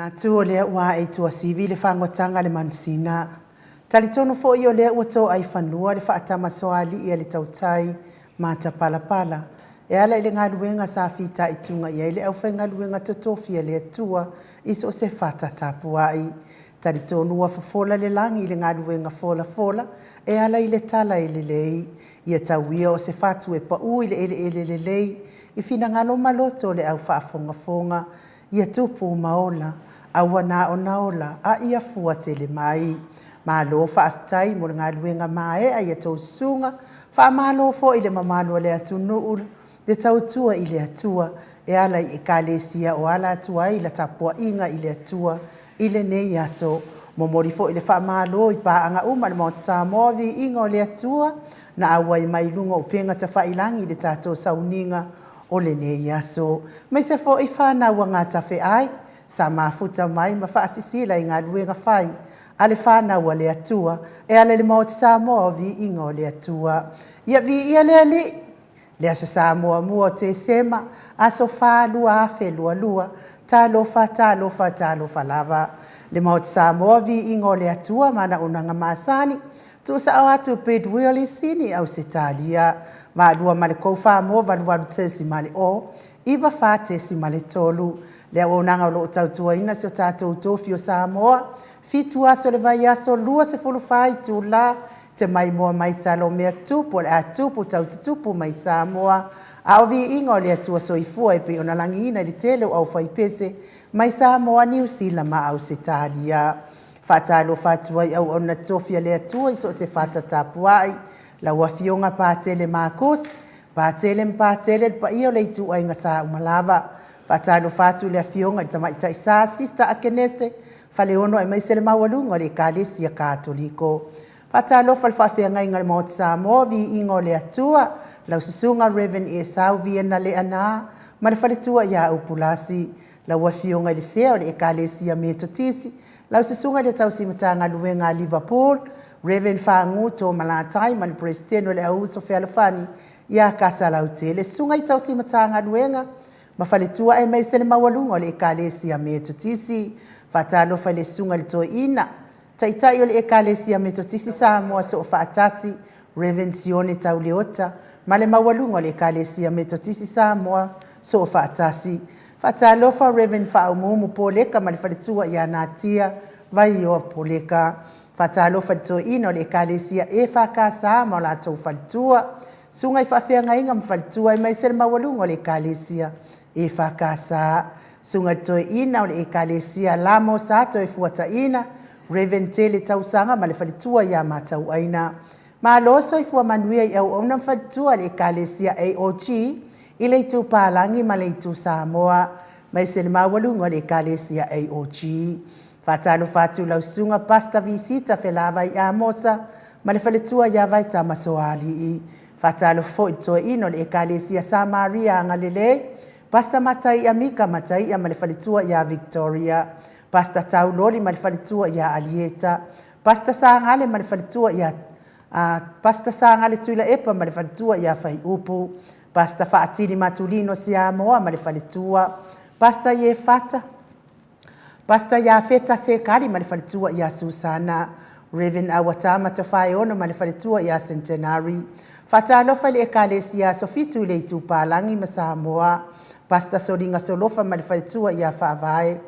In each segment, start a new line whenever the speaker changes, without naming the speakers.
Na tu le wa e tu sivi le whangotanga le mansina. Talitonu fo i o le ua tō ai whanua le whaatama soali i le tautai mata palapala. E ala i le ngā luenga sa whita i tunga i le au whai ngā luenga totofia le atua i so se whata tapuai. Talitonu wa fafola le langi i le ngā luenga fola fola e ala i le tala i le lei. Ia tauia o se whatu e pa ui le ele lei i whina ngalo maloto le au whaafonga fonga. Ia tupu maola, awa na o naola, a ia fua tele mai. Malo whaaftai mo ngā luenga mae a ia tau sunga, wha malo fo i le mamalo le atu nuul, le tautua i le atua, e ala i kalesia o ala atua i la tapua inga i le atua, i le nei aso. Momori fo i le wha malo i paanga uma le Mount Samoa vi inga o le atua, na awa i mai lunga o penga ta whailangi le tato sauninga, o le nei aso. Mai se fo i whana ua ngā tawhi ai, sa mafuta mai ma whaasisila i ngā luenga whai, ale whana ua le atua, e ale le Mount Samoa vi inga o le atua. Ia vi ia le ali, le asa Samoa mua te sema, aso wha lua afe lua lua, ta lofa lava. Le Mount Samoa vi inga o le atua, mana unanga masani, tu sa au atu Bedwell i sini au se talia. Ma lua male kou wha mo walu tesi male o, iwa wha tesi male tolu. Lea o nanga o loo tautua ina se o tātou tofi o Samoa, fitu aso le vai aso lua se fulu whai tu la, te mai moa mai talo mea tupu, le a tupu tau tupu mai Samoa. A o vi inga o le atua soifua e pe o nalangi ina li tele o au whai pese, mai Samoa New Zealand ma au se talia. Whatalo whatuai au au na tofia le atua iso se whata tapuai, la ua fionga pātele mākos, pātele mpātele pa ia le itu ai ngasa umalava. Whatalo whatu le fionga i tamaita isa sista akenese, whale ono ai maisele mawalunga le kālesia kātoliko. Whatalo whalwhawhia ngai ngai Mount Samoa vi ingo le atua, lau susunga Reverend Esau viena le ana, ma le whaletua ia upulasi, la ua fionga le seo le kālesia metotisi, lau susunga le tausimatanga luenga Liverpool, Reverend Whangu tō malatai mani presidente le au so whealofani ia kasa lau te le sunga i tau si matanga luenga ma whaletua e mai sene mawalunga le ekalesia me tutisi whatalo whale sunga le tō ina taitai o le ekalesia me tutisi Samoa so whaatasi Reverend Sione tau leota ma le mawalunga le ekalesia me tutisi Samoa so whaatasi whatalo wha Reverend Whaumumu poleka ma le whaletua ia nātia vai o poleka. Whatalo whato ino le ekalesia e whakasa ma la tau whatua. Sungai whawhia inga mwhatua e mai sere mawalunga le ekalesia e whakasa. Sungai toi ina o le ekalesia lamo sato e fuata ina. Reverend Tele tausanga ma le whatua ia matau aina. Ma loso i fua manuia i au ona whatua le ekalesia AOG i le itu pālangi ma le itu Samoa. Mai sere mawalunga le ekalesia AOG. Whatalo whatu lau sunga pasta visita whelava i Amosa, ma le whaletua ia vai tamasoali i. Whatalo fo i toa ino le ekalesia Samaria angalelei, pasta matai amika matai ia ma le whaletua ia Victoria, pasta tau loli ma le whaletua ia Alieta, pasta sangale ma le whaletua ia pasta sangale tuila epa ma le whaletua ia Whai Upu, pasta whaatini matulino si Amoa ma le whaletua, pasta ie whata, Pasta ia feta se kari ma le whaletua ia Susana. Reverend Awatama te whae ono ma le whaletua ia Centenary. Whatalofa le ekalesia sofitu le itu pālangi ma Samoa. Pasta soringa solofa ma le whaletua ia Whaavae.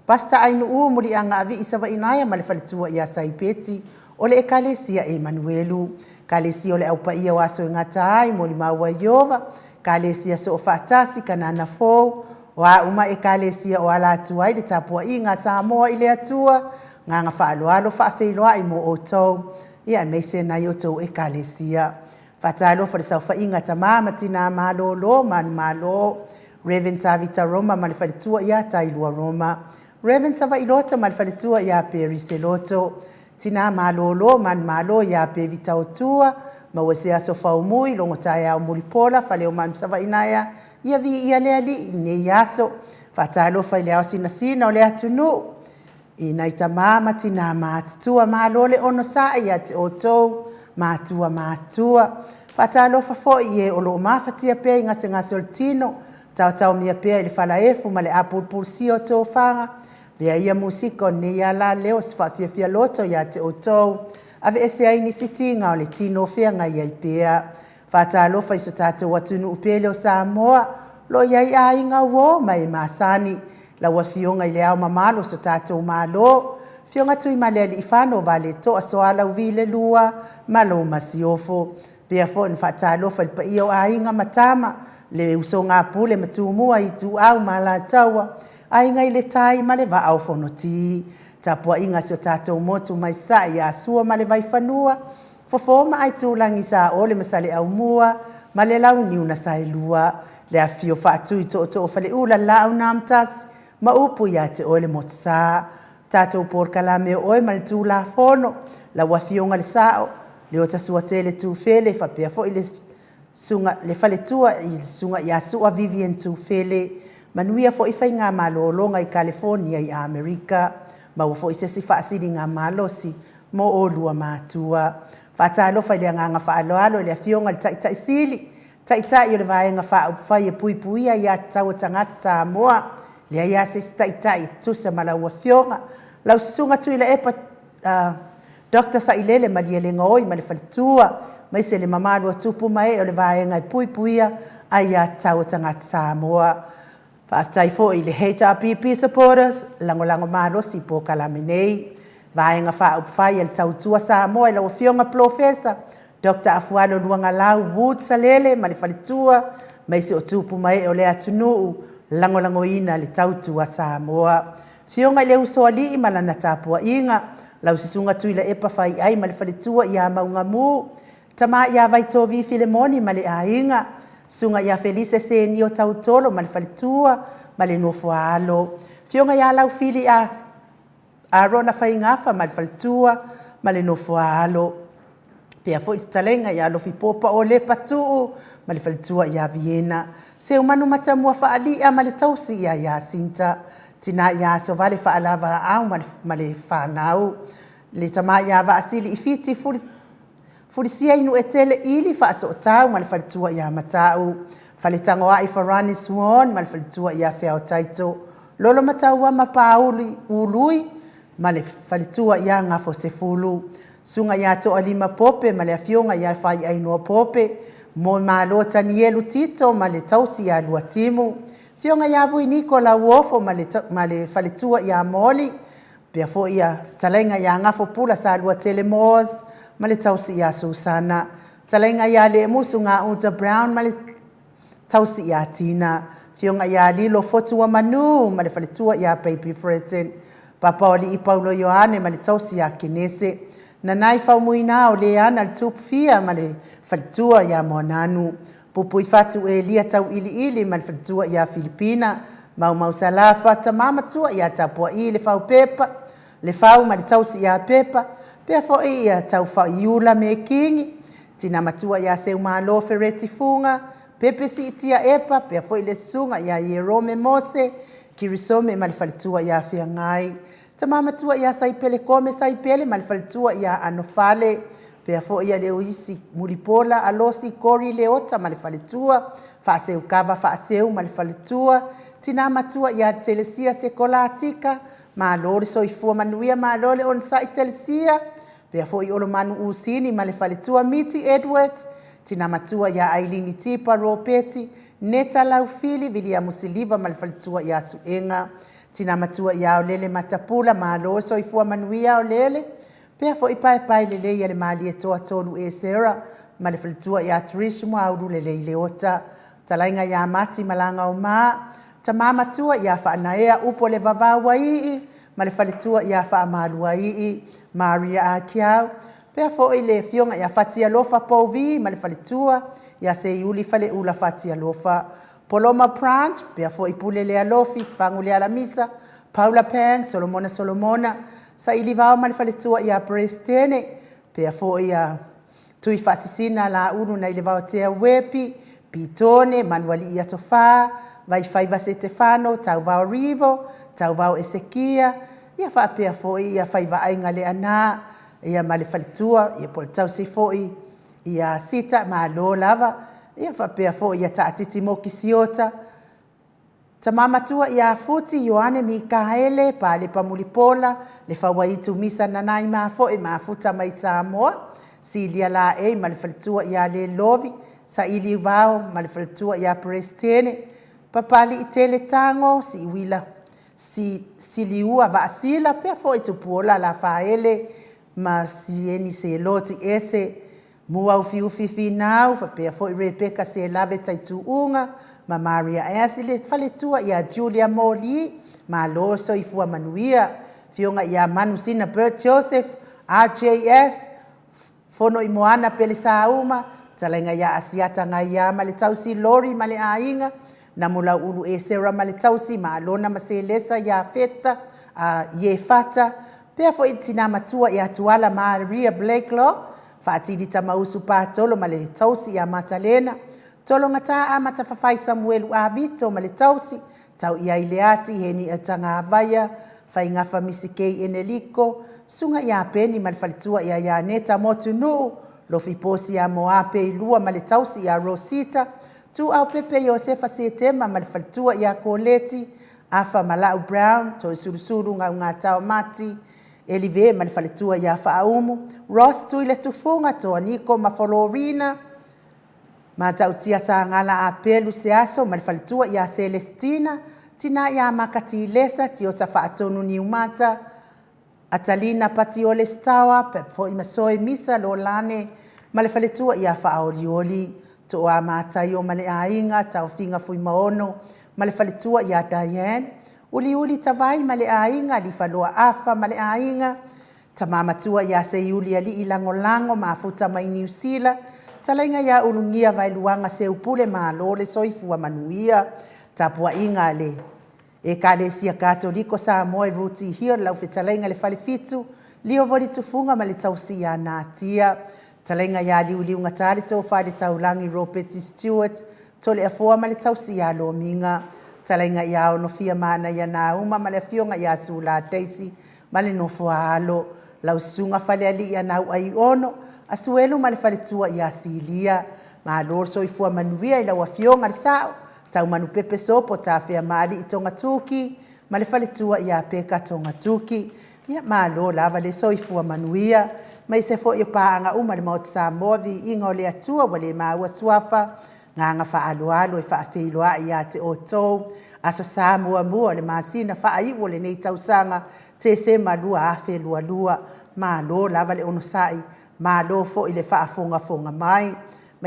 Pasta ainu muri anga avi isawa inaya ma le whaletua ia Saipeti. O le ekalesia Emanuelu. Kalesia o le aupa ia waso ingatai mo li maua Iova. Kalesia so o whaatasi kanana fōu. Wa uma ekalesia o ala tuai le tapua inga Samoa i le atua, nganga whaaloalo whaafeiloa i mo o tau, ia mei se na i o tau ekalesia. Whatalo whare sau whainga ta māmatina mālolo, manu mālo, Reverend Tavita Roma ma le whaletua ia Tailua Roma, Reverend Sava Ilota ma le whaletua ia Peri Seloto, tina mālolo, manu mālo ia Pevita Otua, ma wase aso whaumui, longo tae au muripola, whale o manu Sava Inaya, ia vi ia lea li ne yaso whatalo whai leo sina o lea tunu i nai ta māmatina mātutua mālole ono sa ia te otou mātua whatalo whafo i e o loo mawhatia pia ngase o le tino tau mia pia i le whalaefu ma le apulpulsi o tō whanga Vea ia musika o ne ia la leo se whawhiawhia loto ia te otou. Ave ese ai ni sitinga o le tino whea ngai ai pēa. Whata alofa iso tātou watunu upele o Samoa. Lo iai a inga wo mai masani. La wa fionga i le au mamalo so tātou malo. Fionga tui male ali ifano vale to asoala uvile lua malo masiofo. Pea fo ni whata alofa i pa iyo a inga matama. Le uso ngā pule matumua i tu au mala taua. A inga i le tai male va au fonoti. Tapua inga si o tātou motu mai sa i a sua male vai whanua. Fofoma ai tūlangi sa ole masale au mua. Male lau ni una sa lua. Le a fio whaatu i to fale ula lau namtas. Ma upu ia te ole motsa. Tātou porkala me oe male tū la fono. La wafionga le sao. Le o tasua tele tū fele. Whapea fo i le sunga le fale tua i sunga i a sua Vivian tū fele. Manuia fo i whai ngā malolonga i California i Amerika. Ma ufo i sesi whaasiri ngā malosi mo o lua mātua. Whata alofa i lea ngā whaaloalo i lea fionga le tai sili. Tai o le vaenga whai e pui puia i a tau tangata Samoa. Lea ia sesi tai tusa malaua fionga. Lau sunga tui la epa Dr. Sailele malia le ngoi ma le whalitua. Mai se le mamalua tupu mai o le vaenga i pui puia ai a tau tangata Samoa. Whaatai fo i le HRPP supporters, lango malosi po kalaminei. Vaenga whaai al tautua Samoa i lau fionga profesa. Dr. Afualo Luanga Lau Wood Salele, ma le whalitua, mai se o tupu mai o le atunuu, lango ina le tautua Samoa. Fionga i le usoali i malana tapua inga, lau sisunga tui la epa whai ai ma le whalitua i a maunga mū. Tama i a vaitovi Filemoni ma le a inga. Sunga ia Felice se ni o tautolo ma le whalitua ma le nofua alo. Fionga ia lau fili a Rona whaingafa ma le whalitua ma le nofua alo. Pea fo i talenga ia lofi popa o le patuu ma le whalitua ia Viena. Se umanu matamua whaalia ma le tausi ia Sinta. Tina ia so vale whaalava au ma le whanau. Le tama ia va asili i fiti Furisia inu e tele ili whaaso o tau ma le whalitua ia matau. Whalitango a i Farani Swan ma le whalitua ia Whiao Taito. Lolo matau wa mapauli ului ma le whalitua ia ngafo se fulu. Sunga ia to alima pope ma le afionga ia whai ainua pope. Mo malo Tanielu Tito ma le tausi ia lua timu. Fionga ia vui Nikola Uofo ma le whalitua ia moli. Pea fo ia talenga ia ngafo pula sa lua Telemos. Ma le tausi ia Susana. Talenga ia le musu ngā Uta Brown ma le tausi ia Tina. Fionga ia Lilo Fotua Manu ma le whalitua ia Baby Fretten. Papa o li i Paulo Ioane ma le tausi ia Kinese. Na nai whaumuina o le ana le tupfia ma le whalitua ia Monanu. Pupui fatu e lia tau ili ma le whalitua ia Filipina. Mau salafa ta mamatua ia tapua i le whau pepa. Le whau ma le tausi ia pepa. Pea fo ia tau whaiula me kingi. Tina matua ia seu malo fereti funga. Pepe si itia epa. Pea fo le sunga ia Ierome Mose. Kirisome ma le whalitua ia Whiangai. Tama matua ia saipele kome saipele ma le whalitua ia Anofale. Pea fo ia leo isi Mulipola alosi kori leota ma le whalitua. Whaaseu kava whaaseu ma le whalitua. Tina matua ia Telesia Sekolatika. Ma lori soifua manuia ma lori on sai Telesia. Pea fo i olo manu usini ma le whalitua Miti Edwards. Tina matua ia Ailini Tipa Ropeti. Neta Laufili Vilia Musiliva ma le whalitua ia Suenga. Tina matua ia o lele matapula ma lori soifua manuia o lele. Pea fo i pai lele ia le mali e toa tolu e sera. Ma le whalitua ia Trish Mwauru lele i leota. Talainga ia Mati Malanga o maa. Tama matua ia whaanaea upo le vavawa ii. Ma le whalitua ia whaamalua ii. Maria Akiau. Pea fo i le fionga ia whatia lofa pouvi. Ma le whalitua ia se iuli whale ula whatia lofa. Poloma Prant. Pea fo i pule le alofi. Fangu le alamisa. Paula Pang. Solomona. Sa ili vao ma le whalitua ia Prestene. Pea fo ia tui whasisina la unu na ili vao tea wepi. Pitone. Manuali ia sofa. Vai faiva Stefano, tau vau Rivo, tau vau Esekia, ia whaapea foi, ia faiva ainga le ana, ia male whalitua, ia pol tau se foi, ia sita ma lo lava, ia whaapea foi, ia taatiti mo kisiota, Tamamatua ia futi Ioane Mikaele pa le pamulipola le fawaitu misa nanai mafo e mafuta mai Samoa. Si lia la e malifalitua ia le lovi sa ili vao malifalitua ia prestene. Papali itele tango si wila si liua vaasila pea fo itupuola la faele ma sieni se loti ese mua ufi finau fa pea fo Rebecca se lave taituunga ma Maria Asile faletua ia Julia Moli ma loso ifua manuia fionga ia manusina Bert Joseph RJS fono imoana pele sauma talenga ia asiata ngai ia male tausi lori male ainga na mula ulu e sera male tausi ma alona maselesa ia feta ye fata pea fo itina matua ia tuala Maria Blakelaw fa atidi tamausu patolo male tausi ia Matalena tolo ngata amata fafai Samuel Avito male tausi tau ia ileati heni atanga avaya fai ngafa misikei eneliko sunga ia peni malfalitua ia neta motunu lo fiposi ia moape ilua male tausi ia Rosita tu au pepe Josefa setema malfalitua ia Koleti afa Malau Brown to surusuru ngata mati Elive malfalitua ia Faumu Ross tu ile tufunga to Nico Mafolorina matautia sa ngala apelu seaso malfalitua ia Celestina tina ia makati lesa tio safa atonu ni umata Atalina patiole stawa pepfo imasoi misa lolane malfalitua ia Faolioli to amata yo male ainga tau finga fui maono malfalitua ia Diane uli tavai male ainga li faloa afa male ainga tamamatua ia se Yulia li ilangolango mafuta mai New Zealand talenga ia ulungia vai luanga se upule malole soifua manuia tapua inga le e kalesia katoliko sa moi ruti here lau fitalenga le falifitu lio voli tufunga male tausia natia talenga ia liuliunga tali to fali taulangi Robert Stewart tole afua male tausia lo minga talenga ia ono fia mana ia nauma male fionga ia sula Daisy male no fualo lau sunga fale ali ia nau ai ono asuelu male falitua ia Silia ma lorso ifua manuia ila wafionga risao tau manu pepe sopo ta fea mali itonga tuki male falitua ia peka tonga tuki ia ma lo lava le so ifua manuia mai se fo ia paanga uma le maut Samoa vi inga le atua wale ma waswafa nganga fa alualo e fa feiloa ia te oto aso Samoa mua le masina fa ai wale nei tausanga te se malua afe lua ma lo lava le ono sai ma lo fo ile fa fonga mai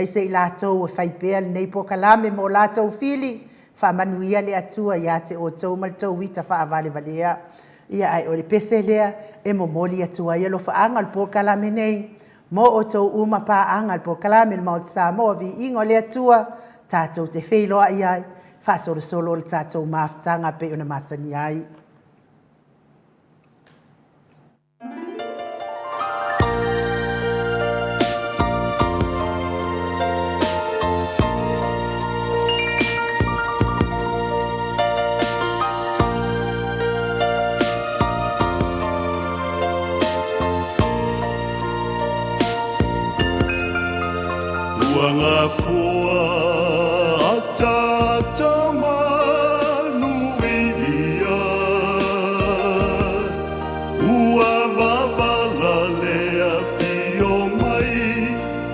se ilato e fai pea nei po kalame mo lato fili fa manuia le atua ia te oto mal to wita fa vale valea ia ai o le pese lea e mo moli atua ia lo fa angal po kalame nei mo oto uma pa angal po kalame mo Samoa vi ingo le atua tato te feilo ai fa solo le tato maftanga pe una masani ai
Wangafua atata manuia ua vava lea fio mai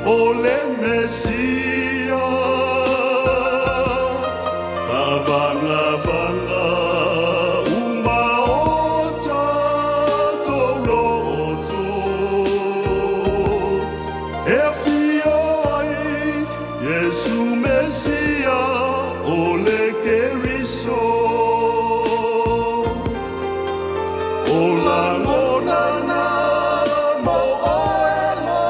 ole Mesia avanga vanga uma ota toloto Yesu Mesia ole keriso ola ngona na mo oelo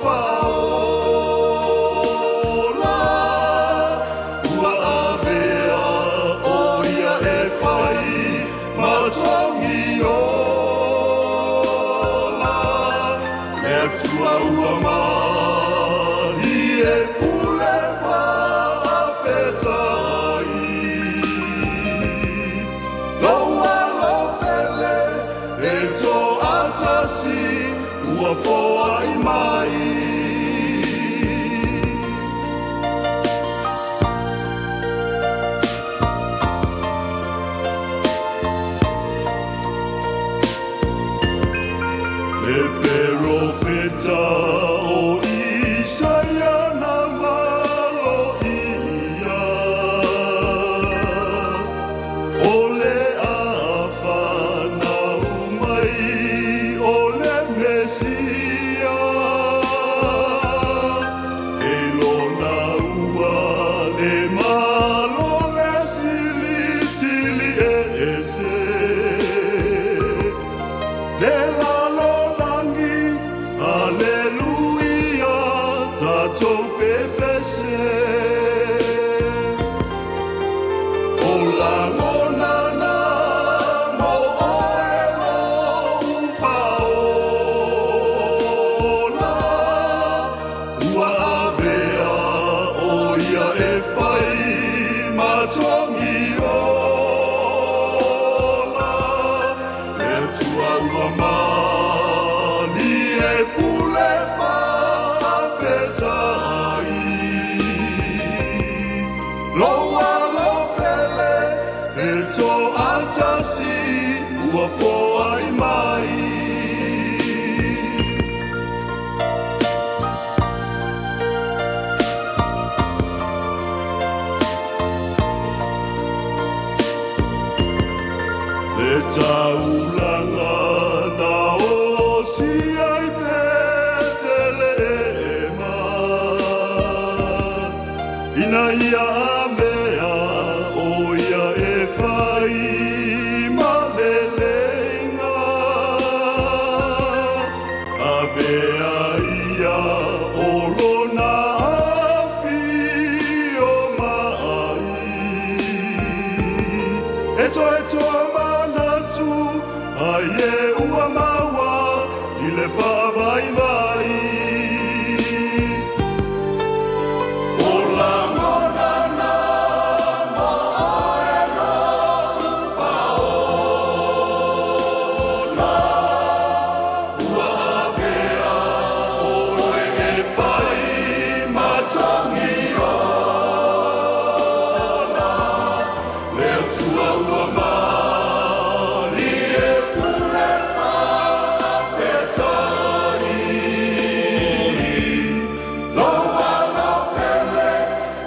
faola ua avea oia e fai matongi ola e tua ua mali e pule fa afetai loa lofele e to atasi ua foa i mai E peropeta o Isaia na malo ia. O le awhana umai o le Mesia. E lona ua le malo le sili sili e ese. Le lalo langi, alleluia, tatou pepese. O la ngonana, mo oelo upaola. Ua avea, o ia e whai, matongi ola. Le tua ua mani e pule whaafetai. Loa lo pele e tō atasi ua foai mai. Le taulanga na osi ai Betelema. Ina ia amea o ia e whai malelenga. Avea ia o lona afi o mai. Eto manatu ai e ua maua i le whawai vai. O la monana mo oelo upaola. Ua avea o e whai matongi ola. Leo tua ua mani e pule whaafetai. Loa la pele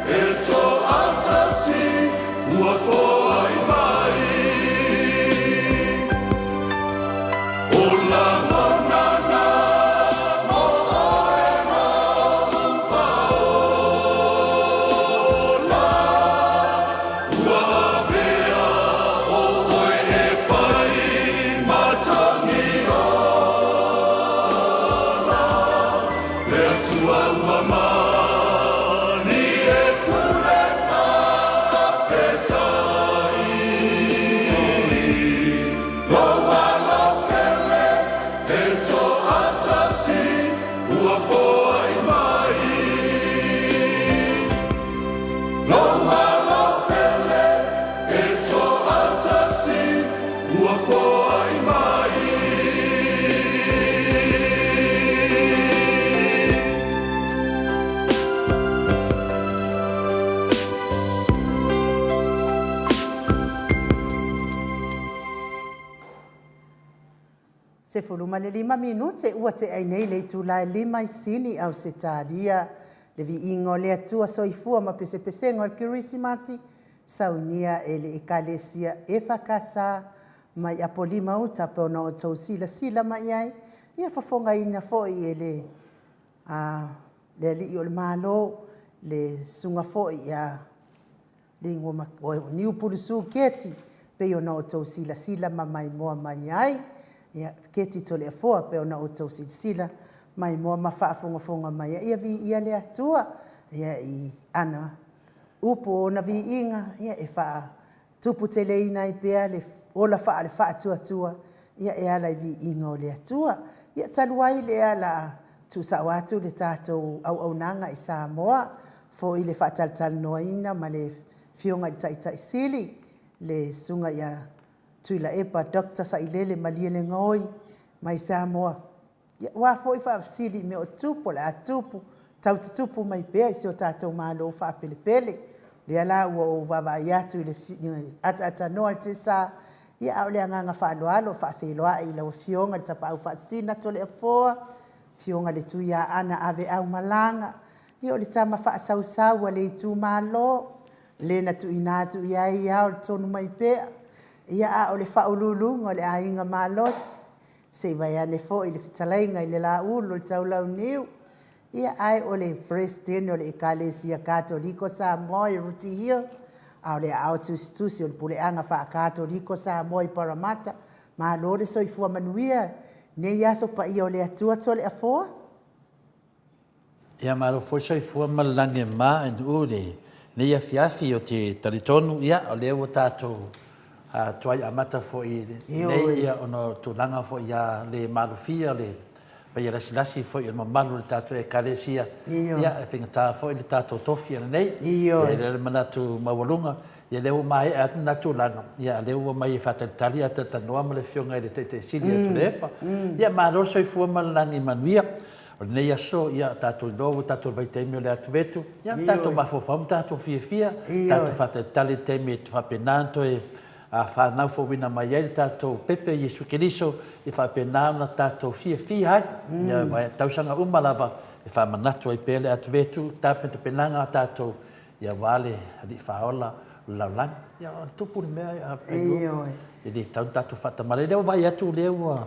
e tō atasi ua foai mai. O la monana mo oelo upaola. Ua avea o oe e whai matangi ola. Lea tua ua mani e pule whaafetai. Loa la pele e tō atasi ua foai mai. Loa la pele e tō atasi ua foai mai.
Se fuluma le 5 minute ua te ai nei le tūlae 5 sini au se tālia. Le vi ingo le atua soifua ma pese pesengo al kirisimasi. Saunia e le ekalesia e whakasa mai apolima uta pona o tau sila mai ai. Ia whafonga ina foi e le li o le malo, le sunga foi ia le ngoma o niu pulusu keti. Pe ona o tau sila ma mai moa mai ai. Ia keti tole afoa pe ona o tau sila mai moa ma whaafonga mai ai. Ia vi ia le atua. Ia i ana upo ona vi inga. Ia e wha tupu te le ina i pea le ola wha le wha tua. Ia e ala i vi inga o le atua. Ia taluai le ala tu sa watu le tātou au nanga i Samoa. Fo i le wha tal noa ina ma le fionga i tai sili. Le sunga ia tuila epa dokta sa ilele malie le ngoi mai Samoa. Wa fo i whaafsili me o tupu le atupu. Tau tupu mai pea i se o tātou malo whaapelepele. Le ala ua o wawa i atu i le ata noa te sa. ia o le agaga faaaloalo faafeiloaʻi i lau fioga le tapaʻau faasina tole afoa fioga le tuia ana aveau malaga ia o le tama faasausau a le itumālō lena tuuina atu ia ia o le tonu mai pea ia a o le faaululuga o le aiga malosi se vai ane foʻi le fetalaiga i le laulu o le taulauniu ia ai o le president o le ekalesia katoliko Samoa i Ruti Hill a o le ao tusitusi o le puleaga faakatoliko Samoa i Paramata malo le soifua manuia nei aso paia o le atua tole afoa
ia malo foi soifua malalagi ma enuu nei afiafi o te talitonu ia o le ua tatou tuai amata foʻi nei ia ona tulaga foʻi ia le malofia le paia lasilasi foʻi o le mamalu le tatou ekalesia ia e faigatā foʻi le tatou tofi lenei le manatu maualuga ia le ua mae atu na tulaga ia le ua mai e fatalitali a tatanoa ma le fioga i le taʻitaʻisili atu le epa ia malo soifua malalagi manuia o lenei aso ia tatou iloa tatou vaitaimi o le atuvetu ia tatou mafofau tatou fiafia tatou fatalitali taimi e faapena toe whanau fōwina mai ai le tātou pepe Iesu Keriso i whapena na tātou fia hai. Ia vai tausanga umalawa e whamanatu ai pele atu vetu, tāpenta penanga tātou ia wale ali whaola laulang. Ia tupu ni mea i le tau tātou whatamare. Leo vai atu leo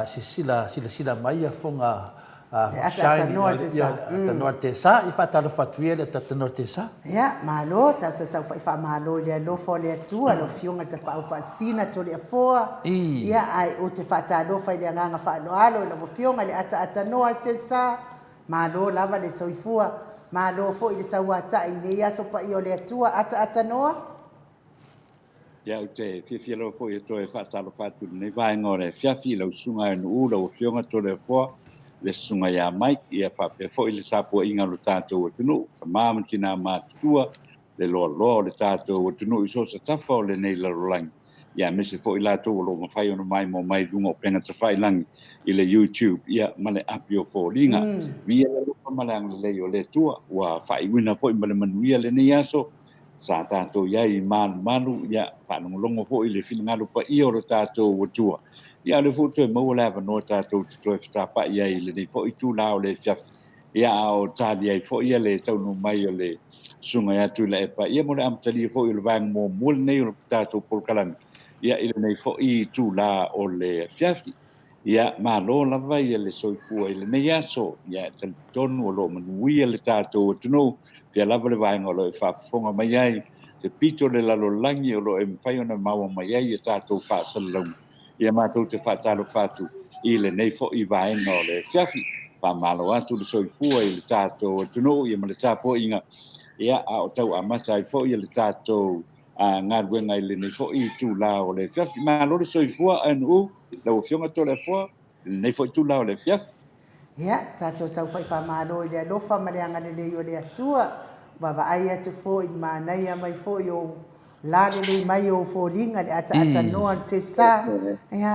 sila mai a whonga
atanoa te sa.
Atanoa te sa, i whatalo whatuia le atanoa te sa.
Ia, malo, tau wha malo le alofo le atua, lo fionga te pau whaasina to le afoa. Ia, ai o te whatalofa i le anganga whaaloalo, la mo fionga le atanoa te sa. Malo, lava le soifua, malo fo i le tau ata i le aso pa i o le atua, atanoa.
Ia o te whiawhia lau fo i to e whatalo whatu nei vai ngore, whiawhi lau sunga e nuu, lau fionga to le afoa, le sunga ia mai ia whapea fo i le tāpua inga lo tātou atunu ka māmatina mātutua le loa le tātou atunu i so sa tafa o le nei larolangi ia mese fo i lātou lo mawhai ona mai mo mai runga o penga tawhai langi i le YouTube ia male api o fo ringa via le lupa malang le lei o le tua wa whai wina fo i male manuia le nei aso sa tātou iai manu ia whanongolongo fo i le whilingalu pa i o le tātou watua ia le foto e mau lava no tātou te toi whatapa ia i le nei fo i tū lao le fiaf ia o tāli ai fo ia le taunu mai o le sunga ia tū la epa ia mo le amtali fo i le vang mo mul nei o tātou polkalan ia i le nei fo i tū la o le fiafi ia malo lava ia le soifua i le nei aso ia tali tonu o lo manuia le tātou tunu pia lava le vang o lo e whafonga mai ai te pito le lalo langi o lo e mwhai ona maua mai ai e tātou whaasalalonga ia mātou te whātalo whātu i le nei fo i vaenga o le fiafi whamalo atu le soifua i le tātou tunu ia ma le tāpua inga ia a o tau amata i fo i le tātou ngā ruenga i le nei fo i tū la o le fiafi mālo le soifua anu lau fionga to le fua le nei fo i tū la o le fiafi
ia tātou tau whai whamalo i le alofa ma le angalele o le atua wawa ai atu fo i mānai a mai fo i o la le mai o folinga le ata noa te sa ia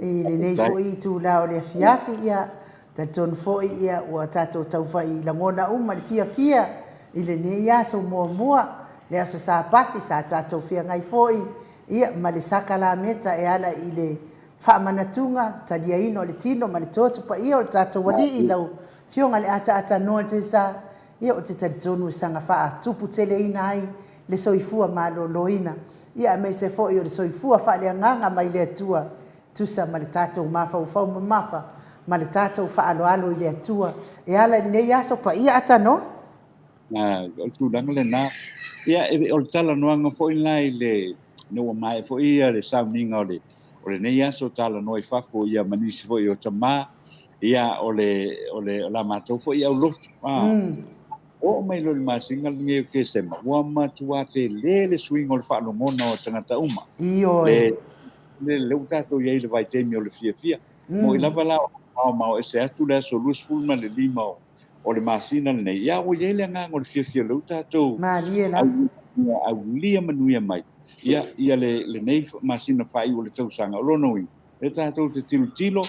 i le nei fo i tu la o le fiafi ia taton fo ia o tato tau fai la ngona uma le fia i le nei aso mua le aso sa pati sa tato fia ngai fo ia ma le saka la meta e ala i le fa manatunga talia ino le tino ma le toto pa ia o tato wali i lau fionga le ata noa te sa ia o te tatonu sanga fa tupu tele ina ai le soifua maloloina ia me se fo i le soifua fa le nganga mai le atua tusa ma le tatou mafaufau mamafa ma le tatou faaloalo i le atua e ala nei aso pa ia atano
o tūlanga le nā ia o le tala noanga fo i lai le noa mai fo ia le sauninga o le nei aso tala noa i whako ia manisi fo i o tamā ia o le la mātou fo ia o lotu o mai lo ma singal nge ke sema wa ma tua te le swing o le fa no mona o tangata uma le uta to ye le vai te mi o le fia mo ila bala o ma o se atu le so lus full ma le lima o le masina le ya o ye le nga o le fia le uta to
ma liela
a lia manuia mai ia le nei masina fai o le tau sanga o lono i le tato te tilo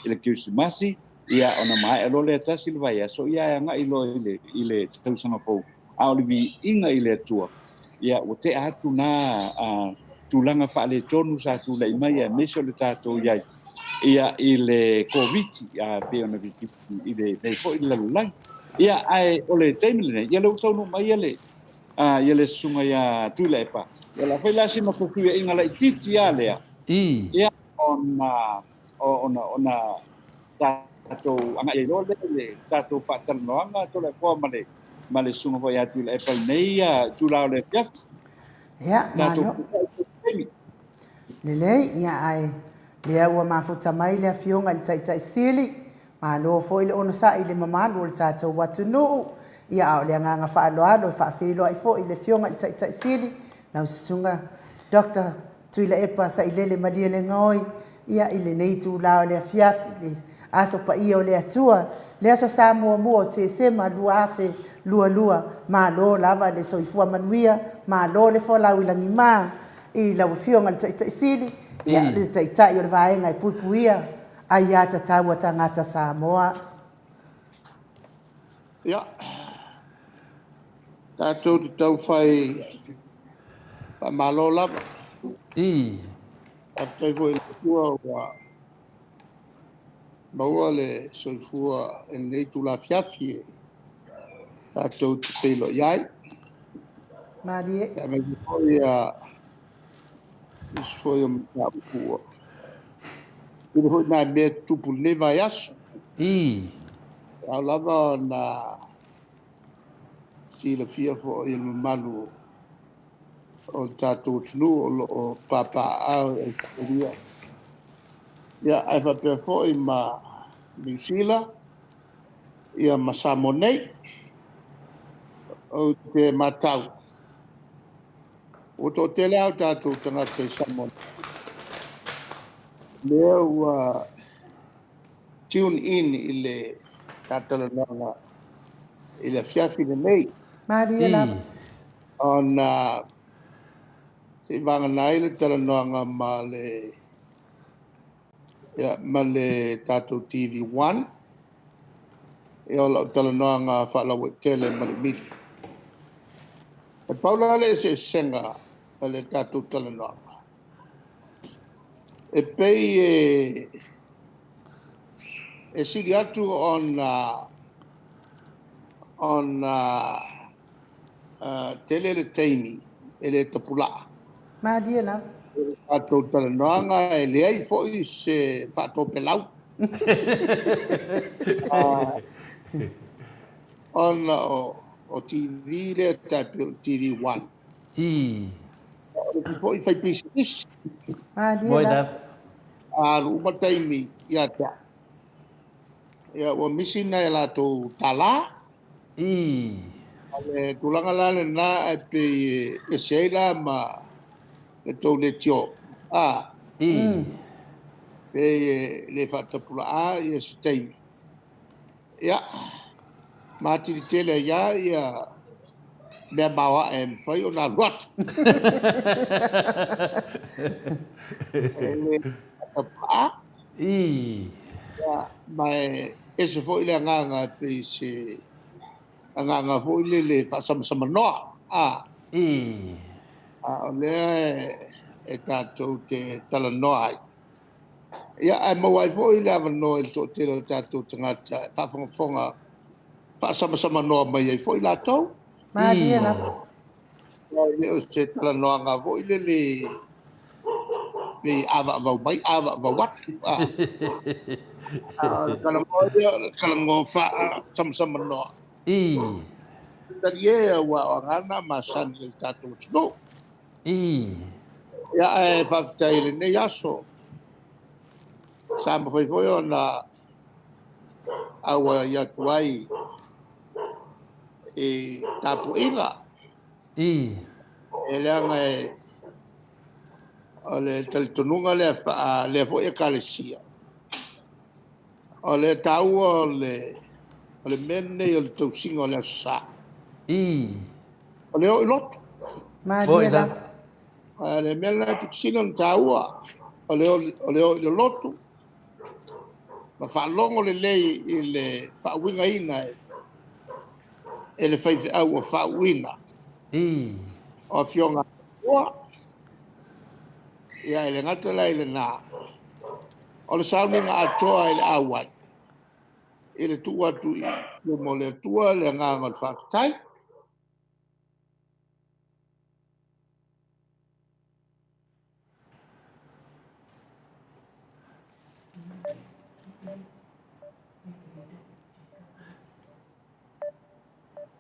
ile kiusimasi ia ona mai alo le tasi le vai so ia nga ilo ile tausanga po au le inga ile tua ia o te atu na tulaga fa'aletonu sa tula'i mai e mese o le tatou iai ia i le COVID pe ona vititi i le nei fo'i le lalolagi ia ae o le taimi lenei ia leu taunu mai ia le susuga ia tuila e pa ia la fai lasi ma kukuia inga la ititi ia lea ia ona tatou anga i lo le tatou fa'atalanoaga tole poa ma le suga foi atu le e pa nei ia tulao le fiafi
Ia, malio. Lelei, ia ai. Lea ua mafuta mai lea fionga le taitai sili. Malo fo ile ono sa ile mamalu o le tātou watu nuu. Ia au lea nganga whaaloalo e whaafilo ai fo ile fionga le taitai sili. Nau susunga, Dr. Tuila Epa sa ilele malia le ngoi. Ia ile nei tu lao lea fiafi le aso pa ia o lea tua. Lea sa mua mua o te sema lua afe lua malo lava le soifua manuia malo le fola wilangi ma i la fionga le taisili ia le taitai o le vaenga i pupuia ai ata taua tangata Samoa
ia tatou te tau fai pa malo lava tatou foi le tua wa maua le soifua e nei tu la fiafi tatou te pelo iai.
Marie.
Ja, me foi a pua. Ele foi na me tupu leva yaso. A lava na sila fia fo il malu o tatou tunu o papa a ia. Ya ai fa pe fo i ma New Zealand ia ma Samonei o te matau. O to te leo tātou tangata i Samoa. Leo tune in i le tātalananga i le fiafi le nei.
Maria la.
Ona se vanga nai le talananga ma le tātou TV1. E o lau talananga whalawe tele ma le miti. E paula le se senga le tātou talananga. E pei e siri atu on tele le teimi e le tapula.
Madia la.
Tātou talananga e le ai foi se whato pelau. On o TV le tapu TV1. Foi fai pisi.
Madia la.
Ruma taimi ia ta. Ia o misina e la to tala. Ale tulanga la na pe e seila ma e to le tio. Pe le fatta pula ia se taimi. Ia mati di tele ia me bawa en fai ona rot. Ya mai ese foi le nganga pe se nganga foi le fa sama no. Le e tatou te tala no ai. Ia ai mo ai foi le no el to te tatou tangata fa fonga fa sama no mai ai foi la to.
Madia la.
Le o se tala no nga foi le ava va wat. Kala ngo fa sama no. Tarie wa ngana masan le tatou no. Ya e fa taile ne yaso. Sama foi ona awa ya tuai e tapu inga. Ele anga ole teltonunga le fo e kalesia. Ole tau ole menne ole tau singa ole sa. Ole o lot.
Madia la.
Ole menne tu singa tau ole lotu. Ma fa longo le lei le fa winga ina e le fai au fa wina. O fionga ia ele ngata lai le na. O le sauninga atoa ele awai. Ele tua tu i le mo le tua le nganga le whakatai.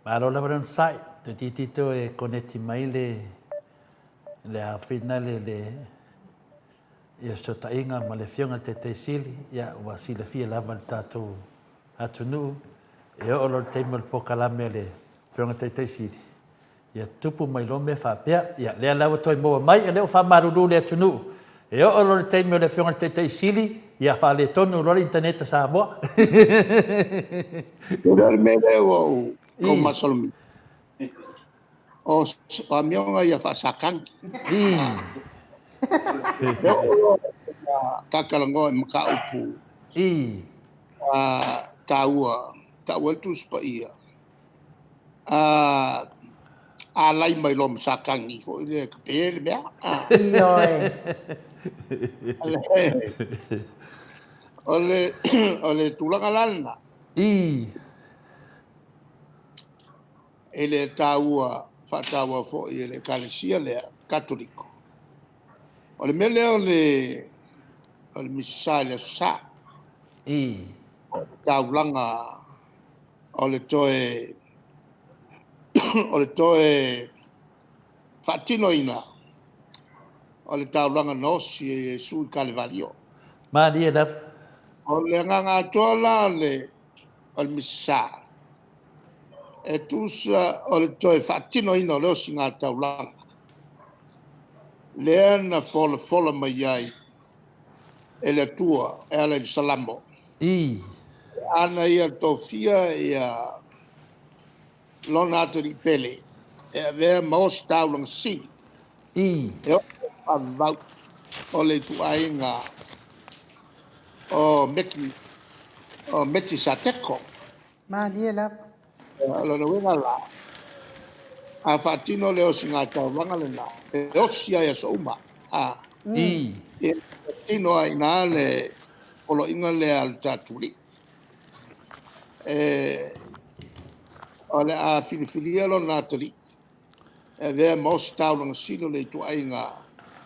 Maro la baran sai, te titito e koneti mai le awhina le ia sota inga ma le fionga te sili, ia wa sila fia lava le tātou atunu, e o lor teimo le pokalame le fionga te sili. Ia tupu mai lome whapea, ia lea lawa toi moa mai, e leo whamaruru le atunu. E o lor teimo le fionga te sili, ia wha le tonu lor interneta sa moa.
Ura me leo o masolomi. O a mionga ia whasakangi. Kakalango e maka upu. Taua tuspa ia. A lai mai lom sakangi fo ile kapele mea. Ole tulanga lana. Ele taua fatawa fo ile kalesia le katoliko. Ole mele ole misale sa. Taulanga ole toe fatino ina. Ole taulanga nosi sui Calvario.
Maria da
Ole nganga tola ole misa. E tusa ole toe fatino ina ole singa taulanga. Leana fola mai ai. Ele tua e ale salamo. Ana ia tofia ia lona atari pele. E avea maos taulang sini. E o avau ole tuainga o meti sa teko.
Maria la.
Lona wenga la. A fatino leo singa taulanga lena. E osia ia so uma. E fatino aina le polo inga le al taturi. Ole a filifilia lo natali. E vea mos taulanga sino le tuainga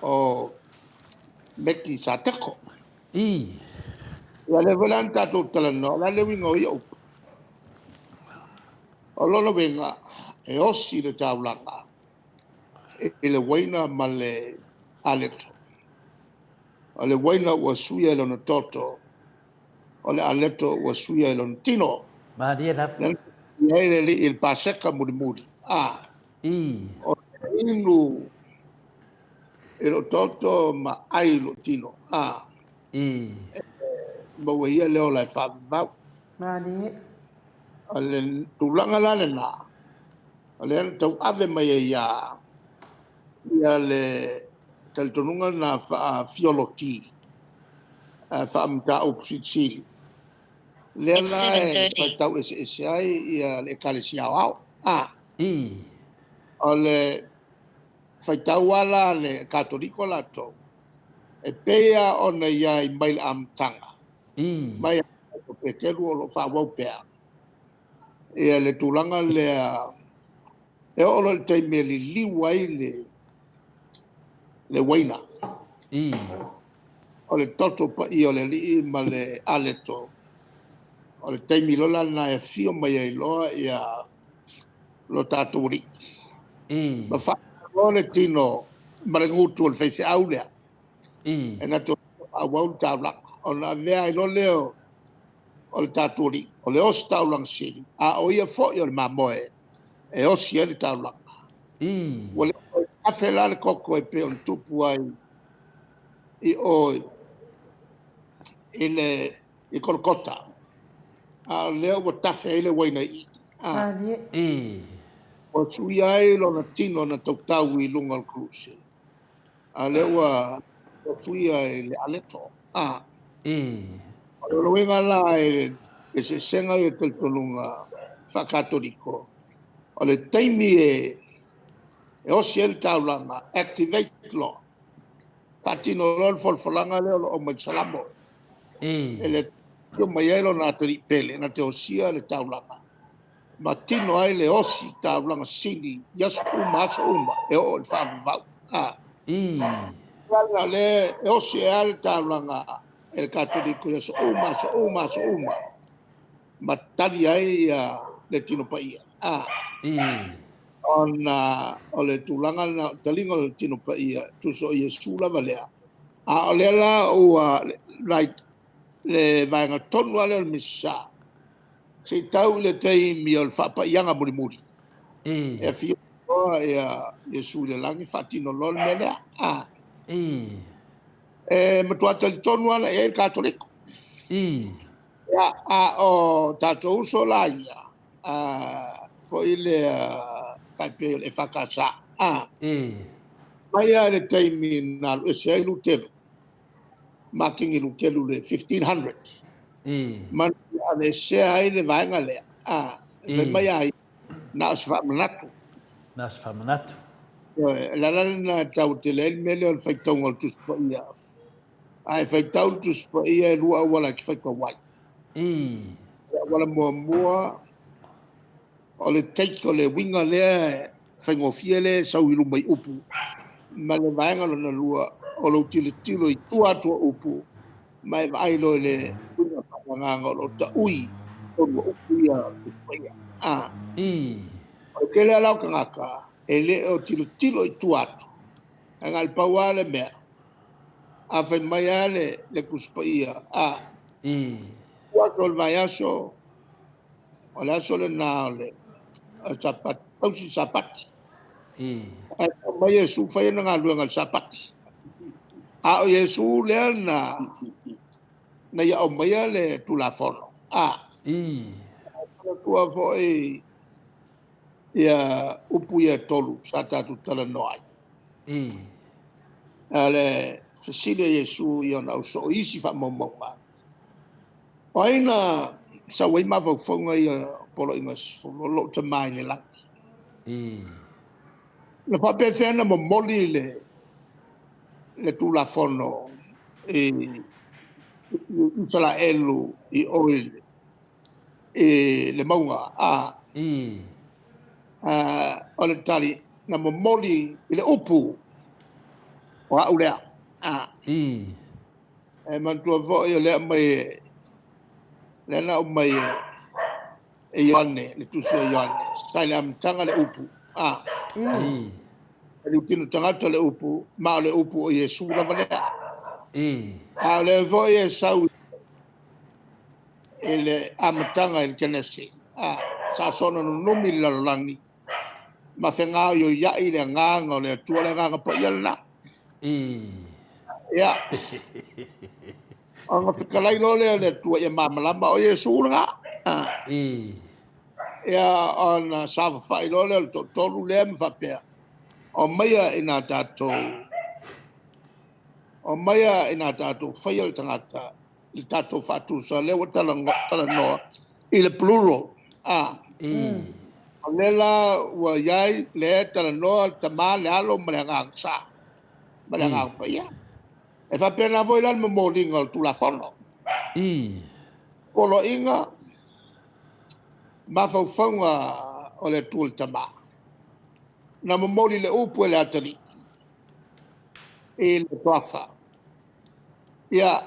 o meki sa teko. Ia le velan tatou talano, la le winga o iau. O lolo wenga e osi le taulanga. E le waina ma le aleto. O le waina ua suia e lono toto. O le aleto ua suia e lono tino.
Maria da
Ia ele il paseka muri. O le inu e lo toto ma ai lo tino. Ma ua ia leo lai whavau.
Maria.
O le tulanga lana na. O le ana tau ave mai e ia. Ia le talitonunga na fioloti. Whaamta o Pusitsili. Le ana e whaitau ese ai ia le kalesi au. O le whaitau ala le katoliko lato. E pea ona ia i mail amtanga. Mai o pekelu o lo whawau pea. Ia le tulanga lea e olo le teime li liwai le waina. O le toto pa i o le li ma le aleto. O le teimi lola na e fio mai e loa ia lo taturi. Ma wha o le tino ma le ngutu o le feise au lea. E na to a wau taulanga. O na vea i lo leo o le taturi. O le os taulang sini. A o ia fo i o le mamoe. E osi e le taulanga. O le kafe la le koko e pe on tupu ai. I o i kolkota. A leo o tafe e le waina i.
Maria.
O sui ai lo na tino na tautau i lunga al cruise. A leo o sui ai le aleto. O lo wenga la e se senga e teltonunga whakatoriko. O le taimi e o siel taulanga activate law. fatino lol folfolanga le o mai salamo
I.
ele yo mai elo na teri pele na te osia le taulanga ma tino ai le osi taulanga sini yasu uma e o le fa
I.
Langa le e osi e ale taulanga el katoliko yasu uma ma tali ai le tino paia
I.
ona o le tulanga na talinga le tino paia tu so Yesu la valea o le la o right le vanga tonu ale o misa se tau le tei mi o fa pa yanga muri
I.
e fi o Yesu le langi fatino lol mele
I.
e matua tali tonu ale e katoliko
I.
o tatou so la ia po ile kai pe le fakasa
I.
mai ale tei mi na e se lu telu making lu telu le 1500
I.
man ane se ai le vaenga le ve mai ai na sfa manatu
Nas whamanatu.
la na tau te le mele o faitau ngol tu spa ia ai faitau tu spa ia lua wala ki faitau wai
I.
wala mua o le take o le winga le faingo fiele sau ilu mai upu ma le vaenga lo na lua o lo tilo i tua upu mai vai lo le winga panganga lo ta ui o lo upu ia
I.
o ke le alau ka ngaka e le o tilo i tuatu a ngal paua le mea a fai mai ale le kuspa ia
I.
tuatu o le vai aso o le aso le na o le sapat tausi sapati
I.
a mai Yesu fai na ngalua ngal sapati a o Yesu le na ia o mai ale tulafono
I.
tua foi ia upu ia tolu sa tatu tala noai
I.
ale Cecilia Yesu ia na so isi fa momonga aina sa wai ma fonga ia polo ingas lo te mai le la
I.
le pa pe fena mo moli le tu la fono e sala elu i oil e le maunga
I.
o le tali na mo moli i le upu o aulea
I.
e mantua vo i le mai le na o mai e Ioane le tu se Ioane sai le amtanga le upu
I.
le tino tangata le upu ma le upu o Yesu la valea
I.
le vo e sau ele amtanga il kenesi sa sono no numi la langi ma fenga yo ya ile nganga le tu le nganga po yalla
I.
ya anga fikalai no le tu ya mama lamba o Yesu nga
I.
ya on sa fa ilo le to lu le mfa pe o maya ina tato fail tangata il tato fatu so le wata tala no il plural
I.
Lela wa yai le tala no tama le alo malengang sa malengang pa ya e fa pena voi lan mo molinga tu la fono
I.
polo inga ma fa fonga o le tul tama na mo moli le upu le atali il profa ya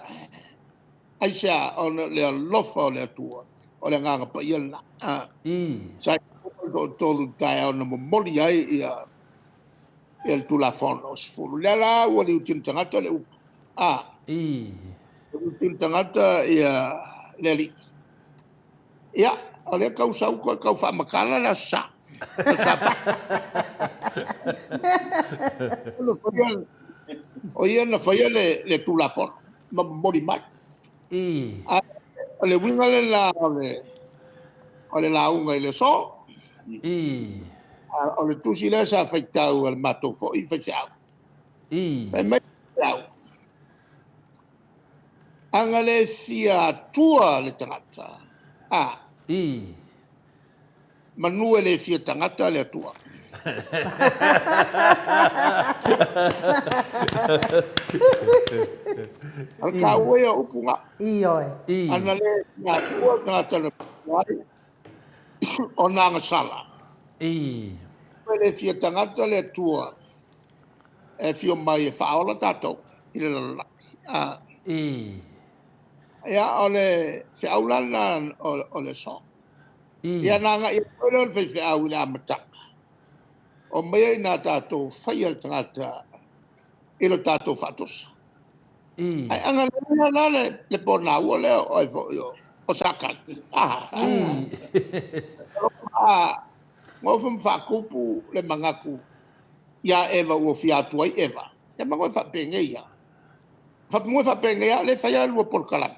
aisha on le lofa o le tua o le nganga pa yela
I.
sai tolu tai on mo moli ai ia el tu la fono sfulu la o le utin tangata le upu
I.
utin tangata ia leli ya ole kau sau kau fa makala la sa o ia na faia le tu la fono ma moli mai
I.
le winga le la ole la unga le so
I.
ole tu si le sa faitau al mato fo I faitau
I.
e mai tau anga le fia tua le tangata
I.
manue le fia tangata le tua Al ka ue o upunga.
I oe.
I.
Ana le ngā tua ngā tana wai o nanga sala.
I.
Pele fia tangata le tua e fio mai e whaola tātou i le lalaki.
I.
Ia o le whiaulana o le so.
I.
Ia nanga i pere o le whiau i le amataka. O mea i nā tātou whaia tangata i lo tātou whatosa.
I.
Ai anga lea nā le pōna ua leo o sakani. Ngō whakupu le mangaku ia Eva ua whiatua i Eva. Ia mangoe whapenge ia. Whapumoi whapenge ia le whaia lua porkalami.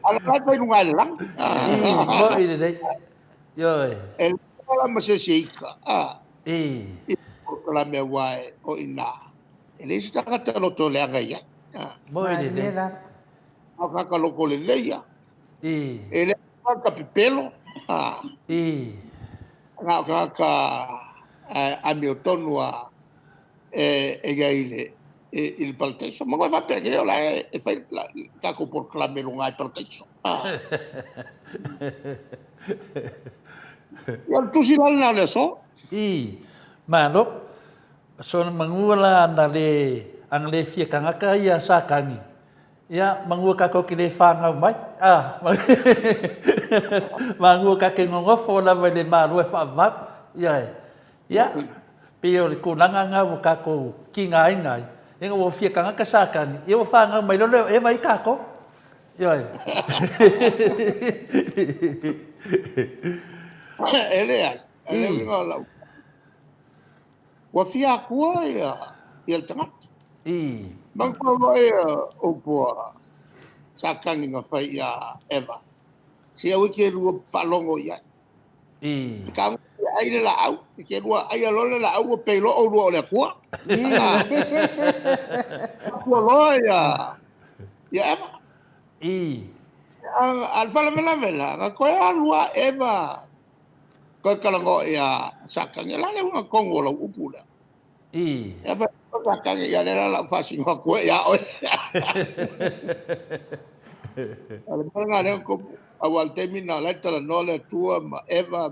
Ala kai pai runga le lang.
Mo i le rei. Ioi.
E la ma se ika.
I.
I porkalami wae o ina. E le isi takata loto le anga ia.
Mo i le rei.
Maria.
A kaka loko le leia.
I.
E le kaka pipelo.
I.
Ngā kaka a mi o tonu a e gaile il palteso. Mangoe whapenge o la e whai kako porkalami runga i palteso. Ia tusi lana le so.
I. Mano. So mangula na le ang le fia kangaka ia sakangi. Ia mangua kako ki le whanga mai. Mangua kake ngongofo la mai le marua whaamap. Ia. Pio le kunanga ngā wo kako ki ngai ngai. Inga wo fia kangaka sakani. Ia wo whanga mai lolo e mai kako. Ia.
Ele ai. Ele ngā lau. Wa fia kua ia le tangata.
I.
Mangkua mai o pua sakangi ngā whai ia Eva. Sia wiki rua whalongo ia.
I.
Ka ai le la au. Ke rua ai alole la au o peilo o rua o le kua. Kua loa ia Eva.
I.
Al whala mena mena. Ngā koe alua Eva. Koe kalango ia sakangi. La le unga kongo lau upu lea.
I.
Eva. Sakangi ia le la whasinga koe ia oe. Ale manga leo ko awal temina la tala no le tua ma Eva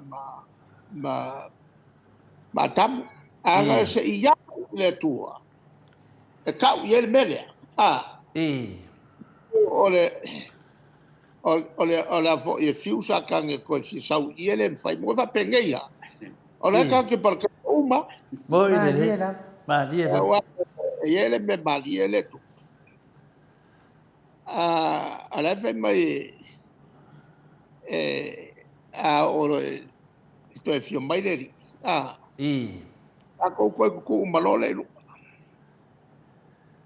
ma tamu. Anga se ia le tua. E kau ia le mele.
I.
Ole afo e fiu sakangi koe si sau ia le mwhai. Mo fa pengeia. Ole ka ke parka uma.
Mo i le rei.
Maria.
Maria.
Ia le me mali ia le tu. Ala fe mai oro to e fio mai le ri.
I.
Ako koe kuku umalole ilu.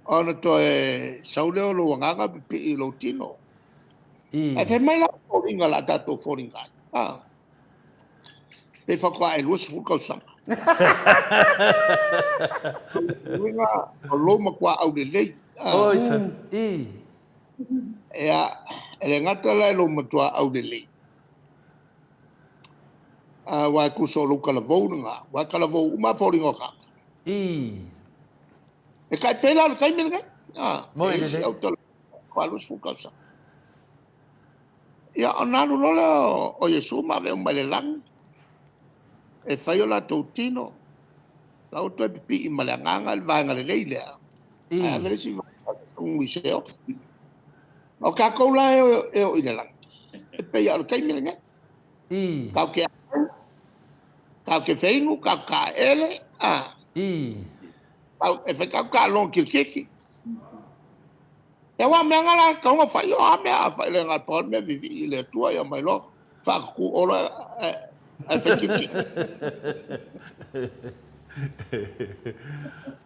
Ona to e sauleo lo wanganga pipi i lo tino.
I.
E fe mai la foringa la tato foringa. Pe whakoa e luas fukau sama. Ringa o loma kua au le lei.
Oisa. I.
Ea, ele ngata lai lo matua au le lei. Wai kuso lo kalavou nga. Wai kalavou uma foringa ka.
I.
E kai pela le kai mele kai.
Mo i le
si
rei.
au tala. Kua lus fukau sama. Ia, o nanu lola o Yesu ma veo mai le lang. E whai o la tau tino. La o toi pipi i maleanganga le vaenga le lei lea.
I.
A vele si ungi seo. O ka koula e o ina lang. E pei al kai mele ngai.
I.
Kau ke au. Kau ke whaingu, kau ka ele.
I.
Kau e whai kau ka long kirkiki. E wa mea ngala kau ngā whai o a mea. Whai le ngā pār mea vivi i le tua ia mai lo. Whakaku ora e whai kirkiki.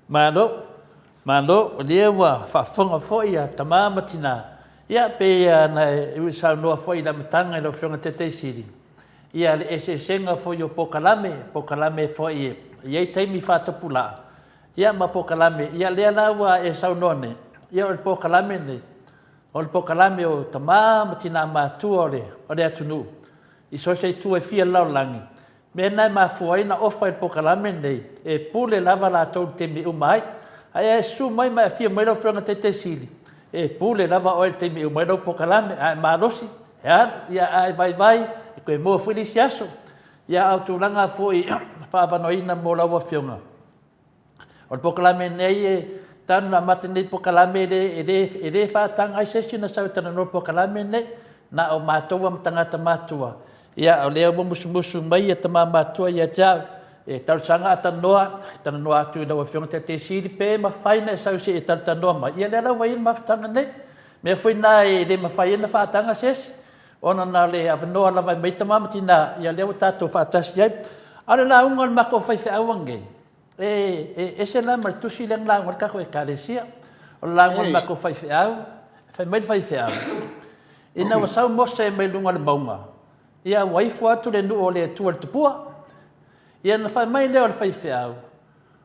Mano, lia wa whaafonga fwoi a tamama tina. Ia pe na iwi sao noa fwoi la matanga i lo whionga te siri. Ia le esenga fwoi o pokalame fwoi e. Ia i taimi whatapula. Ia ma pokalame, ia lea la wa e sao none. Ia o le pokalame ne. O le pokalame o tamama tina matua o le atunu. I so se tu e fia lau langi. Me nai mafuaina ofa i pokalame nei. E pule lava la tau te mi umai. Ai e su mai mai fia mai lau whianga te sili. E pule lava oe te mi umai lau pokalame. Ai marosi. Ia ai vai. E koe mua whiri si aso. Ia au tūlanga fui whaavanoina mō lau a whiunga. O le pokalame nei e tanu na mate nei pokalame e re whaatanga ai sesi na sau tana no pokalame nei. Na o mātua ma tangata mātua. Ia o leo mo musu mai e tama mātua ia jau. E tausanga ata noa, tana noa atu i lau a whiunga te siri pe ma whaina e sau se e tata noa mai. Ia lea lau wain mawhatanga nei. Mea fui nā e le ma whaina whaatanga sesi. Ona na le avanoa lava mai tama tina ia leo tātou whaatasi ai. Ara la unga le mako whai whiawange. E se la mar tusi le ngā ngā kako e kāresia. O la unga le mako whai whiau. Whai mai whai whiau. Ina wa sau mose mai lunga le maunga. Ia waifu atu le nu o le tua le tupua. Ia na whai mai leo le whai whiau.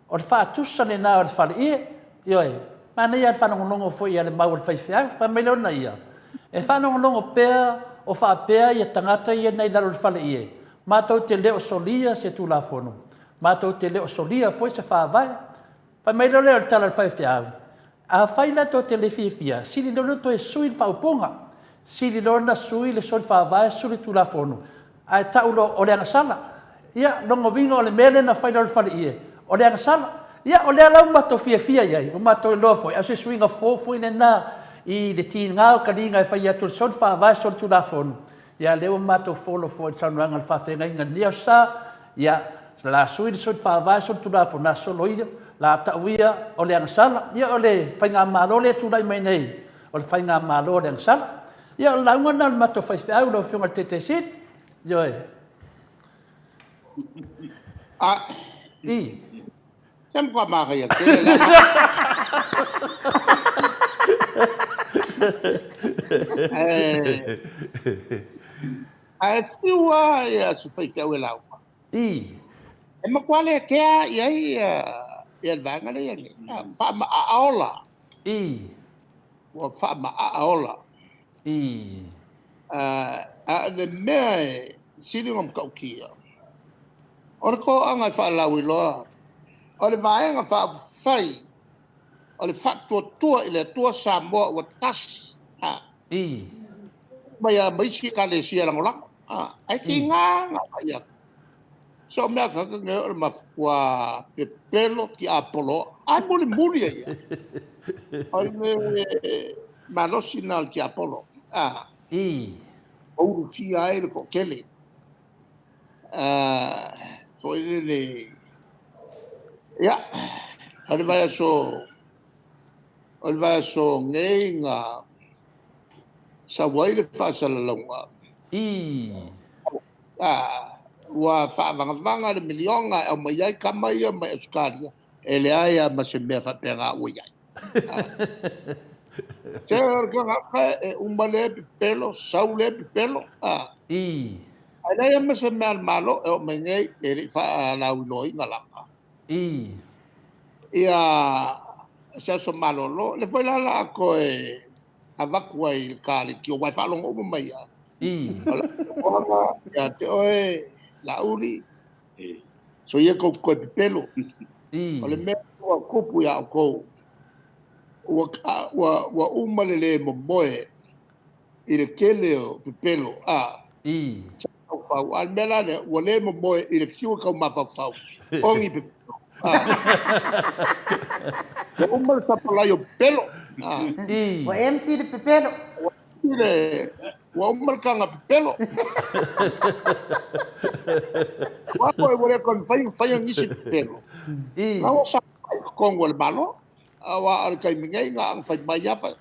O le whaatusa le nā o le whare ie. Ioi. Mana ia le whanongolongo fo ia le mau le whai whiau. Whai mai leo na ia. E whanongolongo pēr o whaapea ia tangata ia nei laro le whale ie. Mātou te leo solia se tū la whono. Mātou te leo solia fwoi se whaavai. Whai mai leo leo le tala le whai whiau. A whaila tō te le whiwhia. Sili leo to e sui le whauponga. Sili leo na sui le soli whaavai suli tū la whono. Ai taulo o leanga sala. Ia longo vinga o le mele na whaila le whale ie. O leanga sala. Ia o lea lau mātou whiawhia iai. O mātou e loa fwoi. A se suinga fwoi ne nā. I le tī ngāo ka ringa e whai atu le soli whaavai soli tū la whono. Ia leo mātou wholo fwoi sanuanga le whawhenga inga nia sa. Ia la sui le soli whaavai soli tū la whono. Nā solo ia. La tauia o le angasala. Ia o le whainga mālo le tūrai mai nei. O le whainga mālo le angasala. Ia o launga na le mātou whai whiau lo whiunga te sit. Ioi. I.
Tem kwa maka ia tele la. Ai fiua ia su fai fiau e lau.
I.
E makwale kea ia vanga le ia. Fa ma aola.
I.
Wa fa ma aola.
I.
A le mea sili ngam kau kia. Ora ko anga fa lau i loa. O le vaenga fa fai. O le tua i le tua Samoa ua tas.
I.
Mai a maisi ka le sia langolang. Ai ki ngā ia. So mea kaka nge o le mafua pepelo ki Apollo. Ai muli ia. O le malosi nal ki Apollo.
I.
Ouru fia ai le kokele. So le ia. Hale vai so ngei ngā sa wai le whaasala launga.
I.
Ua whaavangavanga le milionga au mai ai kamaia mai Australia. E le aia ma se mea whapenga ua iai. Te orka ngaka e umale pipelo, saule pipelo.
I.
Ai nei ma se mea malo e o mai ngei e ri whaalau loi ngalanga.
I.
Ia se so malolo le foi la ko e avakua il kali ki o wai fa longo mai ya.
I.
Ya te oe la uri. So ye ko pelo.
I.
O le me ko kupu ya ko. Wa umale le moe i le kele o pelo.
I.
Au al mela le o le moe i le fiu ka ma fa. Ongi pepelo. O umar sa pala yung pelo.
Wa empty de pepelo.
Wa umar ka nga pelo. Wa ko wala kon fayang isip pelo. Nawa sa kong wal malo. Awa al kay mingay nga ang fay maya fa.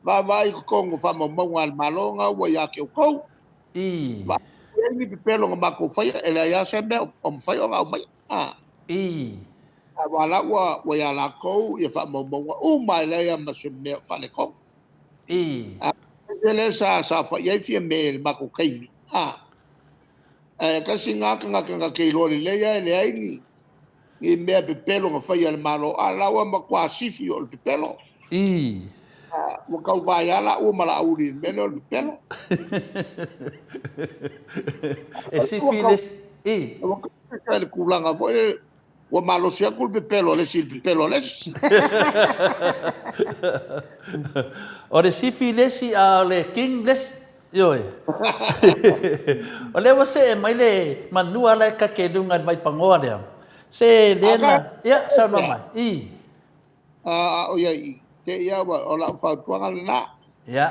Ba ko kong fa mo al malo nga wa ya ke ko. Ba ni pelo nga ba ko fay ela ya sa be fay nga ba. Wala wa ya la ko ia fa mo mai la ya ma se me fa le ko ele sa fa ia fi me ma ko kai mi ka singa ka ke lo le ya le ai ni me pe pelo nga fa ia le malo ala wa ma kwa sifi o le pelo mo kau vai ala o mala uri mele o pelo
E si files i.
mo ka le kulanga fo o malo sia kul pe pelo le sil pelo le
O le si files i a le kingless. Yoi. O le wase e mai le manua lai ka ke dunga mai pangoa lea. Se dena. Ia, sa no mai. I.
o ia i te ia o la fa tuanga na
Ia.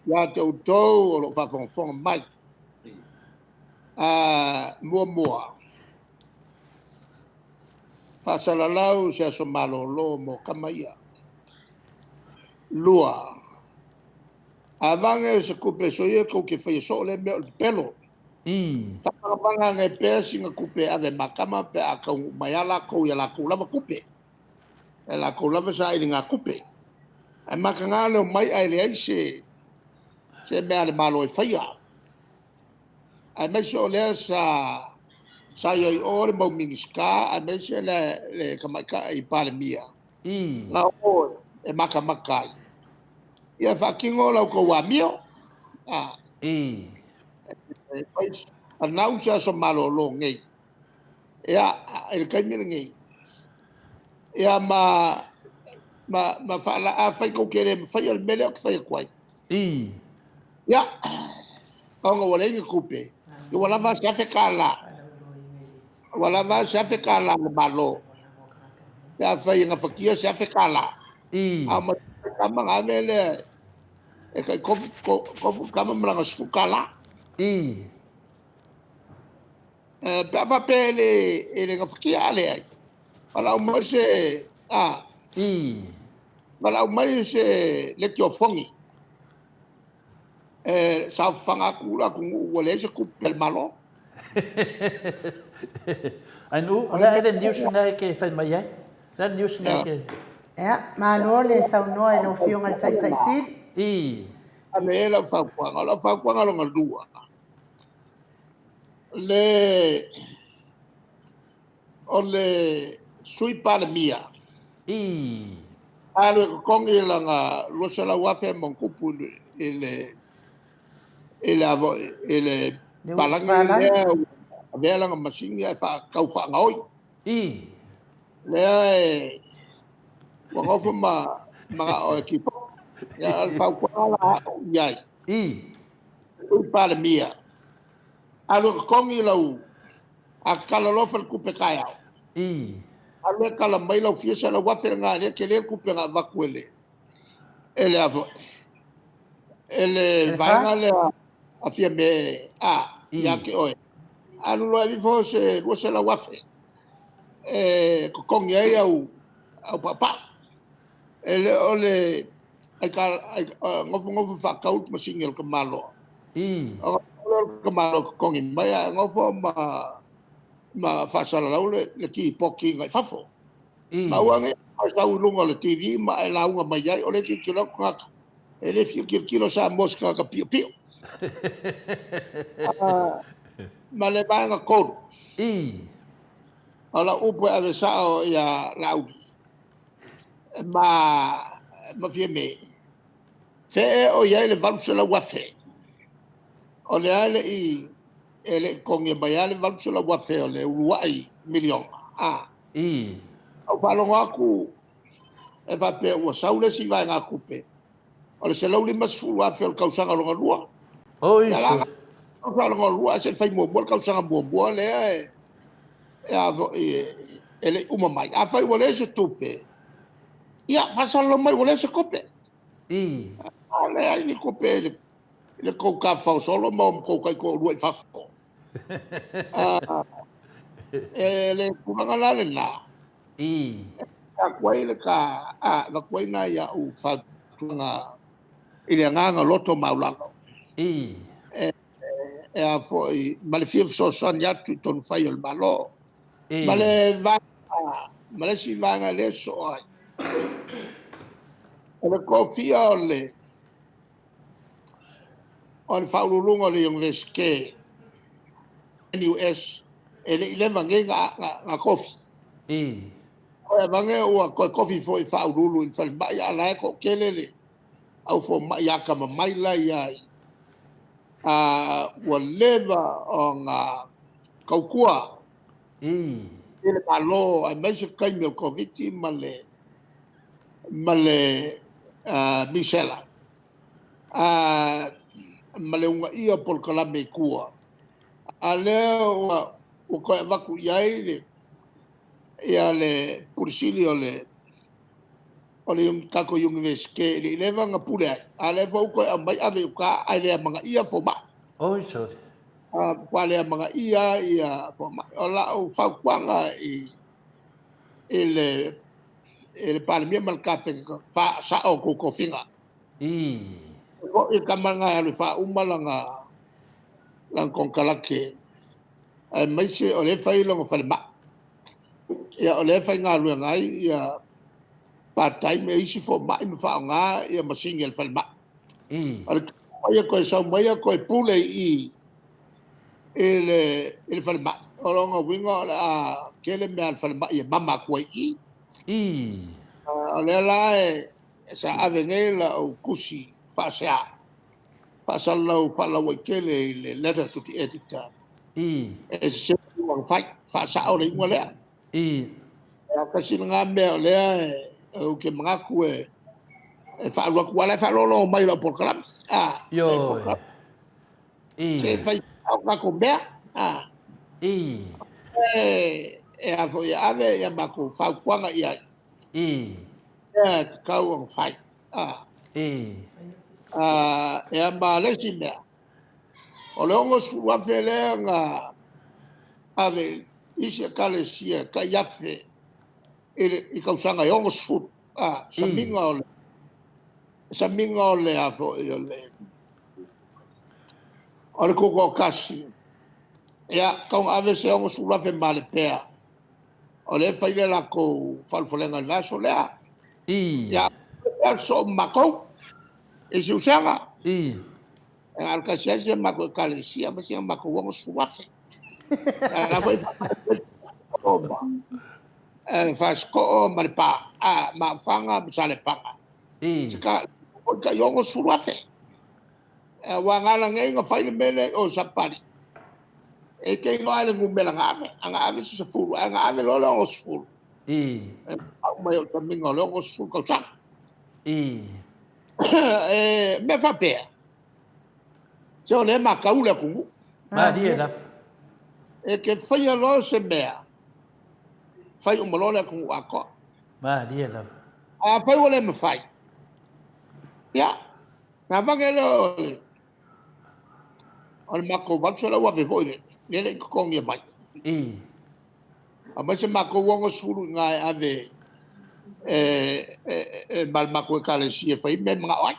ya te utou o lo fa fong mai mua fa salalau se so malo lo mo kamaia lua avange se kupe so ye ko ke fa so le pelo
I.
fa vanga nge pe singa kupe ave makama pe aka mayala ko ya la ko la kupe la ko la sa i nga kupe ai makanga mai ai le se me ale malo e faia ai me so le sa yo ore mo miniska ai me se le kamaka i pale mia
I.
na o e makamaka ia fa kingo la ko wa mio
I.
anau sa so malo lo ngai ia el kaimir ngai ia ma fa la a fa ko kere fa el mele ko fa kwai
I.
ya onga wala ngi kupe i wala va sa fe kala wala va sa fe kala malo ya fa nga fa kia sa fe kala
I.
ama kama ngamele e kai ko kama mlanga su kala
I.
pa va pele ele nga fa kia ale ai wala mo se
I.
wala mo se le kio fongi sa fanga kula ku wala se ku pel malo
Ai nu, ona e le news ngai ke fai mai ai. Le news ngai ke.
Ia, malo le saunoa e no fionga le tai sil.
I.
ame la fa kwanga lo ngalua le ole sui pa mia
I.
alo kongi la nga lo se la wafe mon kupu ele balanga le avela nga masingi fa kau fa ngoi
I.
le wa ngofu ma o equipo ya fa kwala ya
I.
sui pa mia alo kongi la akala lo fa kupe kaya
I.
ale kala mai la fiesa la wafe nga le ke le kupe nga vakuele ele avo ele vai nga le a fia me ya ke oi anu lo vi fo se la wafe ko kongi ai au papa ele ole ai ka ngofu fa kaut masingel ke malo
I.
ke malo kongi mai ngofu ma fa sala la le ki poki ngai fafo
I.
ma wange sa ulunga le TV ma la unga mai ai ole ki kilo ka ele fi kilo sa mosca ka pio ma le banga ko
I.
ala upo ave sa o ya lau ma fi me fe o ya le valso la wafe o le ale i ele konge bayale valso la wafe o le uai milion
I.
au palongo aku e va pe o saule si vai nga kupe o le se lau lima sulu afe o kausanga longa lua
O
ya la
iso.
o palongo lua se fai mo kausanga mo le ele uma mai a fai wale se tupe ia fasalo mai wale se kupe
I.
ale ai ni kupe le ko ka fa solo mo ko kai ko ruai fa ele kumanga la le na
I.
ka kwai le ka ka kwai na ya u fa tunga ile nganga loto maulanga
I.
a foi malefia so son ya tu ton fai el malo
I.
male va male si va le so ai ele kofia ole on faululunga le yung leske NUS ele ile vange nga kofi
I.
o vange o ko kofi foi faululu in fal ba ya la ko kelele au fo mai ya ka mai la ya wa leva o nga kaukua ele palo a mai se kai me covid male misela male unga ia por kala me kua ale o ko vaku yaile ia le pursilio le ole yung kako yung veske le leva nga pule ale fo ko mai ave ka ale manga ia fo ba
Oi, sorry.
wale mga ia fo ma ola o fa kwanga ele palmia mal kape fa sa o ko finga ko kamanga ale fa umalanga lang kong kalake ai mai se ole fa ilong fa ba ia ole fa nga lu ngai ia patai me isi fo ba im fa nga ia masingel fa ba ia ko sa mai ko pule ele fa ba olonga winga kele me al fa ba ia mama ko ole la sa avenela o kusi fa sa lo fa lo kele le letter to the editor se wang fai fa sa o le ngole ya kasi nga me ole o ke mga ku fa lo ku ala fa lo mai lo por kalam
Yo.
ke fa ka ko be a fo ya ave ya ma ko fa kwanga ya ka wang fai e ma le sime o le ongo suwa fele nga ave isi kale sia ka yafe i kausanga i ongo su sa minga ole a fo i ole koko kasi ya kaung ave se ongo suwa fe male pea ole faile la ko falfolenga laso lea ya so mako isi usanga al kasiasi mako kalesia basi mako wongo suwafe la foi fasko malpa ma fanga sale panga ka ka yongo suwafe wangala ngenga faile mele o sapari e ke no ale ngumbela ngave anga ave se fulu anga ave lo lo fulu ma yo também lo fulu ka sa me fa pea se o le makaula kungu
Maria la.
ke fai lo se mea fai umalola kungu ako
Maria la.
fai o le me fai ya na vangelo al mako batsola wa ve voile le kong ye mai se mako wongo sulu ngai ave bal mako kale si fai me nga oi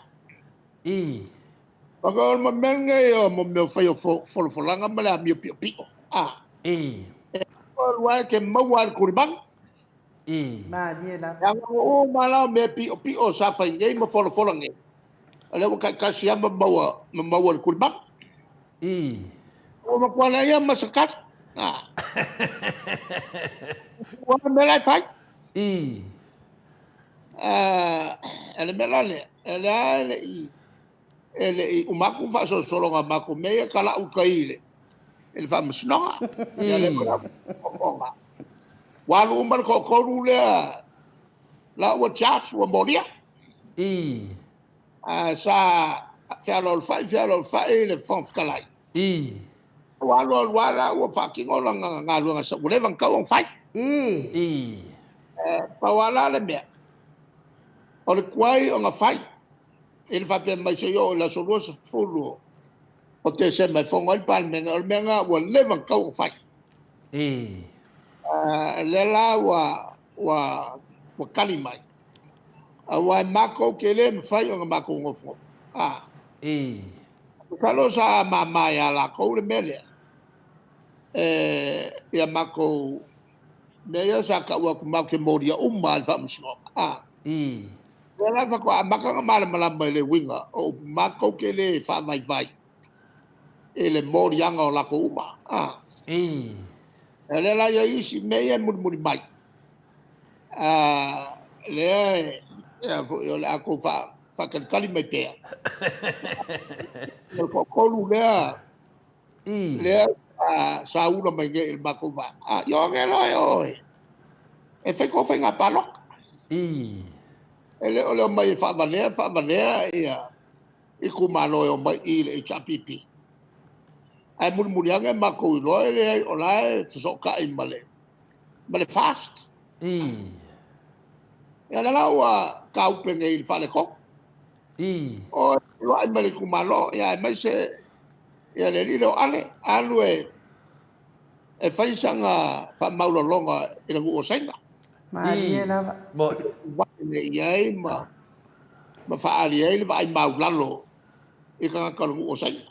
Pagol ma melnge yo mo me fai fo langa mala mi pi por wa ke mawal kurban
ma dia la
yang o mala me pi o sa fai ngai mo fo ngai ale ka sia mawal kurban o ma kwala ya masakat wa me la fai ele melale ele o maku fa solo nga maku me kala u kaile ele fa msnonga ele konga walu umar ko rule la o chat o moria sa fialo fa ele fon kalai walu wala o fucking ola nga lu nga sa ule van ka on fai pa wala le me o le kwai o nga fai ele fa pe mai yo la solo se fulu o te se mai fonga il palmenga o menga o levan ka o fai le la wa kalimai wa mako ke le fai o mako ngofo kalo sa mama ya la ko le mele ya mako me ya sa ka wa mako moria umma fa msno Ela fa ko maka mala le winga o mako ke le fa vai ele mori anga o la ko uma ele la ya isi me ya muri mai le ya yo la ko fa whakalikali mai pēr. Ko kolu lea, lea sa ura mai nge il mako wa. Yo nge loi oi. E whaiko whainga palok. Ele ole o mai whavanea ia. I kumalo o mai i le chapipi. Ai murianga mako i loi le o lai whasoka i male. Male fast. Ia la ua kaupenga i whale kok. O loa i male kumalo, ia mai se, ia le lilo ale, alu e whaisanga whamaulolonga i rangu o senga.
Maria lava.
Wāne iai ma whaari ei le vai maulalo i ka rangu o senga.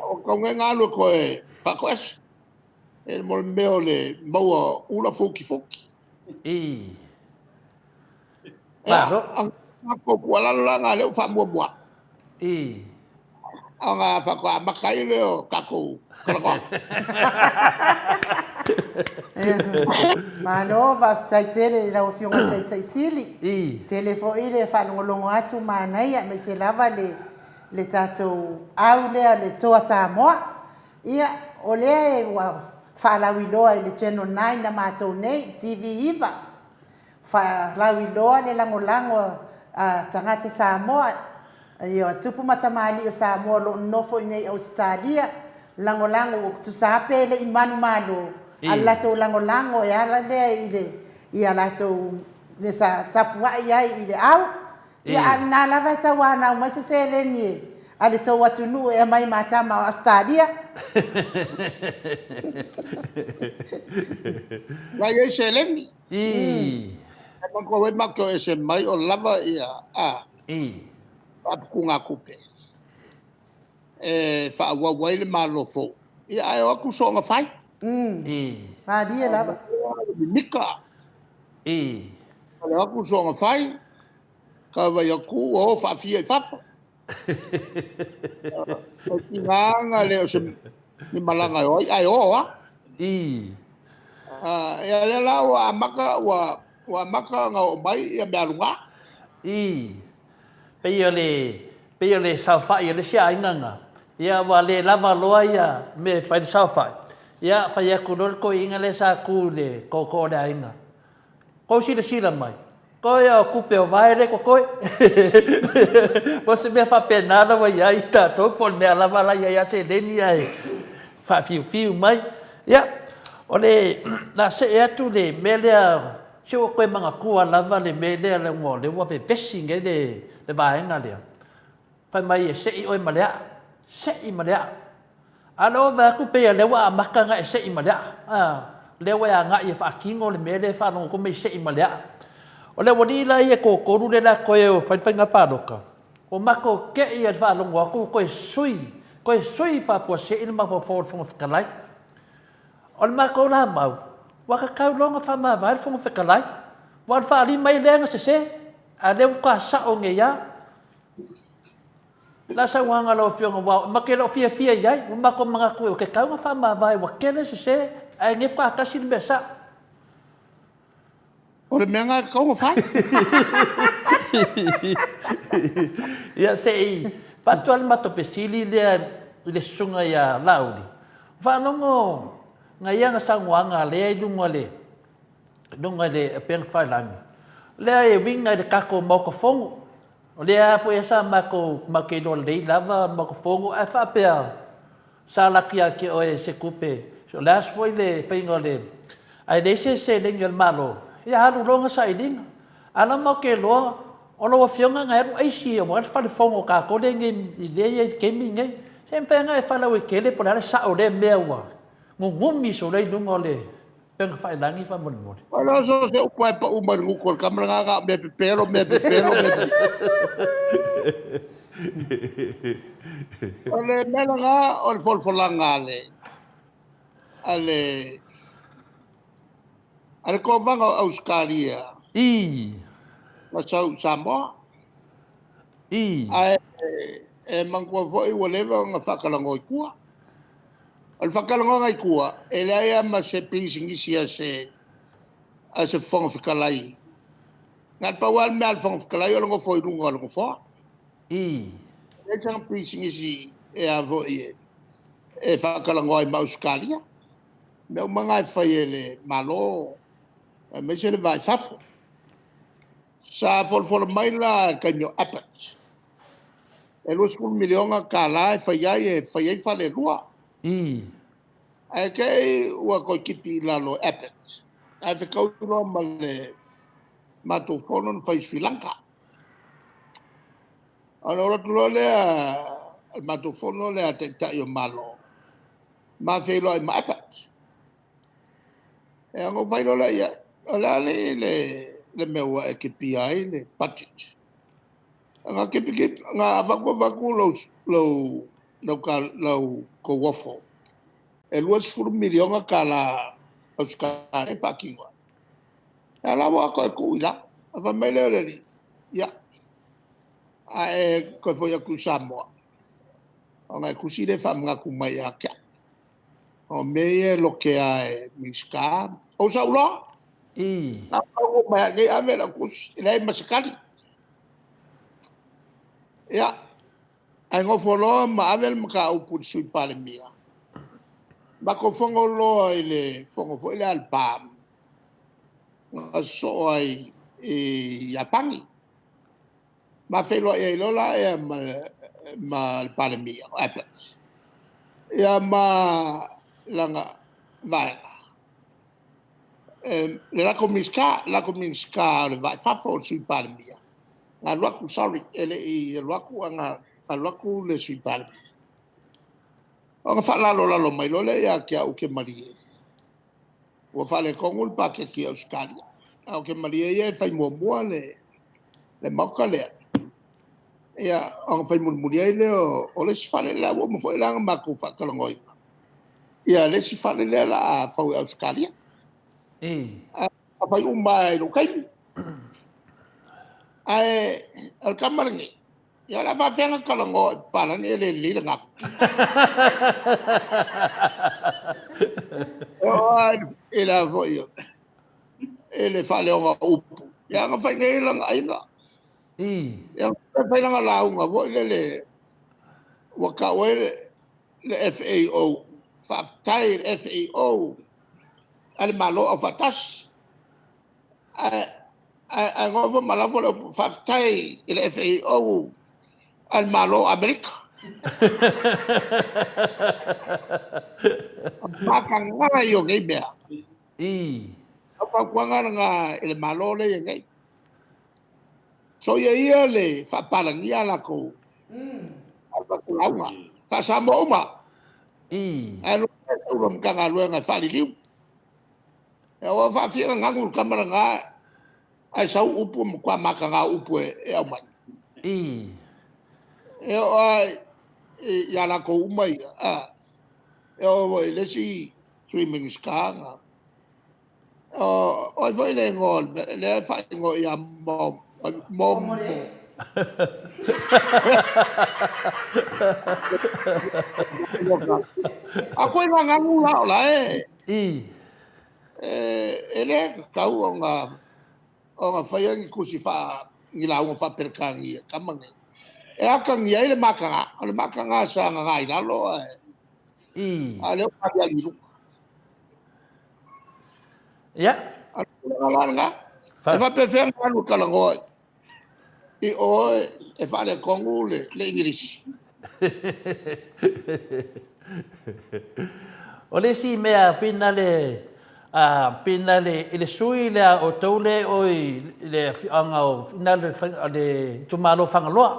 O kaunga ngālu koe whakoes, e mo meo le maua ula fuki. Ang ako kualalo lang nga leo whamua. Ang whakua makai leo kako kalako.
Mano va taitere la ofionga taitai sili. Telefo ile whanongolongo atu manai a me se lava le tatou au lea le toa Samoa. Ia o lea e whaalawiloa i le Channel 9 na mātou nei, TV Iva. Whaalawiloa le langolango tangata Samoa. Ia tupu matamali o Samoa lo nofo nei Australia. Langolango tusape le imanu malo. Alato langolango e ala lea i alato nesa tapua i le au. Ia na lava tawana mai se seleni. Ale tau atu nu e mai matama o Australia.
Ngai e seleni. Ema koe mako e se mai o lava ia apukunga kupe. E whaawawai le malofo. Ia ai o aku songa whai.
Maria lava.
Mika. Ale aku songa whai. Ka vai aku o whawhia i whawha. Nganga leo se ni malanga oi ai oa. Ia le la wa maka wa maka nga o mai ia me alunga.
Pe le saufa ia le sia inganga. Ia wa le lava loa ia me fai saufa. Ia fai aku lor ko inga le sa ku le ko da inga. Ko sila mai. Ko ia kupe o vai le ko koi. Você me fa penada wa ia ita to por me lava la ia se deni ai. Fa fiu mai. Ia ole na se e tu le melea se o koe manga kua lava le melea le mo le wa pe pessing e le vai nga le. Fa mai se I oi malea. Se I malea. Alo va ku pe le wa maka nga se I malea. Le wa nga ia fa kingo le mele fa no ko me se I malea. O le wani la ia ko koru le la koe o whainwhainga pāroka. O mako ke ia wha longo aku koe sui whapua se ina mako whonga whakalai. O le mako la mau, waka kau longa whama vai whonga whakalai. Wan whaali mai lenga se, a leo ka sa o nge ia. La sa wanga lo whionga wau, ma ke lo fia iai, o mako mga koe o ke kau nga whama vai wakele se, a nge whakakasi ni mea sa.
O le mea ngā kaunga whai.
Ia se I, patu ale mato pesili le sunga ia lauri. Whanongo, ngā ianga sanguanga lea I dunga le peang whailangi. Lea e winga le kako mauka fongo. Lea po e sa mako no lei lava mauka fongo, ai whapea sa laki a ke oe se kupe. So lea svoi le whainga le, ai leise se lengi al malo. Ia haru ronga sa ilinga. Ala mau ke loa, ono wa fionga ngai ru aisi e wad fale fongo ka kode nge I le kemi nge. Se mpenga e fala we kele po la sa o le mea wa. Ngumi so le nungo le. Penga fai langi fa mon mon.
Ala so se o kwai pa umar ngukol kamera nga me pepero. Ale mela nga o folfolanga le. Ale ko vanga Australia. Ma sau Samoa. Ai e mangua foi o leva nga whakalango I kua. Al whakalango ngai kua, e lea ma se pisingisi a se whanga whikalai. Ngat pawal me al fong kalayo lo foi lungo lo fo.
I.
E tang pising isi e avo e fa kala ngoi ma Australia. Me mga fai ele malo. Me se le vai fafo. Sa for mai la kanyo apat. E lo skul milionga kala fai ai fa le lua.
I.
Ai ke wa ko kiti la lo apat. Ai te kau no male mato fonon fai Sri Lanka. Ana ora tu le al mato fono le te ta yo malo. Ma fe lo ma apat. E ngo vai lo la ya. Ala le mewa e ke PI le budget. Nga ke nga vaku lo ko wofo. E luas fur miliona kala Oscar e fucking wa. Ala wa ko ila. Ava mele le ya. Ai ko foi a kusamo. Nga kuside fam nga kumai aka. O meye lo que ai miska. O saula.
I.
Ako may agay amin ang kus ilay masikali. Ya. Ay ngo folo maavel makaupun sui palemia. Bako fongo lo ile fongo fo ile alpam. So ai yapangi. Ma felo e lola e ma palemia. Ya ma langa vai. La cominsca le vai fa fo sui palmia. La loaku sorry ele loaku anga loaku le sui palmia. Anga fa la lo mai lo le ya kia o ke marie. O fa le kongul pa ke kia Australia. O ke marie ye fa mo le makale. Ya anga fa mo mulie le o le fa le la mo fo la ma ku fa kalongoi. Ya le fa le la fa Australia. Apa umai lo kai ai al kamar ni ya la fa fenga kalango para ni le li ngap ela foi ele fale o upu ya nga fa ngai lang ai nga ya fa lang la nga vo le wa ka le FAO fa tai FAO al malo of atas a ngovo malafo le faftai il FAO al malo Amerika makanga yo gebe apa kwanga nga il malo le ngai so ye le fa palangia la ko apa kulawa fa samoma alo kanga lo nga fa liu e o fa fia ngangul kamera nga ai sau upu kwa maka nga upu e au mai e o ya la ko umai e o le si swimming ska o voi le ngol le fa ngo ya mom ako nga ngangul la ele kau nga faya ngi kusifa ngi la fa perkangi kamang e akang ya ile makanga sa nga ngai la lo ale pa ya liru
ya
ala nga fa prefer nga kalango e o e fa le kongule le English
o le si mea finale pinale ile sui le o tole oi le anga o finale le tumalo fangaloa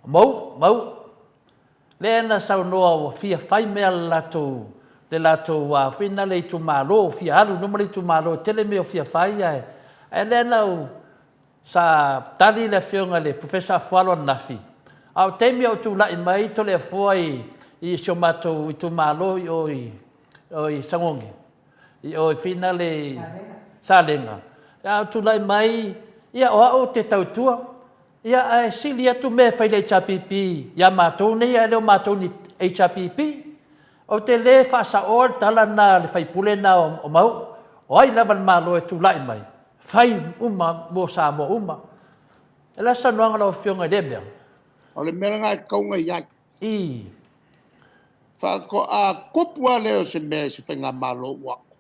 mau le na sau no fia fai me lato le lato wa finale tumalo fia alu no mali tumalo tele me fia fai ai e le na sa tali le fionga le professor Fualo Nafi au temi o tu la mai to le foi i somato tumalo oi sangongi o finale salenga ya tu lai mai ya o te tautua ya ai silia tu me fai le chapipi ya matou nei ya le matou ni HPP o te le fa sa or tala na le fai pule na o mau o ai lava malo e tu lai mai fai uma mo sa mo uma. Ela sa noanga lo fionga debel.
O le mera ngai kaunga iai.
I.
Fa ko a kopua leo se me se whenga malo wako.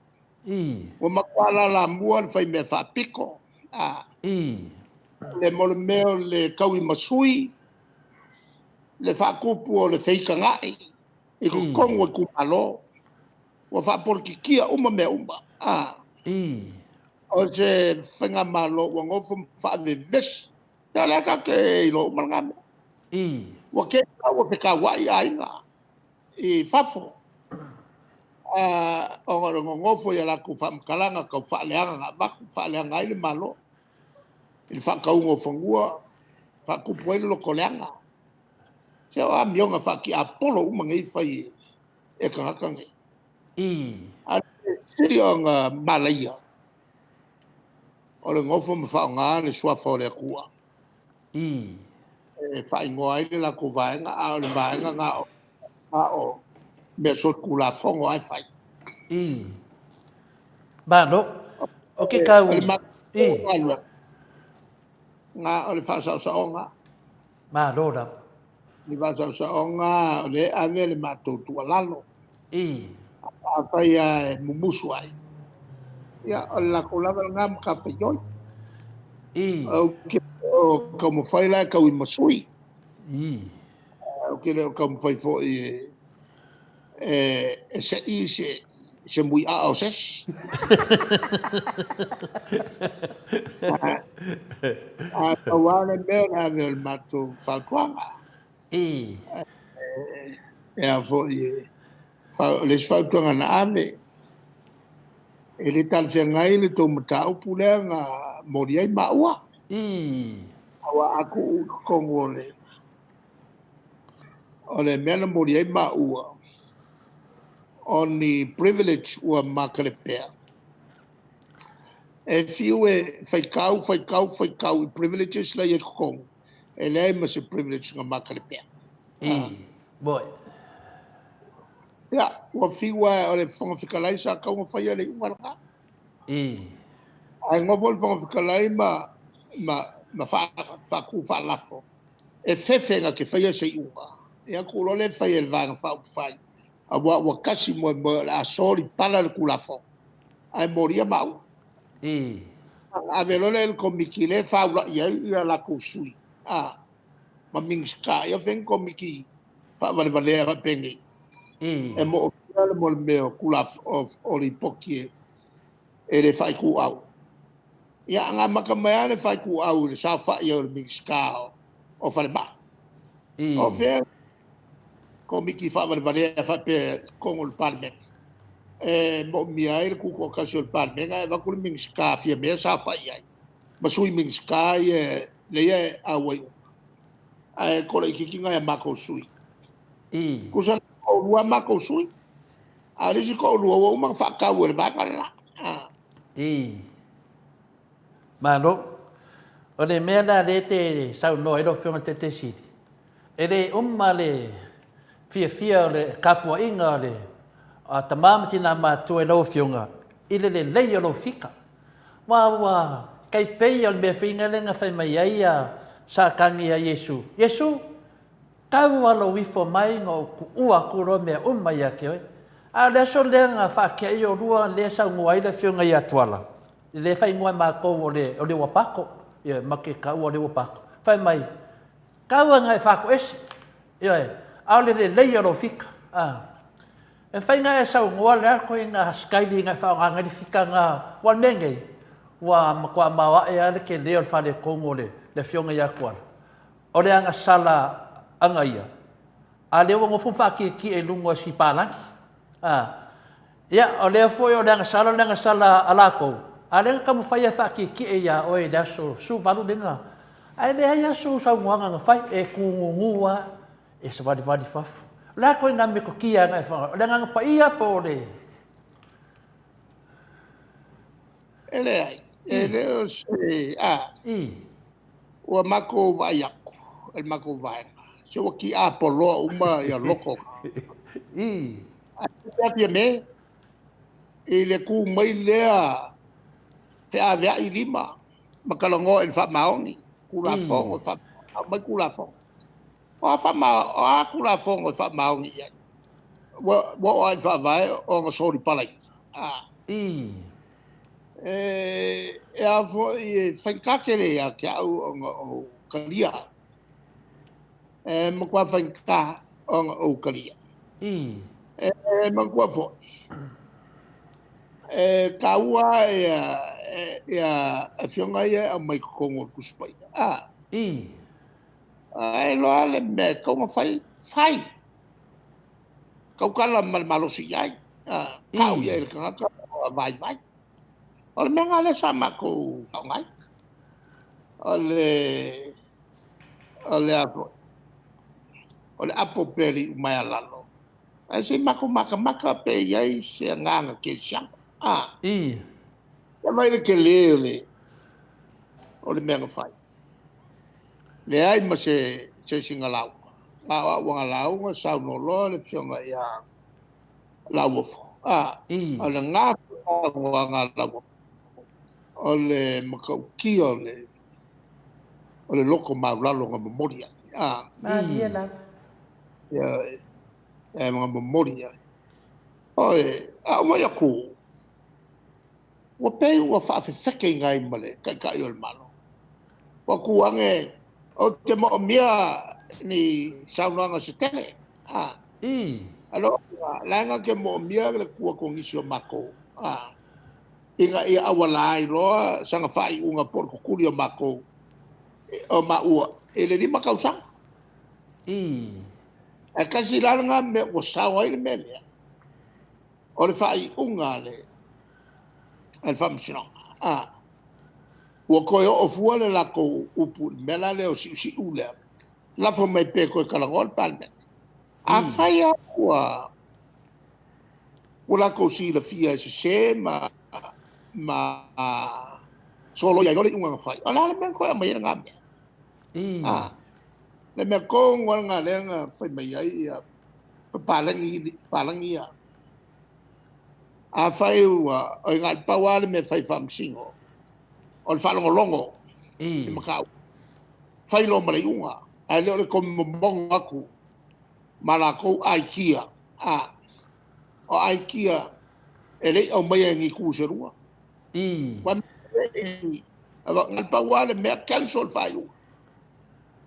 I.
O makwala la mua fai me fa piko.
I.
Le mole meo le kaui masui. Le fa kopua le feika ngai. I ko kongo ku malo. O fa porki kia uma me uma.
I.
O se whenga malo wa ngofu fa de ves. Te ale ka ke ilo umangame.
I.
Wa ke wa pe ka wai ainga. I fafo. O ngofo ya la ku fam kalanga ka fa leanga nga ba ku fa leanga ile malo. Il fa ka ungo fangua fa ku puelo lo koleanga. Se o amionga fa ki apolo umangai fai e ka.
I.
A serio nga malaya. O le ngofo me fa nga le swa fo le kua.
I.
E fa ingoa ile la ku vaenga a le vaenga nga o me so kula fongo ai fai.
I. Ba no. O ke kau. I.
Nga o le fa sa onga.
Ma no da.
Ni va sa onga le ave le mato tu alalo.
I.
A fai mumusu ai. Ya la kula ngam ka fe yo.
I.
O como fai la ka wi masui.
I.
O ke le como fai fo se mui a o ses. A wana me na del mato falquanga.
I.
A fo les fa tonga na ave. Ele tal fe ngai le to mata o pulenga moriai maua.
I.
Awa aku kongole. Ole mena moriai maua. On the privilege ua makalepea. E fiu fai kau i privileges la ye kong. E lei ma se privilege nga makalepea.
I. Boy.
Ya, ua fiu ole whangafikalai sa kau nga whai ale umaraka.
I.
Ai ngovo le whangafikalai ma whaku whalafo. E whewhenga ke whai se unga. E aku role whai e vanga whai. A wa kasi mo la sori pala le kulafo. Ai moria mau.
I.
A velole el komikile fa ia la kusui. Ma mingska ia ven komiki fa valea pengi.
I.
E mo le mo meo kulaf of olipokie e le fai ku au. Ia nga makamaya le fai ku au le sa fa ia le mingska o fa le ba.
I.
O ve komiki fa valea fa pe con il parme. Mo mia il ku ko kasio il parme nga va ku mingska fia me sa fa ia. Ma sui mingska le ia awai. Ai ko le kikinga ya mako sui.
I.
Kusa o lua mako sui. Ari si ko lua o mang fa ka wel va kala.
I. Ma no. O le mea la le te sau no e do whiunga te siri. E le le fia le kapua inga le a tamamati na mātua e lau whiunga. I le lei o lo fika. Wa kai pei o le mea whiinga lenga whai mai aia sa kangi a Yesu. Yesu, kau alo wifo mai ngā ku ua kuro mea umai a ke oi. A le so lea ngā whakei o rua le sa nguai le whiunga i atuala. Le whai nguai mākou o le wapako. Ia make kau o le wapako. Whai mai, kau a ngai whako esi. Ia au le lei o lo fika. E whai ngā e sau ngua le arko i ngā skaili ngā whao ngā ngari fika ngā wanmengei. Wa makua mawa e ale ke leo le whale kongo le whiunga i akuala. O le anga sala anga ia. A leo ngofu whaki ki e lungo si pālangi. Ia, o leo foi o le anga sala alako. A leo kamu whai a whaki ki e ia o e daso su valu denga. A le hai aso sau nguanga ngā whai e kungungua e sa wadi fafu. La koe ngā me ko kia ngai whanga. O le ngā pa ia po le.
Ele ai. Ele o se
I.
ua mako vai aku. El mako vai. Se o ki a polo uma ia loko.
I.
A pia me. E le ku mai lea Fea vea i lima. Makalango en fa maoni. Kula fongo fa mai kula fongo. O fa ma o kula fongo fa maoni ya. Wo o fa vai o ngo sori palai. E a fo e fankakere ya ke au o kalia. E mo kwa fanka o kalia. E mo fo. E kaua e fionga ia a mai kongo kuspai. E lo ale me kongo fai. Kau kala malosi ai. Kau ia il kanga vai. Ole menga le sama ko ngai. Ole apo peli mai alalo. Ai se maka pe ai se nganga ke siang. E vai le ke le. Ole menga fai. Le ai ma se singalau. Wanga lau nga sau no lo le fionga ia lau fo. Ole nga wanga lau. Ole makauki ole loko maulalo nga memoria.
Mariela.
Mga memoria. Oe, wai aku. Wa pei wa whaafewheke ngai male, kai o le malo. Wa kuange, o te mo mia ni saunoanga se tele. Alo, langa ke mo mia le kua kongisi o mako. Inga ia awalai loa, sanga whai unga por kukuri o mako. O maua, ele ni makausanga. E kasi lalanga me o sawa ile mele. O le whai unga le. Al whamsinonga. Ua koe o fua le lako upu mela le o si ule. Lafo mai pe koe kalangol palme. A whai a ua lako si la fia se ma solo ia nole unga whai. Ala le men koe a mai nga mea. Le mea kong wanga lenga whai mai ai palangi a. A whai ua o inga pawale me whai whamsingo. O le whalongolongo. I makau. Whai lo malai unga. A leo le komongo aku. Malako aikia. O aikia e lei au mai ngi kuserua. Wan ngal pawale me cancel whai unga.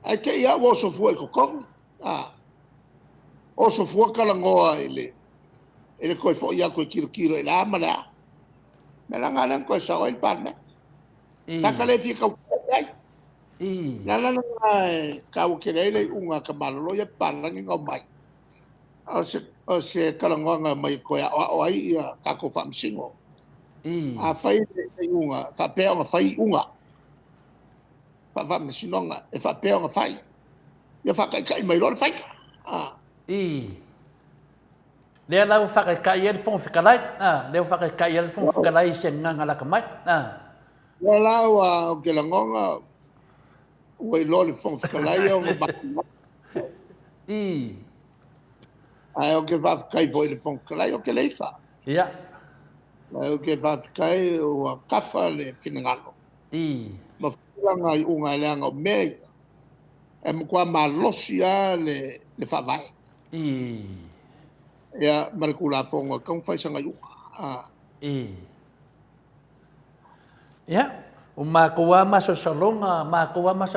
Ai ke ia wo so fua ko kong. O so fua kalangoa ele koe fo ia koe kiro ele amala. Me langa nang koe sa oil pan me. Taka le fia kau kai. Nala kau kelele unga ka malolo ia pan langi ngau mai. O se kalangoa mai koe o ai ia kako whamsingo. A whai unga, whapea nga whai unga. Whamsinonga, e whapea nga whai. Ia whakaikai mai lor whaika.
Lea lau whakaikai e whong whikalai. Lea whakaikai e whong whikalai se nganga laka mai.
Lea lau o ke langonga ui lori whong whikalai o ngā baki. Ai o ke whakakai voi le whong whikalai o ke leika.
Ia.
Ai o ke whakakai o kafa le whinangalo. Ma whulanga i unga leanga o mea. E mkua malosia le whawai. Ia marikula whonga kong whaisanga i unga.
Ia. O mākua masa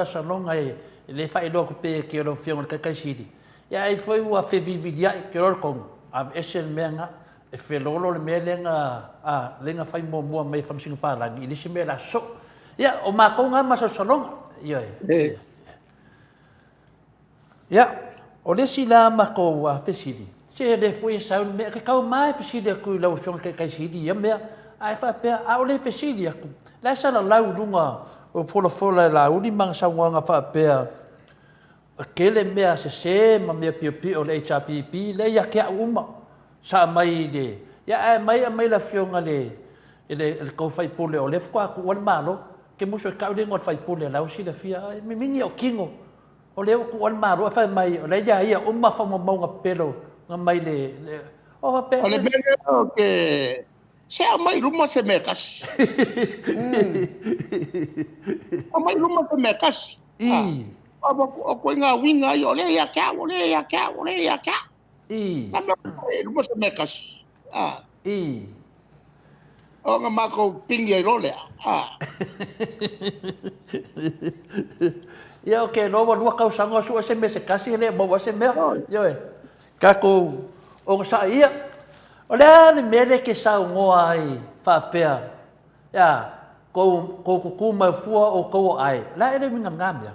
salonga e le whaidoko pe ke oro whionga kakai siri. Ia e whai ua whevividia ke oro kong. A esen mea nga e whelolo le mea lenga whai mua mai whamsingu pārangi. I lisi mea la so. Ia o mākua masa salonga. Ia e. Ia, o lesi la mako wa pesidi. Se le foi saun me ka kau mai pesidi aku lau fiong kai sidi ia mea. Ai fa pe a o le pesidi aku. La sala lau lunga o fola la uni mang sawanga fa pe. Kele mea se ma mea pio le HRPP le ya ke uma. Sa mai de. Ya mai la fiong ele ko fai pole o le fwa ku wan malo. Ke muso ka de ngot fai pole lau si le fia. Mi mingi o kingo. O leo ku on maro fa mai o le ia fa mo nga pelo nga mai le o pe
o le mele o ke Se a mai luma se mekas. A mai luma se mekas.
I.
O ko nga winga yo le ya ka, ole ya ka, ole ya ka.
I.
Na luma se mekas.
I.
O nga mako pingi ro le.
Ia o ke no wa kau sanga su se me se kasi le mo se me. Yo e. Ka ko o sa ia. O le ni mele ke sa ngoa ai fa pea. Ya, ko mai fua o ko ai. La ele minga ngamia.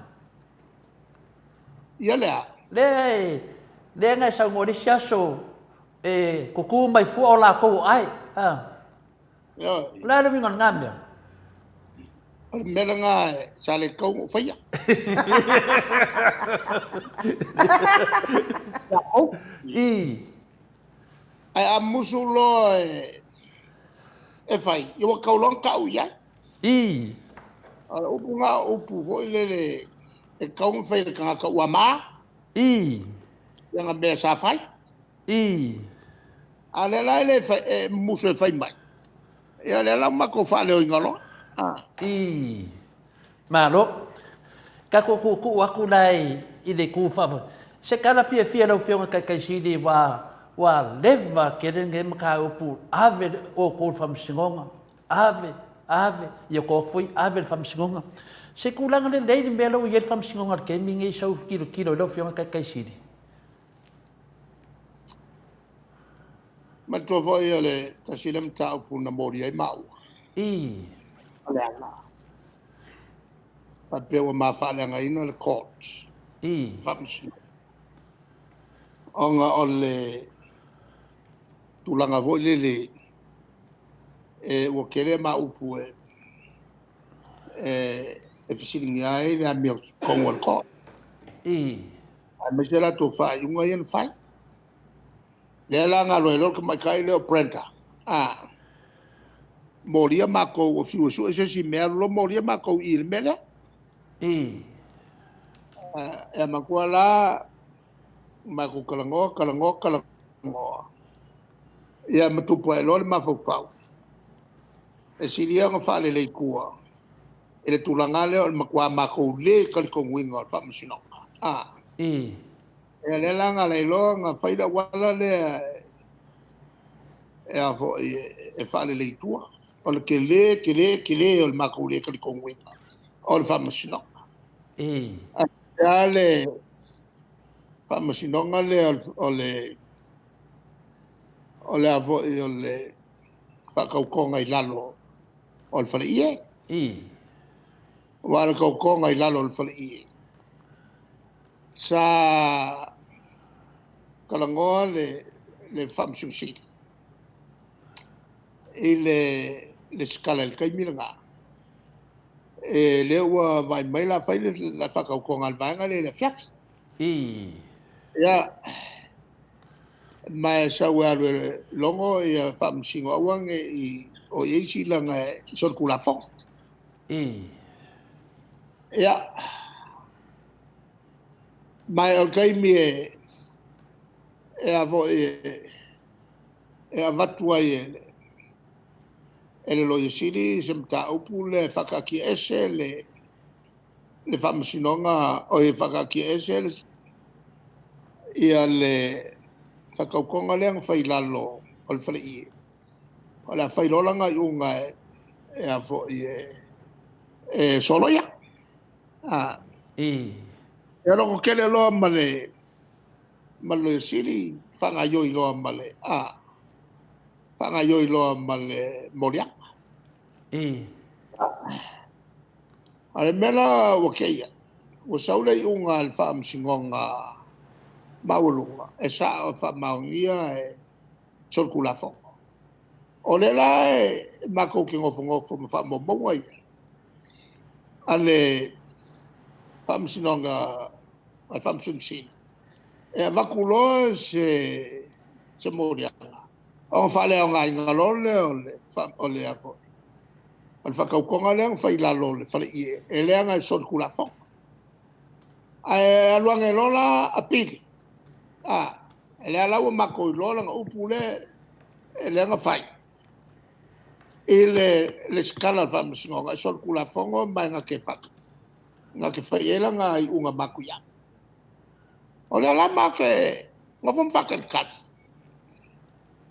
Ia le.
Le ngai sa ngori siaso ko mai fua o la ko ai. La ele minga ngamia.
Mela nga sa le kau mo faya.
I.
Ai a musulo e fai. Iwa kaulong kau ia.
I.
Upu nga upu ho ile e kau mo fai ka ka wama.
I.
Ia nga be sa fai.
I.
Ale la ile fai musu e fai mai. Ia le la ma ko fa le o ngalo.
I. Malo. Ka ko aku lai i le ku fa. Se kala fia lo fia ka sidi wa leva ke nge maka upu ave o ko fam singonga. Ave ia ko foi ave fam singonga. Se kulang le le melo ia fam singonga ke mingi so kilo lo fia ka sidi.
Ma to foi le tasilem ta upu na mori ai mau.
I.
Pa peo ma fale nga ina le court.
I.
Famsi. Onga ole tulanga vo le o kere ma upu fisili ai le mi kongo court.
I.
A me sera to fa unga yen fa. Le la nga lo ke mai kai le prenta. Moria mako o fiu su ese si me lo moria mako il mele.
I.
E makuala mako kalango. Ia matupu e lole mafau. E siria nga fale le kua. E le tulanga le o makua mako le kalikonguinga o whamasinoka.
I.
E le langa le lo nga whaida wala le e afo e fale le tua. O le ke le o le mako le kalikonguinga o le whamasinoka.
I.
Ale whamasinonga le o le avo o le whakaukonga I lalo o le whale ie.
I.
Wale kaukonga I lalo o le whale ie. Sa kalangoa le whamsungsiri. I le skala le kaimira ngā. E le ua vai mai la fai la whakaukonga al vaenga le fiafi.
I.
Ia, mai sa ua le longo ia whamsingo awang o eisi langa sor kula fong.
I.
Ia, mai al kaimi e avo e avatua ele lo yesiri se mta upu le whakaki ese le whamasinonga o e whakaki ese ia le whakaukonga leang whailalo o le whale ie. O le whailolanga I unga e a fo e soloia.
I.
E loko kele loa male yesiri whangayoi loa male whangayoi loa male moriak.
I.
Ale mela o keia. O saule I unga al whaamsingonga maulunga. E sa o whaamaungia e sorkula fonga. O le la mako ki ngofo ma whaamomonga ia. Ale whaamsingonga al whaamsungsina. E wakuloa se morianga. O whale o ngai ngalole o le afo. Al whakaukonga leang whailalo le whale ie. E leanga e sorkula fonga. Ai aluanga e lola a pili. E lea lau mako I lola nga upu le e leanga whai. le skala fa msinga so kula fongo mai nga ke fa nga ke fa yela nga I unga makuya ole la ma ke nga fom fa kan kat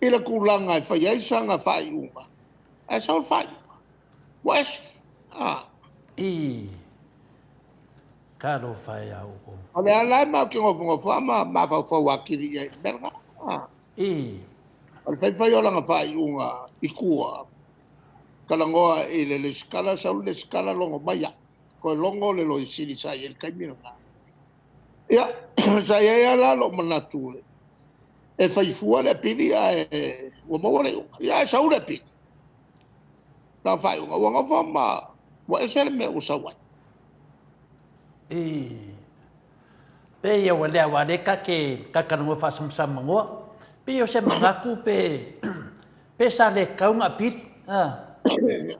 ile kula nga fa yesa nga fa I unga e so fa wes
Karo fai au ko.
ole la ma ke ngo fa ma fa wakiri e berga ole fa yola nga fa I unga ikua kalangoa le skala sa le skala longo maya ko longo le lo isili sa el kaimino na ya sa ya la lo manatu e fai fu le pili e o mo le ya sa le pili la fai o nga fa ma wa esel me usawa
Pe ia wale wale ka kanungo fa sam ngo. Pe yo se mangaku pe sa le kaunga pit.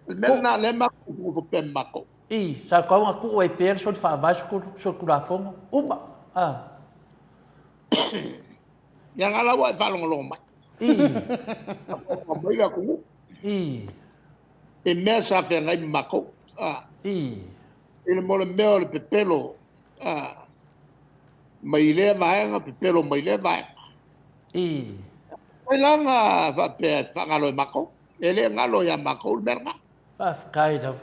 Mena le ma ku pe mako
Sa kaunga ku o pe so fa va so ku la fongo. Uma.
yang ala wa fa lo mai ko mai la ku e me sa fe ngai mako il mo le meo le pepelo mai le vai nga pepelo mai le vai la nga fa pe fa ngalo mako ele ngalo ya mako berga
Fa kind of.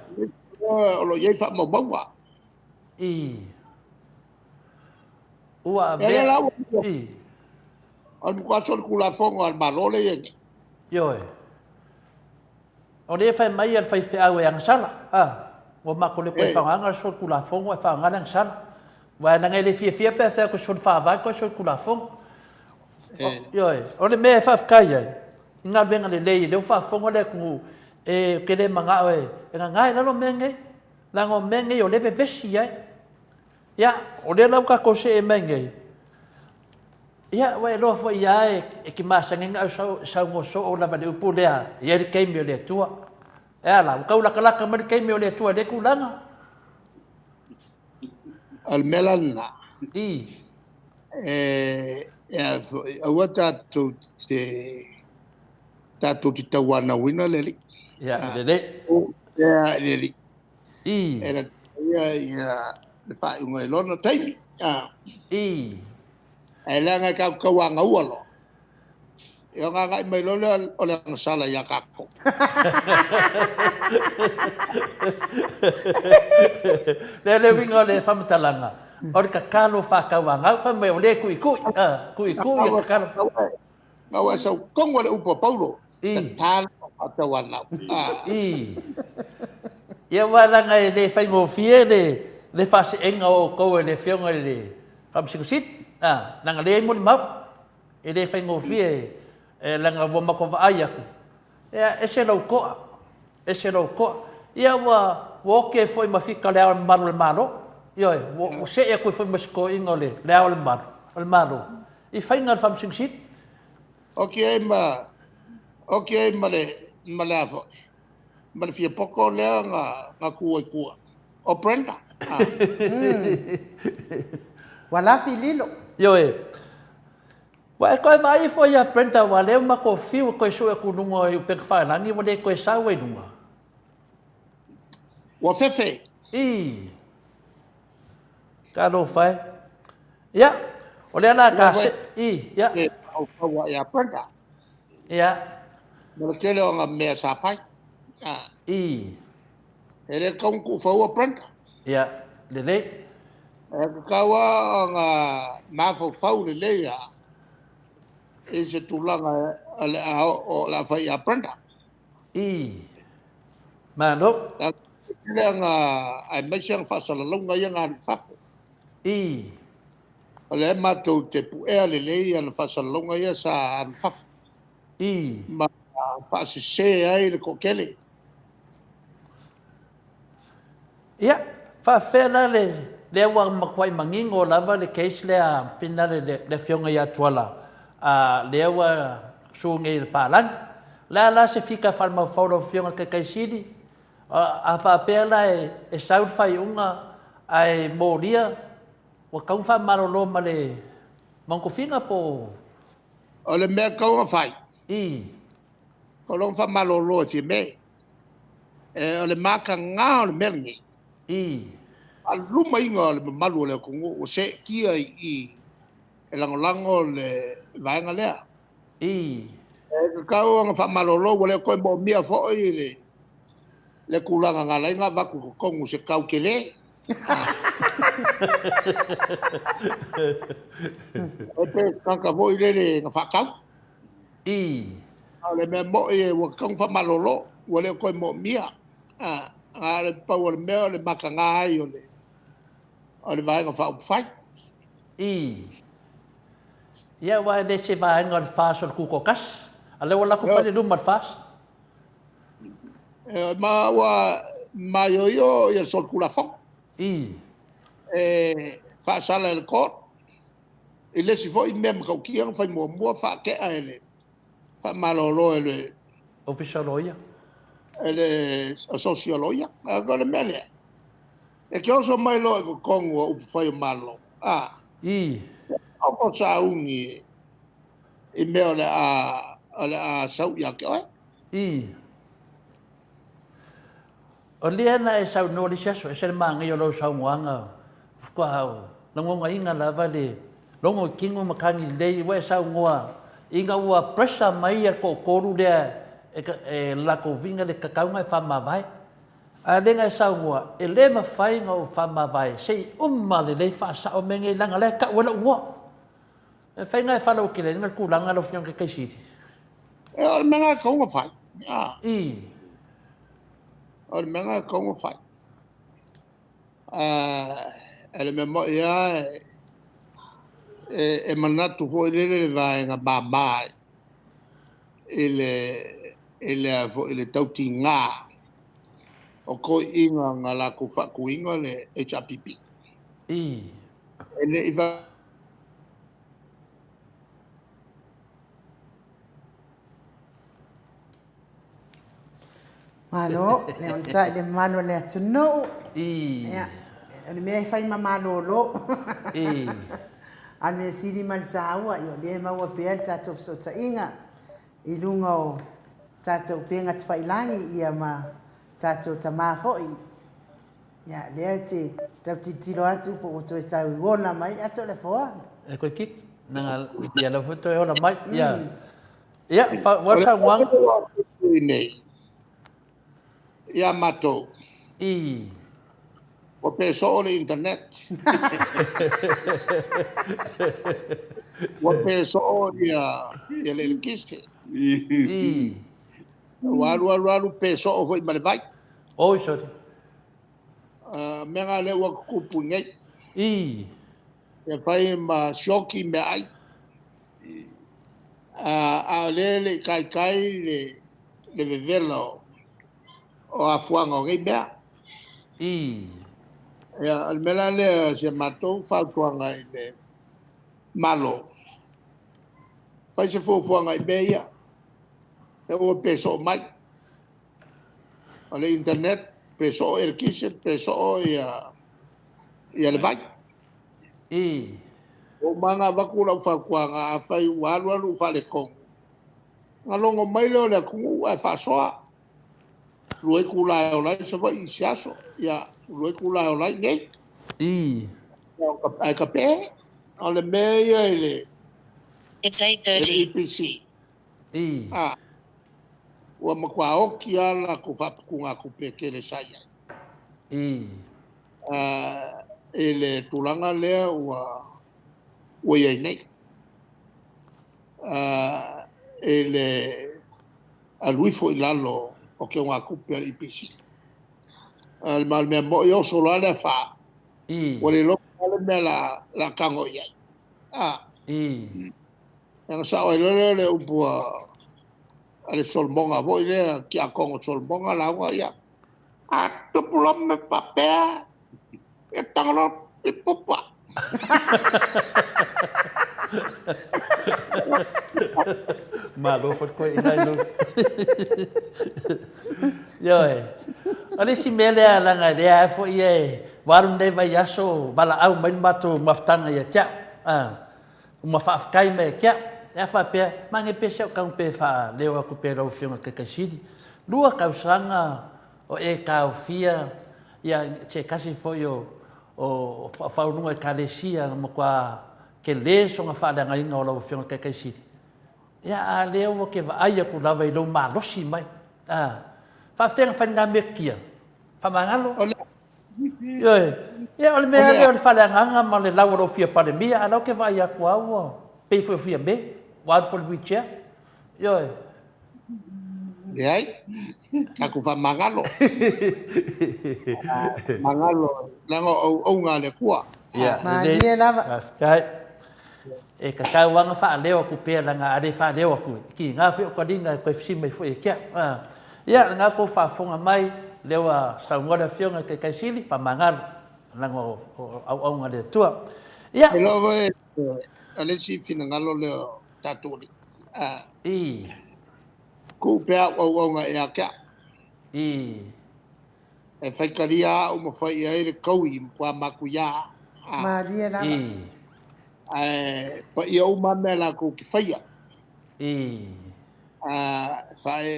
lo ye fa mo bawa
Ua
ele la
be.
al ko so kula fongo al balole ye
Yo. O le fai mai al fai fe au yang sala. O ma ko le ko fa nga so ku la fongo fa nga lang sala. Wa na ngele fie pe fa ko so fa va ko so ku la fongo. Yo. O le me fa kai ai. Inga benga le fa fongo le ku ke le manga e nga na lo menge. La ngo menge yo le vesi ai. Ya, o le la ka ko se menge. Ya, wa lo fo ya e ki masangenga sa ngo so o la va le upulea. Ya le kei me le tua. Ela, ka ula kala ka me kei me le tua le kulanga.
al melana awata to te tawana wina leli
Ya, le.
ya leli
I.
era ya le fa un elona taimi ela nga ka wanga ualo yo nga mai lo o le sala ya kako
Le wingo le famtalanga. Or ka kalo fa ka wanga fa me le ku ya kalo.
nga wa sa kongo le upo paulo tal tawana
Ya wala nga le fa ngo fie le fa se enga o ko le fionga le fam sit nang le mun map le fa ngo fie la nga bo mako va ayaku ya ese lo ko ya wa ke foi ma fika le malo yo wo se e ko foi masko ingole le al malo I fa nga fam sit
okay male afo man fie poko le nga ku o prenda
Wala fililo.
yo wa ko vai foi a prenta wa le ma ko fiu ko so ku nungo pe fa na ni mo de ko sa we nungo
wa fefe
ka lo fai ya o le na ka ya
wa ya prenda
ya
no ke le nga me sa fai ele kong ku fa wa prenda
ya le
ka wa nga ma fo fa le ya e se tulanga o la fa ya prenda
ma no
le nga ai me siang fa sa longa ya nga fa le ma to te pu e le ya fa sa longa ya sa an fa ma fa se ai le kokele
ya fa fela le wa makwai mangingo lava le case le pina le fionga ya tuala le wa sunge il palang la se fica farma foro fionga ke kaisidi a fa pela e saud fai unga ai moria wa kau fa marolo male manko finga po
o le me ka wa fai ko long fa malolo fi me o le maka ngā o le merni.
I.
A luma inga o le malu le kungu o se kia i e langolango le vaenga lea.
I.
E kau anga whamalolo wale koe mo mia fo i le kulanga ngā lainga waku ko kongu se kau ke le. E pe kanka vo i le ngā whakau.
I.
A le mea mo i e wakang whamalolo wale koe mo mia. Ngā le pau o le mea o le maka ngā ai o le vaenga whau whai.
I. Ia wa le se va ngor fast or kuko kas. Ale wala ko fale lumar fast.
Ma wa ma yo i sol kula fo.
I.
Fa sala el court. E le si fo i mem ka ki ang fai mo fa ke a ele. Fa malolo ele.
Official lawyer.
Ele sociologia. Agora mele. E que oso mai lo ko kongo u fai malo.
I.
Ako sa ungi i me ole a sau ia ke oi.
I. O liana e sau no li saso e se manga yo lo sau mwanga. Fukua hau. Lango nga inga la vale. Longo kingo makangi lei we sau ngoa. Inga ua pressure mai ar ko koru lea e la ko vinga le kakau ngai whama vai. A lenga e sau ngoa. E le ma whai ngau whama vai. Se umma le lei whaasa o menge langa le ka wala ngoa. E whai ngai whalau ki le ngal kulanga lo whiong ke kaisiri.
E o menga kongo fai.
I.
O menga kongo fai. Ele me mo ia e manatu fo ile vai nga babai. Ele fo ile tauti nga. O ko inga nga la ku fa ku inga le HPP.
I.
Ele iva
Malo, le on sa le malo le tunu.
I.
Ya. Le me fai mamalo lo.
I.
Ane siri maltawa yo le ma wa pe tato so ta inga. I lunga o tato penga tfailangi ia ma tato tamafo i. Ya le te tauti tiro atu po to sta wona mai ato le fo.
E koe kik? Nanga ia la foto e ona mai. Ia. Ia, wasa wang.
nei. Ia mato.
I.
O pe so le internet. O pe so ia le kiske.
I.
Waru pe so foi male vai.
Oi, sorry.
Menga le wa kupu ngai.
I.
E fai ma shoki me ai. A le kai le vevelo o a fuanga o ngai bea.
I.
Ya al mela le se matou fa fuanga le malo. Fai se fuanga i bea. E o peso mai. Ale internet peso el kise peso ia le vai.
I.
O manga vakula fa kuanga a fai walu fa le kong. Ngalongo mai le ku a fa soa. Lue kula o lai se vai siaso. Ya lue kula o lai nei.
I.
Ai kape. Ale meia ele.
It's 8:30.
EPC.
I.
Ua makua oki ala ko fa kunga ku pekele saya.
I.
Ele tulanga lea ua iai nei. Ele alui fo ilalo o ke unga kupe al IPC. Mal mea mo yo solo ale fa.
I.
Wale lo ale mea la kango iai.
I.
Yang sa o le upua ale solmonga vo ile ki a kongo solmonga la ua ia. Tu pulom me papea. E tangalo e pupa.
Malo fot ko inai lu. Yoi. Ali si mele ala nga dia fo ye. Warum de vai yaso bala au main batu maftanga ya cha. Uma fa kai me cha. Ya fa pe mangi pe se kang pe fa leo ku pe ro fiona ke kasidi. Lua ka sanga o e kaufia ia che kasi foi o faununga kalesia mo kwa ke leso nga fa nga inga o lo fiona kai siti ia a leo ke va ai ku lava i lo malosi mai fa tenga fa nga mekia fa mangalo ia ole me ale ole fa nga ma le lawo lo fia pandemia ala ke va ia ku au pe foi fia be wa for wheelchair
Ai, kaku fa mangalo. Mangalo, lango o nga le kua.
Ma dia lava.
Kai e ka ka wanga fa leo ku pe la nga ale fa leo ku ki nga fi ko dinga ko fi mai foi kia. Ia nga ko fa fonga mai leo a sa ngora fionga ke kai sili fa mangalo lango au nga le tua. Ia.
Hello ale si fina ngalo le tatuli. Ku pea o nga e aka. E whaikaria o ma whai e le kaui kwa makuia.
Ma dia lava.
Pa ia o ma mela ko ki whaia. Whae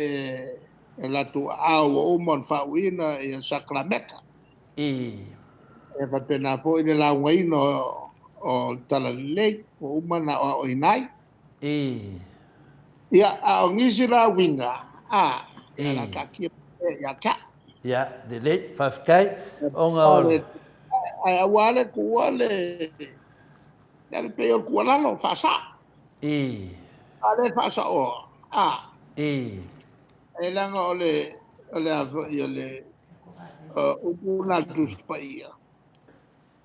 e latu au o man whauina e Sacramento. E whapena po i le laungaino o Talalei o umana o Inai. Ia o ngisi la winga ia la kakia ia ka
ia de le fafkai onga
ai wale ku wale le pe o ku la lo fa sa ale fa sa o e la ngo le o na tu spaia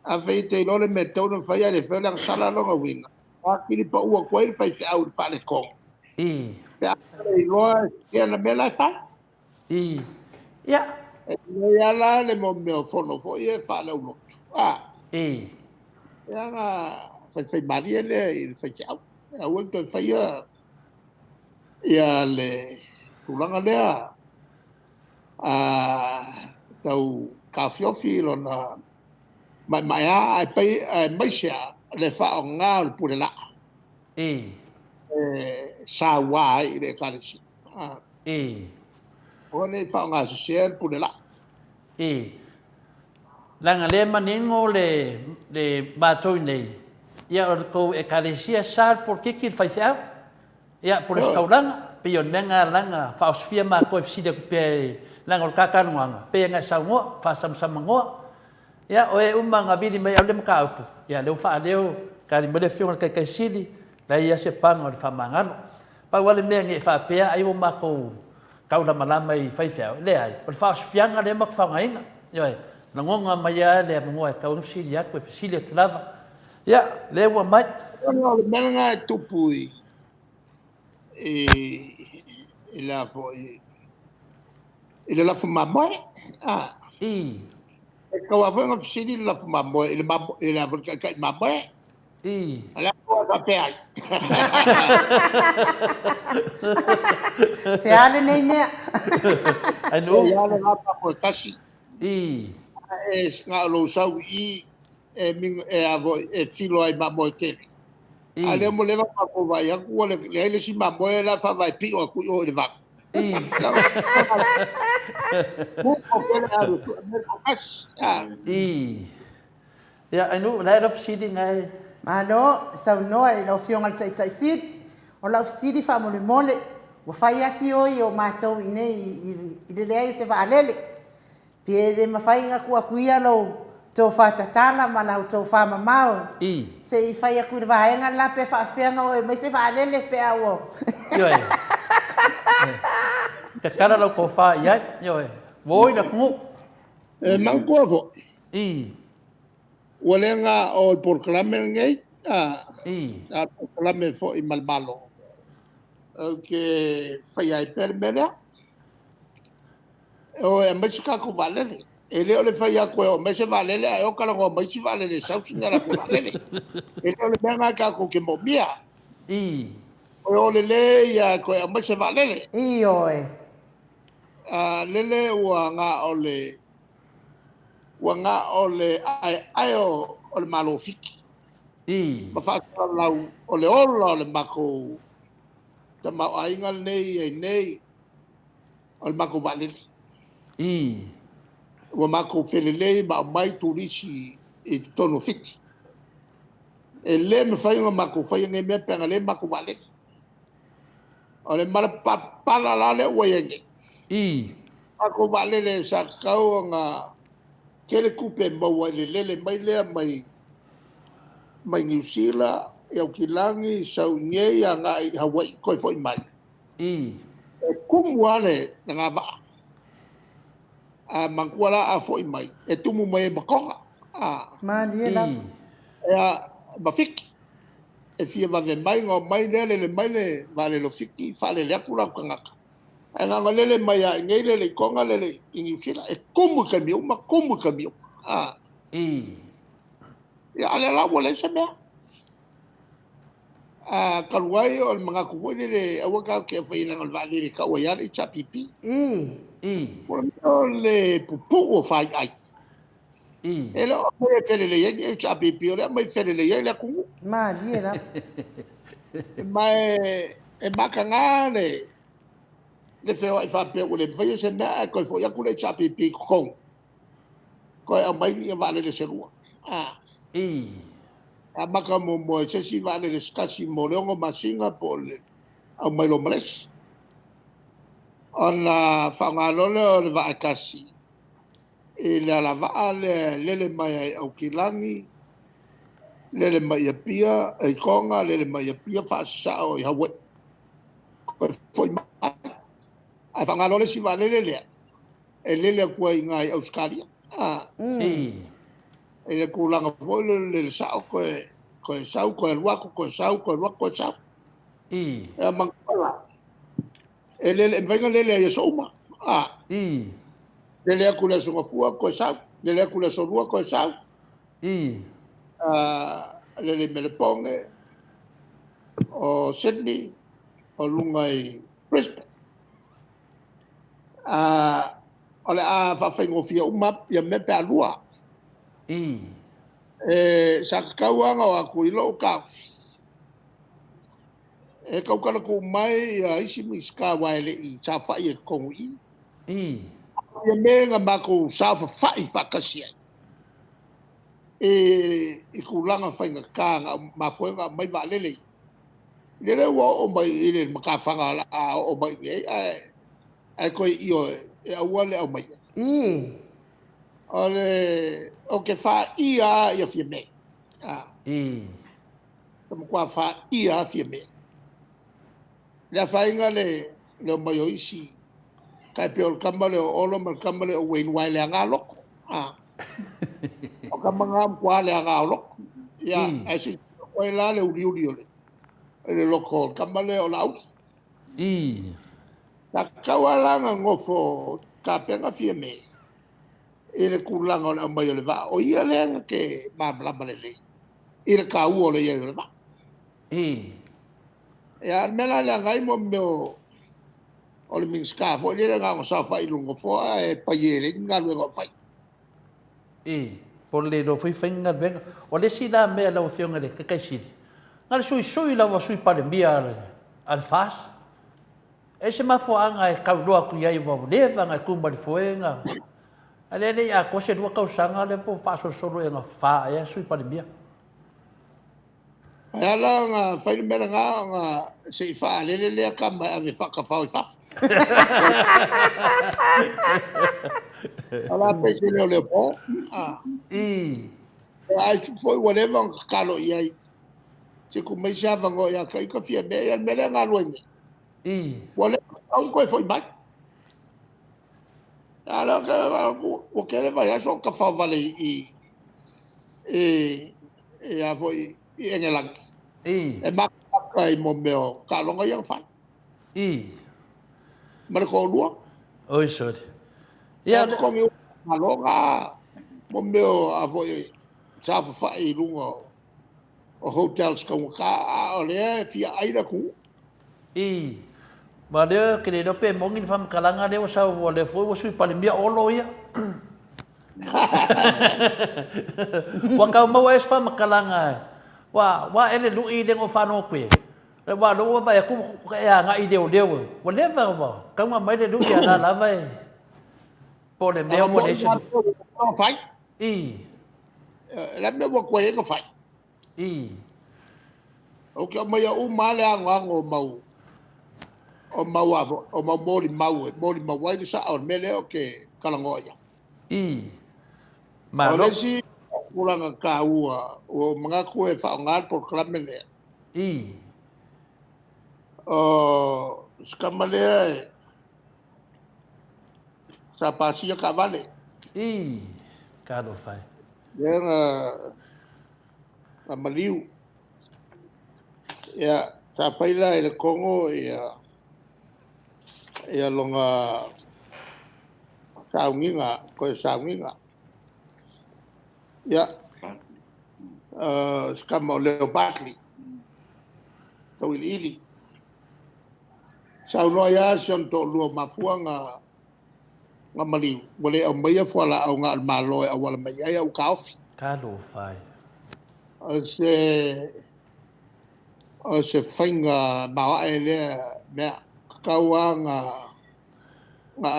a feite lo le meto no fa ia le fa la sala lo winga a kiri pa u ko il fa au fa le ko ia na bela fa
ia
ia la le mo me fono fo ia fa le uno ia nga fa maria le fa ciao a volto fa ia le tulanga le tau ka fiofi lo na mai ai mai sia le fa nga pu le la sa wai le kalisi Ole fa nga social pu la
langa le maningo le bato nei ia o ko e kalesia sar por que fai fa ia por escaulanga pe yon menga langa fa osfia ma ko fsida pe langa ka kanwanga pe nga sa ngo fa sam ngo ia o e nga bili mai ale mka upu ia le fa leo ka ni mole fiona ka sili la ia se panga fa mangalo pa wale menga fa pe ai o ma ko kau la malama i fai fia le ai o fa fianga le mak fa ngaina yo na ngonga mai le mo e kau fsili ya ko fsili tulava ya le wa mai
no menga tupui la fo la fuma mai kau ava nga fsili la fuma mai la fo ka mai ala ko ka pe ai
Se ale nei mea.
ai no
ya le apa ko kasi nga lo sau ming avo filo ai mo te ale mo leva pa ko vai aku le si ma mo la fa vai pi o ku o le va
ya ai no la of sidi ngai
Malo, sau noa e lau fionga le tai sid. O lau sidi wha mole mole. Wa whai asi oi o mātou i nei i le lea i se wha alele. Pie le mawhai ngā kua kuia lau tō whātatala ma lau tō whāmamao. Se i whai aku le wahenga la pe whaafeanga o e mai se wha alele pe au.
Yoi. Ka kara lau ko wha iai. Yoi. Woi na kungu.
Mang kua fo. Wale nga o proclame ngai proclame fo i malbalo que fai ai permera o e mai ka ku valele ele ole fai a ko me se valele o kala ngo mai si valele sa singa la ku valele ele ole menga ka ku ke mo bia o ole le ya ko mai se valele
Oi.
lele wa nga ole wanga ole ai o le malofiki ma fa lau ole ole mako ta ma ainga nei o le mako valele
I.
Ua mako whelelei ma o mai turisi I tono fiti. E le me whai ngā mako whai ngai mea penga le mako wale. O le mara papala lale ua ienge.
I.
Mako wale le sa kau ngā kele kupe maua le lele mai lea mai New Zealand, Iau Kilangi, Sau Ngei, a ngā I Hawaii, koe fwoi mai.
I.
E kumu ale na ngā waa. A mangkuala a fwoi mai. E tumu mai e makonga.
Mali e la.
E a mawhiki. E fia wawe mai ngā mai le mai le wale lo fiki, whale le akura kangaka. E ngā lele mai a ngei le konga le ingi whira. E kumu ka miu, ma kumu ka miu.
I.
Ia ale la wale se mea. Karuai o mga kuhoi le awaka ke whainanga wale le ka waiari cha pipi.
I.
O le pupu o whai ai.
I.
E le o mai whele le iei e cha pipi o le mai whele le iei le kungu.
Mali e la.
Mai e maka ngā le wheo ai whapea o le whaio se mea koe fo iaku le cha pipi kong. Koe au mai ni a wale le serua.
I.
A maka mo e sesi wale le skasi mo leongo masinga po le au mai lo malesi. Ona whangalole o le waakasi. E le ala waa lele mai ai au Kilangi, lele mai a pia, e konga, lele mai a pia whaasao I Hawaii. Koe foi mai. Ai whangalole si wa lele lea. E lele kua I ngai Australia.
I.
E le kulanga foi lele sao koe sau, koe luako, koe sau, koe luako, koe sau.
I.
E mangkala. E lele, e whainga lele ai a souma.
I.
Lele aku le songafua, koe sau. Lele aku le sorua, koe sau.
I.
Lele Meleponge, o Sydney, o lunga I Brisbane. O le a whawhaingofia umap, ia mepe alua.
I.
Sa kakauanga o aku I loo kauwhi. E kaukana ko mai isi miska waele I sa whai e kongu I.
I.
Ia menga mako sa whai whakasia. I kulanga whainga kānga mawhenga mai waalele. Lele ua o mai ile makawhanga o mai ai koe I e aua le au mai. O ke wha ia fia me.
I.
Tama kua wha ia fia me. Lea whainga le mai o isi. Kai pe o kamale o olo ma kamale o wein wai le ngā loko. O ka mga amkua le ngā loko. Ia, ai si koe la le uri o le. Le loko kamale o lauki.
I.
Ta kawalanga ngofo ka penga fia me. I le kulanga o le amai o le va. O ia leanga ke mamlama le le. I le ka ua o le ia o le va.
I.
Ia, mena le ngai mo meo o le ming ska fo le nga ngo sa fai lungo fo e paiere nga lu ngo fai.
I. Por le do fui whainga venga. O le si la mea lau whionga le kakai siri. Ngā le sui lau sui pare mia al fas. E se mafuanga e kauroa ku iai wa lewa ngai kumbari fuenga. Ale le a kose rua kausanga le po faso soro e ngā wha e sui pare mia.
Ai la nga fai mena nga se fa le kama ave whakawhau I whaka. Ala pese le po.
I.
Ai tu foi whatever nga kalo iai. Se ku mai sa vango ia kai ka fia me ia mena nga luenga.
I.
Wale au koe foi mai. Ala ka o kere vai aso ka fa vale I a foi I engelang.
I.
E maka I mo meo ka longa yang fai.
I.
Mara ko lua.
Oi sori.
Ia ko mi malonga mo meo a foi sa fai lunga o hotels ka o le fia aira ku.
I. Ma leo ke le dope mongin fam kalanga leo sa o le foi o sui pale mia olo ia. Wa mau es fam kalanga. Wa ele lui le ngo fano kwe. Le wa lo ba ku e nga I deu. Wa le va wa. Ka ma mai le lui ana la vai. po le mea mo nation
fai
i
la me wa ko e ko fai
i
o ke mai o male ango mau o mau o mau mori mau ai sa o mele o ke kalangoya
i ma
o
no
le si ulanga ka ua o mga ko e fa ngal por klamele
i
o skamale sa pasia ka vale
i ka do fai
yenga a maliu ya sa faila e kongo ya longa saunginga ko saunginga ya skamo leopatli to ili sau no ya son to lu mafuanga nga maliu wale o mai fala au nga malo au wala mai ai au kaofi
ka do fai
se fainga ba ele me kawa nga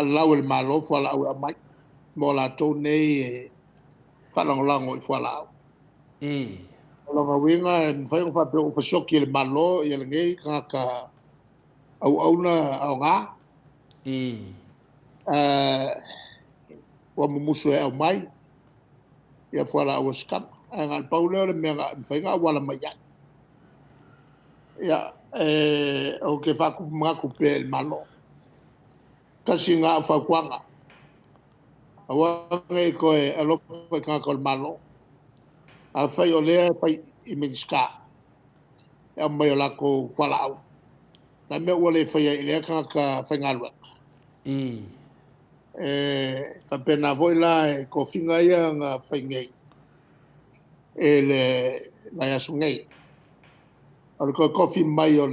lau el malo fala au mai mo la to nei falanglango i fala
i
longa winga en fainga fa pe o shoki el malo i el ngai ka au na au nga
i
wa musu e au mai ia fala au skam ngal paulo le me fainga wala mai ya o ke fa ku ma ku pe el malo kasi nga fa kwanga awa ngai ko e alo fa ka ko malo a fa yo le fa i minska ya mai la ko fala au na me wale fa ya ile ka fa ngalwa
i
fa pena voi la ko finga ia nga fa ngai ele na ya sungai al ko kofi mai o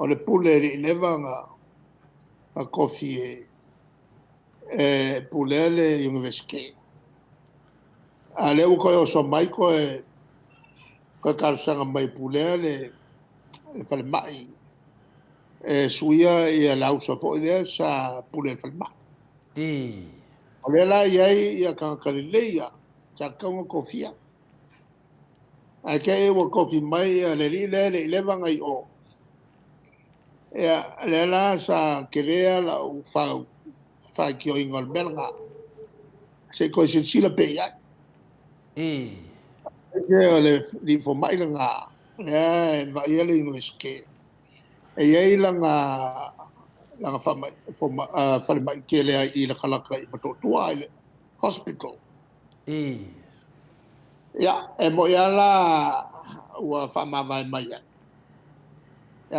le pule le vanga a kofi pule le universike ale u ko so mai ko ko ka sanga mai pule le fa mai suia ia la usa fo ile sa pule fa mai
i
ole la ia ka leia sa ka kofia ai ke wo kofi mai le vanga i o le la sa kelea la fa ki o ingol belga se ko se sila pe ya
i
ke le li fo mai nga va ile no eske e la nga fa mai fa mai ke le i la kala ka i to tua ile hospital
i
ya mo ya la wa fa ma vai mai ya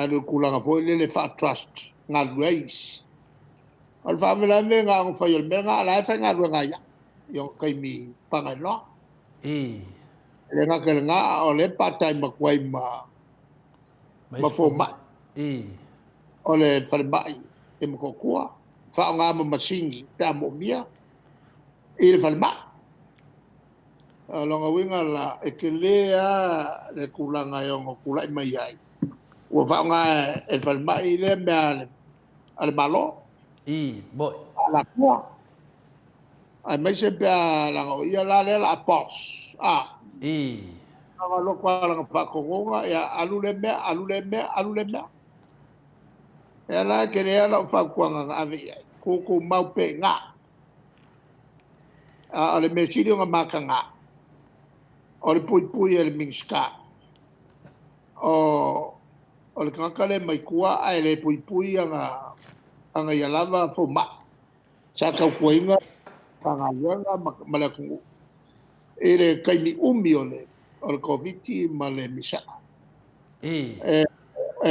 le kulanga fo le fa trust nga luis al fa me la me nga fa yo me nga la fa nga lu nga ya yo kai mi pa nga no
i
le nga ke nga o le pa tai ma kwai ma fo ma
i
o le fa mai e mo ko fa nga ma masingi ta mo mia e le fa ma longa winga la e ke lea le kulanga yo ngo kulai mai ai o va nga e fa mai le me al malo
i boy
la kwa ai mai se pe la ia la le la pos
i
nga lo kwa la fa ko nga ya alu le me ya la ke le la fa kwa nga ave ko mau pe nga ale me sidi nga makanga o le pui e le minska o le kakale mai kua ai le pui anga ia lava fo ma sa ka kuinga panga yanga malaku e le kaini umi o le koviti ma le misa e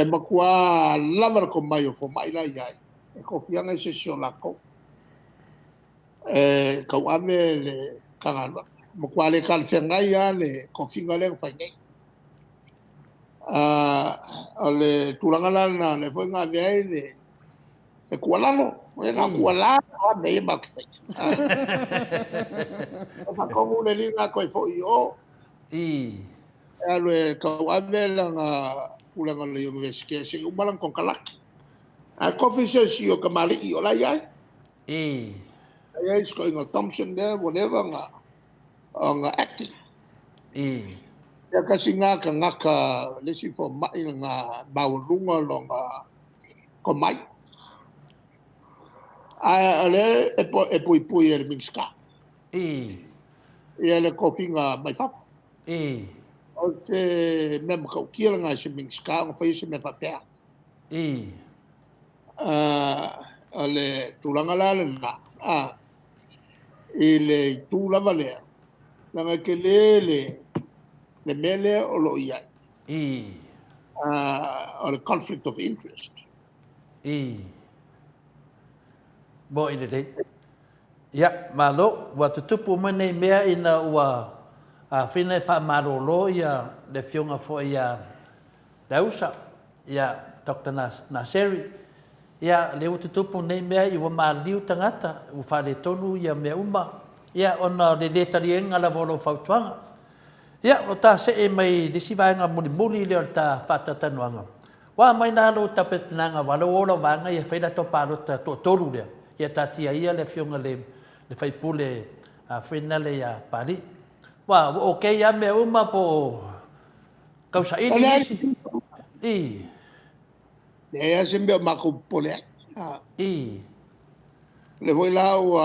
makua lava ko mai o fo mai la iai e ko fianga se sio lako kau ame le kangana mo kwale kal fengai ale ko finga le fa ngai ale tulanga na le foi nga vele e kualalo nga kualalo me ba fa fa ko le linga ko fo yo ale ko avela nga tulanga le universite se umalan kon kalaki a ko fi se sio kamali o la ya
I.
Ia isko inga Thompson there, whatever nga acting.
I.
Ia kasi ngaka lesi for mai nga maulunga lo nga ko mai. Ai ale e pui e minska.
I.
Ia le kofi nga mai fa.
I.
O te mem ko kila nga se minska nga fa se me fa pea.
I.
Ale tulanga la na. Ile tulava le. Nga ke le mele o lo ia.
I.
On a conflict of interest.
I. Mo ina dei. Ia, malo, wa tutupu mene mea ina ua whine wha marolo ia le fionga fo ia dausa, ia Dr. Naseri. Ia le tutupu nei mea i wa maaliu tangata, u whare tonu ia mea uma. Ia ona le letarienga la volo fautuanga. Ia, o ta se e mai lisi vaenga muli le o ta whatatanuanga. Wa mai nalo tapetinanga wala ola vanga ia whaida to paro ta toru lea. Ia tatia ia le fionga le whaipule whina le ia pari. Wa o ia mea uma po kausa ini nisi. I.
Ia se mea mako pole.
I.
Le voi lau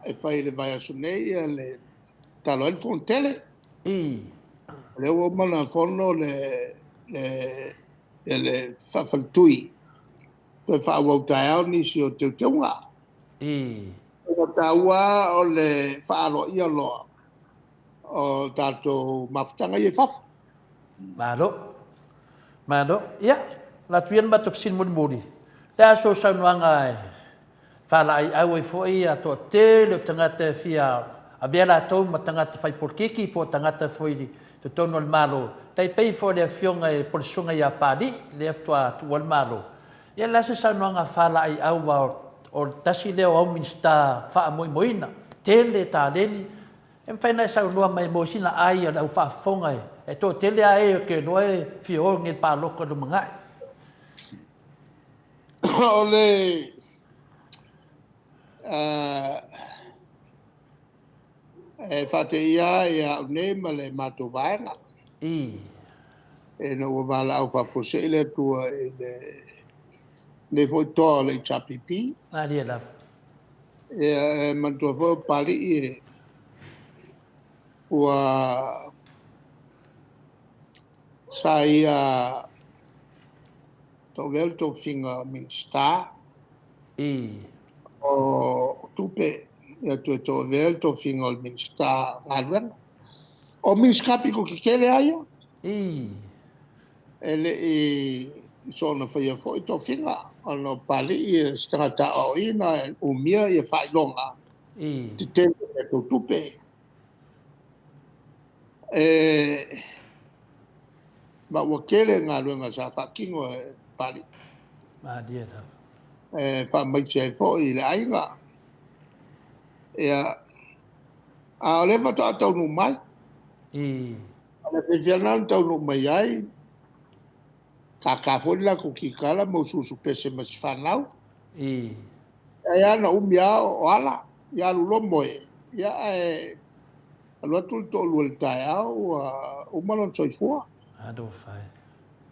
e whai le vai asu nei le talo el fontele.
I.
Le o mana fono le whawhaltui. Pe whawau tai au nisi o teu teunga.
I.
O taua o le whaaro ia loa. O tātou mafutanga i e whafu.
Mado. Ia, la tuian ma tofsin muri. Da so saunuanga e whala ai au e foi a to te le tangata fia a bela tau ma tangata whai porkiki po tangata foi to tono al malo. Tai pei fo le fionga e porsunga ia padi le aftua tual malo. Ia la se saunuanga whala ai au o tasi leo au minsta wha moina. Tele tā leni. E mwhaina sau noa mai mōsina ai au whaafonga e. E tō tele a e o ke noa e whio o ngil pā loko no mangai.
Ole e whate ia e au ne ma le mātou vaenga.
I.
E no wala au whapose ele tua e le foi toa le chapipi.
Maria love.
E mantua fo pali e ua saia to vel to finga minsta
I.
o tupe e to vel to finga minsta alwen o minskapi ko kele aia
I.
ele e sona foi foi to finga ono pali e strata o ina o mia e fai longa
I.
te to tupe ma o kele nga luenga sa fakingo e pali
Maria love.
fa mai che fo i le ainga a le fa ta no mai
I.
ale pe fiana ta no mai ai ka fo la ko ki kala mo su pese mas fanau
I.
ya na umia o ala ya lu lomboe ya alo tu to lu el ta o malon soi fo
Ado fai.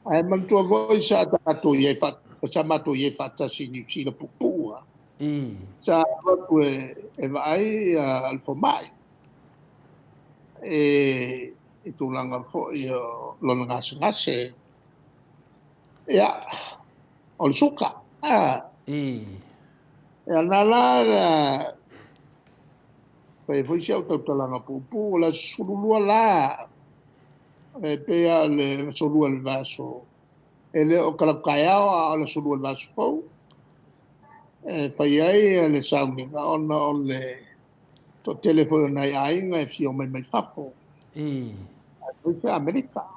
ai man to voi sa ta to ye fa sa ma to ye fa ta si ni si la pupua
I.
sa ko e vai al fo mai e tu langa fo io lo ngase ya ol suka
I.
e nala pe foi si auto langa pupu la sululua la e pe le sulua il vaso ele o kalakaya o le sulua il vaso fo e fai ai le sounding on le to telefono nai ai ngai fio mai fafo
I.
Foi Amerika.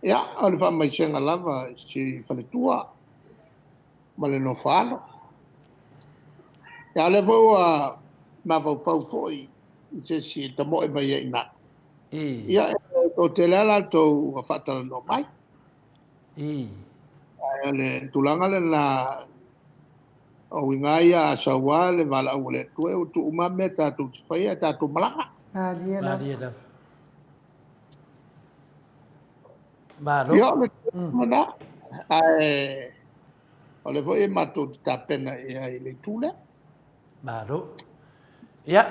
Ia, ale fa mai senga lava si faletua. Ma le no falo. Ia le vo ma vo fau foi. Se si ta mo e mai ina.
I.
Ia to te la to fata no mai.
I.
Ia le tulanga le na o inga ia sa wa le vala o le tu e tu uma me ta tu fai ta tu malaka
Maria la.
Maria da. Malo.
ia le mana ai o le foi ma tu ta pena ia i le tule
Malo. Ia,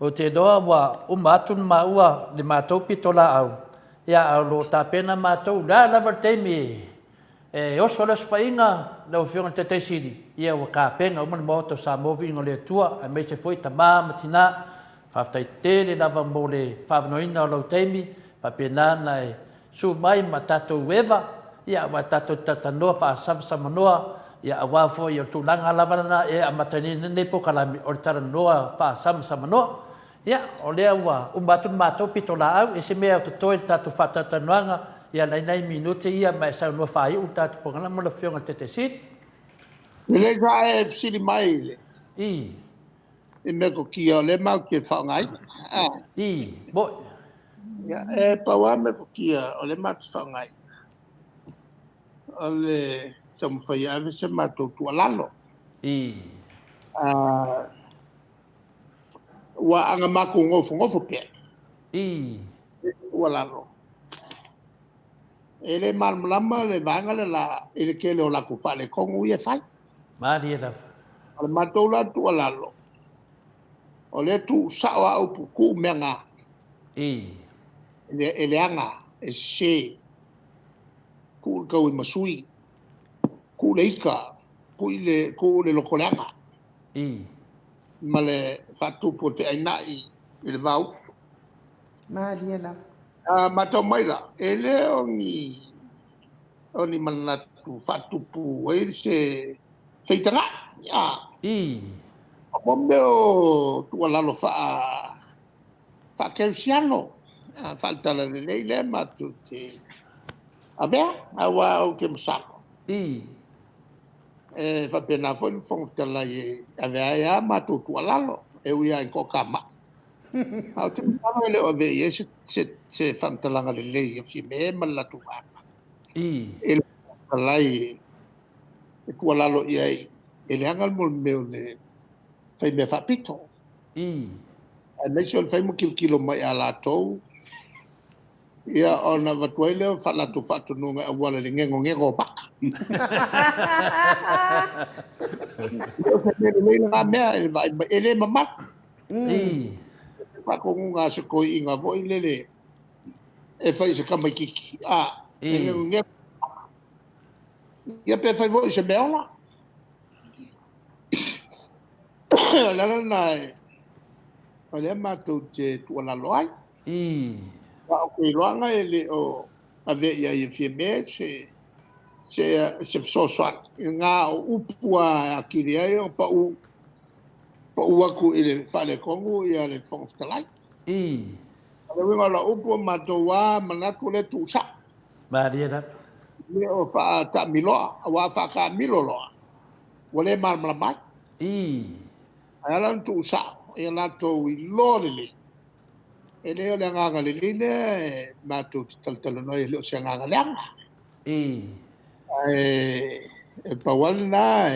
o te doa wa umatun maua le mātou pitola au. Ia au lo tā pena mātou, la lava teimi e oso le sfainga na uwhionga te teisiri. Ia wa ka penga umani moto sa movi ingo le tua, a mei se foi ta maa matina, whaftai te le lava mo le whavanoina o lau teimi, whapena na e su mai ma tatou wewa, ia wa tatou tatanoa whaasama samanoa, ia awa fo i o tūlanga lawana e a matani ne pokalami o le taranoa whaasama samanoa. Ia, o lea ua umatu mātou pitola au, e se mea o totoe tātou whatatanoanga, ia nei minute ia mai sau noa whai u tātou pongana mo la whionga te siri.
le sa e siri mai le
I,
e me ko kia o le mau ke whaongai
i, boi,
ia e paua me ko kia o le mau ke whaongai o le tamu whai ave se mātou tua lalo
i,
wa anga mako ngofo pe
i,
ua lalo e le malmalama le vanga le la e le kele o lako whale kongu ia whai
maria da,
o le mātou la tua lalo o le tu sao au puku mea ngā
i,
e le anga e se ku kau i masui ku le ika ku le lokoleanga
i,
ma le fatu po te aina i le vau
Maria la.
matau mai la e le oni manatu fatu pu e se feitanga ya
i,
mo meo tua lalo fa kelsiano falta la le matu te avea awa o ke msako
i,
e fa pena fon fon tala ye avea ya matu tua lalo e uia in kokama au te mtama le o ve ye se fantalanga le ye fi me malatu
i,
e lai e tua lalo ia e le angal mo meo le fai me fa pito
i,
e nei se fai mo kilo mai ala tou ia ona watuai leo whalatu whatu nunga a wala le ngengo paka. Leo se mele leila ngā mea e le mamat.
i,
Whako ngunga se koi inga voi lele e whai se kamai kiki. E ngengo ia pe whai voi se meola. Lala nai o le mātou te tuala loai.
i,
O ke loanga e le o ave ia i fie me se sosoat ngā o upua a kiri ai o pa u aku i le whale kongu i a le whongftalai.
i,
Ale winga la upua matoa manatu le tūsa.
maria da,
Le o wha ta miloa, a wā wha ka miloloa. Wale marmala mai.
i,
Ayalan tūsa, e lato i lorele. E leo le nganga le line, mātou te taltalo noi leo se nganga leanga.
i,
E pawal na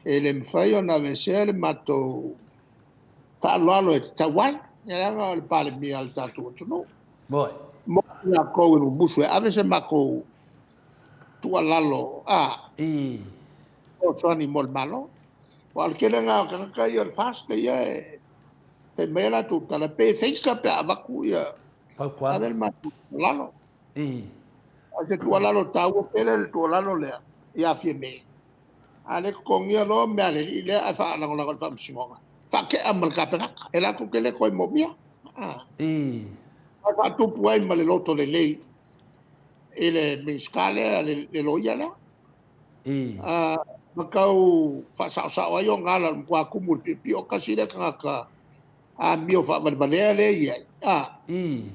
e le mwhai o na vesea le mātou whaaloalo e te tawai. E langa o le pale mi al tātou tunu.
boi,
Mo ia kou inu musu e ave se mako tua lalo
i,
o soani mo le malo. O al kele ngā o kakaka i o le fast ia e te mea tu tala pe feika pe avaku ia
pau kwa,
ave le mātou lalo.
i,
A se tua lalo tau o pele le tua lalo lea ia fie me. A le kongia lo mea le i lea a wha anangolango le whamsingonga. Wha ke amal kapengaka. E la kukele koe mobia.
i,
A wha tupu ai ma le loto le lei. E le minskale le loia lea.
i,
Makau wha sao ai o ngala mkua kumul pipi o kasi le kangaka. A mio wha valvalea le iai.
i,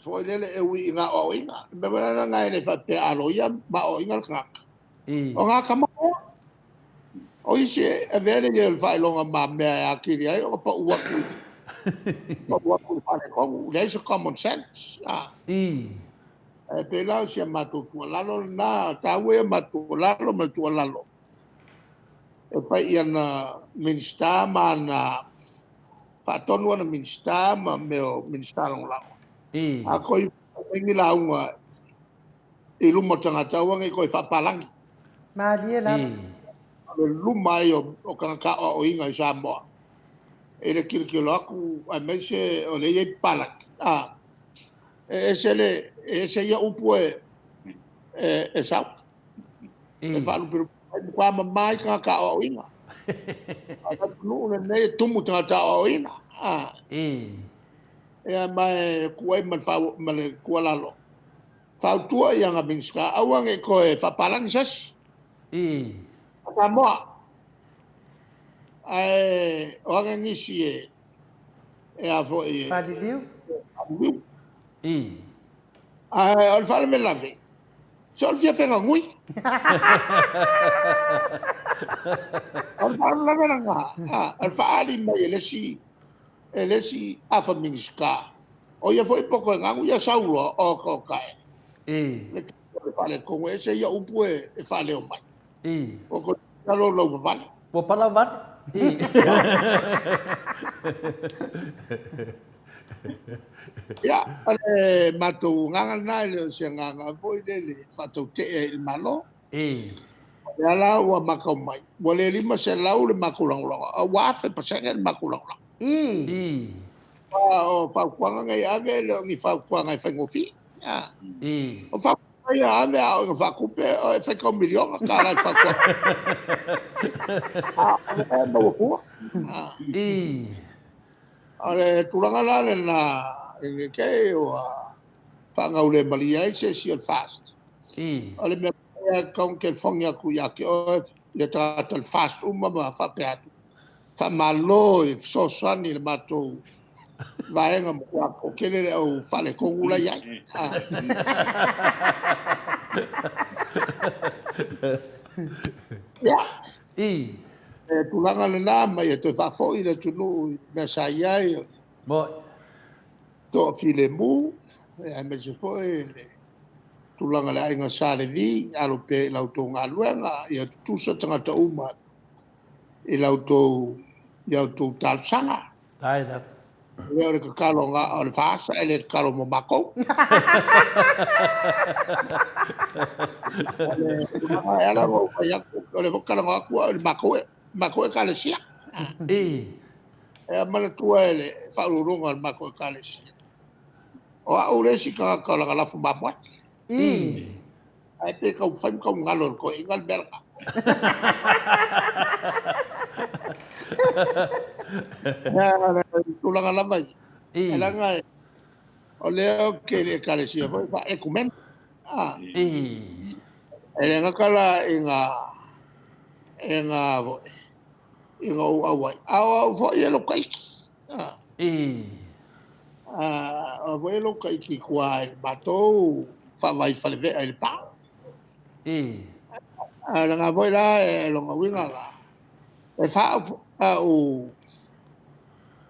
Foi lele e ui ngā o inga. Me wana ngai le wha pe aloia ma o inga le kangaka.
i,
O ngā kamako. O isi e vele ye le whailonga ma mea a kiri ai o pa uaku. Pa uaku le whale kongu. There's a common sense.
i,
E pe lau si a matu tua lalo na tawe matu lalo ma tua lalo. e pai ia na minista ma na whaatonu ana minista ma meo minista longlao.
I.
A koi ingi launga i lumo tangata wangi koi whapalangi.
Malie la.
I.
Ale luma i o kanga o inga i Samoa. E le kirikilo aku a meise o le iei palaki. E se ia upu e sau. E whaalu piru. Kwa mamai kanga o inga. Aka tunu nei tumu tangata o inga.
I.
E mai kuai man whau male kualalo. Whau tua i anga minska. Awang e koe whapalangi sas.
I.
Aka moa. Ai o anga ngisi e a fo e.
Whaliliu.
I.
Ai o whale me lave. Se o fia whenga ngui. O whale lave langa. O whaali mai e lesi afa minska. O ia fo i poko e ngangu ia sauro o ko kae.
I.
Le whale kongo e se ia upu e whale o mai.
I.
O ko talo lau whale.
Wo palawan? I.
Ia, ale matou nganga nai le se nganga foi le matou te e malo.
I.
Ia la ua makau mai. Wa le lima se lau le makulangulanga. A wafe pasenga le makulangulanga.
I.
I.
O whaukuanga ngai ave le ngi whaukuanga i whengofi.
I.
O whaukuanga i ave a o whakupe o e whekau milionga ka rai whakuanga. O mawakua.
I.
Ale turanga la le na e kei o whangau le mali ai se si fast.
I.
Ale me kong ke fongia ku ya ke o ya tratal fast ma fa peatu. Fa malo e so swani le mato. Vaenga mo ko kele o fale kongula ya. Ya.
I.
E tulanga le na mai te fa fo ile tunu me sa ya
Mo.
to file mu e me se fo le tulanga le ainga sa le vi alo pe lauto ngaluanga ia tu sa tanga ta uma i lauto ia tu tal sanga
Tai da.
le ore ka kalo nga o le fasa e le kalo mo mako ala mo ya o le kalo nga ku o le mako e kale sia
I.
e mana tu ele fa urunga mako e kale sia o a ure si ka kalo nga la fu mabot
I.
ai pe ka fam ka ngalo ko ingal belka tulanga la mai
I.
ela nga o leo ke le kale sia foi fa ekumen
I.
ele nga kala inga o awai awa fo yelo kai
I.
o velo kai ki kwa bato fa vai fa le el pa
I.
ala nga voi la lo nga winga la e fa o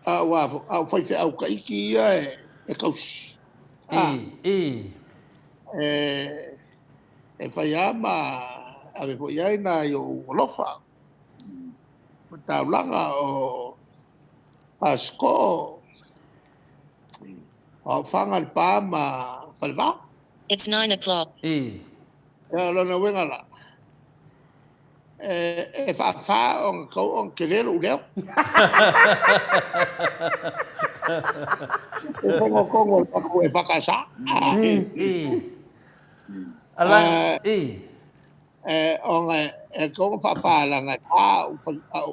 wa foi fe au kai ki e kaus
I. I.
e fa ya ma ave foi ai na yo lofa ta langa o Pasco o fanga el pa ma falva
It's 9 o'clock.
I.
lo na wenga la e fa on ko on kelelo leo e pongo kongo ko e fa casa
I. Ala. I.
on e ko fa la nga o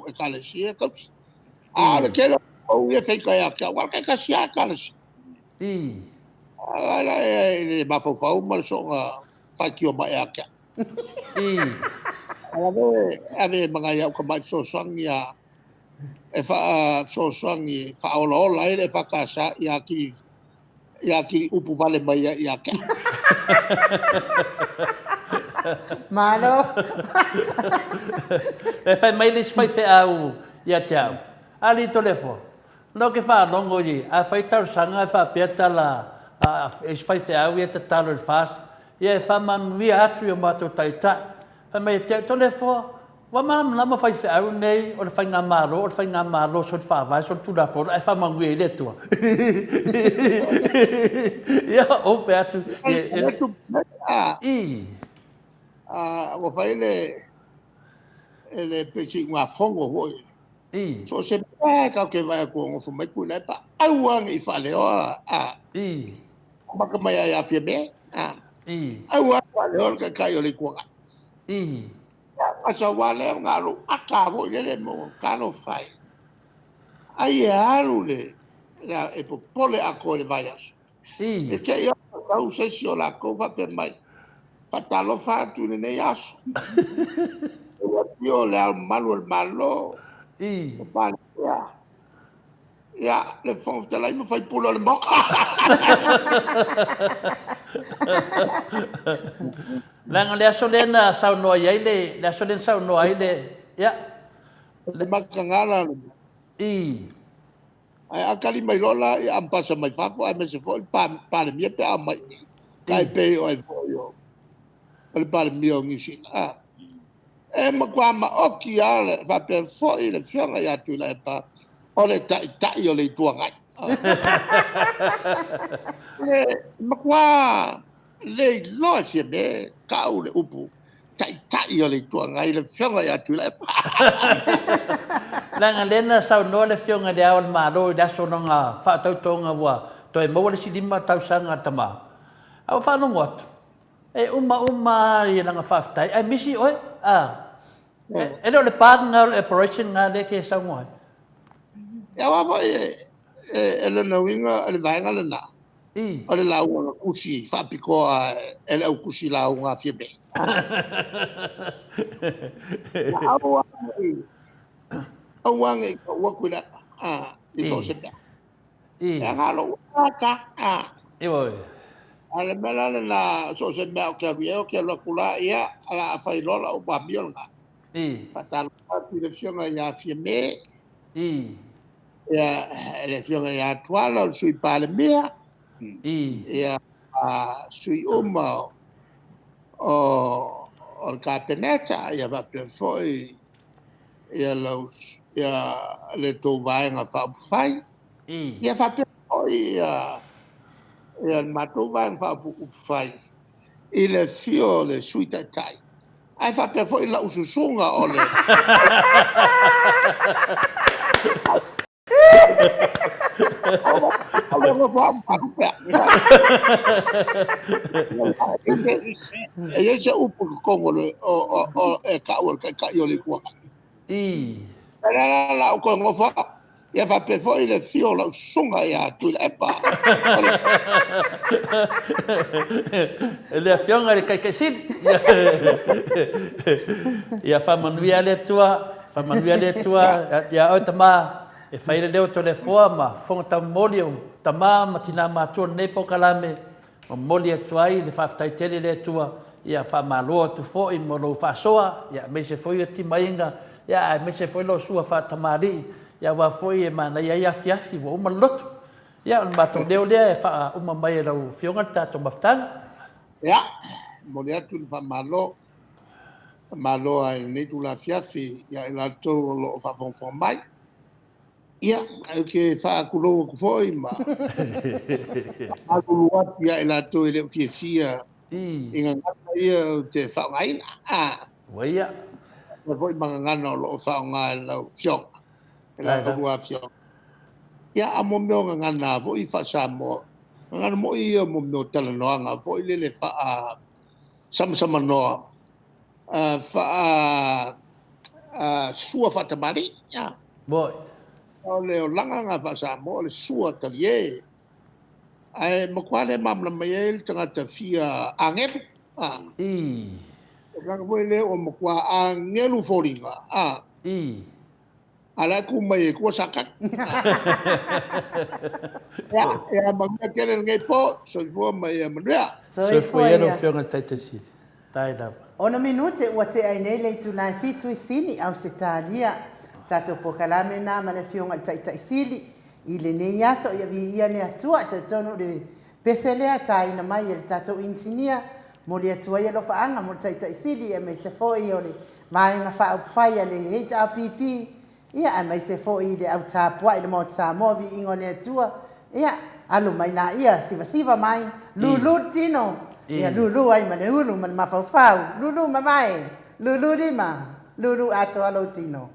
e kale sia ko le kelo o e fe ka ya ka wa ka sia kale
I.
ala e ma fo fa mal so nga fa ki o ba ya ka
I.
ave mga ya ka ba so sang ya e fa so sang i fa o lo la e fa ka sa ya ki upu vale mai ya ka
Malo.
E fai mai lis fai fe au ia tau. Ali telefon. No ke fa longo i a fai tar sanga fa peta la a fai fe au ia te talo el fas. Ia fa man vi atu o mato taita. Fa mai te telefon Wa ma fai fe au nei o le fai ngā mālo so te whaavai so tu la fo ai wha mangui le tua. Ia o fe atu. I.
O fai le peci ngā fongo hoi.
I.
So se ka ke vai ko ngo mai ku le pa. Au ang I fa le o
I.
Maka mai ya fie me.
I.
Au ang fa le o ka kai o le ku.
I.
Asa wale ngalo aka ho le mo kano fai. Ai alu le la e po pole ako le vaias.
I.
E ke ia tau se si o la ko fa pe mai. Fatalo fa tu ne yaso. Io le al malo.
I.
Ja, le fond de la me fai pulo le boca.
Langa le aso lena sau noa iai le aso lena sau noa ai le ia.
Le makangala.
I.
Ai akali mai rola e ampasa mai fafo ai me se foi pa le mia pe mai. Kai pe o e foi. Le pa le mio ngi E makwa ma oki ale va pe foi le fianga ya tu la pa. Ole tai o le tua ngai. Makwa le lo se be ka o le upu. Tai o le tua ngai le fianga ya tu la pa.
Langa lena sau noa le fionga le au le mālo I aso nonga whaatautonga wua. Toi maua le sidima tausanga tama. Au whanongo atu. E uma I nanga whaftai. Ai misi oi? E leo le pātanga le operation ngā le ke sau ngoai.
Ya wa e le no winga le vainga le na.
I.
O le launga kusi fa piko e le kusi launga fie be. Awang e wa kuna I so se be.
I.
Ya ngalo ka
I oi.
Ale mela na so se be o ke rio ke lo kula ia ala fai lola o ba biolga.
I.
Patal pa le fiona ya fie me.
I.
Ya le fiona ya twala sui pa le mea.
I.
Ya sui uma o cateneta ya va per foi ya le to vai nga fa fai
I.
ya fa per foi ya ma to vai fa fai il fio le sui tai ai fa per foi la ususunga o le E se upu kongo e ka yo le kwa.
I.
La o kongo fa. Ya fa pe fo ile fio la sunga ya tu le pa.
Le fionga le kai sin. Ya fa manuia le tua ya o tama e fai le to le forma fon ta molio tama matina ma tu ne po kalame o molia tuai le fa tai tele le tua ya fa malo tu fo in molo fa soa ya me se foi ti mainga ya me se foi lo sua fa tamari ya wa foi e mana ya fiafi wo malot ya on bato deu le fa uma mai lo fionga ta to maftanga
Ya, molia tu fa malo ai ne tu la fiafi ya la to lo fa fon mai. Ya, ke fa kulo ku foi ma. Aku luat ya la to ile fia. Inga ia te fa ngai
Waya.
Foi manganga lo fa ngai lo fiok. La ko wa fiok. Ya amo meo ngana foi fa sa mo. Ngana mo ia mo no tala no nga foi le fa sama no. Fa sua fa tamari. Ya.
Boy.
Ole langa nga fa sa mo le sua talie. Ai mo kwale mam la mael tanga ta fia angel. Langa mo le o mo kwa angelu foringa. Ala ku mai ku sakat. Ya magna kelen ngai po so fo mai mrea.
So foi no fionga taitasi. Tai da.
Ona minute ua te ai nei le tu nai fitu isini au se talia. Tato po kalame na mana fionga tai sili. I le nei aso ia vi ia le atua te tono le peselea tai na mai le tato insinia mo le atua ia lo faanga mo tai sili e me se foi o le mai nga whaia le HRPP, ia a mai se fo i le au tāpua i le mō Samoa vi ingo ne tua, ia alu mai na ia siva mai, lulu tino, ia lulu ai ma le ulu ma mawhawhau, lulu ma mai, lulu rima, lulu ato alo tino.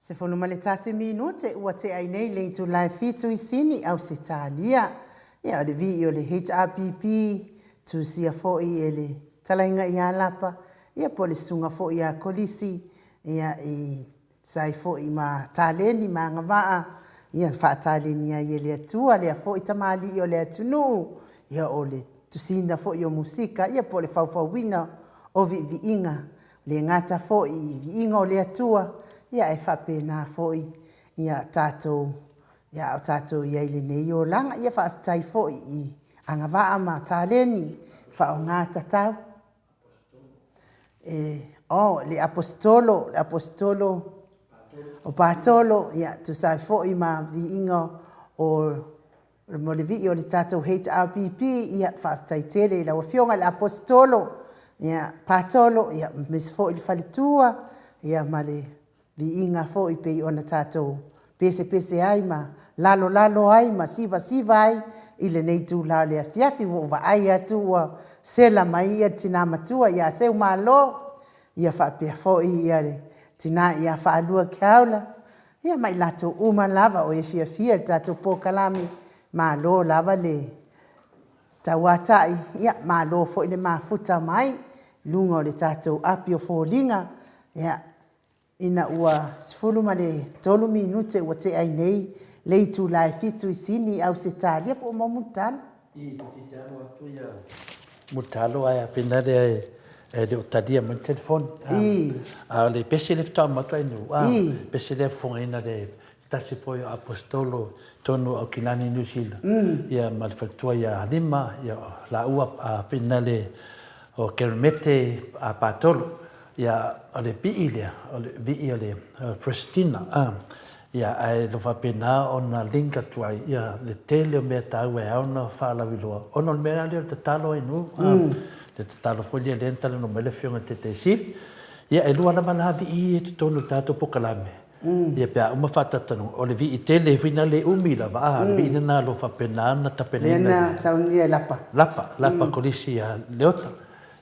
Se fono male tasi minute ua te ai nei le tu lai fitu i sini au se tālia. Ia o le vi o le HRPP tu sia fo i ele talainga i a lapa. Ia po le sunga fo i a kolisi. Ia i sai fo i ma tāleni ma ngawaa. ia whaatalinia ia le atua le fo i tamali o le atunu ia o le tusina fo i o musika ia po le whauwhauwina o vi inga le ngata fo i vi inga o le atua ia e whapena fo i ia tātou ia o tātou ia i le nei o langa ia whaafitai fo i anga waa ma tāleni whao ngata tau le apostolo o Patolo, ia, tu sai fo'i ma vi ingo o mo le vi o le tātou HRPP, ia, whaaftaitele, la wafionga le apostolo, ia, Patolo, ia, mis fo'i le whalitua, ia, ma le vi inga fo'i pe o na tātou pese ai ma, lalo ai ma, siva ai, i le nei tū lao le afiafi, wa ai atua, sela mai ia tina matua, ia, seu malo, ia whaapea fo'i ia le, tina ia whaalua kiaula. Ia mai lato uma lava o e fia tato po kalami. Ma lo lava le tawatai. Ia ma lo fo ile mafuta mai. Lungo le tato apio fōlinga. Ia ina ua sifulu ma le tolu minute ua te ai nei. Leitu lai fitu isini au se talia po mo mutalo.
I te tamo atu ia. Mutalo ai a whenare ai. De utadia mo telefone le pese le fta mo to inu pese le fonga le tasi po apostolo tonu o kilani New Zealand ia mal fatua ia lima ia la ua a finale o kermete a patolo ia le biile o le biile Frestina ia ai lo fa pena ona linka tua ia le tele me tau e ona fa la vilo ona me le talo inu te talo foi le lenta no mele fionga te sil ia e lua na malavi i te tonu tato pokalame ia pe uma fata tanu o le vi i tele fina le umila va vi na lo fa penana tapena
na saunia
lapa kolisi a leota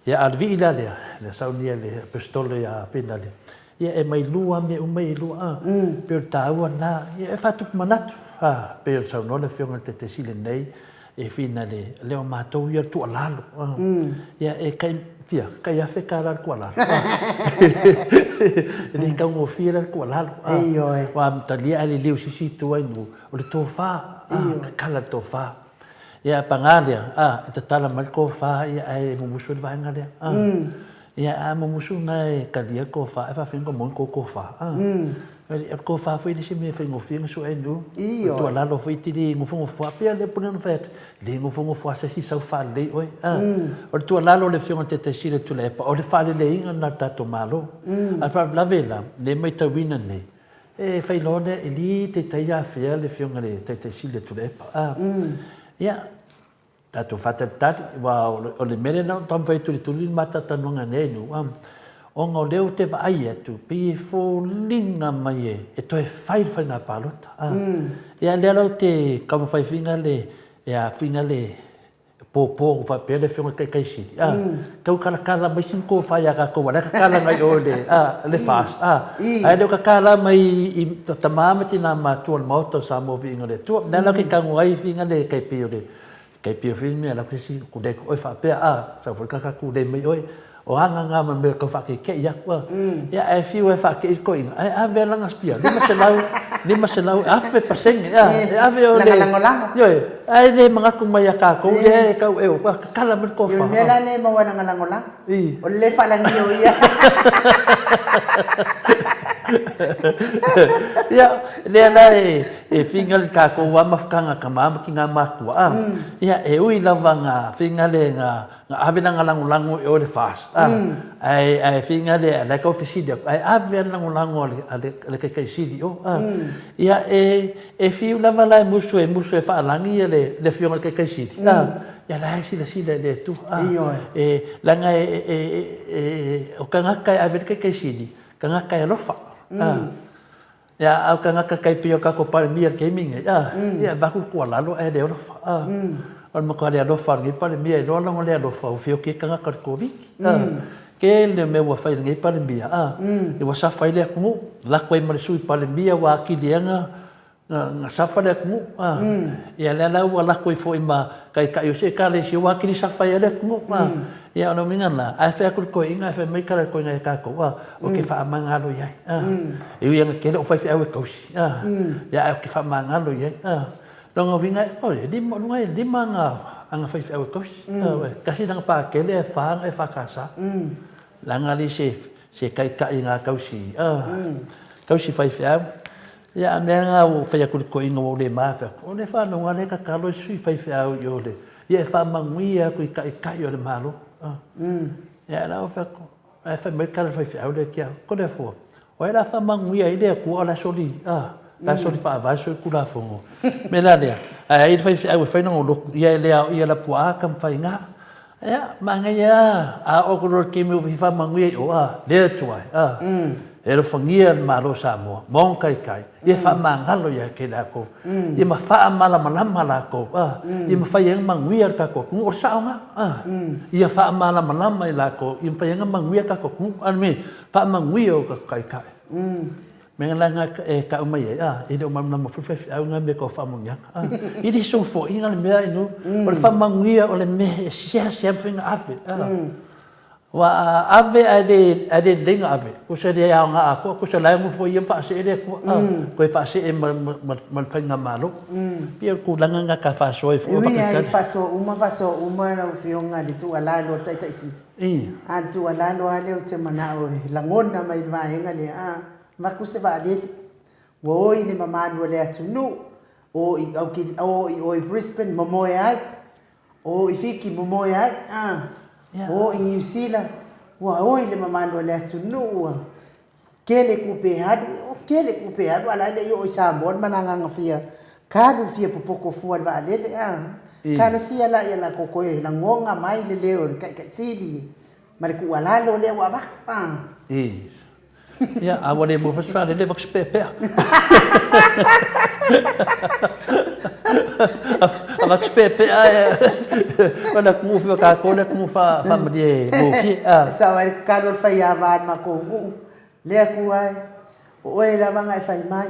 ia al vi ila le saunia le pistole ia penale ia e mai lua me umai lua per taua na ia e fatu manatu per sauno le fionga te sil nei e fina le o matou ia tu alalo ia e kai afe kara ku alalo ni ka mo fira ku alalo wa mtalia ali liu sisi tu ai no o le tofa kala tofa ia pangalia e tala mal ko fa ia e mo musul va ngale ia mo musul na e kalia ko fa e fa fingo mon ko fa ko fa foi desse me foi ngofia so ai no to la lo foi tiri ngofo fo apia le ponen fet le ngofo fo sa si sa fa le oi o to la lo le fion te sile tu le pa o le fa le inga na tato malo al fa la vela le mai ta wina ne e fai lode e li te taia fia le fion le te sile tu le pa ia tato fata tat wa o le mele na tam fai tu mata tanonga ne no o ngā leo te vai atu, pi fō linga mai e to e whai ngā pālota. Ia lea lau te kama whai whingale, whingale pōpō o whai pēle whionga kai siri. Kau kala mai sim kō whai a kako wana, kala ngai o le fast. Ai leo kala mai i tamāmati nā mātua le mauta sa mō whinga le tua. Nā lau ke kangu ai whingale kai pio le. Kai pio whingale lau kisi kudeko oi whai pēa, sa whai kakaku le mai oi. O anga nga ma me ko fa ke ya kwa ya e fi we fa ke ko ina a ve langa spia ni ma se lau a fe paseng ya a ve o le yo ai de manga ku mai ka ko ye ka e o kala me ko fa
yo me la le ma wana nga langola o le fa la ni o ya
ya le na e fingal ka ko wa mafkanga ka ma ki nga ma ku ya e ui lava nga fingale nga ave nga lango e o le fast ai fingale la ko fisidi ai ave lango le kai sidi o ya e fi lava la musu e fa langi le fiona kai sidi ya la sila le tu la nga o kanga kai ave kai sidi kanga kai lofa ya au kanga kai pio ka ko par mier ke minga ya ba ku ko la lo e de lofa on mo ka le lofa ngi par mier lo lo le lofa o fio ke kanga ka ko vik ke le me wa fai ngi par mier e wa sa fai le ku la ko e mar sui par mier wa ki dianga nga safa le ku ia le la wala ko fo ima kai kai o se ka le si wa ki safa ia le ku ia no minga na a fe ko inga fe mai ka ko inga ka ko o ke fa mangalo ia e ia ke le o fa fe ko si ia ke fa mangalo ia donga vinga o di mo ngai di manga anga fa fe ko si kasi dang pa ke le fa e fa kasa langa li se kai inga ka si ka si fa fe ya menga o fa ku ko inga o le ma fa o le fa no ngale ka kalo si fa fe au yo le ia fa manguia ku ka yo le malo ya la o fa ko fa me ka fa fe au le kia ko le fo o la fa manguia ide ku ala soli la soli fa va so ku la fo me la le ai fa fe au fa no lo ia la pua kam fa inga ya mangaya o ko ro ki me fa manguia o le tuai e lo fangia malo samo mon kai e fa mangalo ya ke la ko e ma fa mala mala ko e ma fa yang manguia ka ko ku orsa nga e fa mala mala la ko e fa yang manguia ka ko ku an me fa manguia ka kai me la nga e ka uma ya e do mam na fa au nga me ko fa mon ya e di so fo inga le me no o fa manguia o le me sia something afi wa ave ade dinga ave ko se dia nga ko se la mo fo yem fa se de ko fa se mal fanga malo pia ku langa nga ka fa so fo
fa so uma na fionga di tu ala lo tai si tu ala lo ale te mana o langona mai mai nga le ma ku se va le wo ni mama no le atu no o Brisbane momoya o ifiki momoya o in New Zealand wa oi le mamando le tunu kele kupe hadu ala le yo sambon mananga ngafia kadu fia popoko fual va le kana sia la ya la koko la ngonga mai le leo ka sili mare ku ala lo le wa ba
ja awale mo fas fa le vak spepe vak spepe ona ku fa ka ko le ku fa family mo fi
sa wa Carol fa ya van ma ko le ku ai o la manga fa mai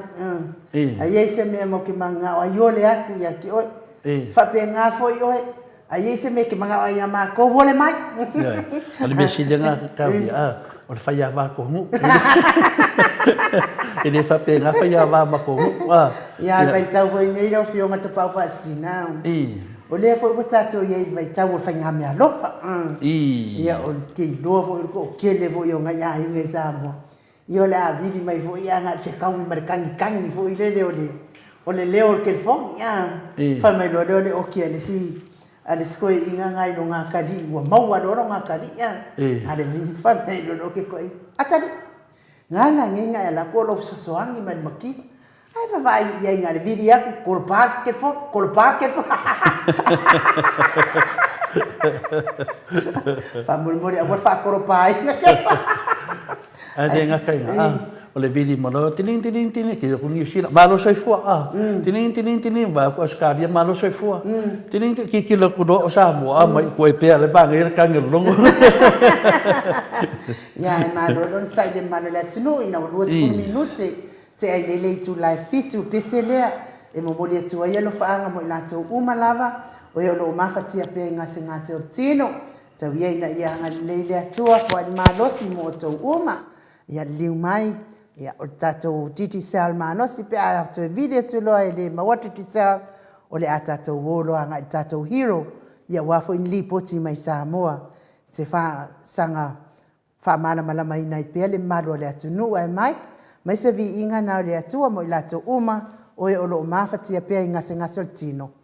ai se me mo ki manga o yo le aku ya ki o fa pe nga fo yo ai se me ki manga ya ma ko vole mai
ale me si nga ka o fa ya va ko mu ele fa pe nga fa ya va ma ko
ya vai tau foi nei no fio ngata pa fa sina o le foi botato ye vai tau fa nga me alo fa ya o ki do fo ko ke le vo yo nga ya nge sa mo yo la vidi mai fo ya nga fe ka mi markan kan ni fo ile le o le leo ke fo ya fa mai lo le o ki le si ale skoi inga ngai no nga kali wa mau wa no nga kali ya ale vini fa mai lo ke ko atali ngana ngenga la ko lo so angi man maki ai va vai ya ngale vidi ya kolpa ke fo fa murmuri agora fa kolpa
ade nga kai o le vidi malo tining ki ko New Zealand malo soi fo tining ba ko Australia malo soi fo tining ki lo ko do Samoa mai ko e pe le bang ka ngirong
ya malo don sai de malo la tino ina lo 5 minuti te ai le tu live fit tu peselea e mo mo le tu ai lo fa nga mo la tu uma lava o yo lo mafatia pe nga singa se tino te ia ina ia nga le tu fo malo si mo tu uma ya liu mai ya o tato titi sal mano si pe a to video to lo ele ma what titi sal o le atato wolo anga tato hero ya wafo in lipoti mai Samoa se fa sanga fa mala mai nai pele malo le atunu ai mai se vi inga na le atua mo ilato uma o e lo mafati pe inga senga soltino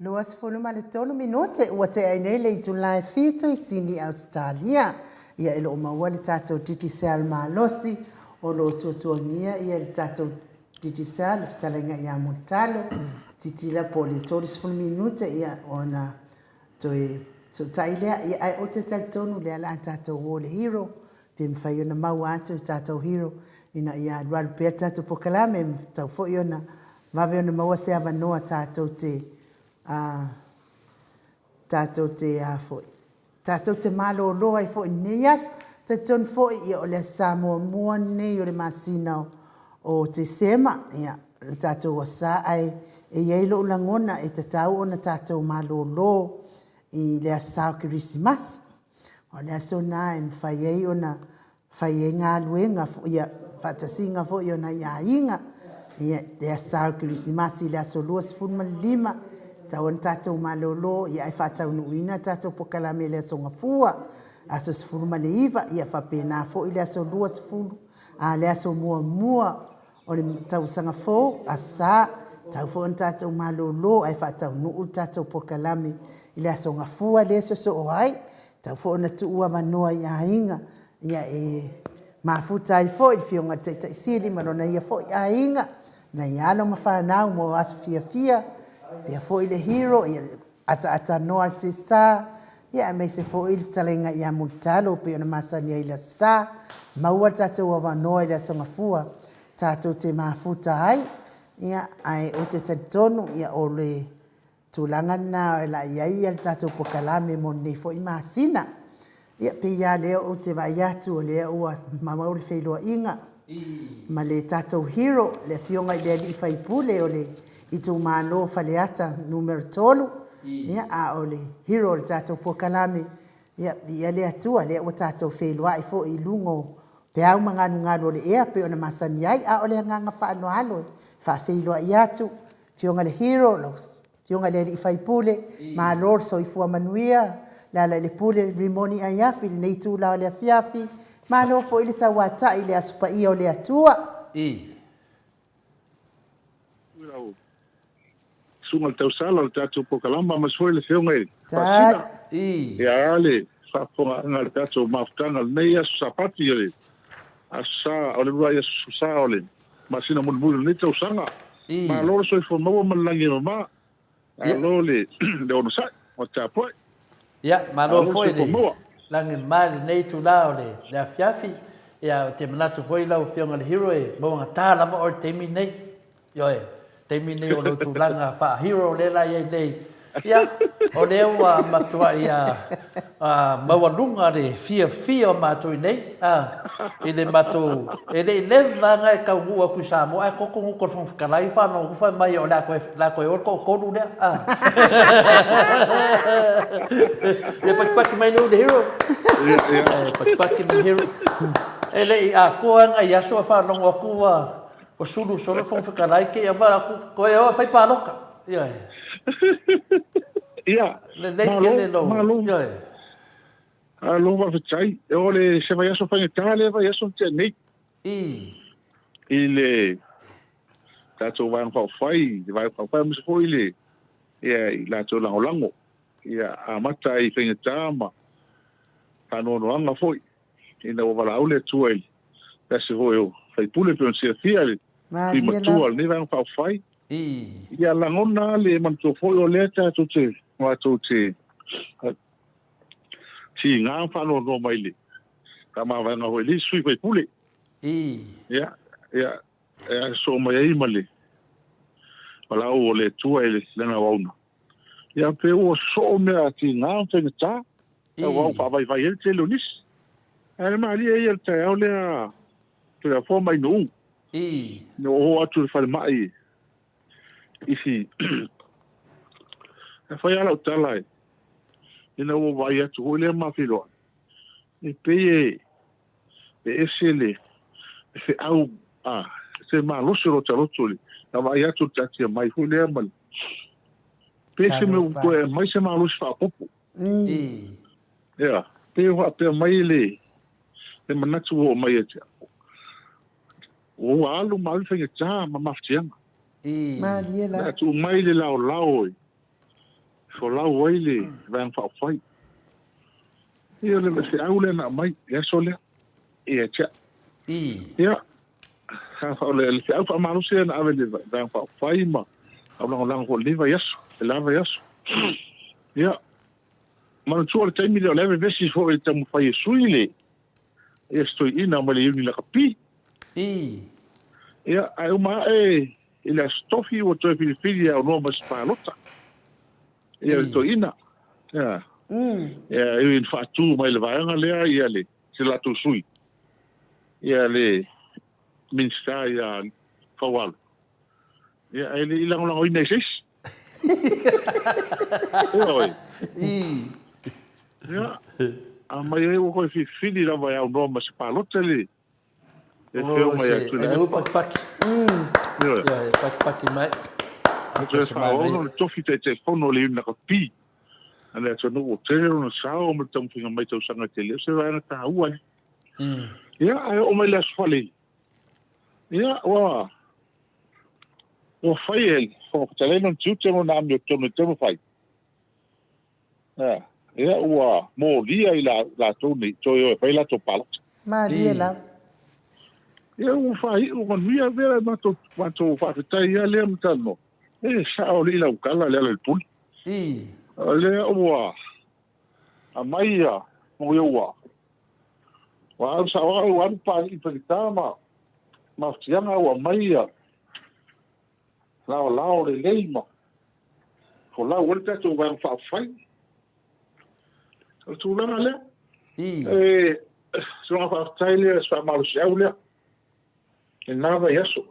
Luas fulu ma le tonu minute ua te ainei le itu lai fito I sini Australia. Ia ilo maua le tātou titi seal malosi o lo tuatuangia ia le tātou titi seal le fitalenga ia mutalo. Titi la po le toris fulu minute ia ona toi so tailea ia ai o te tonu le ala tātou o le hero. Pe mwhai ona maua atu tātou hero. Ina ia rualu pēr tātou pokalame tau fo iona. Vave ona maua se ava noa tātou te malo loa I fo neas te ton fo I o le Samoa mua nei o le masina o te sema ia le tātou o sa ai e yeilo ulangona e te tau ona tātou malo lo I le asao Christmas o le aso na e mwhai ei ona whai e ngā luenga ia whatasinga fo I ona ia inga ia le asao Christmas I le aso lua sifurma lima tauan tātou malolo ia ai whātau nuina tātou pokalame le aso ngafua aso sifuru ma le iwa ia whapena fo I le aso lua sifuru a le aso mua o le tau sanga fo a sa tau fo an tātou malolo ai whātau nuu tātou pokalame I le aso ngafua le aso so o ai tau fo na tu ua manoa ia inga ia e mafuta I fo I fionga te sili marona ia fo ia inga na ia no mawhanau mo aso fia Pea fo I le hero, ia ata noa te sa, ia me se fo I le talenga ia mutalo, pea na masani ai le sa, maua tātou awa noa I le asonga fua, tātou te mafuta ai, ia ai o te tonu, ia o le tūlanga na la iai le tātou pokalame mo nei fo I masina, ia pe ia leo o te vai atu o leo ua mamau le whailoa inga, ma le tātou hero, le fionga I le li whaipule o le I tō mālo whaleata numero tolu, ia a o le hero le tātou pokalame, ia le atua, le o tātou whelua I fo I lungo, pe au nganu le ea, pe o na masani ai, a o le nganga whaanoalo, whawhelua I atu, fionga le hero, fionga le I whaipule, mālo so I fua manuia, la le pule rimoni ai afi, le nei tū lao le afiafi, mālo fo I le tawata I le asupa I o le atua.
Sunga tau sala le tātou pokalama ma soe le whionga e.
Tā.
Ia ale, whaponga anga le tātou mawhtanga nei asu sapati e le. Asa, o le rua i asu sa o le. Masina mulu nei tau sanga. Ma loro soe whamaua malangi mama. A lo le ono sai, o tāpoi.
Ia, ma lo foi le. Langi mali nei tu lao le afiafi. Ia, te manatu foi lau whionga le hero e. Maunga tā lama o te mi nei. Ioe. Te mine o lo tūlanga wha hero le la iei nei. Ia, o leo matua ia maualunga le fia mātui nei. I le mātou, e le lewa ngai kau ngua ku sa mo, ai koko ngu kor whakarai whanau, kuwhai mai o la koe orko o konu lea. Ia pakipaki mai no le hero. Pakipaki mai hero. E le i a koa ngai aso a whanau a kua, o sulu solo fong whakarai ke a whara koe o whai pāloka. Ia.
Ia.
Le leike le lo. Ia.
A lo wa whachai. E o le se vai aso whangetā le vai aso te nei. I le tātou vai ang whawhai. Le vai whawhai misa fo i le. Ia i lātou lango. Ia a mata i whangetā ma. Tānono anga foi. Ina o wala au le tua i. Tasi hoi o. Whai pule pe on sia fia le. I matua le vai ang whawhai. Ia langona le manto foi o le tātou te. Mātou te. Si ngā whanono mai le. Ka mawanga hoi le sui whai pule. Ia. So mai ai ma le. Wala o le tua e le langa wauna. Ia pe o so mea ti ngā whangetā. Ia wau whawai vai el te leonis. Ia maali e el te au lea. Pera fo mai no. No o atu le whare mai. Isi. E whai ala o talai. Ina o vai atu hoi lea mawhiloa. E pe e ese le. E fe au. Se maa lose rota roto le. Na vai atu tatia mai hoi lea mali. Pe se me utoe mai se maa lose wha popo. Ia. Pe hoa pe mai le. E manatu o mai e tia. O alu mali whenga tā ma mawhtianga.
Malia la.
Tu mai le lao. Folau ai le vang whaafai. Ia le se au le na mai, ia so le. Ia tia. Ia. Le se au whaamaru se na ave le vang whaafai ma. Au lang ko leva yaso. E lava yaso. Ia. Manu tua le taimi leo leve vesi fo e tamu whai e sui le. Ia stoi ina ma le iuni la kapi. Ia, ai uma e le stofi o toi filifili au noa mas pālota. Ia le toi ina. Ia. Ia, e in whaatu mai le vaenga lea ia le. Se lato sui. Ia le minsta ia whawalu. Ia, e le ilang lango ina isis. Ia oi. Ia. A mai e o koe filifili la vai au noa mas pālota le. E feo mai atu le.
E paki. Ia, paki mai.
Atu e whaono le tofi te fono le ina ka pi. Ane atu no o tere o na sao o me tamu whinga mai tau sanga te leo. Se vai na ta ua. Ia, ai o mai le asfale. Ia, wa. O whai e. O taleno tiu te mo na ami o tono te mo whai. Ia, ua mō lia i la tōni. Toi o e whai la tō palat.
Ma lia la.
Ia o whai, o manuia vera mato whawhetai ia lea matano. E sao li la ukala lea le puli. Lea ua, a mai ia, mo ia ua. Wa au sa wa au anu pāni i pakita ma whitianga ua mai ia. Lao le leima. Ko lau wale tato wang whawhai. O tūlanga lea. E, sunga whawhetai lea, swa malu si au lea. E nava yaso.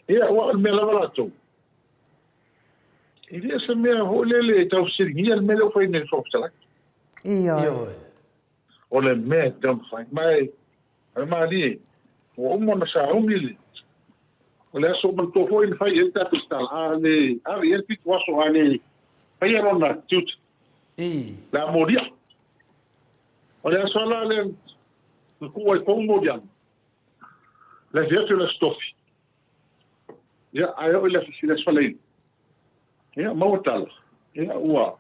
Ia, wa me lava lato. Ia se mea ho lele e tau siringi al mele o whai nere whawhtalak.
Ia.
O le mea dam whai. Mai, mai li, o omo na sa umili. O le aso man tō hoi ni whai e ta pistal. A le, ari e pitu aso a le, whai arona tiut. La moria. O le aso ala le, kua i pong moria. La vietu la stofi. Ia, ai o le fisiles falein. Ia, mautala. Ia, ua.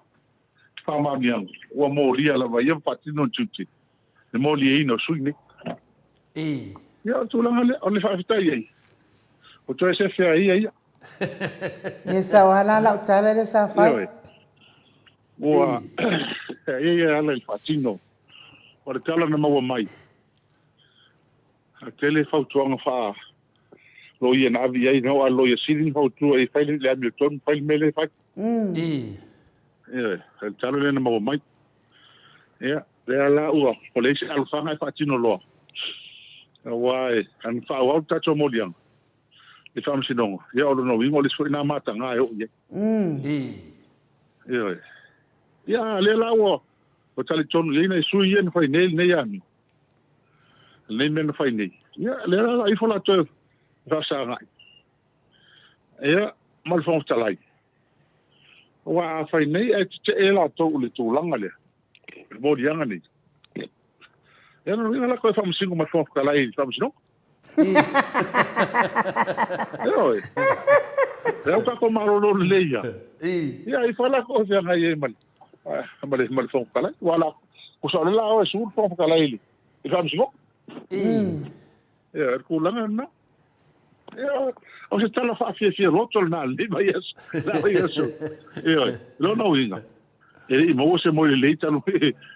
Whamamiang. Ua mōria la vai. Ia, patino tuti. Le mōlia ino sui ne. Ia, tūlanga le. O le whawhitai ei. O toi se whea ia.
Ia sa wala la utala le sa whai.
Ua. Ia, ala le patino. O le tala na maua mai. A tele fautuanga wha lo ia na avi ai no a lo ia sidin fautua e whaile le Hamilton, whaile mele whai. Ia, e talo le na maua mai. Ia, le ala ua, o le isi alufanga e whaatino loa. Wa e, an whao au tato moliang. E whaamsinonga. Ia, olo no wingo le sui nā mata ngā e o ia. Ia, ia, le ala ua, o tali tonu, leina e sui ia na whai nei ami. Nei mena whai nei. Ia, le ala i whala tō whasa ngai. Ia, malwhong talai. Wa a whai nei, e te e la tō ule tūlanga lea. Mōri anga nei. Ia, no ringa la koe whamsingo malwhong talai, whamsingo. Ia, oi. Ia, kako marolo leia. Ia, i whala koe whia ngai e mali. Malwhong talai. Wala, kusa le la o e suur whong talai li. I whamsingo. Ia, kulanga na. Ia, o se tala whaafia rotol na lima yesu. Lima yesu. Ia, lona uinga. E i maua se moi leita no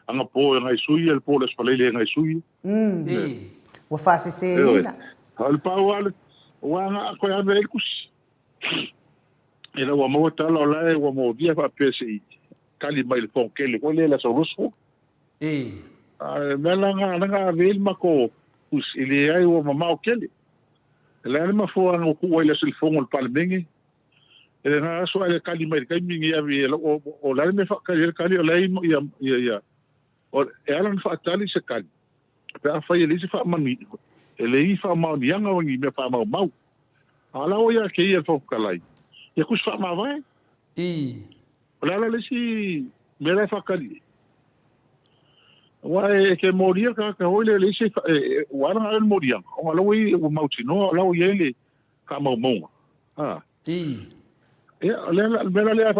anga po ngai sui, el po les palele ngai sui.
Wa fase se ina.
Al pau ale, wanga koe ave el kusi. Ina wa maua tala o lae, wa maua dia pa pese i kali mai le ponkele, ko le la sorusu. Nanga veil mako us ili ai o mama o kele. Ele ma fo an ku ile sil fongo palmengi. Ele na so ale kali mai kai mingi avi o la me fa kali o lai ia. O elan fa tali se kali. Pe a fa ile se fa mani. Ele I fa ma ni anga ngi me fa ma mau. Ala o ia ke ia fo kalai. Ia kus fa ma vai. La le si me la fa kali. Wa e ke moria ka hoile le se wa na al moria o lo wi o mautino lo yele ka mo mo Ia, mena lea,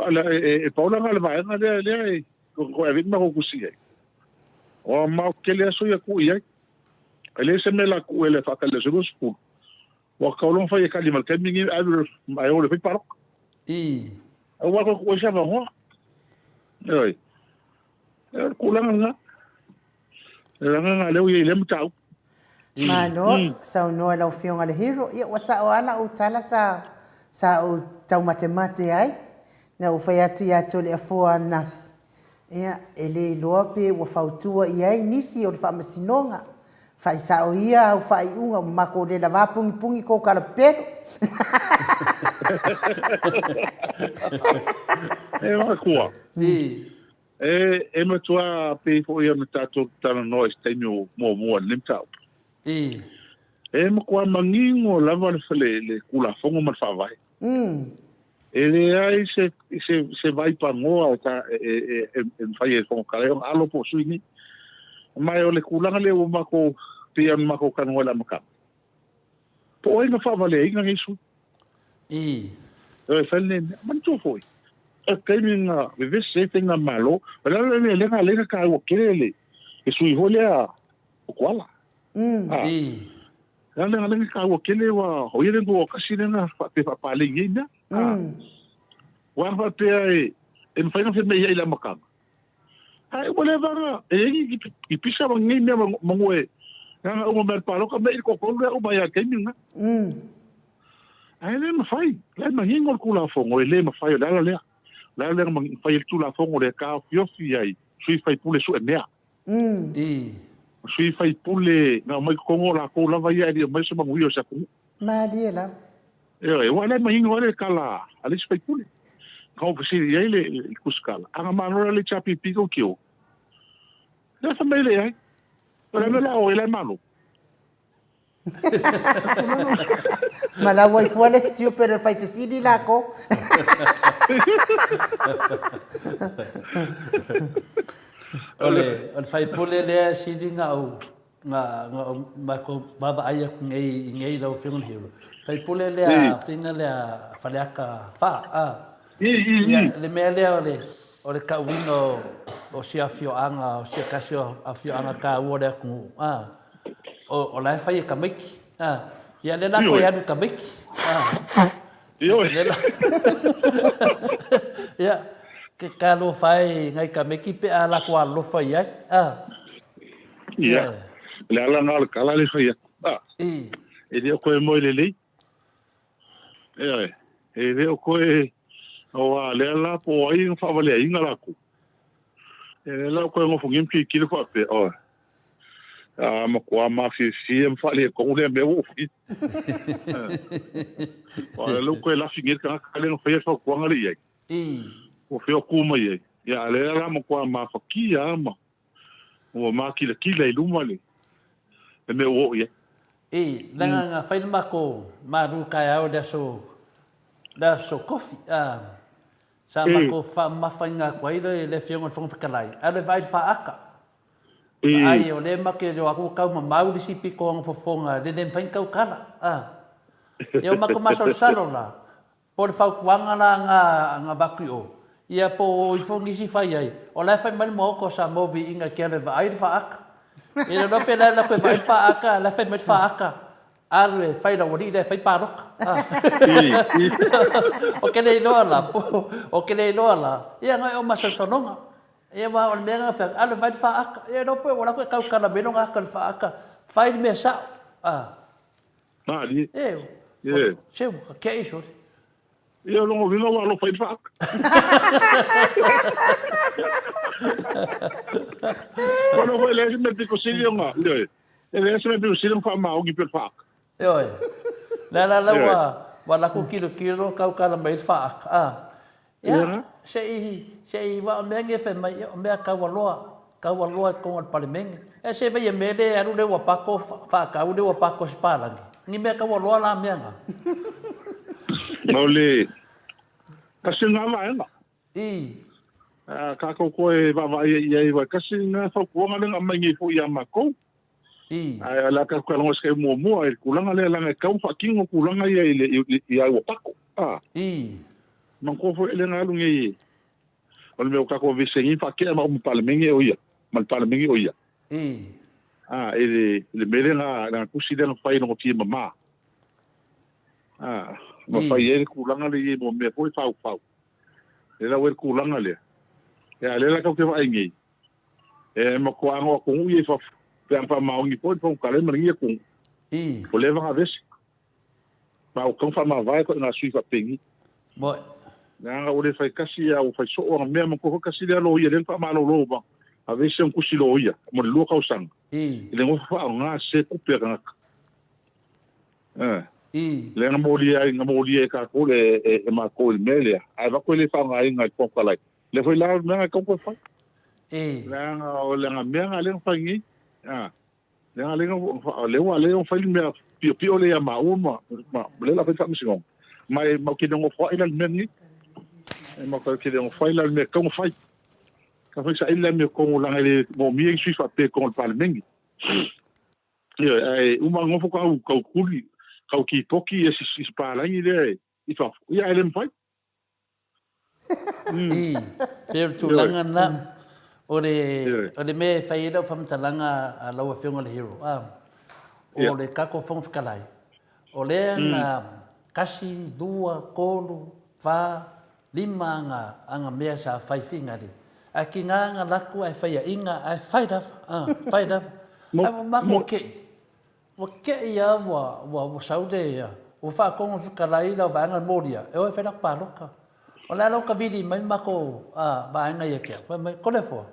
paula ngā le vaenga lea, ko e vitma ko kusi ai. O mau ke lea soia ku iai. E le se mela ku ele whakale se ruspulu. Wa kaulong fai e kali mal kemingi ai ole fai parok. Au wako ko e sama hoa. Oi. Kulanga nga. Langa leo ye lem tau.
Mano, sa no la ofionga le hero, ia wasa o ana o tala sa o tau matemate ai. Na o fai atu ia tole a foa na. Ia, ele loape wa fautua iai nisi o le whamasinonga. Fai sa o ia au fai unga mako le la pungi ko kalapero.
E makua. E matua pe fo ia matato tana nois tenyo mo lim tau. E makua mangingo lava le kula fongo man whawai. E le ai se vai pa ngoa ta e fai e fongo kareo alo po suini. Mai o le kulanga le o mako pia mako kanoa la maka. Po inga whawale inga ngisu. E whale man tu foi. E kaiminga vivese tenga malo. Wala le lenga ka o kelele. E sui holea o koala. Lenga ka o kele wa hoire ngo kasi lenga pe papale ngina. Wa fa pe e mfaina fe me ia la maka. Ai wala vanga e pisa ngi me mangwe nga o mer palo ka me ko ko o ba ya keminga ai le ma fai le ma hingo kula fongo le ma fai la ma fai tu la fongo le ka fiofi ai sui fai pule su enea sui fai pule na mai ko la ko la vai ai mai se mangu yo sa ku
ma dia la
e wala ma hingo le kala ali fai pule ko si ai le kuskala anga manora le chapi piko kio la famiglia ai pero me la o el hermano
ma la vuoi fuori stio per fai fesini la ko
ole fai pole le silinga o nga ko baba ai ngei lo fingon hero fai pole le tinga le faleaka fa le mele ole ka wino o sia fio anga o sia kasio a fio anga ka wore ku o la fai ka miki ia le la ko ia du ka miki ia ke ka lo fai ngai ka miki pe ala ko lo fai
ia le ala ngal kala le fai e dio ko mo le e dio ko o le ala po ai fa vale ai ngala ku la ko ngo fungim ki le fa pe ma ko ma fi fa le ko le me o fi lo ko la fingir ka le no fa fa ko ngali ai o fe ku mai ya le la ma ko ma fa ki ma o ma ki le luma le me o ye
nga fa ma ko ma ru ka ya o da so kofi sa ma ko fa ma fa nga ko le fionga fong fakalai ale vai fa aka ai o le ma ke ro aku ka ma mau si piko ng fofonga de den fain ka kala eu ma ko ma so salola por fa kwanga nga bakio ia po i fongi si fa ai o la fa mal mo ko sa mo vi inga ke le vai fa aka e no pe la pe vai fa aka la fa met fa aka alwe fai da wori de fai parok o ke le no la o ke le no la ia ngai o masa sononga ia wa o menga fa alwe fai fa aka ia no pe wala ko ka kana beno nga ka fa aka fai me sa
ali
che ke iso
ia lo vino wa lo fai fa aka quando foi le me dico silionga le se me dico silionga fa ma o gi per fa aka
Oi. La wa la ku kilo ka ka la mai fa ya sei wa menge fe mai me ka wa loa ko al parlemento e se vai me de aru de wa pako fa ka u de wa pako spala ni me ka wa loa la menga
no le ka singa ma ka ko e va ia ka singa fa ko nga mai ngi fu ya ma ko ai la ka ko ngos ke mo e kulanga le langa ka fa kingo kulanga ia o pako man ko fo ele ngalu ngi o le ka ko visengi fa ke ma palmengi o ia mal palmengi o ia ele mele na kusida no fai no ti mama ma fai ele kulanga le mo me po fa ele wer kulanga le ya le la ka ke vai ngi ma ko ango ko ngi fa pa ma ngi po ka le ngi ko o le va ves pa o kan fa ma vai ko na sui fa pengi
mo
nga o le fai kasi o fai so o me ko kasi le lo ia le fa ma lo ba a ves un kusi lo ia mo lo ka usang le ngo fa nga se ku pe nga le nga mo lia ka ko le ma ko le mele ai va ko le fa nga inga ko ka lai le foi la nga ko fa le nga o le nga me nga le fa ngi le nga le wa le fa me pio le ya ma le la fa mi singong mai ma ki ngo fa ila me ni ma ko ki ngo fa ila me ko fa ka fa sa ila me ko la le mo mi sui fa pe ko pa le mengi yo ai uma ngo fa ka kuli ka ki poki e si pa la ni le I fa ya ele me fa
pe tu langa na o le me fai do fam talanga a lo fe ngol hero o le kako fong fikalai o le na kasi dua kolu fa lima anga mea sa fai fingari a ki nga laku ai fai inga ai fai da ma mo ke ia wa saude ia o fa ko fikalai la va nga moria e o fai la paloka o la loka vidi mai mako ba nga ia ke fa ko le fo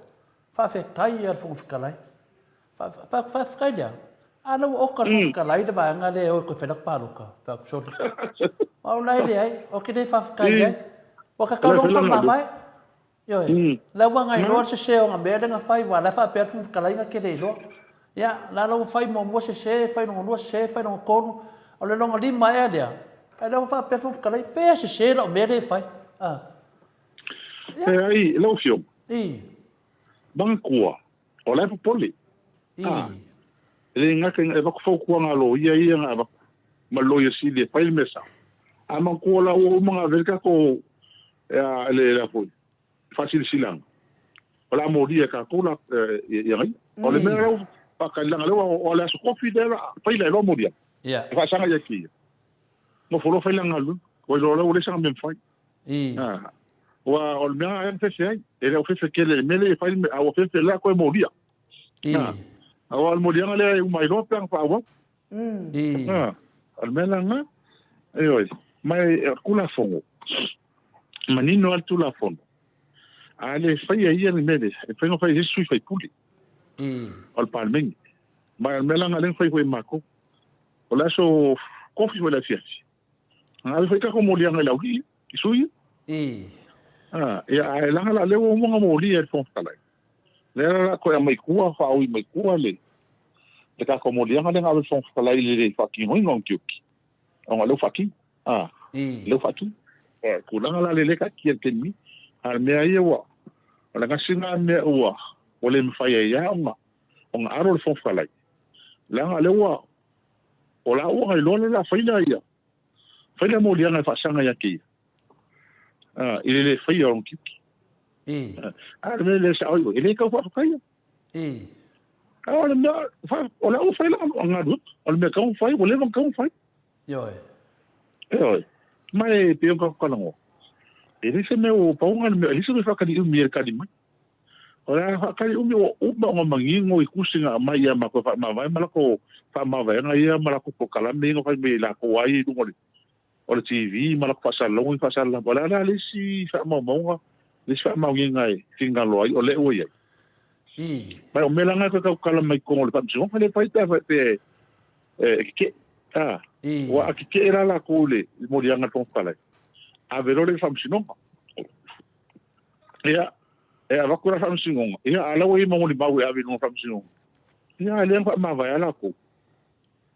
fa fe tai ia fong fikalai fa kai dia ano o ka fikalai da va nga le o ko fai la paloka fa so o lai le ai o ke de fa fikalai o ka ka long fa ma vai yo la wa ngai no se o nga be nga fai wa la fa per fong fikalai nga ke de lo ya la lo fai mo se fai no se fai no kon o le longa lima e dia ai lo fa per fong fikalai pe se lo me de fai
ai lo fio bang kua o la fa poli le nga ke e ba ko ko nga lo ia nga ba ma lo ia si de fai mesa a man ko la o mga velka ko le la fo facile silang o la modia ka ko la ia o le mera pa ka la o la so kofi de la fai la lo modia fa sanga ya ki mo fo lo fai la ngalu ko lo le sanga men fai wa o le mera en fese e le ofese ke le mele fai a ofese la ko modia awal modia le mai lo pa fa wa al mela nga mai kula fongo manino altu la fondo ale fai ia ni mele fai no fai sui fai puli al palmen mai al mela nga len fai ko mako o la so kofi wala fiasi ale fai ka ko molia nga lauki sui ya la le o mo ngoli e fon tala le la ko mai kuwa fa o mai kuwa le ka ko molia nga nga fon tala le fa ki ngoi ngong kiuki on lo fa ki lo fa ki kulanga la le ka ki ke mi al me ai wa la nga singa me wa o le mfa ya ma on aro fon tala la nga le wa o la o ngai lo la fa ila ya fa ila molia nga fa sanga ya ki il est fait en kiuki mais le sa il est ka fa kaya le fa o la o fa la nga dut o le ka fa o le ka fa
yo
mai pe ka ngo ele se me o pa nga ele se fa ka di mi ka di mai o la fa ka di mi o ba nga mangi ngo ikusinga mai ya ma ko fa ma vai ma ko fa ma vai nga ya ma ko ko kala me ngo fa me la ko ai du ngoli o le TV ma la pasa longo pasa la bola la le si fa mo mo le fa ma ngai kinga lo ai o le o ye mai o mela nga ka kala mai ko le pa jo le fa ta pe ke wa ke era la ko le mo dia nga ton kala a vero le fa msino ya va ko la fa msino ya ala o mo le ba we a vi no fa msino ya le fa ma va ya la ko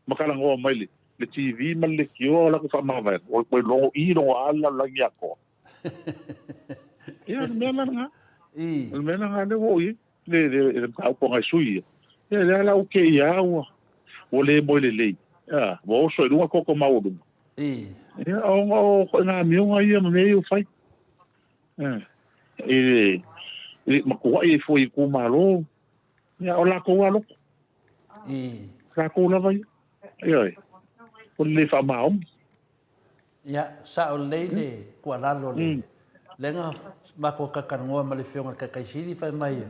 makala ngo mai le TV mal le kio la ko fa ma va o ko lo I no ala la ya ko ya me la nga me la nga le o I le ka ko ngai sui ya la o ke ya o le mo le ya bo so ru ko ko ma o ya o nga mi o ia me o fai Ele makua e foi ku malo. Ya ola ko alo. Ka ko la vai. Ai. Ko le fa maom.
Ya sa o leile ku alalo le. Lenga mako kakangoa ma le fionga kakaisiri fai mai.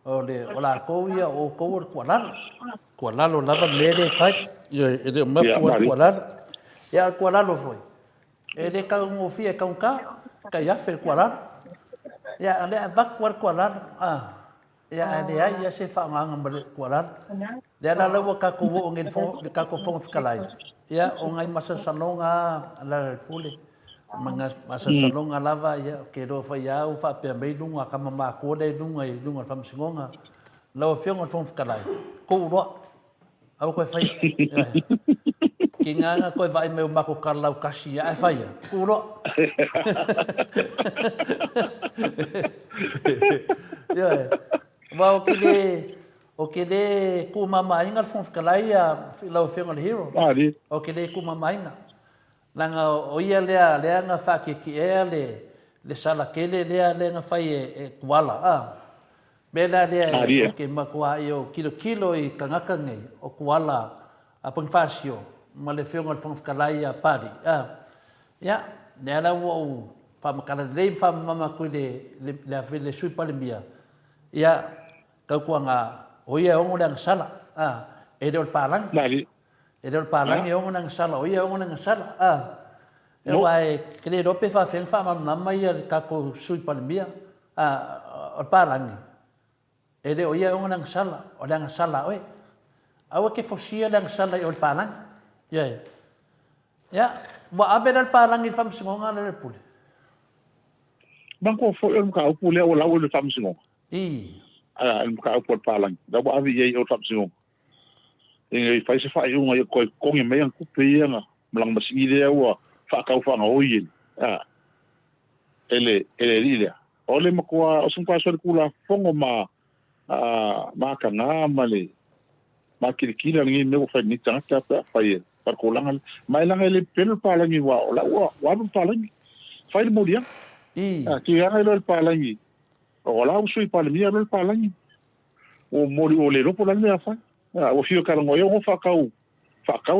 O le ola ko ia o ko ku alalo. Ku alalo lava lele fai. Ya ele mapu ku alalo. Ya ku alalo foi. Ele ka ngofia ka ka ya fe ku alalo. Ya ale bak war ku alalo. Ya ade ai ya se fa nganga bale ku alalo. Dia la lawa ka ko wo ngin fo ka ko fo fikalai. Ya o ngai masa sanonga la pule. Mga masa salonga lava ya ke ro fa ya u fa pe mai lunga ka mama ko dai lunga i lunga fam singonga lo fiong on fom kalai ko ro au ko fa ki nga ko vai me ma ko karlau kasi ya fa ya ko ro ya wa o ke de ku mama inga fom kalai ya lo fiong on hero o ke de ku mama inga langa o ia lea nga whake ki le sala kele lea nga whai e kuala. Mena lea ke makua i o kilo i kangaka ngai o kuala a pangwhasio ma le whionga le whangwhakalai a pari. Ia, nea la ua whamakana rei whamama koe le awhi le sui palimia. Ia, kau kua ngā o ia ongo le sala. E reo le pārangi. E reo pārangi ongo nang sala, o ia ongo nang sala. E wai, kere rope wha wheng wha mamama ia kako sui palimia, o pārangi. E reo ia ongo nang sala, o nang sala oe. Awa ke fosia nang sala i o pārangi. Ia, ia, wa abe nang pārangi whamsingonga le pule.
Bangko fo e mga upule o lau le whamsingonga. Mga upule pārangi. Dawa avi iei o whamsingonga. E fai se fai unga ko kongi me ang kupe nga mlang masingi le wa fa ka fa nga oil ele rile ole makua o sun kwaso kula fongo ma ka nga male ma kirikira ngi me fa ni tanga ta fai par ko langa mai langa ele pel palangi wa palangi fai mo dia ki nga ele palangi o la usui palangi ele palangi o mori o le ro palangi fa o fio karango yo o fakau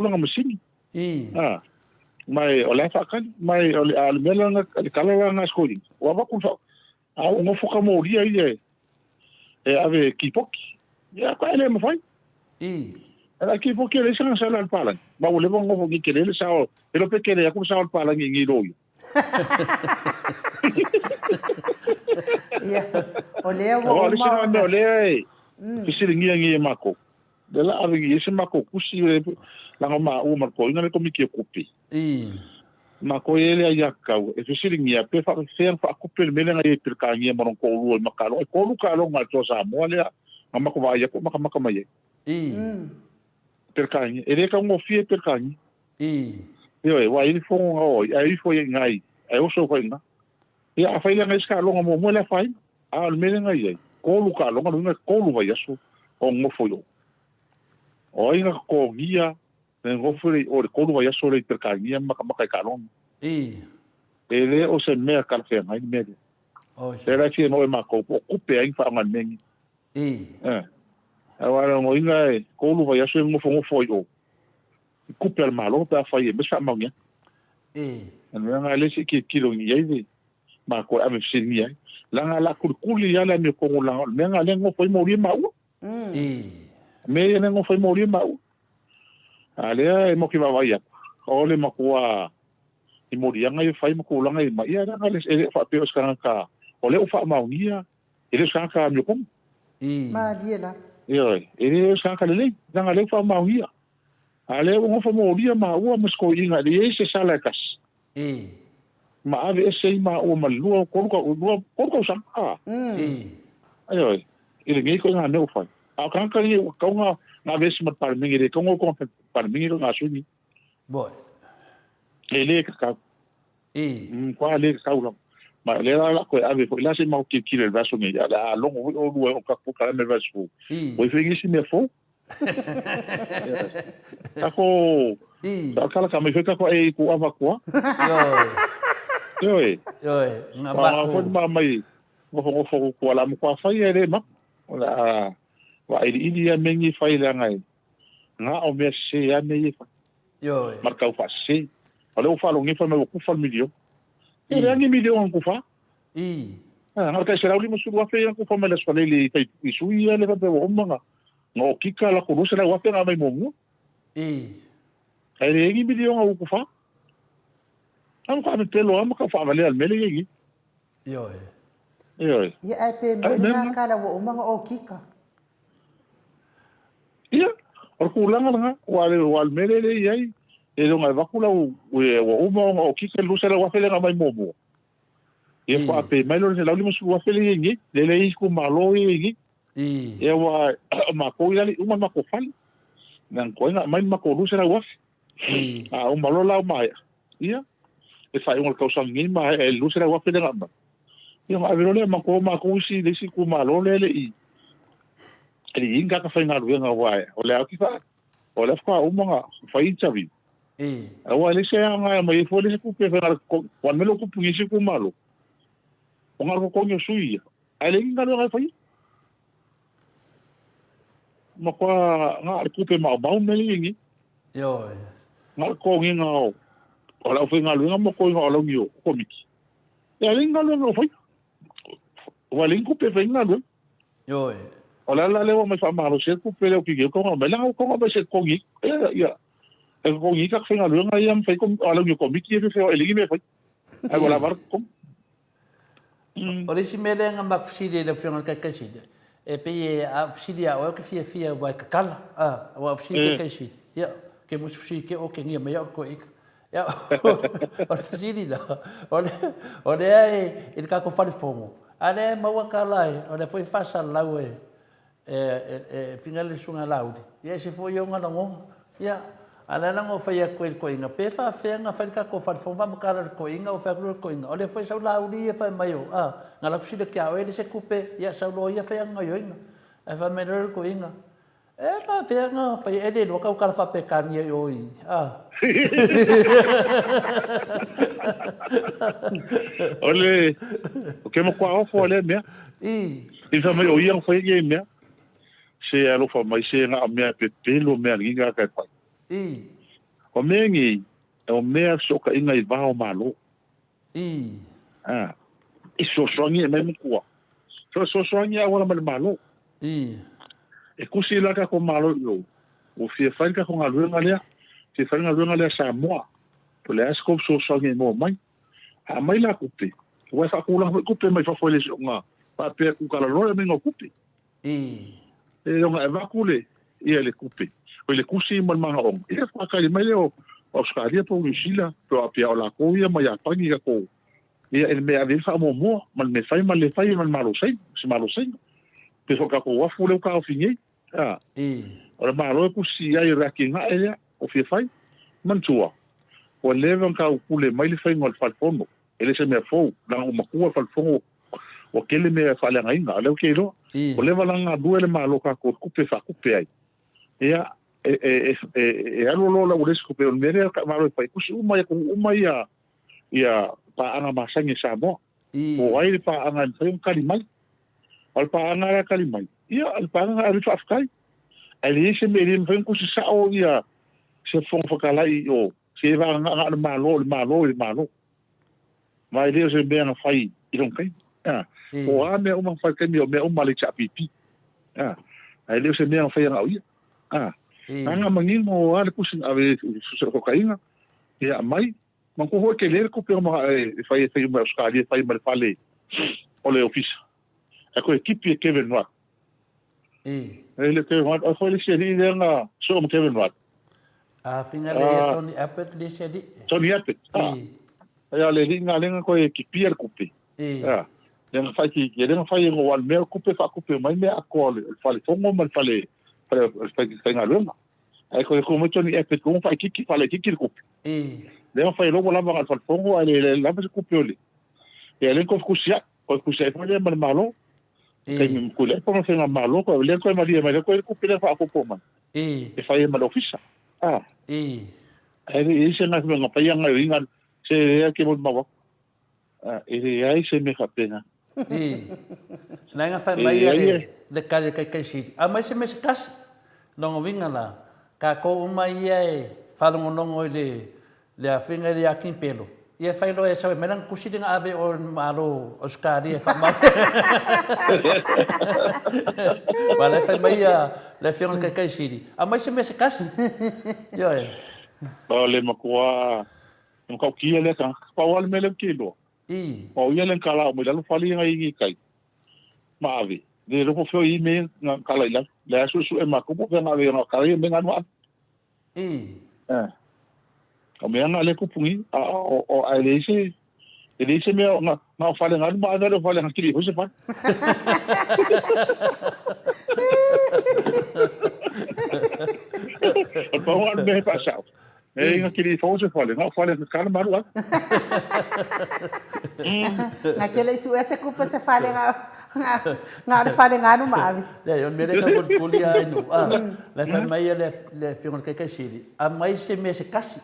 langa masini mai o le fakal mai o le almela nga kala nga skoli wa ba ku fa o ngo foka mo ria ile e ave kipoki ya ka ele mo fai ala kipoki le sanga sala al palan ba o le ngo fo ki le sa o pero pe ke le ku sa al palan ngi royo
ya o le o ma
o le ngi mako de la ave ese mako kusi la ma o marco ina le komiki kupi mako ele ya ka e fisiringi a pe fa kupi me le per ka ngi mo ko lu makalo ko lu ka lo ma to sa mo le ma ko va ya ko maka mai per ka ngi ele ka mo fie per ka ngi yo e wa ele fo o ai fo ngai ai o so ko ina ya fa ile ngai ska lo mo le fa al me le ngai ko lu ka lo ko lu va ya so o mo fo yo o inga ko gia ne ngofuri o ko lu ya sole perkangia maka kalon ele o se me ka fe mai me o se ra chi no ma ko kupe ai fa man mengi agora o inga ko lu ya so ngofo yo kupe al malo pa fa ye besa mangya nga le si kilo ni ye ma ko ame sinia la la kurkuli ya la me ko la me nga le ngofo mo ri ma u me ne ngo foi mori ma ale mo ki va ya ole ma kwa i mori nga i fai mo ko langa i ma ia nga le ele fa pe ska ka ole o fa ma unia ele ska ka mi kom
ma diela
yo ele ska ka le nga le fa ma unia ale ngo fa mori ma u mo sko inga le se sala kas ma ave ese ma o ma lu ko sa ayo ele ngi ko nga ne o fa a kan kan ni ko nga vesi mat par mingi de ko ko par mingi nga suni
boy
ele ka kwa le ka ulo ma le la ko ave ko la se ma ki le vaso ni la longo o o ka ko ka me vaso o fengi si me fo ako ka kala ka me feka ko e ko ava ko Yoi.
Yoi, ngā
Wa ko
maku.
ma mai. Mo ko la mo kwa fai ere ma. Ola wa ili ya mengi fai la ngai. Nga o me se ya me
Yoi.
marca fa se. Ole o fa lo ngi fa me ku fa milio. E rangi milio on ku fa. Nga ka sera uli mo su wa fe ku fa me la swa le kai isu ya le ba o manga. Ngo kika la ko no se la wa fe nga mai mo. Ai re ngi milio nga ku fa. Am ka me pelo am ka fa vale al mele ngi.
Yoi.
Yoi.
Ia ai pe mo nga kala wo umanga o kika.
Ia, o kulanga nga, wal mele le yai, e do ngai vakula o uma o kika lusera wa fele nga mai momo. E fa pe mai lo se la limo su wa fele ngi, le isku malo ngi. E wa ma ko ile uma ma ko fal. Nang ko nga mai ma ko lusera wa. Ah, uma lo la mai. Ia. E fa un causa ngi ma e lusera wa fele nga. Ia ma vero le ma ko si le si ku malo le i. Ele inga ka whainga ruenga wae. O le au ki wha. O le wha umanga whaintawi. Awa le se anga mai fo le se kupe whainga wan melo kupu ngisi ku malo. O ngaro ko konyo sui. Ale inga ruenga whai. Ma kwa ngā kupe mau meli ingi.
Yoi.
Ngā ko ngi ngā o. O le au whainga ruenga mo ko inga o lau ngi o komiki. Ale inga ruenga whai. O le inga kupe whainga ruenga.
Yoi.
O la lewa mai wha maro se ku pele o ki ge ko mai la ko mai se ko gi ia e ko gi ka whenga runga ia mai ko ala ngi ko miki e fe o elingi me fai ai wala var ko
O le si mele nga mafsiri le whionga kaikaside. E pe e a fsiri a oe ke fia wai kakala. Wa fsiri ke kaiside. Ia, ke musu fsiri ke o ke ngia mai au ko ika. Ia, o le fsiri la. O le ai, il ka ko whare whongo. Ale maua ka lai, o le foi fasa lau finga le sunga laudi. Ia se foi o ngana ngonga. Ia, ala nang o fai a koe ko inga. Pe fa whenga whai ka ko whare whonga makara ko inga o whakura ko inga. O le foi sau laudi e whai mai o. Ngala fsida kia o ele se kupe. Ia sau lo ia whai anga yo inga. E whai mai rara ko inga. E whai whenga whai ele lo kau kara whape kania i oi.
Ole, o ke mo kwa ofo le mea. I wha mai o ia whai ia mea. Se alofa mai se nga mea pe pelo mea nginga kai pai. O mea ngi, o mea soka inga I vao malo. I so soangi e mai mukua. So soangi a wala mai malo. E kusi laka ko malo yo. O fia whaika ko ngā ruenga lea. Fia whainga ruenga lea Samoa. Po le askop so soangi mo mai. A mai la kupe. Wai whakula kupe mai whawhaile se o ngā. Whapea kukala roa me ngā kupe. E longa e vakule ia le kupe. O le kusi man maha ong. Ia whakari mai leo Australia po New po apia o la ko ia mai apangi ka ko. Ia ele mea vei wha mo man me whai man le whai man malo sein. Si malo sein. Pe whaka ko wafu leo ka o fingi. O le malo e kusi ai raki ngā elea o fia whai. Man tua. O lewa ka ukule mai le whai ngol whalfono. Ele se mea fau. Nang o makua whalfono. O kele mea whalenga inga. Aleo kei loa. O lewa langa duele malo ka ko kupe wha kupe ai. Ia e alo lola o lesi kupe o mere ka malo e pai kusi umai ko umai ia pa anga masangi Samoa. O ai pa anga whai kalimai. Al pa anga kalimai. Ia al pa anga arifa afkai. Ali se me rim whai kusi sao ia se fong whakalai o se wa anga malo. Mai leo se mea nga whai I rong kai. O a mea uma whai kemi o mea uma le chapipi. Ai leo se mea nga whai anga o ia. Anga mangino o ale kusin ave susera kokainga. Ia mai. Manko hoa ke lere kupe o maha e whai uma Australia, whai mare whale o le ofisa. E koe kipi e Kevin Watt. E le Kevin Watt, o whai le seri le nga so Kevin Watt.
Whina le Tony Abbott le seri.
Tony Abbott. Ia le ringa lenga koe kipi ar kupe. Lenga whai ki lenga whai ngo wal mea kupe wha kupe mai mea ako le whale fongo man whale whainga runga. Ai koe ko mai Tony Abbott ko whai kiki whale kiki kupe. Lenga whai logo lama ngal whale fongo ai le lama se kupe ole. Ia lenga koe kusia. Koe kusia e whale man malo. Kai mi kule po nga malo ko lenga koe maria mai koe kupe le wha kupo man. E whai man ofisa. Ai se nga whai nga whai anga se rea ke mo mawa. e ai se me kapena
Nanga fai mai le kare kai siri. A mai se me se kasi. Nongo winga la. Ka ko umai e whalongo nongo le a whinga le a kimpelo. Ia whai loa e sawe menang kusiri nga ave o maro o skari e whamau. Wa le whai mai le whinga kai siri. A mai se me se kasi. Yo e.
O le makua kau kia le ka pawal me le kilo. O ia le kala mo le fali nga ingi kai. Ma ave. Le ro fo i me nga kala ila. Le asu su e makupo ke na ve nga kala me nga no. O me nga le kupungi o ai le se me nga fali nga ma ave fali nga kili ho se pa. O pawal me pa sa. Nga kili fo se fali nga fali nga kala maru.
Naquele isso essa culpa se fale nga fale nga no mave.
On me ka ko kuli ai no. La fa mai le fion ke siri. A mai se me se kasi.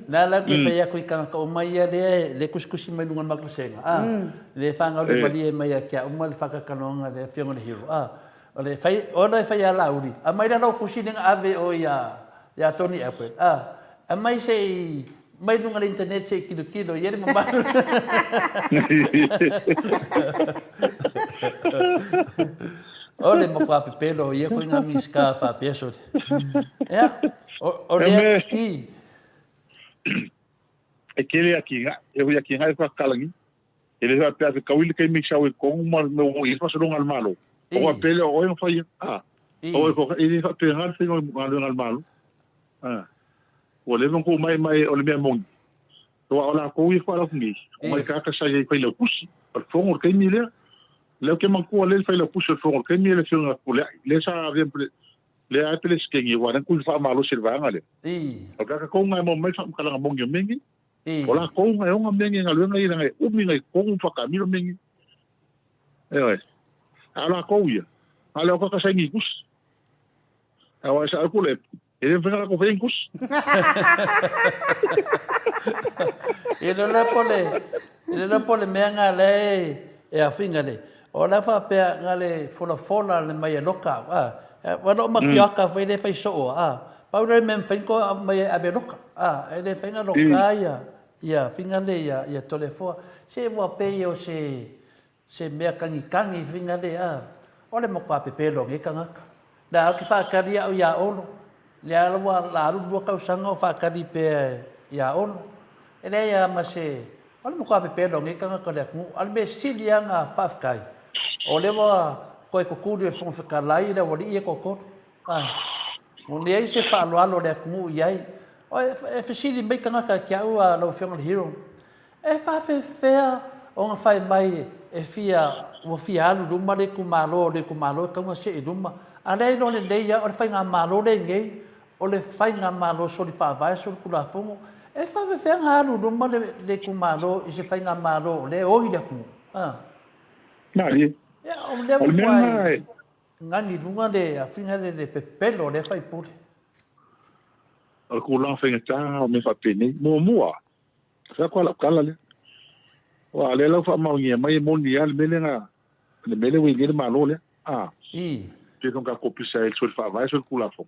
Na la ko fa ya ko ka mai le kuskusi mai nunga makwasenga. Le fanga le bali mai ya o mal fa ka kanonga le fion le hero. Ole fai ona fa ya lauri. A mai la kusi nga ave o ya Tony Apple. A mai se mai nunga internet se kilo yere mo ba. Ole mo kwa pelo ye ko nga miska fa peso. Ya. Ole
Aquele aqui, eu ia aqui, vai calangi. Ele vai pegar o ele que me chama com uma meu ele faz um almalo. O apelo o eu fai o ele vai pegar sem um almalo. O levam com mai o le mong. O ala ko i fala com isso. O mai ka sai e fai le pusi. Por favor, que me le que man ko le fai le pusi por favor, que me le fio le sa sempre le apele skengi wa ku fa malo sirva ngale. O ka ko ngai mo mai fa kala mong yo mengi. Ola ko ngai o mengi ngal ngai ngai umi ngai ko fa ka mi mengi. Ala ko ia. Ala ko ka sai ngi kus. Awa sa ko le ele venga ko fa kus.
Ele não pode me ngale e a fingale. Ola fa pe ngale fola le mai loka. Wa no makiaka fa ele fa so pa ure men fa ko mai abe loka. Ele fa nga loka ya fingale ya telefone. Se wa pe yo se me kangi fingale Ole mo kwa pe lo ngi kanga. Da ki fa kari ya ono. Le ala wa la ru ka usanga fa kari pe ya ono. Ele ya mase Ole mo kwa pe lo ngi kanga ko le ku al be silia nga fafkai. Ole wa ko ku de fon fa lai da wali e ko. Mo le se fa lo le ku yai. O e fsili me kanga ka kia u lo film hero. E fa fe o fa mai e fia o fia alu ruma le kumalo ka mo se ruma. Ale no le ya o fa nga malo le ngai. O le fa nga malo so li fa vai so kula fomo. E fa fe nga alu ruma le kumalo i se fa nga malo le o i le ku.
Mari.
Ya o le mai. Ngani lunga le a finga le pepelo le fai pure.
Al kula fa nga o me fa peni mo mua. Sa ko la kala le. Wa le la fa mau ngia mai mondial melenga. Le mele wi gele malo le. Te ka kopisa el sol fa vai sol kula fo.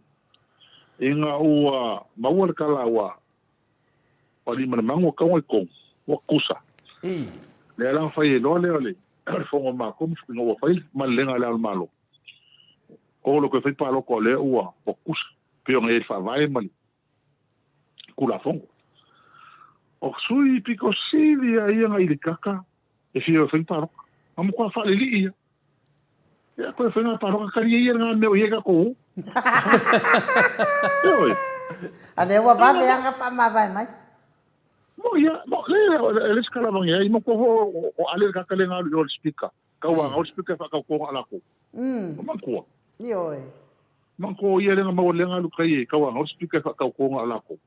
Inga o mau le kala wa. Oli mana mango ka wa ko. Wa kusa. Le la fa ye le. Fongo ma kom no fa il malenga le malo. Ko lo ko fa pa lo ko le wa kusa. Pe on e fa vai mal. Kula fongo. O sui piko silia ia ngai kaka e fio fa paro. Amo ko fa le ia. Ya ko fa na paro ka ri ia nga me o ia ko. Oi.
Ale wa va ve nga fa ma vai mai.
Mo ia, mo le skala bang ia mo ko o ale ka le nga o speaker. Ka wa o speaker fa ka ko ala ko. Man ko.
Oi.
Man ko ia le nga mo le nga lu kai ka wa o speaker fa ka ko ala ko.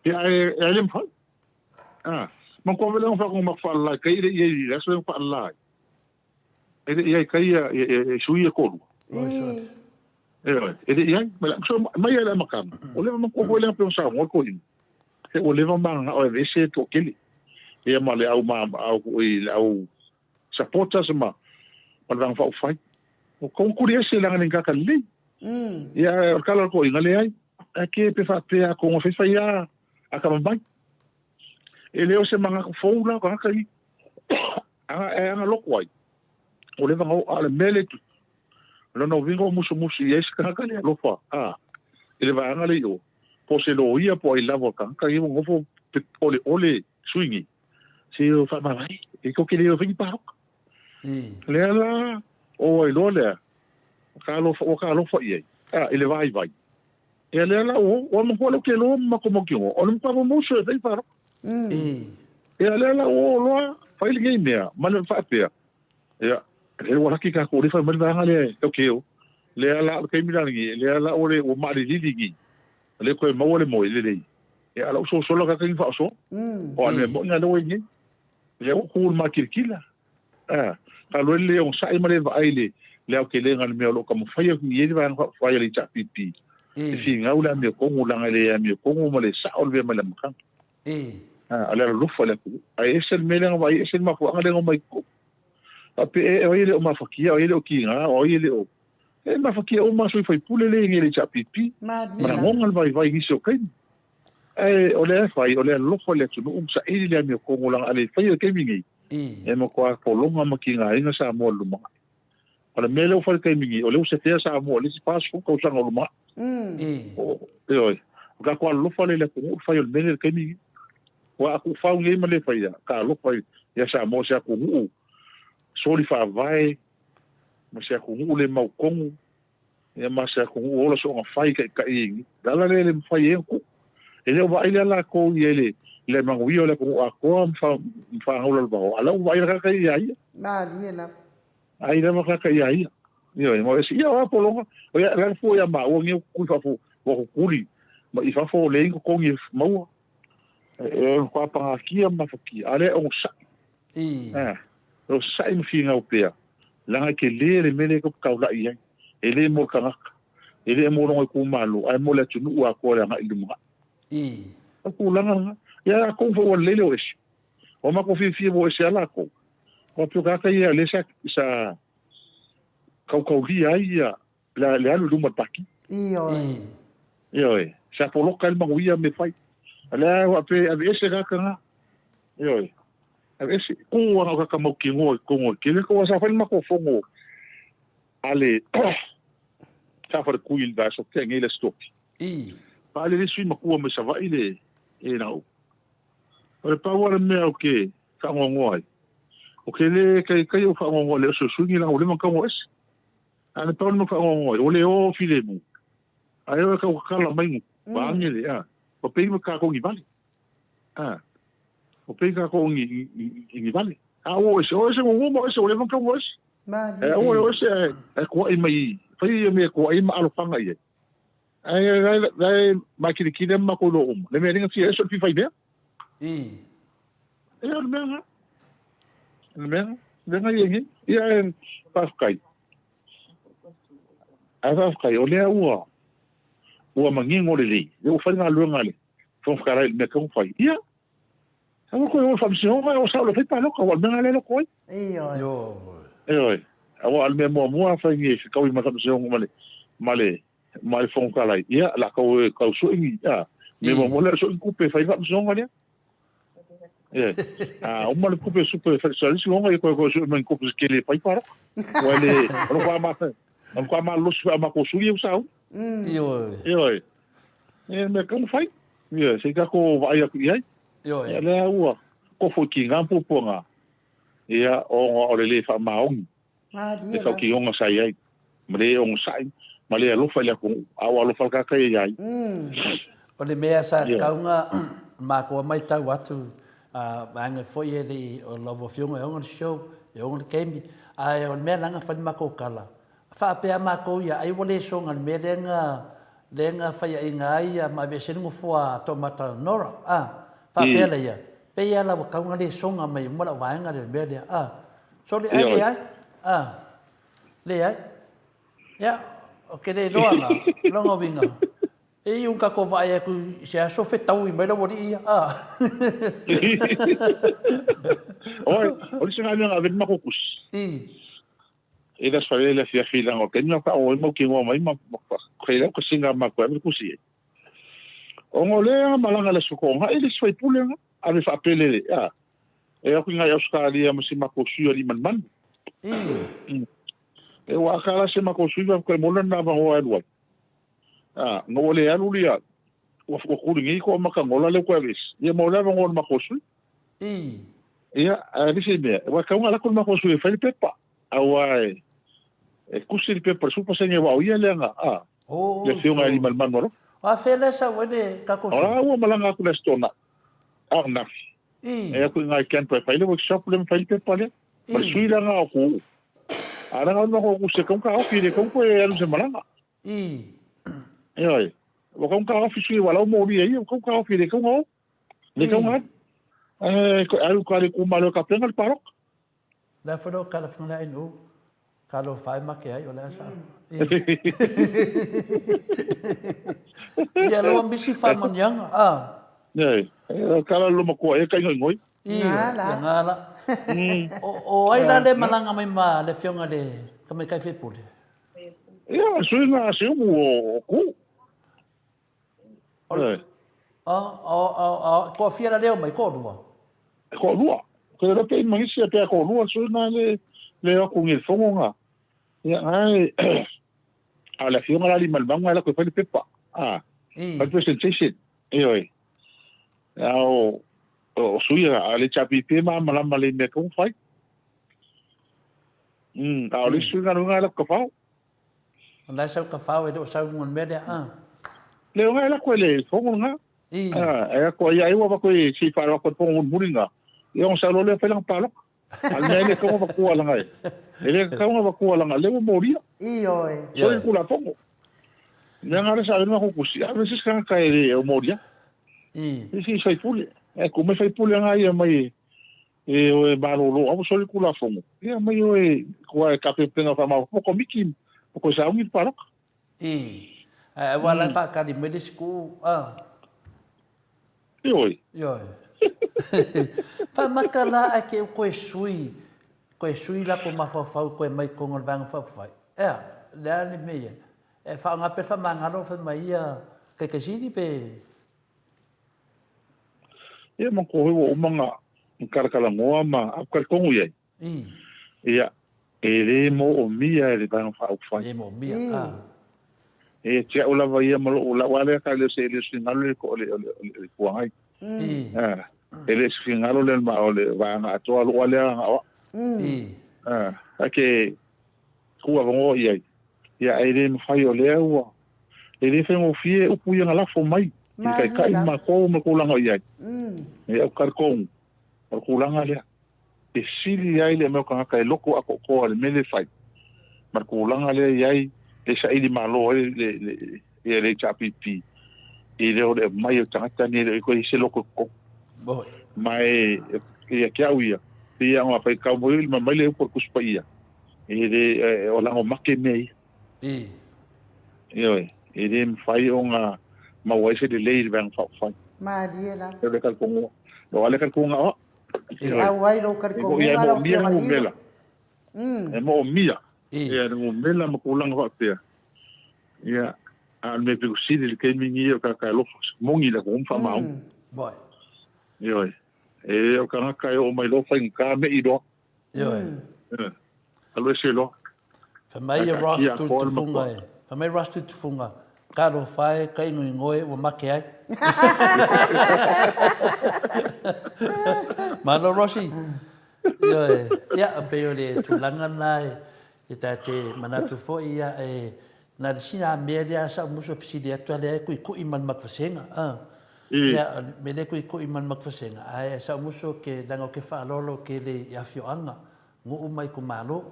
Ya ele mfa. Man ko vele fa ko makfalla kai ile ye la so fa Allah. Ele ye kai ye shuye ko. Ele ye mai ele makam. Ole man ko vele pe sa mo ko in. Se ole man o ve se to kili. ia ma le au au supporters ma rang fa fai o kon kuria se langa ni kaka le ia o kala ko inga le ai ke pe fa pe a ko fa ia a ka mai e leo se manga ko foula ka ka i anga lokwai o le vanga o ale mele tu no vingo musu yes ka ka le lofa ele va anga le yo po se lo ia po i lavo ka ka i mo fo ole swingi se o fa mai e ko ke le vingi pa le ala o i lo le ka lo fa i ele vai e le ala o mo ko lo ke lo ma ko mo ki o mo pa mo musu e fa e le ala o lo fa ile ngai mea mana fa pe ya e wala ki ka ko le fa mana nga le o le ala ke mi langi le ala o le o ma le ligi le ko mo le mo le e ala so lo ka ka fa so o le mo nga lo ngi le o ku ma kirkila ka lo le o sai ma le va ile le o ke le ngal me lo ka mo fa ye ni e va fa ye le cha pipi e fi nga ula me ko ngula ngale ya me ko mo le sa o le ma le mkan ala lo fa le ku ai esel me le vai esel ma ko ngale mai ko ape e o ile o mafakia o ile o kinga o ile o e mafakia o maso foi pule le ngeli cha pipi mana ngongal vai giso kai e o le fai o le lo fo le tu sa ile le me ko ngolang ale fai ke mingi e mo ko ko longa makinga inga sa mo luma ala mele o fai ke mingi o le se te sa mo le si pas ko sa luma o ka ko lo fo le ko fai o mele ke mingi wa ku fa ngi mele fai ka lo fai ya sa mo sa ko soli fa vai ma se ko le mau kongu e ma se ko ola so nga fai ka i dala le fai e ko ele va ile la ko ele le mangu le ko a ko fa hola ba ala va ile ka ia
ma diela
ai le ma ka ia yo mo se ia po lo o ya la fo ya ma o ngi ku fa fo ko kuli ma i fa fo le ko ngi mau e ko pa ki ma fa ki ale o sa o sai mo finga o pea langa ke le mele ko kaula ia ele mo kanga ele mo no ko malu ai mo le tunu a ko langa iluma ko langa ya ko fo le o es o ma ko fi bo es ala ko pio ka ia le sa kaukauli ia la le alu luma taki io sa po lokal ma uia me fai ala wa pe ese ka kanga io ese ko wa ka mo ki ngo ke le ko sa fa ma ko fongo ale sa fa ku il va so ke ngile stop pa le sui ma ku me sa va ile e na o pa wa me o ke ka ngo ai o ke le kai o fa ngo le so sui la o le ma ka ngo es ana pa no fa ngo o le o file mu ai o ka la mai ba ngile o pe ma ka ko ngi vale o pe ka ko ngi vale o se mo se o le ka mo se o se ko ai mai fai me ko ai ma alo fanga ia ai ma ki ma ko lo le me ringa fi eso fi fai be le me ia pas kai ava kai o le o mangingo le o fa nga lu ngale fo ka me ka fai ia Ako ko o famsio o sa lo fai pa lo ko me le lo ko yo ako al me mo fa ngi ka wi ma famsio male fon ka lai ia la ko so ngi me mo le so ku pe fai famsio ngale o mal ku pe super fa so si ngi ko so men ku ke le fai pa wale on ko ma lo so ma ko su yo sa yo me ka fai ia se ka ko vai aku ia le ua ko fo ki ngampu ponga ia o le fa maong e ka ki onga sai ai male on sai male lo fa le ko awa lo fa ka kai ai
o le mea sa kaunga ma ko mai tau atu anga fo ye le o lovo fiunga on show e on kemi ai on me langa fa ma ko kala fa pe ma ko ia ai wole songa me lenga fa ia ngai ma be senu fo tomata nora fa pela ia pe ia la ka ngali songa mai mo la vainga de be so le ai le ai ya o ke le loanga longo vinga E un ka ko vai ku se aso fe tau I mai la wori ia.
Oi, o se ngā ngā veni mako kus. E das whare le fia fila ngō kenya ka o mo ki ngō mai ma kweila ko singa ma ko e kusi. O ngō lea malanga le sukonga e le swai pulenga a me whapele le. E aku ngai Australia ma si mako sui ali man. E wakala se mako sui wa ko mo na ba o ai. Ngō le alu lia. Wa kuri ngi ko maka ngola le ko vis. Ye mo le ngō mako sui. Ia, risi me. Wa ka ngala ko mako sui fa pepa. Awai. E kusi li pepa supa se nge wa o ia le nga. Le fio ngai ali man moro.
A fele sa wene ka ko sui.
Ora wa malanga ku le stona. Na. E aku ngai kan pa fa le workshop le fa pepa le. Ma sui la nga ko. Ara nga no ko se kon ka o fi le kon ko e alu se malanga. Oi. Wa kon ka o fi sui wala mo ri ai kon ka o fi le kon o. Le kon ha. Ko alu ka le ku malo ka pengal parok.
La fono ka la funa inu. Ka lo fai ma ke ai o la sa. Ya lo ambisi fa mon yang.
Nei. Ka la lo ma ko e ka ngoi.
Ngala. O ai la le malanga mai ma le fionga le ka mai kai fe pule.
Ia, sui nga se umu o ku.
Ko fiera leo mai ko rua.
Ko rua. Ko re pe mangisi pe ko rua sui nga le aku ngil fongo nga. Ia ai ala fionga la li malbanga la ko fa pepa. Pa presentation. Oi. Ao o sui ale chapi pe ma malama le me ko fai. Au sui nga la ko fa.
Lai sau ka whau e o sau ngon mea
Leo ngai la koe le fongo nga. E ko ia iwa ba koe si whara ko fongo muri nga. I on sa lo le whailang palok. Al mea le kaunga ba kua langa e. E le kaunga ba kua langa leo moria.
Oi.
Koe kula fongo. Nea ngare sa avena kukusi. A veces kanga kae le o moria. Si fai pule. E kume fai pule nga ia mai e o e marolo. Amo soli kula fongo. Ia mai o e kua e kape penga whamau. Poko miki. Poko sa ungi parok.
Wala whakari medisku.
Ioi.
Whamaka la a ke koe sui. Koe sui la ko mawhawhau koe mai kongon vanga whawhai. Lea ni mea. E whaanga pe whamangaro whamai ia kai siri pe.
Ia man ko hewa umanga karakala ngoa ma apkar kongu iai. Ia. E re mo o mia e le vanga whawhai.
E mo mia.
E tia o lava ia malo o la wale ka le se le singalo le ko le kuangai. E le singalo le ma o le vanga atoa lo wale nga. Ake kua vongo ia. Ia e le mfai o le ua. E le fengo fie upu ia ngala fo mai. Kai kai ma ko ma ko langa ia. E au karkong. Au kulanga le. E sili ai le me ka kai loko ako ko le mele fai. Mar kulanga le ia. E sa ili malo le chapipi i le o le mai o tangata ni le ko i se loko ko mai e kia uia ia ngā pai kau mo ili mai le por kuspa ia i le o lango make mei ioi i le mwhai o ngā mawai se le leiri vang whai
Mariela
e le kalkonga lo ale kalkonga o
au ai lo karkonga
ia
la
mo mia mo mela e mo mia ia mo mela mo kulanga wa pea ia al me pego sili le kai mingi o ka lo mongi la ko umfa mau
Boy.
Ioi. E o ka kai o mai lo fai ka me i do alo se lo
Whamai e Ross tu funga e. Whamai Ross tu funga. Ka ro whae, ka ingo ngoe, ua make ai. Mano Rossi. Ia, a peo le tūlanga nai. I tā te manatu fo ia e nā risina mea lea sa muso fisili atua lea kui man makwasenga. Ia, me le kui man makwasenga. Ai, sa muso ke langa o ke whaalolo ke le iawhioanga. Ngu umai ku malo.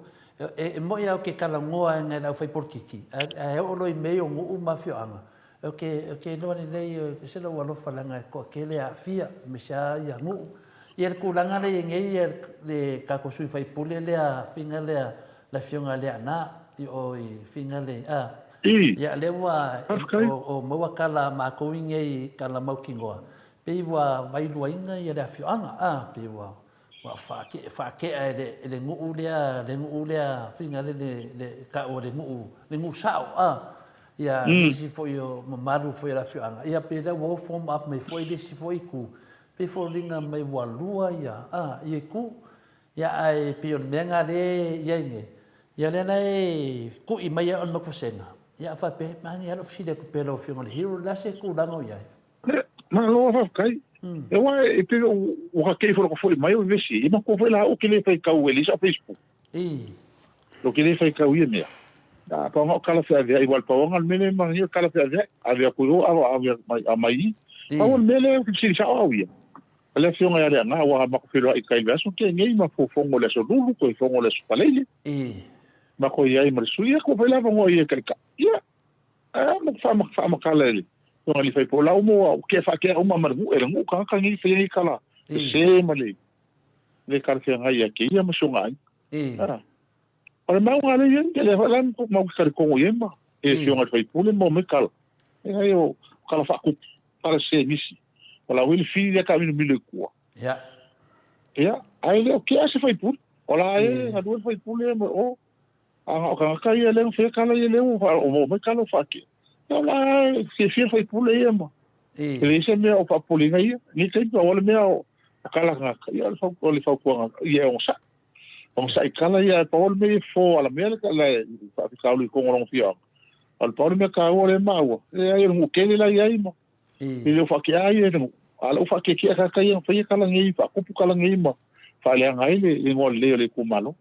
E mo ia o ke kalangoa ngai lau whai porkiki. E olo i mei o ngu umawhioanga. Ke loa ni lei, se lau alofa langa ko ke le a fia, me sia ia ngu. Ia le kulanga le ngei le kako sui whai pule le a whinga le a la fionga le ana i o i whinga le a ia le wa o maua kala makoinga i kala maukingoa pe wa vai luainga ia le afioanga pe wa fa ke le ngu lea finga le ka o le ngu sao ia isi fo yo mamaru fo la afioanga ia pe le wo form up me fo isi fo iku pe fo linga mai wa lua ia ku ia ai pe o menga le ia nge ia le nei ku i mai on mo senga ia fa pe mani alo fide ku pelo fio le hero la se ku dango ia
ma lo fa kai e wa e pe o ka ke fo ko fo mai o vesi e ma ko fo la o ke le fa ka o elisa Facebook lo ke le fa ka o ia me da pa mo kala fa via igual pa ongal mele ma ni kala fa via avia ku o a mai pa o mele ku si sa o ia le fio nga ya na wa ma ko fo i kai vaso ke ngai ma fo fongo le so lulu ko fongo le so palele ma ko ia i ma suia ko fa la ngo ia ka ia ma fa kala ele o ali fai po la mo ke fa ke uma margu e ngu ka ngi fe kala se male le kar fe ngai ya ke ia ma so ngai ora ma ngale yen ke le falan ko ma kar ko yema e fi ngai fai po le mo me kala e ngai o kala fa ku para se misi ola wil fi ya ka mi le ku
ya
ai le ke se fai po ola e na do fai po le o ka ia le fe kala ia le o me kala fa ke la se fai pule ia mo ele se me o pa pulinga ia ni te o le me o kala nga ia fa o le fa ko ia on sa kala ia pa o me fo ala me la fa ka o ko ngorong fia al pa me ka o le mau e ai no ke le la ia mo ele fa ke ai no ala fa ke ka ia fa kala ngi fa ku kala ngi mo fa le nga ile ngol le ku malo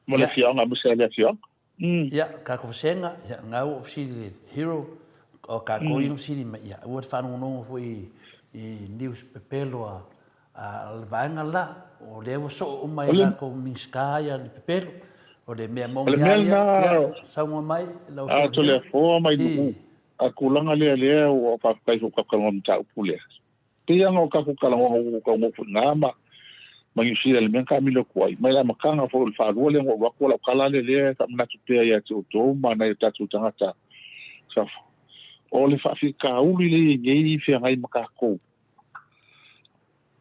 mo le fia nga mo se le fia
ia ka ko senga ia ngau ofisi hero o ka ko ofisi ma ia o fa no fo i news pepelo a vanga la o le so o mai la ko minskaya le pepelo o le me mo ia sa mo mai la
o to le fo mai du a kulanga le o fa kai ko ka mo ta pule tia no ka ko kala mo ko mo ngama mangisira le menka milo kwai mai la makanga fo fa role ngo wa ko la kala le ta na tu ya tu to ma na ta tu tanga ta sa o le fa fi ka u le ngi fi ngai maka ko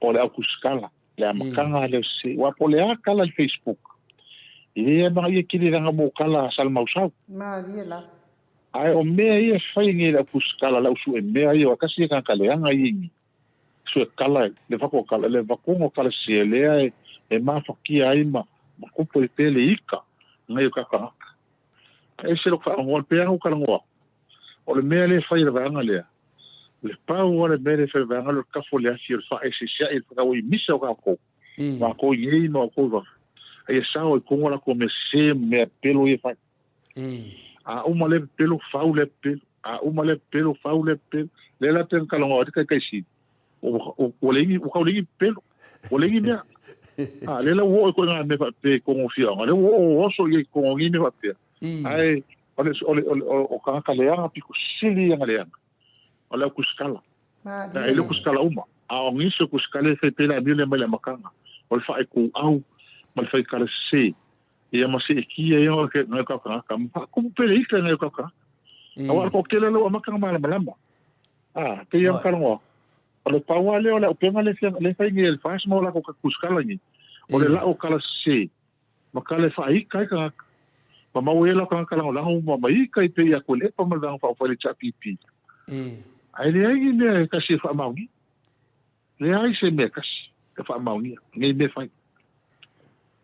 o le akuskala le makanga le se wa po le kala Facebook ile ba ye kile nga mo kala sal mausau
ma dia la
ai o me ia fa ngi le akuskala la usu e me ai o kasi ka kale nga yi so kala le va ko kala le va ko kala se le e ma fa ki ai ma ko po te le ika ngai ka e se lo fa ngol pe o kala ngo o le me le fa le va ngale le pa o le me le fa va ngalo ka fo le asi fa e se sia e fa o i misa o ka ko ma ko ye no ko va e sa o ko ngola ko me se me pelo e fa a uma le pelo fa o le pelo a uma le pelo fa o le pelo le la ten kala ngo ka si o lengi o ka lengi pelo o lengi mea le la wo ko nga me fa pe ko mo fia le wo so ye ko ngi me fa pe ai o ka le anga piku sili nga le anga o le kuskala ai le kuskala uma a ngi so kuskala fe pe la bile mele makanga o fa ko au mal fa ka se e ma se ki e o ke nga ka ko pe le ka nga ka a ko ke le lo makanga malamba ke yang ka ngo o le paua le o le upenga le fai ngi el fas mo la ko kuskala ni o le la o kala se ma kala fai kai ka ma mau e la ka kala la ho ma mai kai pe ya ko le pa ma dang fa le chapipi ai le ai ne ka se fa mau ni le ai se me ka fa mau ni ngi me fai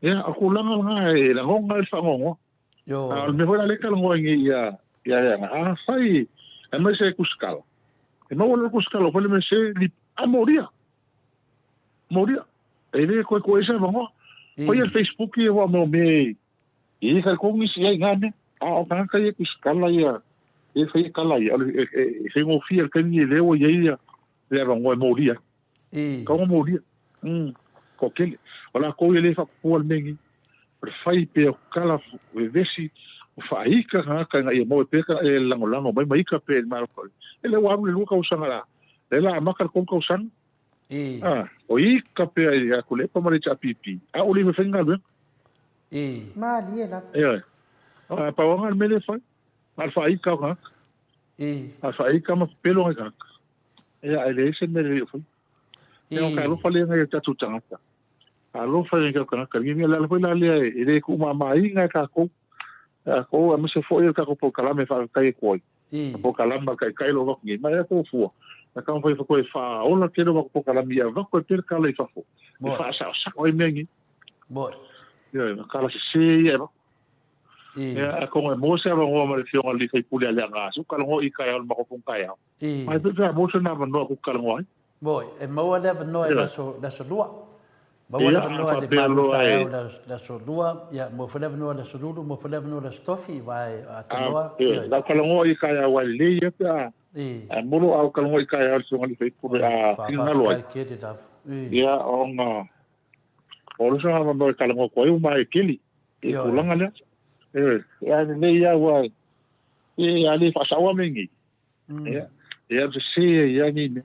ya aku langa nga e la ngonga e fa ngongo yo me vola le kala ngi ya fai e me se kuskala e ma wala kuskala pole me se li moria e le ko esa bango ko ia Facebook e wa mo me e ka ko mi si ai ngane o ka ka e kuskala ia e fai kala ia e ngo fia ka ni le o ia le bango moria ka moria ko ke wala ko le fa ko mengi fai pe kala vesi fa ika ka e mo pe ka e lango mai ka pe ma ko ele wa le lu ka usanga la la makar kon ka usang o ika pe ya ko le pa mari cha pipi a o le me fenga be
ma dia la
pa wa me le fa Alfaika ka. Alfaika ma pelo ka. Ia ele se me le foi. Ia ka lo fale ngai tatu tangata. Alo fale ka ka ngi la foi la le ele ku ma mai nga ka ko. Ko a se foi ka ko kalame fa kai ko. Po kalama kai lo ngi mai ko fu. Na ka foi ko fa ona ke lo ko kalame ia va ko per kala fa fo. Fa sa o mengi. Bo. Ia na kala se ia. Ia ko mo se ro mo le fio ali kai puli ale nga su kala ngo i kai al ma ko kai. Mai pe mo se na no ko kala ngo.
Boy, e mau le no e la so lua. Mau le no de malu tai la so lua, ya mo fa le no la so lulu, mo fa le no la stofi vai a toa.
La kala ngo i kai wa le ia pa. Mo lo au kala ngo i kai al so ngali fe pu a kinga lo. Ia on o so ha no kala ngo ko u mai kili. E kulanga le. Ya le ia wa. E ali fa sa wa mengi. Ya se ya ni.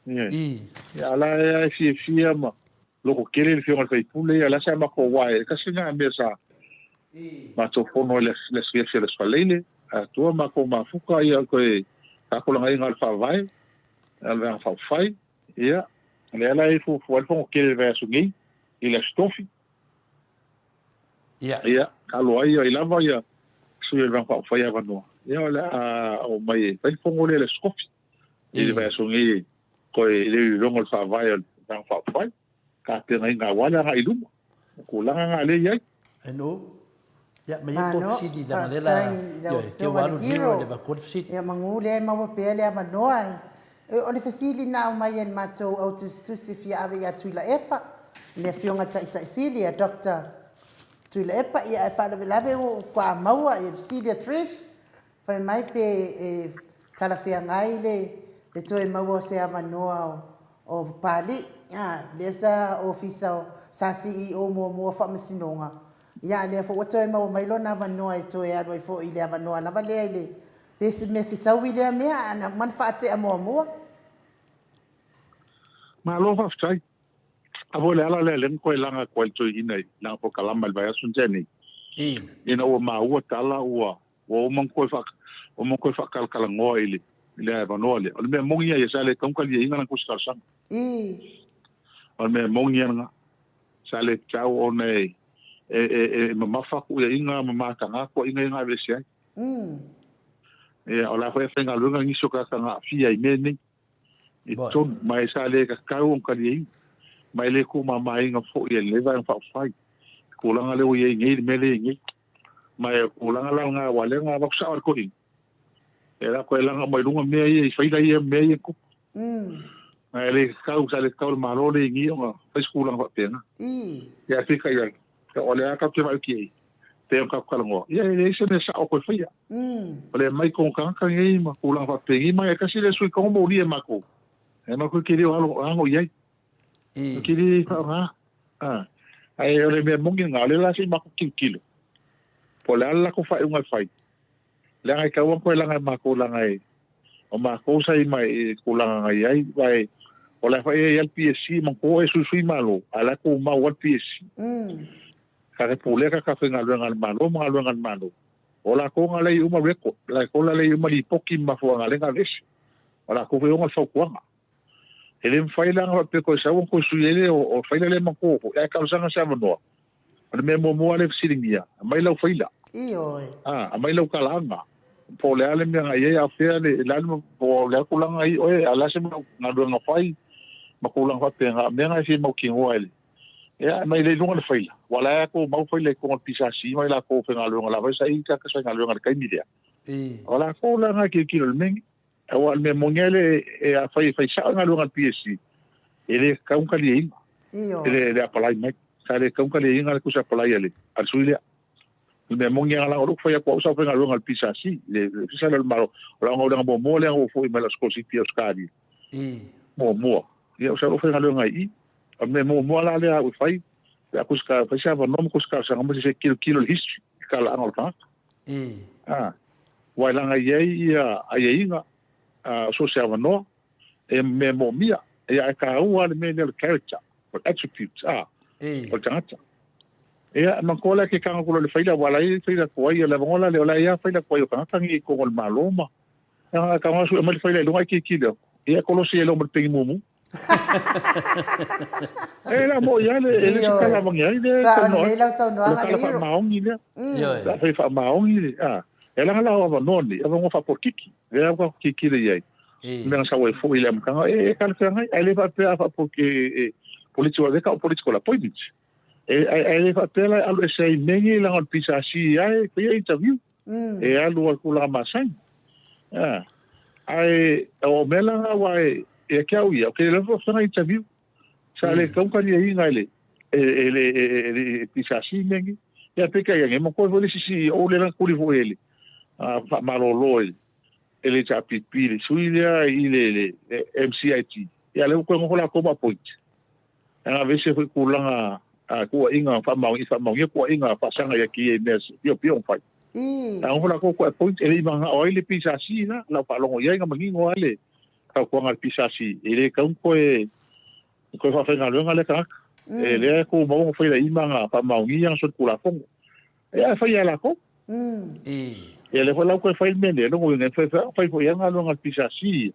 Ya la ya fi ma lo ko kele fi ngal fai pule ya la sa ma ko wa ka singa me sa ma to fono le fi le spalele a to ma ko ma fuka ya ko ka ko la ngal fa vai al va fa fai ya le la fu fo kele va su ngi il stofi ya ka lo ai ya la va ya su va fa fai ya va no ya la o mai fai fo le stofi il va su ngi ko le longo fa vai dan fa fai ka te nga wala nga ilum ko la nga le ya
no ya me ko sidi da le la ke walu diro de ba ko sidi
ya mangule ma wa pele ama noai o le fasili na mai en mato autostusi ave ya tuila epa le fionga ta sili ya doctor tuila epa ya fa le lave o kwa maua e sili trish fa mai pe tala fia ngai le toi maua se ama noa o pali ya lesa ofisa sa CEO mo fa masinonga ya le fo toi maua mai lona va noa e toi a doi fo ile va noa na vale ile pesi me fita wile me ana manfaate mo
ma lo fa fai a vole ala le len ko langa ko to ina la po kalama ba sun teni ina o ma o tala o mo ko fa kal ngo ile le va no le me mongia ya sale kan kali inga na kusta sang me mongia nga sale chao one mama fa ku ya inga mama tanga ko inga vesi ola foi fenga lunga ngi soka nga fia i meni i ton mai sale ka kau kali mai le ku mama inga fo ye le va fa fai ku langa le o ye ngi mele ngi mai ku langa la nga wale nga ba sa ko ni era ko langa mai lunga me ye fai la ye me ye ku mai le kau sale kau malo le ngi nga fa skula nga pena ya fi ka ya ka ole ka te vai ki te ka kalango ia ele se ne sa o ko fia ole mai ko kan ngi ma ku la fa pengi mai ka si le sui ko mo ni ma ko e ma ko ki ri alo ye ki ri ai ole me mo ngi ngale la si ma ko kilo po la ko fa un fai le ngai ka wa ko la ngai ma ko la ngai o ma ko sai mai ko la ngai ai vai ole fa e el PSC ma ko e sui malo ala ko ma wa PSC ka pule ka fe ngal malo ola ko ngale uma record la ko la le uma li poki ma fo ngale ngales ola ko fe ngal fo ko ele fai la nga pe ko sa ko suele o fai le ma ko e ka usanga sa no me mo ale siringia mai la fai la mai la kalanga po le ale me ngai ya fe le la po le ko la ngai o ala se ma do nga fai ma ko la fa pe nga me ngai se mo ki ngoi ya mai le lunga faila wala ko mau faila ko pisa si mai la ko fenga lunga la vai sai ka sa lunga ka midia wala ko la nga ki kilo meng awal me mongele e a fai sa nga lunga PSC ele ka un kali ele le apalai mai sa le ka un kali nga ko sa apalai ele al suile me mongela la ro fai ko sa fenga lunga pisa si le sa le malo la nga mo mo le o foi me las cosas pios cadi mo ya sa ro fenga lunga me mo la le o fai ya kuska fa sa va no kuska sa ngam se kilo history kala anol ta wa la nga ye ya ayinga so se va no e me mo mia ya ka u al me le character or attributes o tata ia makola ke kanga kulo le faila wala i faila koi le bongola le ola ia faila koi ka tangi ko ngol maloma nga ka ngasu mal faila lo ai ki lo ia kolosi lo mo pengi mumu la mo ia le kala mangia ile
sa le la sa no anga le
hiro maongi le la fa maongi le ela la wa noni ava ngo fa porkiki le ava kiki le ia me sa we fo ile mkanga kala fanga ele fa fa porque politico de ka politico la points ele fa tela alu sei mengi la on pisa si ai pe interview alu kula masai ai o mela wa que ia que le fo na interview sa le kau ka ia ngale ele pisa si mengi ya pe ka ia mo ko vole si o le na kuli vo ele fa malolo ele cha pipi suilia ile MCIT ya le ko ngola ko ba point a veces foi kulanga ko inga fa mau ko inga fa sanga ya ki mes pio fai ngola ko point ele manga oile pisa si na la pa longo ya nga mangi ngole ka ko ngal pisa si ele ka ko fa fenga lo ngale ka ele ko mo foi la imanga fa mau yang so kula fongo ya fa ya la ko ele foi la ko fa il mende lo ngo fa ko yang ngal pisa si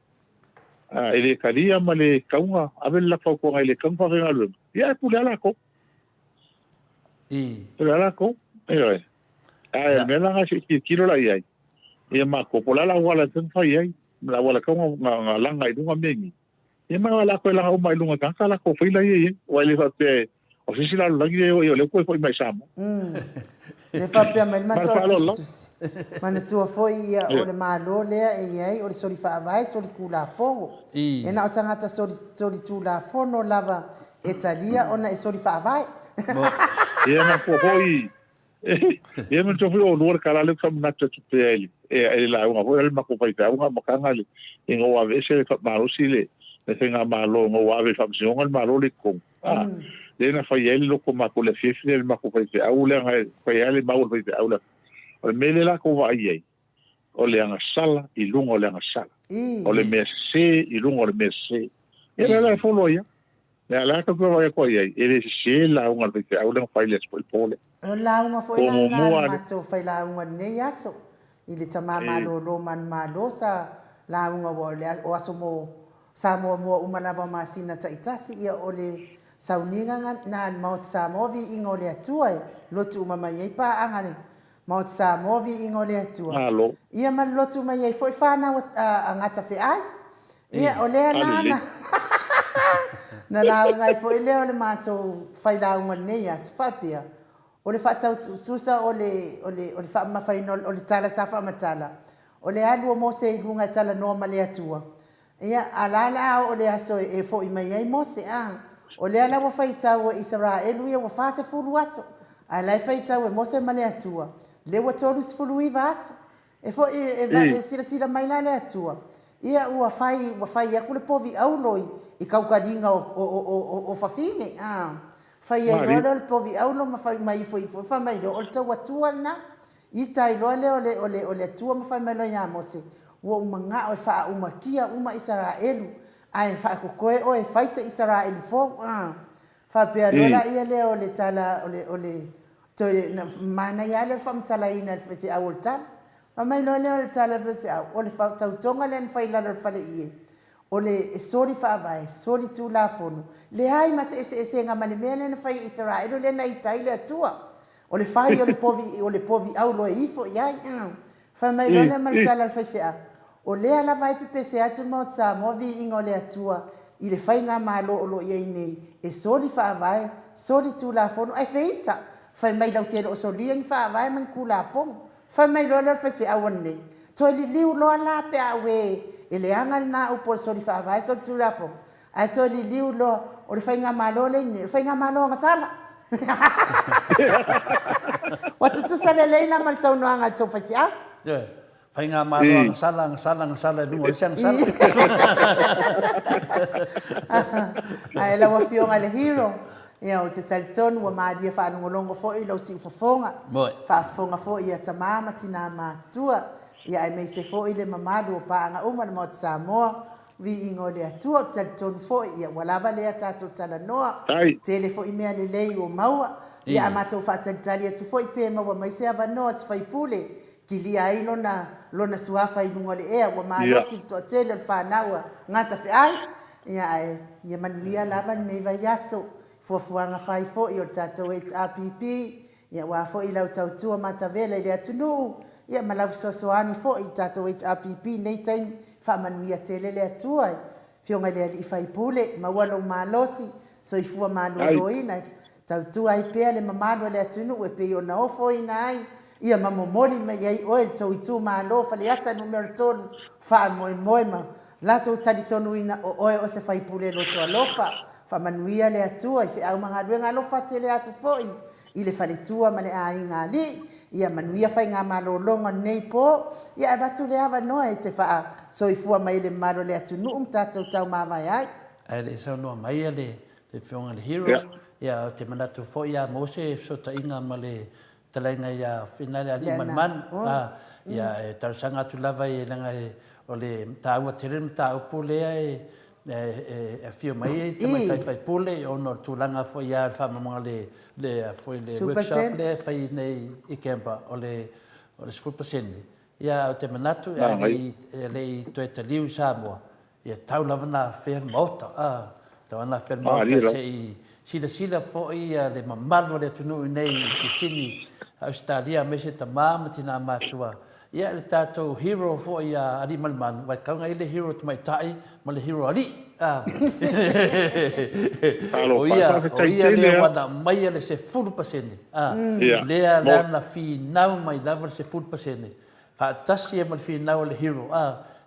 ele kalia male kaunga avel la fa ko ele kan fa ngalo ya pula la ko pula la ko me la nga si kilo la ia e ma ko pola la wala tan fa ia la wala ka nga langa i dunga mengi e ma la ko la o mai lunga kan la ko fa la ia o ele fa te o si la la ia o le ko foi mai samo
le fa pe mai ma to mana tua foi o le malo le e o le soli fa vai soli kula fongo e na o tangata soli tu la fono lava Italia ona e soli fa vai
e na ko foi e me to foi o lugar kala le kam na tu pe ele la unha foi el ma ko vai ta unha makanga le e ngo ave se fa malo sile le tenga malo ngo ave fa msion el malo le ko le na fa ele lo ko ma ko le fifi el ma ko vai ta au le fa ele ma ko vai ta au o mele la ko vai ai o le anga sala i lungo le anga sala o le mese i lungo le mese e la folo ia la ka ko vai ko ai ele se la unha vai ta au le fa le spol pole
la unha foi na mato fai la unha ne yaso i le tamama lo man malosa la unha wo le o asomo sa mo uma lava masina taitasi ia o le sauninga na maut sa movi ingole atua lo tu mama ye pa angane maut sa movi ingole atua ia man lo tu mai foi fana ngata fe ai ia o le na na la ngai foi le o le mato fai la unha ne ya fapia o le fatau susa o le fa ma fai no o le tala sa fa matala o le alu mo se lunga tala no male atua ia alala o le aso e fo i mai ai mo se o le ala wa fai tau Israel ia wa fa se fulu aso ala fai tau e mo se male atua le wa tolu se fulu i vaso e fo e sila mai la le atua ia wa fai ia kule povi auloi i kaukaringa o fafine fai ai lo le povi aulo ma fai mai foi fa mai lo o tau atua na i tai lo le o le atua ma fai mai lo ia mo se wo manga o fa uma kia uma Israel ai fa ko koe o e fai se Israel fo fa pe lo la ia le o le tala o le to mana ia le fam tala ina le fi awolta ma mai lo le tala fi o le fa tau tonga le fai la le fa le ie o le sori fa vai sori tu la fono le ai ma se nga mane mele fai Israel le na itai le atua o le fai o le povi au lo ifo ia fa mai lo le mal tala le fa o le ala vai pe se atu mo sa mo vi ingo le atua i le fai nga malo o lo ia nei e sori fa vai sori tu la fono ai feita fai mai lau tielo o sori ang fa vai man kula fono fa mai lo le fa awan nei to li liu lo la pe awe ele angal na o por sori fa vai so tu la fono ai to li liu lo o le fai nga malo le nei fai nga malo nga sala watu tu sale le na mal so no angal to fa
fai nga malo sala dungo siang sala
ai la wa fionga le hero ia o te talitonu wa maadia whaanongolongo fo i lau si ufafonga whaafonga fo ia tamama tina matua ia ai meise fo i le mamadu o paanga umana mo te Samoa vi ingo le atua talitonu fo ia walava le atatu tala noa tele fo i mea le lei o maua ia matou faatalitali atu foʻi pe maua mai se avanoa se faipule kilia ai lona suafa iluga o le ea ua malosi le toʻatele o le fanaua gata feʻai ia manuia lava lenei vaiaso fuafuaga fai foʻi o le tatou HRPP ia ua foʻi lau tautua matavela i le atunuu ia ma lau fesoasoani foʻi i tatou HRPP nei taimi faamanuia telele atua fioga i le alii faipule maua lou malosi soifua malualoina tautua ai pea le mamalu a le atunuu e pei ona ofo ina ai ia mamomoli mai ai oe le tauitu malo faleata numero 3 faamoemoe ma latou talitonuina o oe o se faipule loto alofa faamanuia le atua i feʻau magaluega alofa tele atu foʻi i le faletua ma le aiga alii ia manuia faigā malōloga lenei po ia e vatu le avanoa e te faa soifua mai le mamalo le atunuu ma tatou taumamai ai
Ai le saunoa mai a le whionga le hero. Ia te manatu foʻi a Mose sotaʻiga ma le talaiga ia finale ali man ia e tausaga atu lava i laga o le tāua tere ma tāupu lea e fio mai e tamaitai faipule ona o le tulaga foʻi ia le faamamoga le foi le workshop le fai nei i Kempa o le 10%. Ia o te manatu e lei toe taliu i Samoa. Ia tau lava na fermota tau ana fermota se i sila foʻi le mamalu le atunuu nei i sini Australia me se tamā ma tina matua. Ia le tatou hero foʻi ali malimanu waikauga i le hero tamaitaʻi ma le hero ali. O ia lea ua mai le se 10%. Lea na finau mai lava le se 10%. Faatasi e ma le finau le hero.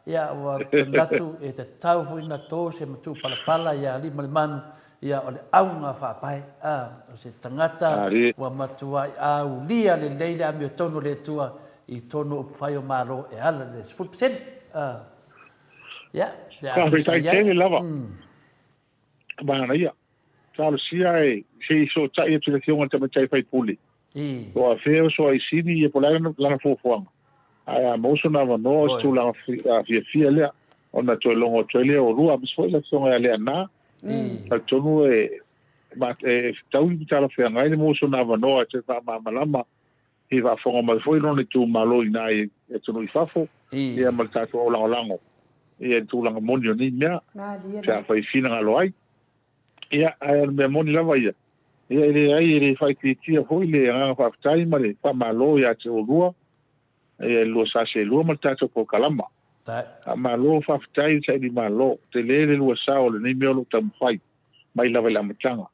Ia ua penatu e te tau foʻi na tō se matu palapala ia ali malimanu ia o le auga faapae o se tagata ua matua i aulia lelei le ami o tonu le atua i tonu o fai o malo e ala le 10%. Ia
faafetaitele lava magana ia talosia e se isotaʻi atu le fioga tamaitai faipule o afea so aisini e polai lana fuafuaga ae a mauso na avanoa o se tulaga fiafia lea ona toe logo toe lea o lua masi foʻi la fioga ia lea nā tautonu e tau i talafeaga ai le mauso na avanoa te faamamalama i faafoga mai foʻi lona i tumālo inā e tonu i fafo ia ma le tatou aulagolago ia le tulaga moni o nei mea se afaifina galo ai ia ae mea moni lava ia ia i leai e le faitiitia foʻi le agaga faafetai ma le faamālo iā te olua ia lua sase lua ma le tatou pokalama malo faafetai saʻili malo te lē le lua sa o lenei mea o loo taumafai mai lava i le amataga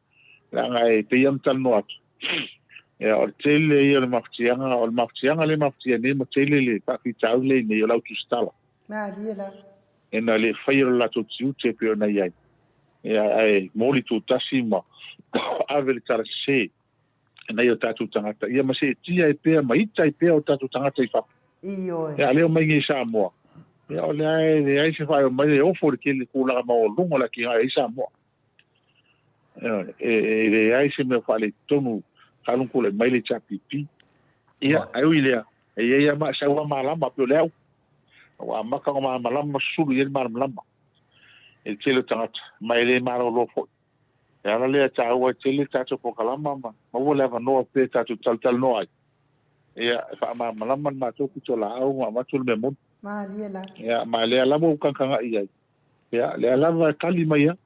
laga e peia matalono atu ia o le tele ia o le mafatiaga le mafatianei ma tele le faafitau leinei o lautusitala ena le fai o le latou tiute pe ona iai ia ae moli tutasi ma ave le talasesē nai o tatou tagata ia ma seetia e pea ma ita e pea o tatou tagata i fafa ia leo mai gai Samoa ia o leai se fai o mai e ofo le kele kulaga maoluga le akiga ai Samoa e leai se mea faaleitonu kalukule mai le tapipi ia aui lea e ia maasaua malama pe o le au ua maka o malama susulu ia le malamalama e le tele o tagata mai lē malolo foʻi e ala lea tāua tele tatou pokalama ma ua le avanoa pe tatou talutalanoa ai ia e faamamalama le matou pitolaau ma amatu le mea moni ia ma lea lava ua kakagaʻi ai ia lea lava kali mai ia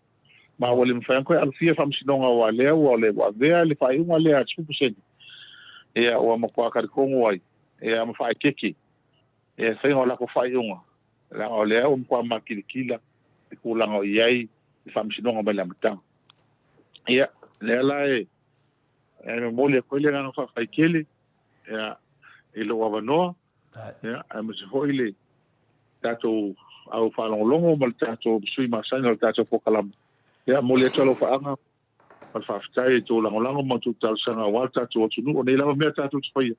ma ua le mafaiga koe alufia faamasinoga ua lea ua o le ua avea le faaiʻuga lea 10% ia ua makuā kalikogo ai ia ma faaekeke ia faiga o lako faaiʻuga laga o lea ua makuā makilikila e kulaga o iai i faamasinoga mai le amataga ia lea la e memoli koe le gaga faafaikele ia i lou avanoa ia ae mase foʻi le tatou au faalogologo ma le tatou sui masaga o le tatou pokalama ia moli atu alofaaga ma le faafetai e tolagolago ma tutalosaga ua le tatou atunuu o nei lava mea tatou tafaia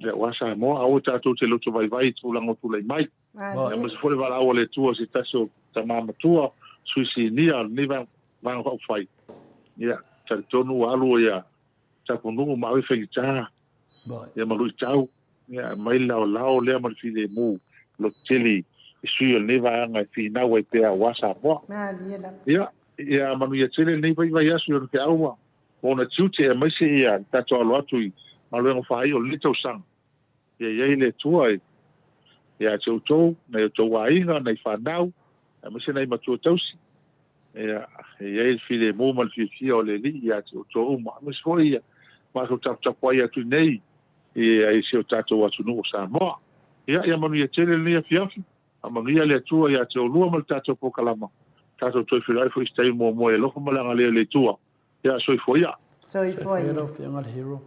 ia ua Samoa aua tatou te loto vaivai tulaga o tulai mai ia mase foʻi le valaau le atua se tasi o tamamatua suisinia lenei vaga faʻufai ia talitonu ua alu ia tapunuu ma aui faigitā ia malui tau ia mai laolao lea ma le filemu lo tele i sui o lenei vaega e finau ai pea ua Samoa ia manuia tele lenei vaivai asu i ona feʻaua ona tiute mai se ia tato alo atu i maluenga whai o le tausanga. Ia le tua ia tau nei tau wainga nei whanau mai se nei matua tausi. Ia file mo mal fia o le li ia tau mai se foi ia ma so tap ia tu nei ia se o tato atu no Samoa. Ia manu ia tele ni fiafi. Amanu ia le tua ia tau lua mal tato pokalama. Tato toi filai foi stai mo e loko malanga le tua. Ia soi foi ia.
Soi foi.
Hero.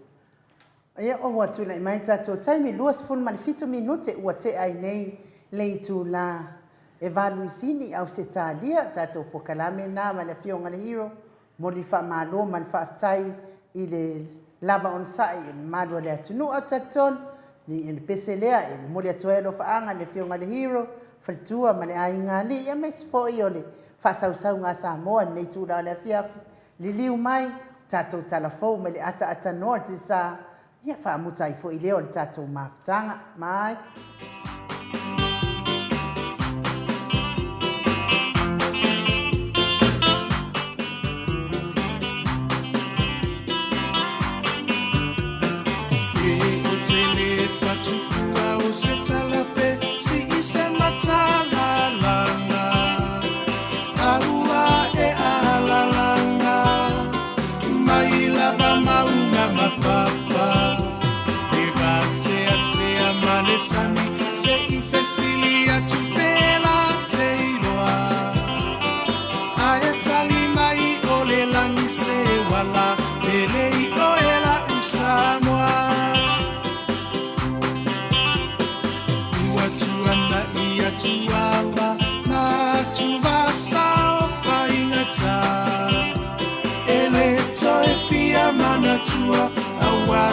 Ia o watu na mai tato taimi luas fun mal fitu minute ua te ai nei le tu la evaluisini au se talia tato pokalame na ma le fionga le hero mo li fa malo man fa tai i le lava on sai malo le atunu ataton ni en peselea en mo le atuelo fa anga le fionga le hero faltua ma le ai ngali ia mes fo iole fa sau nga Samoa nei tu la le fiafu li liu mai tato talafo me le ata no ti sa ia fa mutai fo i leo le tato mafutanga mai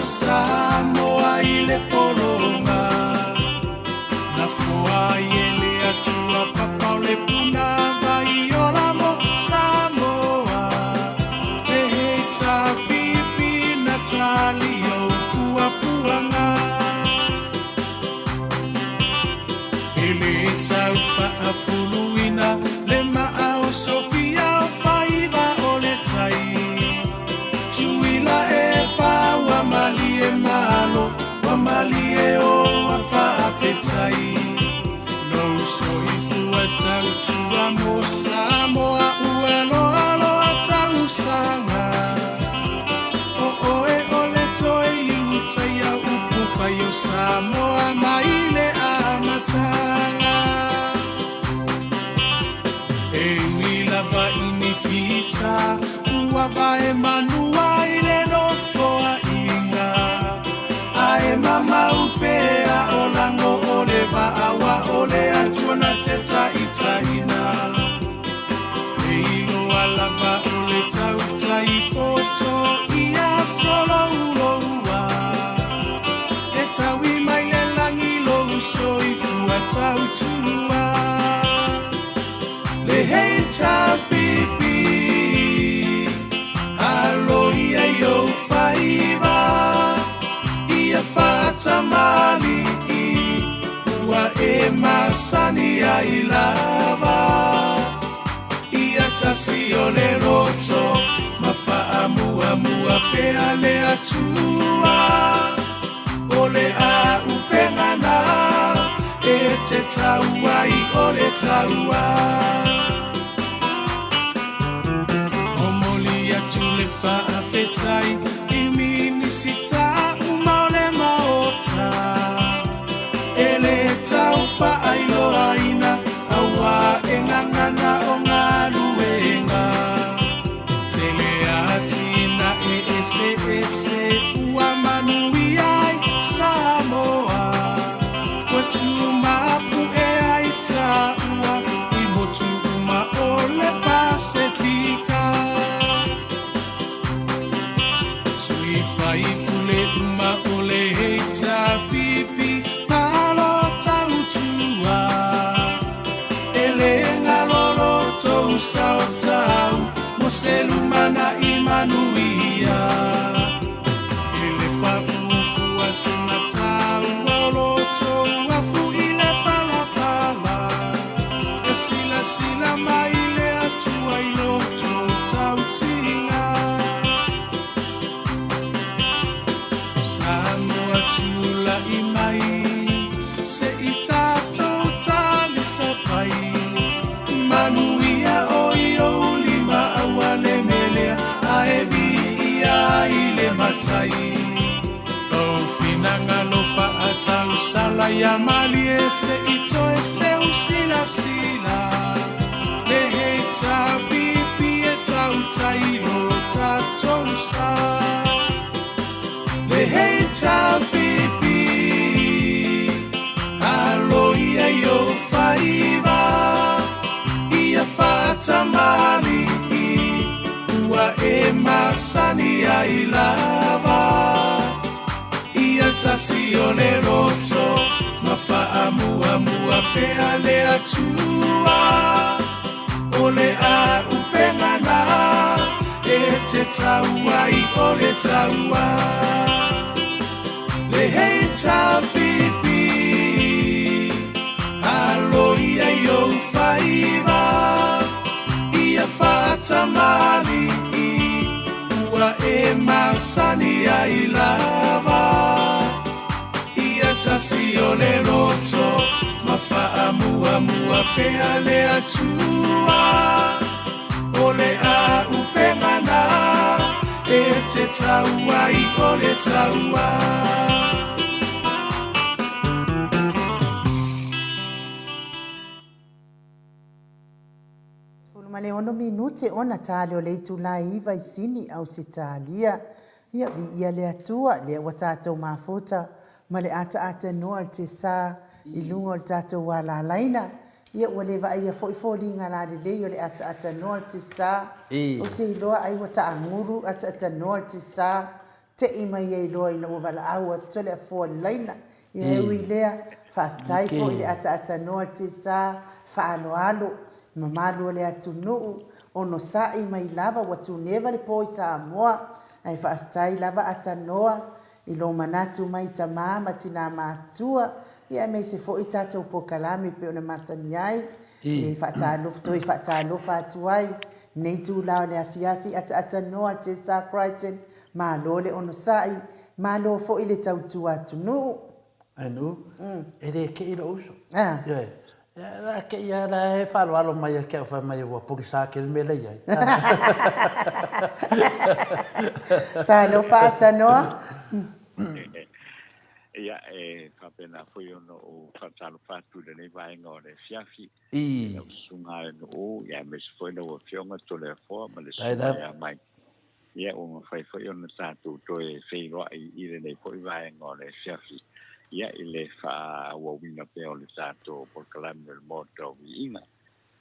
Samoa ile polonga na fua ile atua papa le puna vai ola mo Samoa heta pipi Natalio pua puanga ile taufa afuluina le maao Sofia faiva oletai tuila malo wamalie o afafetai no soifu atautua mo Samoa uelo alo atausanga oe ole toe iutaia upufa yo Samoa maile amatanga e milava inifita uava emanua ile no foa mama upea olango oleva awa ole atuana teta itaina eilo alava ole tauta ipoto ia solo uloua etawi maile langi lo uso ifua tautua le heita pipi alo ia yo faiva Tamali wa emasani ya ilava ia tasio le roto mafaamu amua peale atua ole a upengana ete taua I ole taua omoli atule faafetai imini sita ele taufa ailo aina awa engangana ongaluenga teleatina ese uamanuiai Samoa watumapu eaitaua imotuma ole Pasifika suifai kule uma ole heita pipi Sautau moselumana imanuia ele papu asenatau oloto afu ile pala esila maile atua iloto tautinga se i tātou tāle sa pai. Manuia o i o lima aua le melea, a e vi ia i le matai. O finanga lo fa a tau sala ia mali e se i toe se usila sila. Le hei tā pipi e tau tairo tātou sa. Le hei tā pipi, alo ia i o whaiva. Ia whaata mali i, ua e masani ai lava. Ia tasi o le roto, ma wha mua mua pea le atua. O le a upengana, e te taua i o le taua. Le hei tā pipi, alo ia i o whaiva. Ia whaata mali i, ua e masani ai lava. Ia tasi o le roto, ma wha mua mua pea le atua. O le a upengana, e te taua i o le taua.
Ma le ono minute ona tale o le itula iwa i sini au se talia. Ia vi ia le atua le wa tātou mafuta. Ma le ata noa le te sā i lunga o le tātou wala laina. Ia ua le ia fo li ngā le lei o le ata noa le te sā. O te iloa ai wa ta anguru ata noa le te sā. Te ima ia iloa ina ua wala au a tole a fo laina. Ia ui lea whaftai fo i le ata noa le te sā. Whaalo alo. Mamalu le atunuu ono sa'i mai lava watu neva le poi Samoa ai whaafitai lava atanoa i lo manatu mai tamā matina mātua ia mei se fo i tātou pokalami pe ona masani ai e whaatalofa atu ai nei tū lao le afiafi atanoa te sa Crichton malo le ono sa'i malo fo i le tautua atunuu
anu e le ke ilo uso la ke ia la e whalo mai ke o mai o polisa ke me le ia.
Tano whaata noa?
Ia e kapena foi ono o whaatalo whatu le nei vaenga o le fiafi.
I.
Sunga e no o, ia me se foi no o fionga to le fo, ma le sunga ia mai. Ia o ma foi ono tātou to e wheiroa i le nei foi vaenga o le fiafi. Ia i le wha wawina peo le tātou por kalami le moto i inga.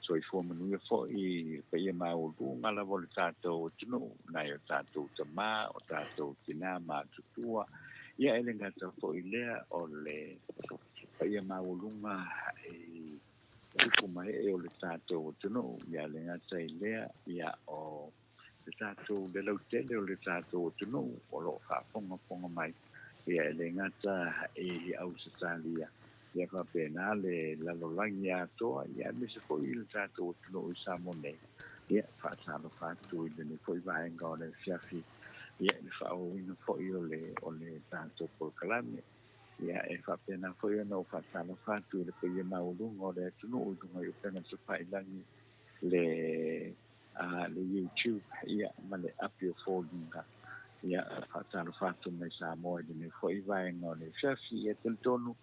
So i fua manuia fo i pa ia mau runga la vo le tātou tunu, nai o tātou tamā, o tātou tina mā tutua. Ia ele ngata fo i lea o le pa ia mau runga i tuku mai e o le tātou tunu. Ia le ngata i lea ia o le tātou le lautele o le tātou tunu, o lo wha mai. Ia le ngata e au se talia. Ia ka pena le lalolangi atoa. Ia me se foi il tātou tino o Samone. Ia whaatalo whātu i le foi vaenga o le fiafi. Ia le whaoina foi o le tātou polkalame. Ia e whapena foi ana o whaatalo whātu i le foi e maurunga o le tino o dunga i upena tu whailangi le YouTube. Ia ma le apio fōlinga. Ia whaatalo whātu mai Samoa i le foi vaenga o le fiafi e tonu.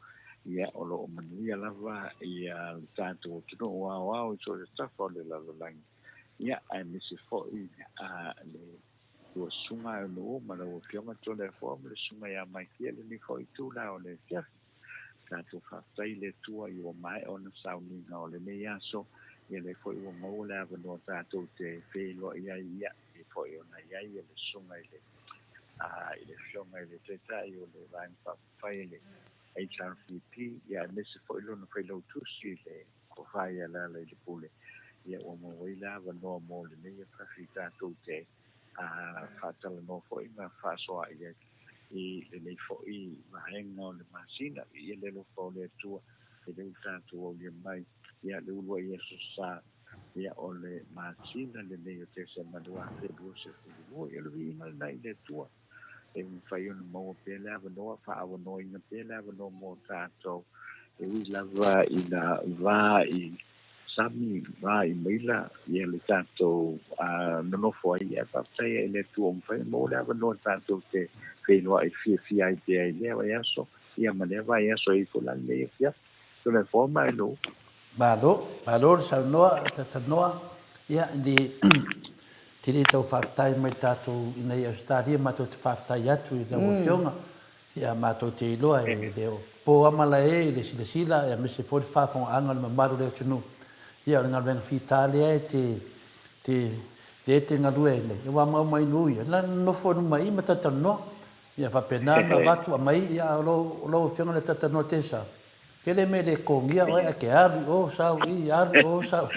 Ia o lo manuia lava ia tātou tino o au i so le tafa o le lalolangi. Ia ai misi foi le ua sunga e no ma la ua fionga to le fo ma le sunga ia mai kia le ni foi tu la o le fiafi. Tātou whaatai le tua i o mai o na sauninga o le nei aso. Ia le foi o mau le avanoa tātou te whelo ia i foi o na iai e le sunga i le ile fionga ile teta i o le vain whawhai le HRPP ia nese fo ilo na whailau tusi le kowhai ala le pule ia o mo waila wanoa mo le nei whawhi tātou te whatala no fo i ma whasoa ia i le nei fo i mahenga o le masina ia le lo fo le tua e le tātou au le mai ia le ulua ia susa ia o le masina le nei o te se manua te lua se fulua ia le vina nai le tua e fai ona mo pe la no fa no ina pe la no mo tato
e lava ina va I sami va I mila ia le tatou no fo ia pa tai ele tu on fa mo le ava no tatou te no ai fia ai te ai le va yaso ia ma le va yaso I fula le fia to le forma no
Malo sa noa ta noa ia di tiri tau whaftai mai tātou ina ia stadia mātou te whaftai atu I lau whionga. Ia mātou te iloa e leo pō amala e le sila ia mese fōri whawhonga anga le mamaru leo tunu. Ia o ngā renga whitāle e te ngarue nei. Ia wā mau mai nui. Nā nofo numa I matata noa. Ia whapenana watu a mai ia o lau whionga le tata noa te sa. Kele me le kongia oe ake aru o sau I aru o sau.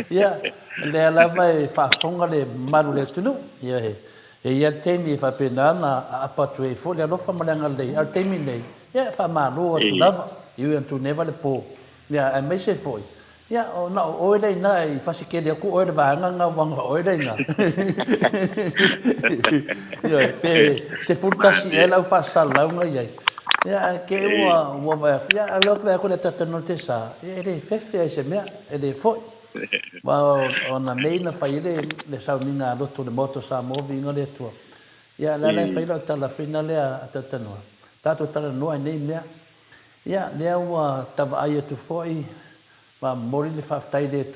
Ia le alama e whaafonga le maru le tunu. Ia he. E ia teimi e whapenana a apatu e fo le alofa malanga lei. Ar teimi nei. Ia whamaro atu lava. Iu antu neva le pō. Ia e meise foi. Ia o na oe lei na I whasikele aku oe le vanga ngā wanga oe lei ngā. Ia pe se furtasi e lau whaasalaunga iai. Ia ke ua vai ia alo vai ko le tata no te sa ele fefe se mea ele foi ma ona nei na fai le sauninga loto le moto sa movi ngale tu ia la fai la tala finale a tata no tato tala no nei mea ia le ua tava ai tu foi ma mori le faftai le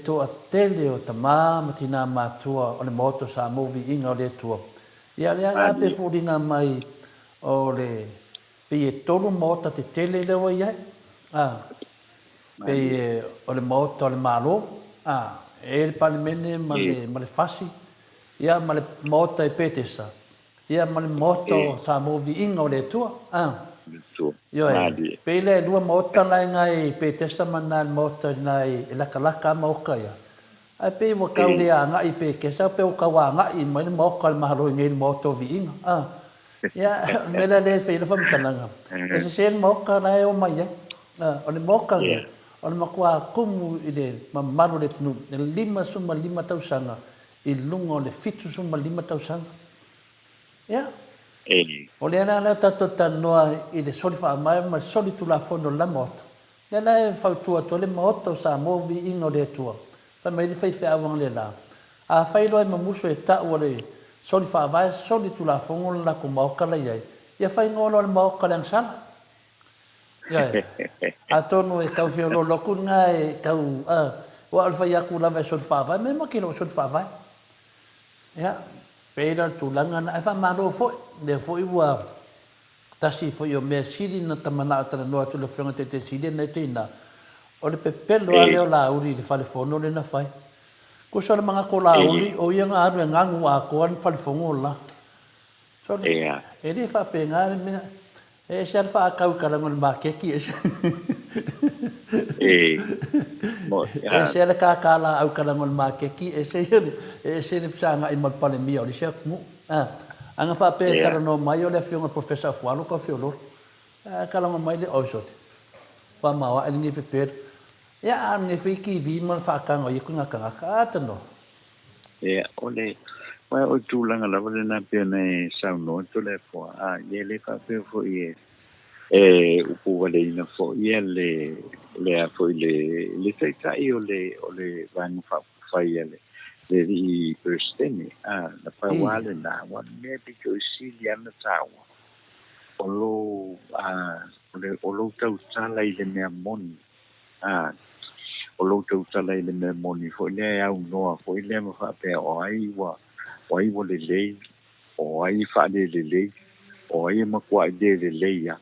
tu a tele o tama matina matua o le moto sa movi ngale tu ia le ala pe furinga mai o le pe tolu mota te tele le wa ia pe o le mota le malo e le palimene ma le fasi ia ma le mota e petesa ia ma le moto sa movi inga o le tua io pe le dua mota la ngai petesa mana le mota nai e laka ma oka ia ai pe wa kaule anga I pe ke sa pe o kawanga I mai mo ka mahalo ngai moto vi inga ia mela le fei le famtalanga e se sen moka na e o mai o le moka o le makua kumu I le mamaru le tunu le 5 tausanga I lunga o le 7 tausanga ia o le ana tato tanoa I le soli wha mai ma soli tula fono la mota le la e fautua to le moto sa movi ingo le tua pa mai le fei fea awang le la a fai loa mamuso e ta o le soli fa vai soli tu la fongo la ko mauka la ia ia fai ngolo le mauka le sala ia a tonu e tau fio lo ku nga e tau o alfa ia ku la vai soli fa vai me ma ki lo soli fa vai ia pera tu langa na fa ma lo fo de fo I wa tasi fo yo me sili na tamana ata no atu le fonga te sili na tina o le pepelo ale o la uri le fale fono le na fai ko so le manga ko la uli o ia nga anu ngangu a ko an falfongo la so e le fa penga me e se fa ka ka la ngol ma ke ki
mo
e se le ka la au ka la ngol ma ke ki e se le sanga I mal pale mi o le se mu anga fa pe tara no mai o le fionga professor fualo ko fiolo ka la mai le o so fa ma wa ni pe ia ne fiki vi mal fa kanga I kunga kanga ka tano
ole wa o tulanga la vole na pene sa no to le fo ye le fa pe fo ye u pu vale ina fo ye le fo le feita o le van fa ye le di persone la pa wale na wa me pi ko silia na tawa o lo tau sala I le me mon o lo tau sala I le me moni fo le au no fo le ma fa pe o ai wa le o ai fa le o ai ma kwa le ya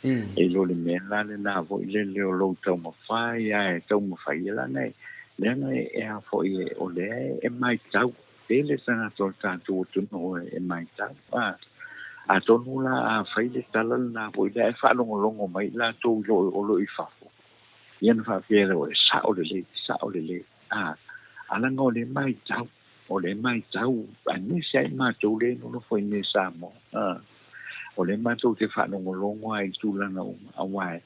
e lo le me la le na fo le o lo tau ma fa ya e tau ma fa la nei le nei e a fo o le e mai tau ele sana to tu no e mai tau a tonu la a fa le tala na fo le fa longo mai la to o lo I fa yen fa piere o sa o le ala ngo le mai tau o le mai tau ani sai ma to le no foi ni sa mo o le ma to te fa no longo ai tu la no awai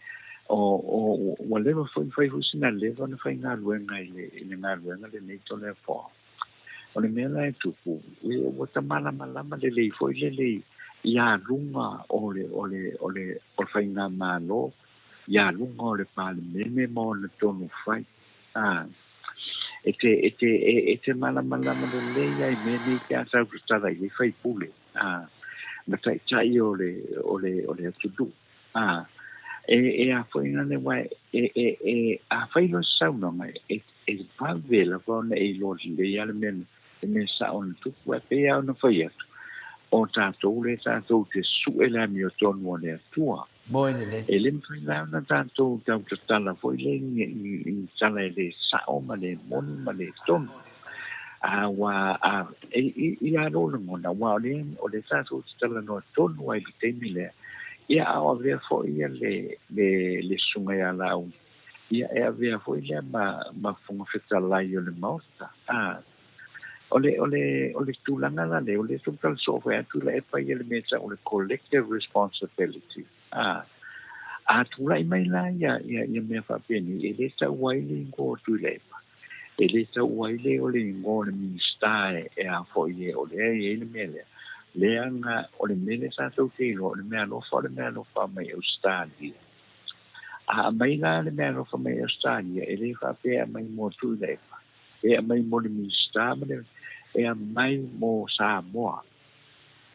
o le foi sina le no foi na luenga ile na luenga le ni to le fo o le me la tu pu o ta mala le foi le
ia lunga ole whainga malo, ia lunga ole pāle meme mo na tonu whai. E te mana le ai mene ki a tau kutara i whai pule. Ma tai ole atudu. E a whainga ne wai, a whailo sauna mai, e pavela kona e lori le iale mene, e me sa ona tuku, e pe au na whai atu. O tātou le tātou te suela mi o tonu o le atua.
Moine le.
E le mwhainau na tātou tau te tala fo i le i tala e le sao ma le moni ma le tonu. I arola ngona, wa o le tātou te tala no tonu ai bitemi le. Ia au avea fo ia le sunga ia lau. Ia e avea fo ia ma funga whetalai o le mauta. Ole tulanga la le ole tutal software tu la epa ile meta ole collective responsibility tula mai la ya me fa peni ele ta waile ngo tu le ele ta waile ole ngo le minister a fo ye ole ele mele le anga ole mele sa to te lo le me no fa mai ustadi mai la le me no fa mai ustadi ele fa pe mai mo tu le mai mo le minister e a mai mo Samoa.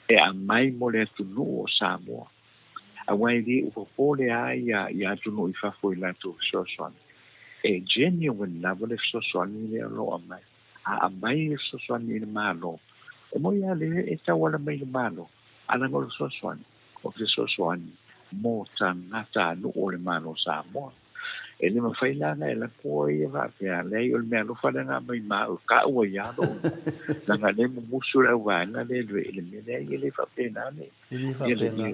E a mai mo le tunu o Samoa. A wai li upopole a ia tunu I fafo I lato sosoan. E genuine lava le sosoan I le aloa mai. A mai le sosoan I le malo. E mo ia le e tawala mai le malo. Ala mo le sosoan. O le sosoan mo tangata anu o le malo Samoa. E le mawhailanga e la kua I va pia lei o le mea lufa nga mai maa ka ua iaro. Nanga le musu la wanga le lue le mea I le fa pena le.
Ili fa pena.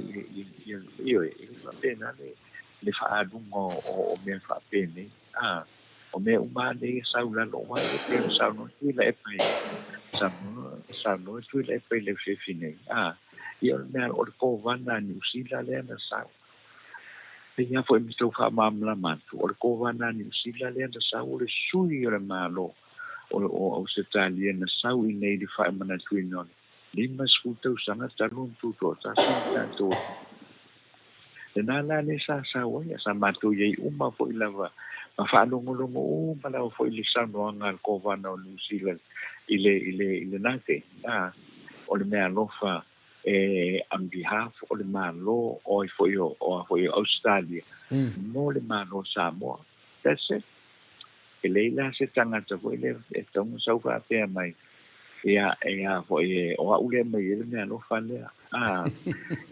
Io e fa pena le. Le fa adungo o mea fa pene. O mea umane saula lo wa le pia sauno tuila e pai. Sauno tuila e pai le fefine. Io le mea o le kovana ni usila le na sau. Ia foi mi tau fa mamla matu o le kovana ni sila le na sau le sui o le malo o se tali na sau I nei di fa mana tuino lima sfuta usanga talun tuto ta sinta to le nala le sa sau ya sa matu ye uma fo I lava ma fa longo mala fo I sa no nga kovana o ni sila ile nate o le mea lofa on behalf o le malo o for your Australia mo le malo Samoa that's it leila se tangata ko le tong sau fa pe mai ia fo o ule mai le me no fa le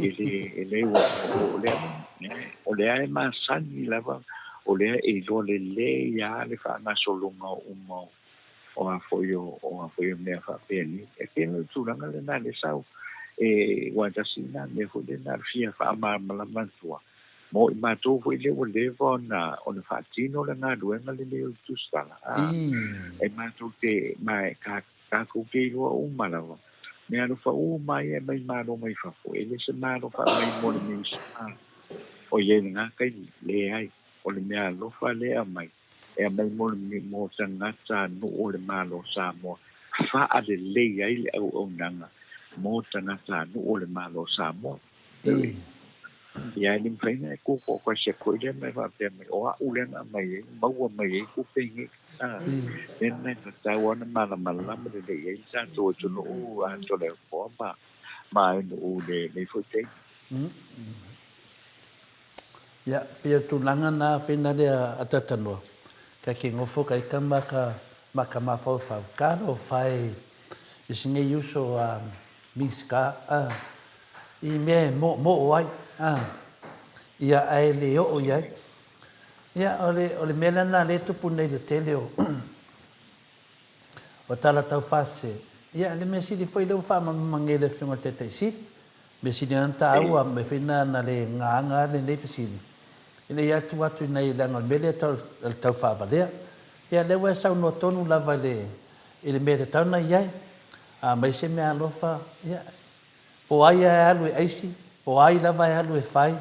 ele o le ai ma sani lava o le e lo le ya le fa na solunga umo o for your me fa pe ni e ke no tulanga le na le sau Watasina me fo le na fia fa ma la mantua mo ma to fo le o le vona o le fatino le na duenga le tu stala e ma to te mai ka ko ke lo o malava me alo fa o mai e mai ma lo mai fa fo ele se ma lo fa mai mo le mis o ye nga kai le ai o le me alo fa le a mai e mai mo le mo tanga ta no o le ma lo sa mo fa a le ai le o nanga mo tangata no o le malo Samoa. Ia ni mfaina ko se ko le me va pe me o ulenga mai mau mai ku pengi na ta wana mala me le ia sa to no a to le forma mai no le fote.
Ya pia tulanga na fina le atatano. Ka ke ngofo kai kamba ka maka fa ka o fai isinge yuso miska I me mo wai ia ai le o ia ole mena na le tupu nei le teleo o tala tau fase ia le me si di foi le fa mangele finga tete si me si nan ta au me fina na le nganga le nei fisini ile ia tu atu nei la ngol mele tau fa balea ia le wa sa no tonu lava le ile me tau na ia mai se me alofa ia po ai alu aisi po ai lava alu e fai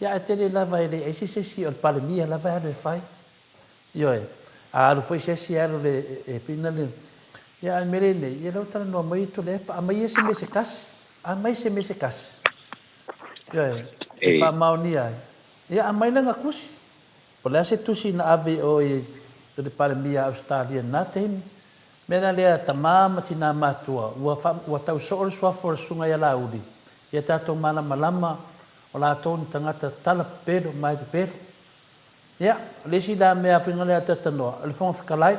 ia tele lava ele aisi se si o palemia lava alu e fai io alu foi se si alu le e finale ia merene ia lo tala no mai to le pa mai se me se kas a mai se me se kas Ia e whamaoni ai. Ia a mai langa kusi. Pole se tusi na ave o e te palemia Australia na te himi. Mena lea tamama tina matua. Ua tau soore suafo sunga ia laudi. Ia tātou malama o la tōni tangata tala pero mai te pero. Ia, lesi la mea whinga lea tatanoa. Le whonga whikalai.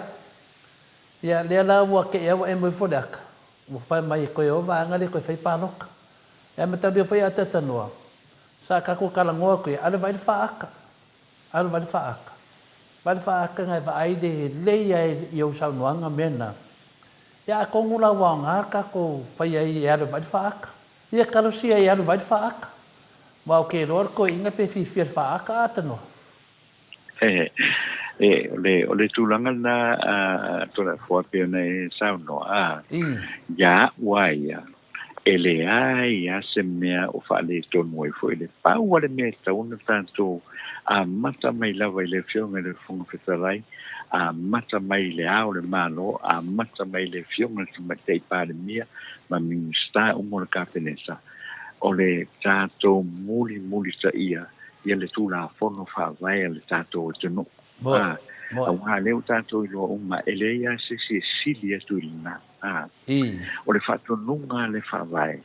Ia, lea la ua ke ewa e mui fore aka. Ua whai mai koe o vaanga le koe whai pāloka. Ia matau lia whai a tatanoa. Sa kako kalangoa koe, ale vai le whaaka. Ale vai le whaaka. Vai le whaaka ngai va aide he leia e iau saunoanga mena. Ia, kongula wanga, kako whai ai e ale vai le whaaka. Ia, karosia e ale vai le whaaka. Mau ke roar koe inga pe whiwhia le whaaka atanoa.
O le tūlanga na tōna whapea nei saunoa. Ia, waia. Ele ai a se mea o whaale tonu e fo ele pau ale mea tauna tātou a mata mai lawa i le fionga le whunga whetharai, a mata mai le ao le malo, a mata mai le fionga le matei pāle mea, ma minsta umora kāpenesa. O le tātou muli sa ia le tūla whono whaavai le tātou tunu. Au ha leo tātou i loa uma, ele ia se sili atu i lina. O le whatonunga le whaavai.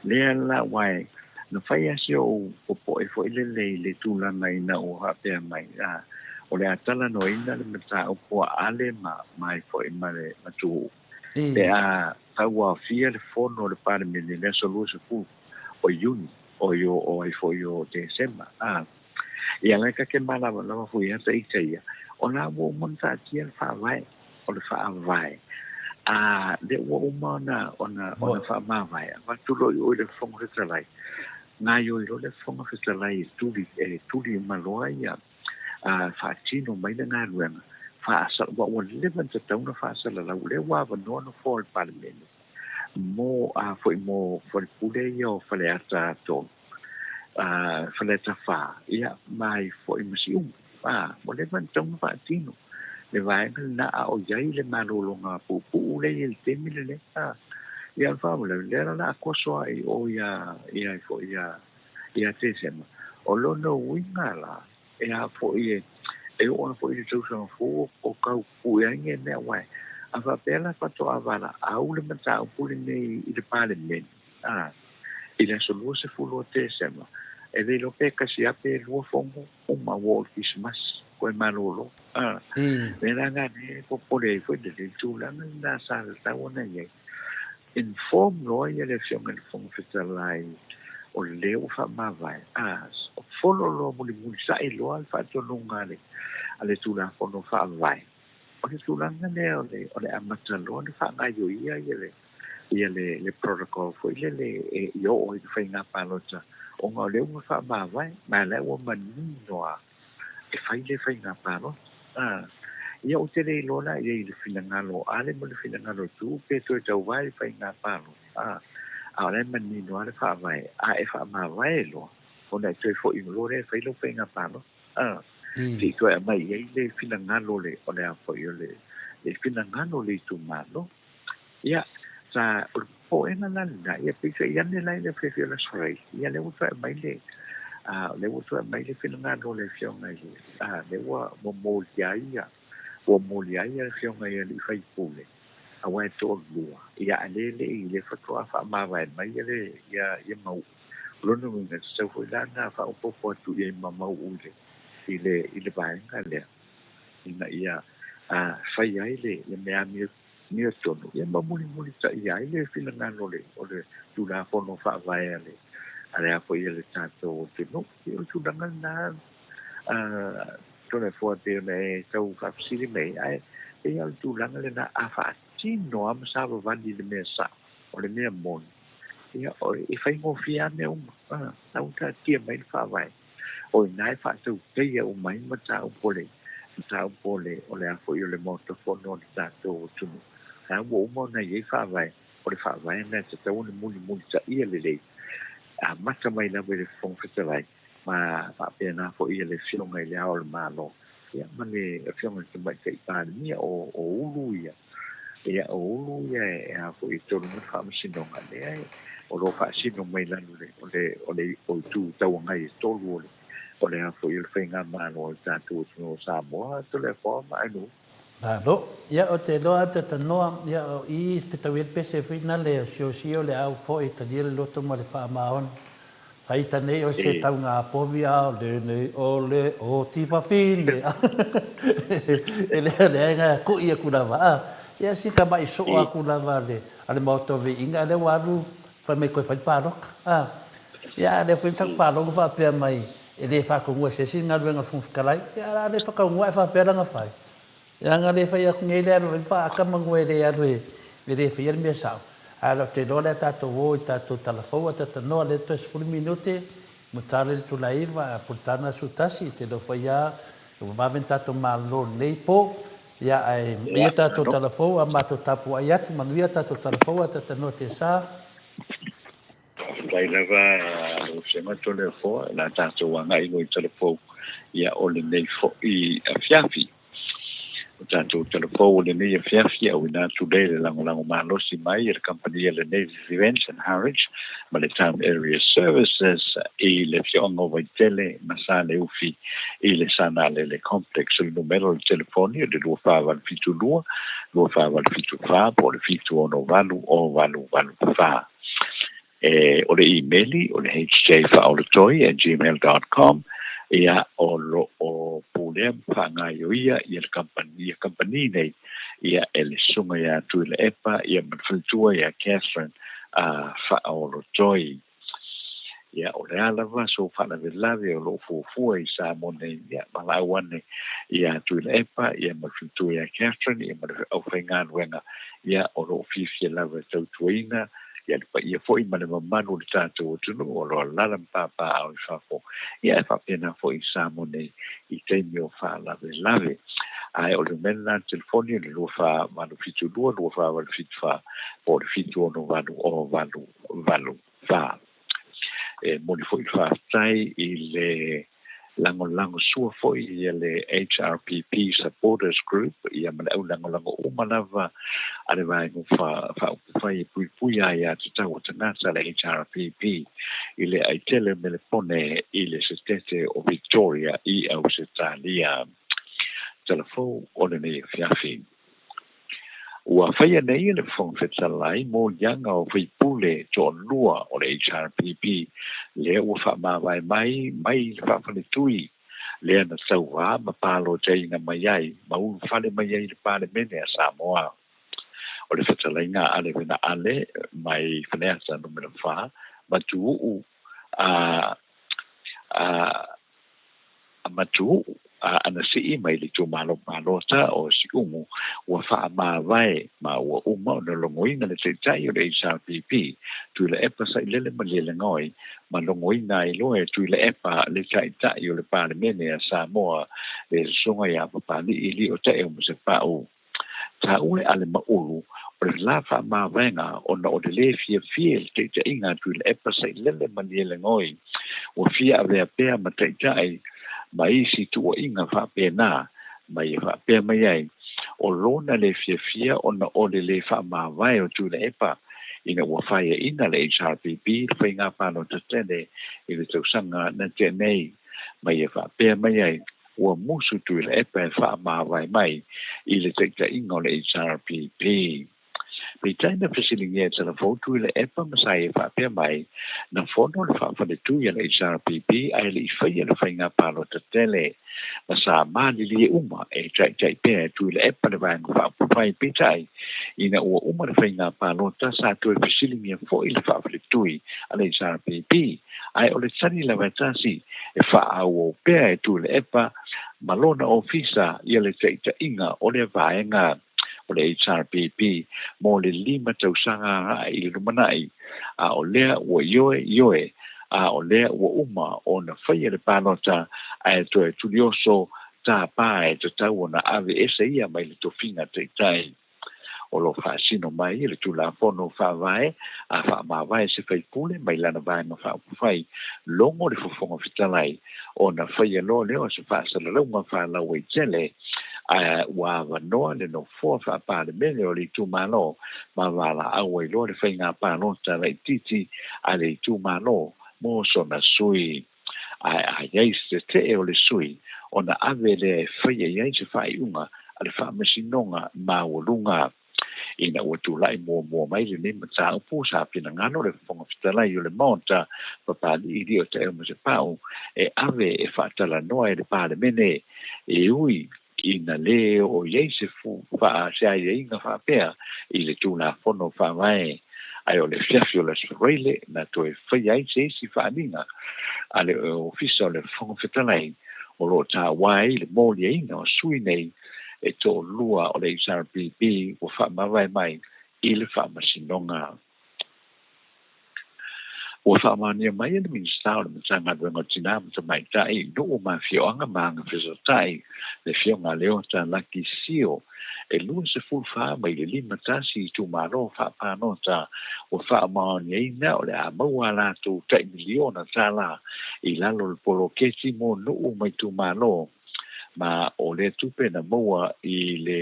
Lea la wai, na whai ase o po e fo ile le tūlanga ina o hapea mai. O le atala no ina le mata o po ale mai fo i mare matu. Le a taua fia le fono le pare mene le solu se fu o yuni o yo o ai fo yo te sema. Ia lai ka ke malawa lawa fui hata i teia. O la wo monta tia le whaavai, o le whaavai. Le ua umana ona whaamawai. Wa tulo i oi le whonga whetalai. Ngā i oi le whonga whetalai tuli maloa ia whaatino mai le ngā ruenga. Whaasala, wa levan te tauna whaasala lau. Le ua wanoa no fōre palemene. Mo foi pule ia o whale ata tōnu. Whale ata wha. Ia mai foi masiumu. Mo le man tauna whaatino. Le vaenga na o iai le malolonga pupu le il temi le ia whaamula le la kosoa i o ia fo ia te sema o lono winga la fo ia o fo ia tau fo o kau puenga ne wai a fa pela fato avala au le mata o puli nei i le parliament i le solo se fulo te sema e le lo pe kasi ape lo fongo o ma wo Christmas koe malolo. Mena ngā ne popole foi de tūlanga nā sa tawana iei. Inform loa ia le fionga le fonga whetalai o leo whamawai. O whono loa muli sa e loa le whatonunga le ale tūlanga whono whamawai. O le tūlanga ne o le amata loa le whangaio ia le protocol foi le io o i whainga palota. O ngā leo whamawai, ma leo mani noa. E fai le fai ngā pāro. Ia o te rei lona, ia i le whina ngalo, ale mo le whina ngalo tū, pe tō e tau vai le fai ngā pāro. A ore mani noa le whaavai, e whaamā vai loa. Ona e tō e fo i mlo re, fai lo fai ngā pāro. Te tō e mai, ia i le whina ngalo le, o le a fo i o le whina ngalo le tū mālo. Ia, sa, po e na lana, ia pisa, ia ne lai le whiwhi o la sorai, ia le uto e mai le, le ua mai le whina no le fionga i le ua mo ia le fionga i le whai pule a wai tō lua ia le i le whatoa wha mawai mai ia mau lono minga sa hui lana wha upopo atu ia ma mau ule i le baenga lea ina ia whai ai le mea mia tonu ia ma muli ta ia le whina no le o le tūla whono wha vai ale ale a foi ele tātou te no o tūlanga nā tōne fōate me tau whapsiri mei e al tūlanga le nā a whaatino ama sāwa vani le mea sa o le mea moni e whai ngofia me uma nau tā tia mai le whawai o i nai whaatau teia o mai ma tāu pole o le a foi o le mota whono le tātou tunu nā ua uma o nei e whawai o le whawai nā te tau ne muli ta ia le lei mata mai na le fong whetalai ma pēnā fo ia le fionga i le ao le mālo ia ma le fionga te mai kei pāne mia o ulu ia
ia o ia e fo I tolu na fa masino ngale o lo fa sino mai la o tu tau ngai tolu o le fo il fenga malo ta tu no sa mo to le fo mai no
Lo, ia o te loa te tanoa, ia o I te tawil pese whina le sio le au fo I te dira loto mo le wha maon. Sai tanei o se tau ngā povi au le nei o tipa whine. E le ngā ku ia kulawa. Ia si ka mai so a kulawa le. Ale mauto vi inga le waru, wha me koe whaiparoka. Ia le whintak wharongo wha pia mai. E le whakongua se si ngā ruenga whumwhikalai. Ia le whakongua e whawheranga whai. Ia ngā le whai aku ngei le aru, e wha akamangu e le aru e le whai aru mea sao. Alo te role tātou o I tātou talafou a tata noa le toes 10 minute, mo tāre le tula iwa a pultana sutasi, te lo whai a, o wawen tātou mālo nei po, ia ai mea tātou talafou a mātou tapu ai atu, manuia tātou talafou a tata noa te sā.
Lai lava o se mato le fo, la tātou anga ino I talafou, ia o le nei fo I a fiafi. Tātou telefou le nei fiafi au ina today le lango malosi mai le company le Navy Events and Harwich ma le Town Area Services I le fiongo vai tele masale ufi I le sana le complex le numero le telefoni le 2522 2525 po le fitu ono valu fa o le emaili o le hjfaolotoi@gmail.com ia o pulem whangaio ia le company nei ia ele sunga ia tu le epa ia manfaltua ia Catherine whaolotoi ia o le alawa so whanawelave o lo fuafua I sa mone ia malauane ia tu le epa ia manfaltua ia Catherine ia manfaltua wenga ia o lo fifia lava tautuina ia pa ia foi ma le mamanu le tātou tunu o lo lalam papa au fafo ia fa pena foi samo nei I teimi o fa lave ai o le mena telefoni le lo fa manu fitu lo fa val fitu fa po le fitu no valu fa mo le foi fa tai I le lango sua foi ia le HRPP supporters group ia mana au lango umalava ale vai no fa pui ia te tau tanasa le HRPP ile ai tele me le pone ile se tete o Victoria I au se talia telefo o le nei fiafi ua whaia nei le fong whetalai mo yanga o whipule to lua o le HRPP le ua whamawai mai le whawhane tui le ana sauwa ma palo jaina mai ai ma ulu whale mai ai le pale mene a Samoa o le whetalai ngā ale vena ale mai whaneasa numero wha ma tuu matu ana si mai le tu malo ta o si umu wa fa ma vai ma wa uma no longoina le tai o le HRPP tu le epa sai le le ngoi ma longoina I lo tu le epa le tai o le parlemene a Samoa le songa ya papa ni ili o te mo se pa o ta ue ale ma ulu o le la fa ma venga o no de le fie te inga tu le epa sai le le ngoi o fia ave pe ma tai mai si tu o inga fa pena mai fa pe mai ai o lona le fia ona o le fa ma vai o tu le epa ina wa fa ina le HRPP fa inga pa no tene I le tau sanga na te nei mai fa pe mai ai o musu tu le epa fa ma vai mai I le te inga le HRPP Pe taina fesilingi e tala fotu I le epa masai fa pe mai na fono le fa le tu ia le HRPP ai le fai le fai ngā palo ta tele masa mali li uma e tai pe tu le epa le vai fa fai pe tai ina o uma le fai ngā palo ta sa tu le fesilingi fo I le fa le tu I le HRPP ai o le tani la vatasi e fa au pe tu le epa malona ofisa ia le tai inga o le vaenga o le HRPP mo le 5 tausanga I le manai a o lea o yoe a o lea o uma o na whaia le pānota a to e tulioso tā pā e te tau na ave esa ia mai le tofinga te tai o lo whaasino mai le tula pono whawai a whaamawai se whaipule mai lana vai ma whaupufai longo le fofonga fitalai o na whaia lo leo se whaasala launga whaalau e tele
wa no le no fo fa pa le mele o le tu malo ma wala a we lo le fainga pa no ta le titi a le tu malo mo so na sui a ye se te o le sui ona ave le fa ye se fa unga le fa masinonga ma wolunga ina o tu lai mo mai le ni mata pu sa pina ngano le fonga fitala yo le monta pa di dio te mo se pau e ave e fa tala no e pa le mene e ui ina le o ye se fu fa se ai inga fa pea i le tu na fono fa mai ai o le fiafio le srele na to e fa ai se si fa ninga ale ofisa le fonga fitala o lo ta wai le mo le ina sui nei e to lua o le SRPP o fa mai i le fa masinonga o fa mania mai le minsta o le tanga do tina mo mai tai no ma fio anga manga fiso tai le fio nga leo ta la kisio e lu se fu fa mai le lima tasi tu maro fa pa no ta o fa mania ina o le a mawala tu 3 miliona sala i lalo le polo kesi mo no mai tu maro ma o le tupe na moa i le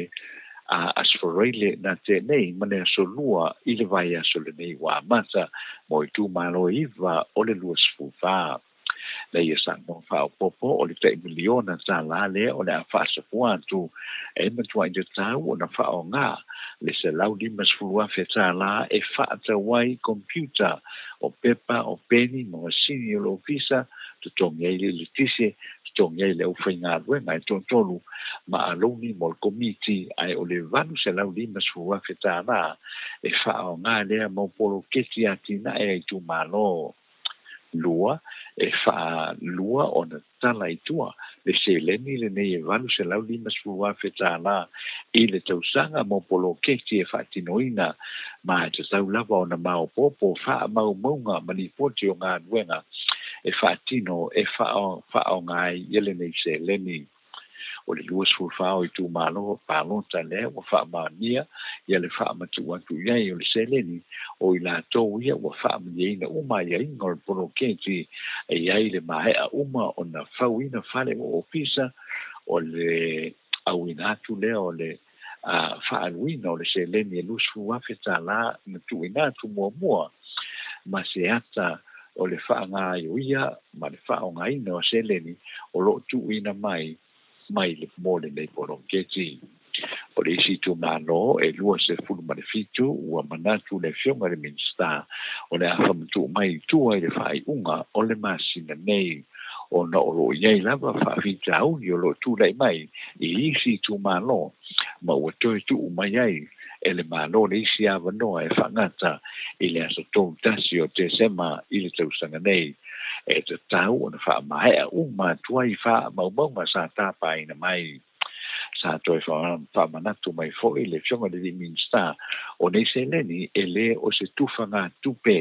asforele na te nei mane solua i le vai aso le nei wa mata mo i tu malo iwa o le lua sfufa le ia sa no fa o popo o le 3 miliona sa la le o le a fa sa puantu e matua i te tau o na fa o ngā le se lau di masfulua feta la e fa ata wai computer o pepa o peni mo sini o lo visa tu tongi le letise tonga le ufainga we mai tolu ma aloni mol committee ai o le vanu se lau lima sua fetana e fa o nga le mo polo keti atina e tu malo lua e fa lua ona tala itua le se le ni le nei vanu se lau lima sua fetana i le tausanga mo polo keti e fa tinoina ma te sau lava ona mau popo fa mau maunga mani poti o nga duenga e fatino e fa o ngai yele nei se leni o le luas fu fa o tu malo pa lonta le o fa mania yele fa ma tu atu ye o le se leni o ila to ye o fa me ina o mai ye ngor pono kenti e ye le mai a uma ona fa wina fa le o ofisa o le au ina tu le o le fa alwina o le se leni luas fu wa feta la tu ina tu mo ma se ata o le whaanga ia, ma le whaonga ina o seleni, o lo tu ina mai le mole nei poro keti. O le isi tu mano, e lua se fulu ma le fitu, ua manatu le fionga le minsta, o le awhamatu mai tua i le whai unga, o le masina nei, o na o lo iei lava whawhita au, i o lo tu lei mai, i isi tu mano, ma ua toi tu mai ai, e le malo le isi awa noa e whangata i le asa tōu tasi o te sema i le tausanga nei e te tau o na wha mahea uma tuai wha maumau sa tāpa ina mai sa toi wha manatu mai fo i le fionga le minsta o nei se leni e le o se tufanga tupe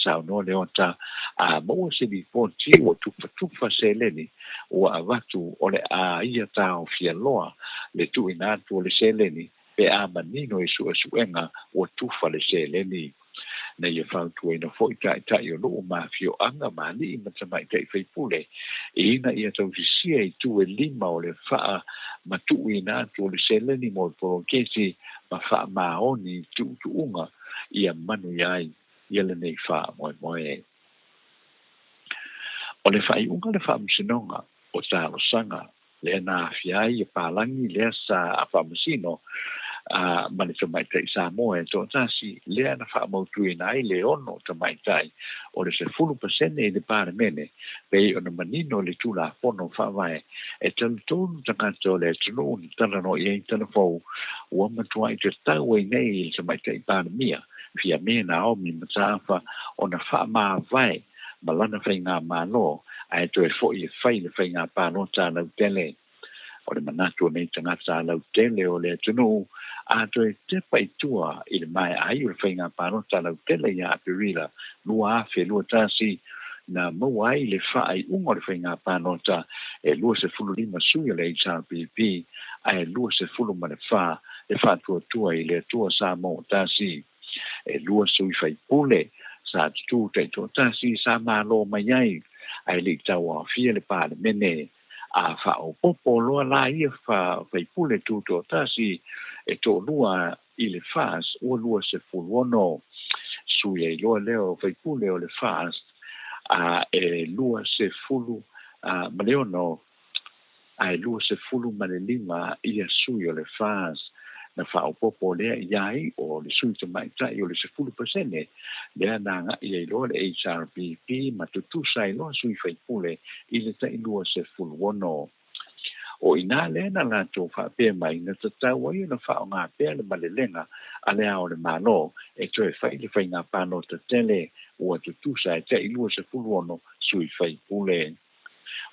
sa no le ota a mo se di ponti o tufa se leni o a watu o le a ia tau fia loa le tu ina tu o le se leni pe a manino e suenga o tufa le se leni na ia whautu e na fo i tai o loo mafio anga mani i matamai tai whaipule e ina ia tau fisia i tu e lima o le wha matu i na tu o le se leni mo i poro kesi ma wha maoni tu unga ia manu iai ia le nei wha moe o le wha i unga le wha msinonga o talo sanga le na fiai e palangi le sa a wha msino ma le tamai tai sa moe to tasi le na wha mautu i nai le ono tamai tai o le se 10% e le pare mene pe o na manino le tula pono wha vai e tonu tangato le tunu ni tana no i ein tana fau ua matua i te tau e nei le tamai tai pare mia fia me na o mi matawha o na wha maa vai ma lana whai ngā mālo ai to e fo i whai le whai ngā pāno tānau tele o le manatu nei tangata lau tele o le tunu a to e te paitua i le mai ai o le whainga pārota lau tele ia apirila lua afe lua tasi na mawai le whaai ungo le whainga pārota e lua se fulu lima sui le HRPP ai lua se fulu ma le wha le whatua tua i le tua sa mo tasi e lua sui whai pule sa tu te to tasi sa malo mai ai ai le tau a fia le pāle mene
a fa o popo loa la ia fa pule tu to tasi e to lua i le fas o lua se fuluono sui e loa leo pule o le fas a e lua se fulu ma leo no a e lua se fulu ma le lima ia sui o le fas na fa o popo lea iai o le sui te mai tai o le se fulu persene lea nanga ia i loa le HRBP ma tutusa i loa sui pule i le tai lua se fuluono o ina le na la to fa pe mai na tata wa na fa nga pe le malelenga ale a o le malo e to e fa ile fa nga pa no te tele o tu tu sa te i lu se fuluono sui fa pule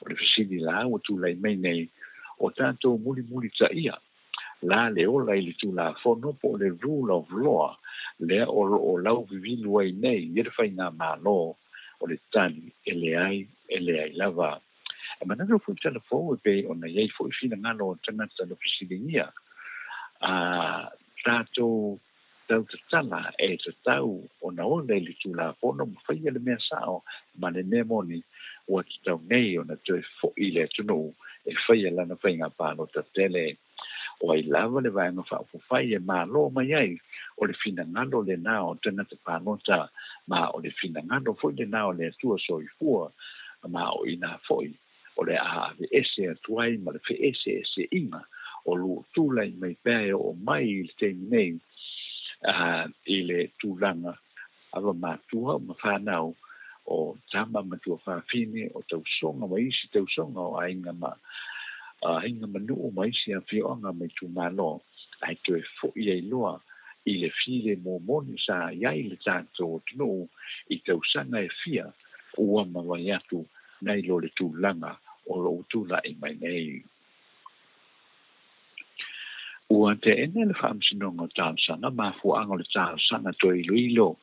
o le fisidi la o tu lai mai nei o tanto muli ta ia la le o lai le tu la fo no po le rule of law le o lau vivi luai nei i le fa nga malo o le tani ele ai lava e manano fu telefone pe ona ye fu fina ngalo tana tana pisidia tato tau tala e tau ona ona le tula pono fa ye le mesao ma le nemoni o tau nei ona te fo ile tuno e fa ye lana fa nga pa no tele o ai lava le vai no fa fa ye ma lo mai ai o le fina ngalo le nao tana te pa no ta ma o le fina ngalo fo le nao le tua so i fu ma o ina foi o le a ese atuai ma le ese inga o lu tula mai pe o mai te nei i le tulanga ava matua ma whanau o tama matua whawhine o tau songa ma isi tau songa o ainga ma hinga manu o ma isi a whionga mai tu malo ai tu e fo i ei loa i le file mo moni sa iai le tato o tino i tau sanga e fia ua ma wai atu nei lo le tulanga o lo tula i mai nei. Ua te ene le whaamsinonga tāsanga, ma fuanga le tāsanga to iluilo,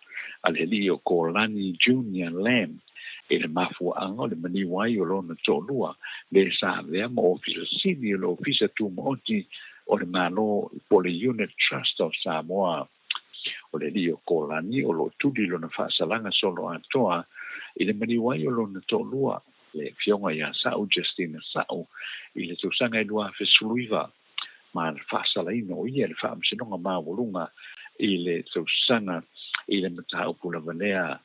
ale li o Kolani Junior Lamb, e le mafuanga le maniwai o lona tolua, le sa vea mo ofisa sini o lo ofisa tu mooti o le malo po le Unit Trust of Samoa. O le li o Kolani o lo tudi lona whaasalanga solo atoa, i le maniwai o lona tolua, le fionga ia Sao Justina Sao i le tusanga i lua fesuluiva ma le whaasalaina o ia le whaamsinonga mawolunga i le tusanga i le matau pula vanea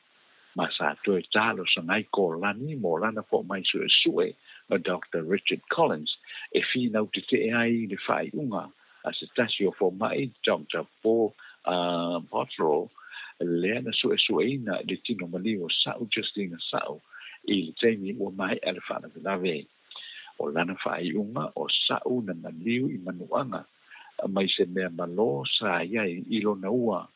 ma sa toe talo sa ngai Kolani mo lana po mai sue a Dr. Richard Collins e fina uti te ai le whaiunga a se tasio fo mai Dr. Paul Potro le ana sue ina le tino mali o Sao Justina Sao i le teimi ua mai ele whanawinawe. O lana whaiunga o sau na maniu i manuanga mai se mea malo sa iai i lona ua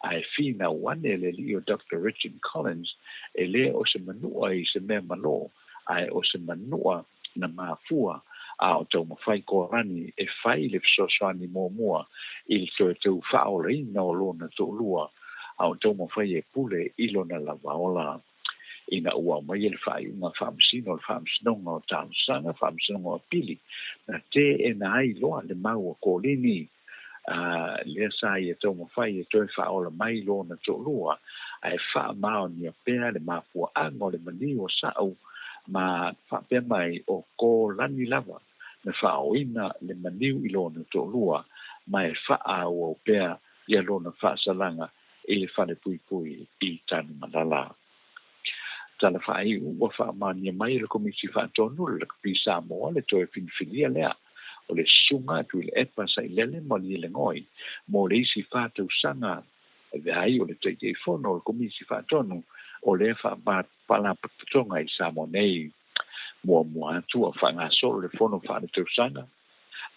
a e whina wane le li o Dr. Richard Collins e le o se manua i se mea malo a e o se manua na mafua a o tau mawhai korani e whai le fisoswani mua i le tau tau whaola ina o lona tau lua a o tau mawhai e pule i lona lavaola. Ina ua mai le whaiunga whaamsino le whaamsinonga o tāusanga, whaamsinonga o pili. Na te e na ai loa le mau o kolini, lea sa i e tau mawhai e toi whaola mai loa na tō lua, ai wha mao ni a pēr le mafua ango le mani o sao, ma wha pēr mai o ko lani lava, na whaoina le maniu i loa na tō lua, mai wha au o pēr i a loa na whaasalanga i le whane pui i tanu malala. Tala whai ua whaamania mai le komisi whaatonu le pisa moa le toe finfilia lea o le sunga tu le epa sa ilele mo li le ngoi mo le isi whaatau sanga e ai o le teitei fono le komisi whaatonu o le whaapala patatonga i Samoa nei mua atu a whangasolo le fono whaatau sanga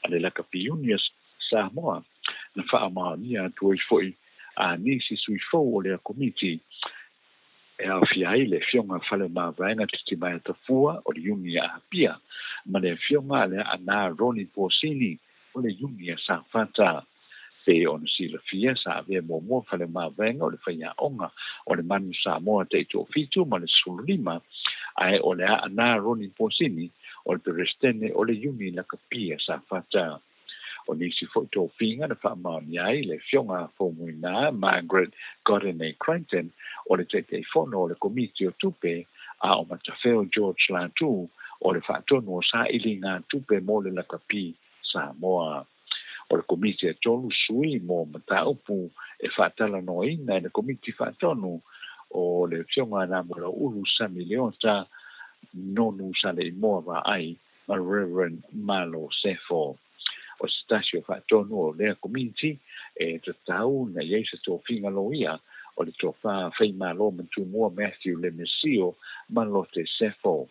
a le laka piunias Samoa na whaamania tu i foi a nisi sui fau o le komiti e a fiai le fionga fale mawaenga titi mai tafua o le yumi a pia ma le fionga le ana Ronnie Porsini o le yumi a San Fanta pe on si le fia sa ave mo fale mawaenga o le fanya onga o le manu Samoa te to fitu ma le sulima ai o le ana Ronnie Porsini o le presidente o le yumi la kapia San Fanta o nisi foto finga na whaamani ai le fionga fōmuina Margaret Gordon Creighton o le tete fono o le komiti o tupe a o matawheo George Lantu o le whaatonu o sa ili ngā tupe mo le lakapi sa moa o le komiti e tolu sui mo mata upu e whaatala noina e le komiti whaatonu o le fionga nā mora ulu sa miliona nonu sa le imoa wa ai ma Reverend Malo Sefo o stasio whaatonu o lea komiti e te tau na yeisa tō whinga loia o le tō wha whai malo mantu mua Matthew le Mesio Malo te Sefo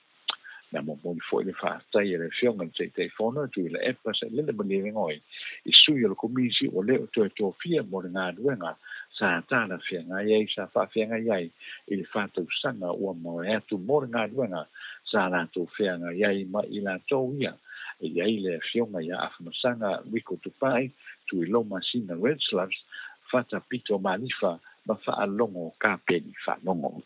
na mo mo fo le fa tai le fionga te fono tu le epa se le le ngoi I sui le komisi o le to fia mo nga duenga sa ta na fia nga ye sa fa fia nga ye I le fa tu sanga o mo e tu mo nga duenga sa na tu fia nga ye ma I la to ia e ye le fionga ya afma sanga wiko tu pai tu I lo masina red slabs fata pito manifa ma fa alongo ka peni fa longo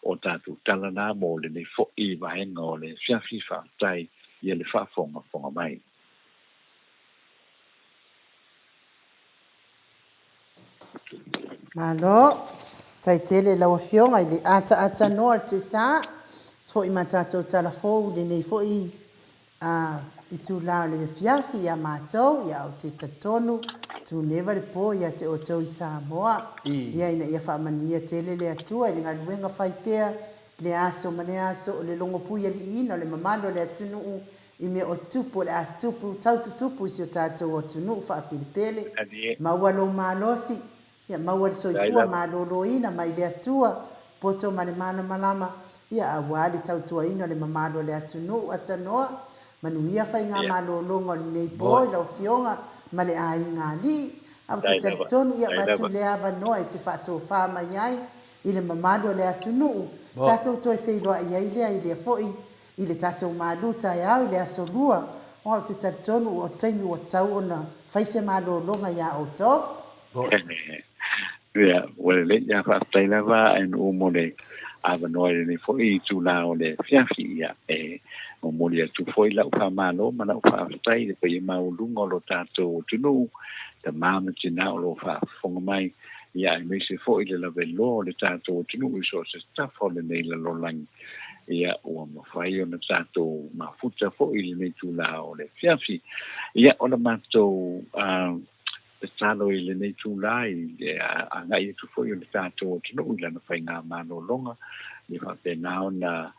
o tātou talana mō le nei fo'i wahenga o le fiafi whaatai I le whaafonga mai.
Malo, tai tele lawa fionga I le ata noa te sa, fo'i ma tātou talafou le nei fo'i I tu lao le fiafi ia mātou, ia o te tatonu, tu neva le po ia te o tau I Samoa, ia ina ia whaamanuia tele le atua, I le ngaluenga whaipea, le aso ma le aso, o le longo puia li ina, o le mamalo le atunu I me o tupu, le atupu, tau tupu si o tātou o tunu, whaapilipele, maua lo malosi, ia maua le soifua malolo ina, mai le atua, poto ma le mana malama, ia awali tau tua ina, le mamalo le atunu, atanoa, manuia fai ngā malolonga nei boi lau fionga ma le ai ngā li au te taritonu ia matu le awa noa I te whātou whāma iai I le mamalo le atunu tātou toi whailoa iai lea I le foi I le tātou malu tai au I le asolua o au te taritonu o taimi o tau ona whaise malolonga ia o tō
Ia, wale le ia whaatai lawa en umole awa noa le foi I tu la o le fiafi ia o moli atu foi la upa malo mana upa tai de pe maulunga lo tato tunu te mama tina o lo fa fonga mai ia me se foi le la velo le tato tunu so se sta fo le nei la lo lang ia o mo fai o na tato ma futa foi le nei tu la o le fiafi ia o la mato te talo I le nei tu la a ngai tu foi o le tato tunu la na fai nga malo longa ni fa pe na ona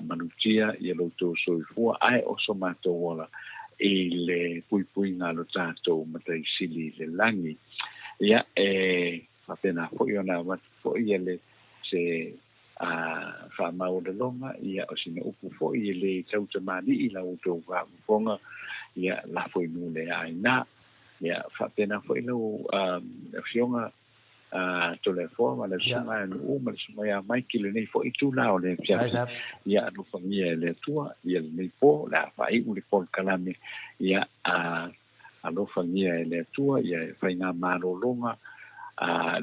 manutia ia loto soifua ai o so mato wala I le pui ngā lo tātou matai sili le langi ia whapena fo iona watu fo ia le se whamau le longa ia o sina upu fo ia le tauta mani I la uto whamufonga ia la fo inu le aina ia whapena fo ino fionga to le forma le suma no ma suma ya mai ki le nei fo I tu la o le fiafi ia no famia le tua ia le nei po la fai u le pol kalame ia lo famia le tua ia fai nga malolonga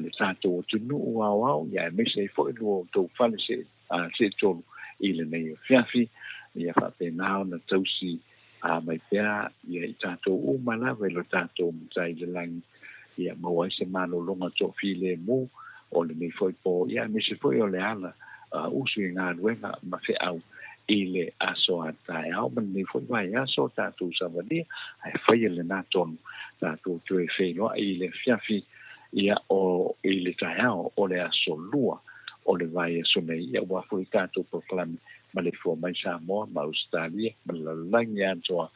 le tato tunu wa ia me se fo lo to fale se to I le nei fiafi ia fa pe na na tausi mai pea ia tato u mala velo tato mtai le lang ia mo se malo longa to file mo o le nei foi po ia me se foi o le ala usu nga luenga ma fe au I le aso atai au man nei foi vai aso tatu savadi ai foi le naton tatu to e fe no I le fiafi ia o I le taiao o le aso lua o le vai so nei ia wa foi tatu proclam ma le fo mai sa mo ma Australia ma la langa to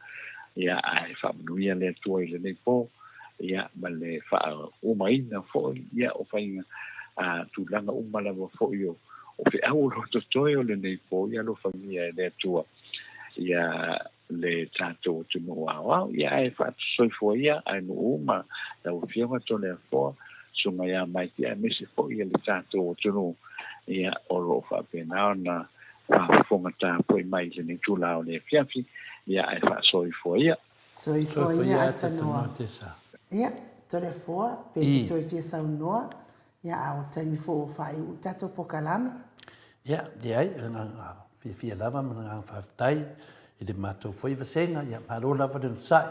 ia ai fa nuia le to I le nei po ia male fa o mai na fo ia o fai tu langa o mala fo io o fe au lo to toyo le nei po ia lo famia le tua ia le tato tu no wa ia e fa so fo ia ai no ma da o fianga to le fo so mai mai ia me se fo ia le tato tu no ia o lo fa pena na fa fonga ta poi mai le nei tu la o le fiafi ia e fa so fo ia
atanoa ia tole foa pe toi fia sau noa ia au taimi fo fai u tato pokalame
ia dia nga fia lava nga faftai I le mato foi vasenga ia malo lava den sai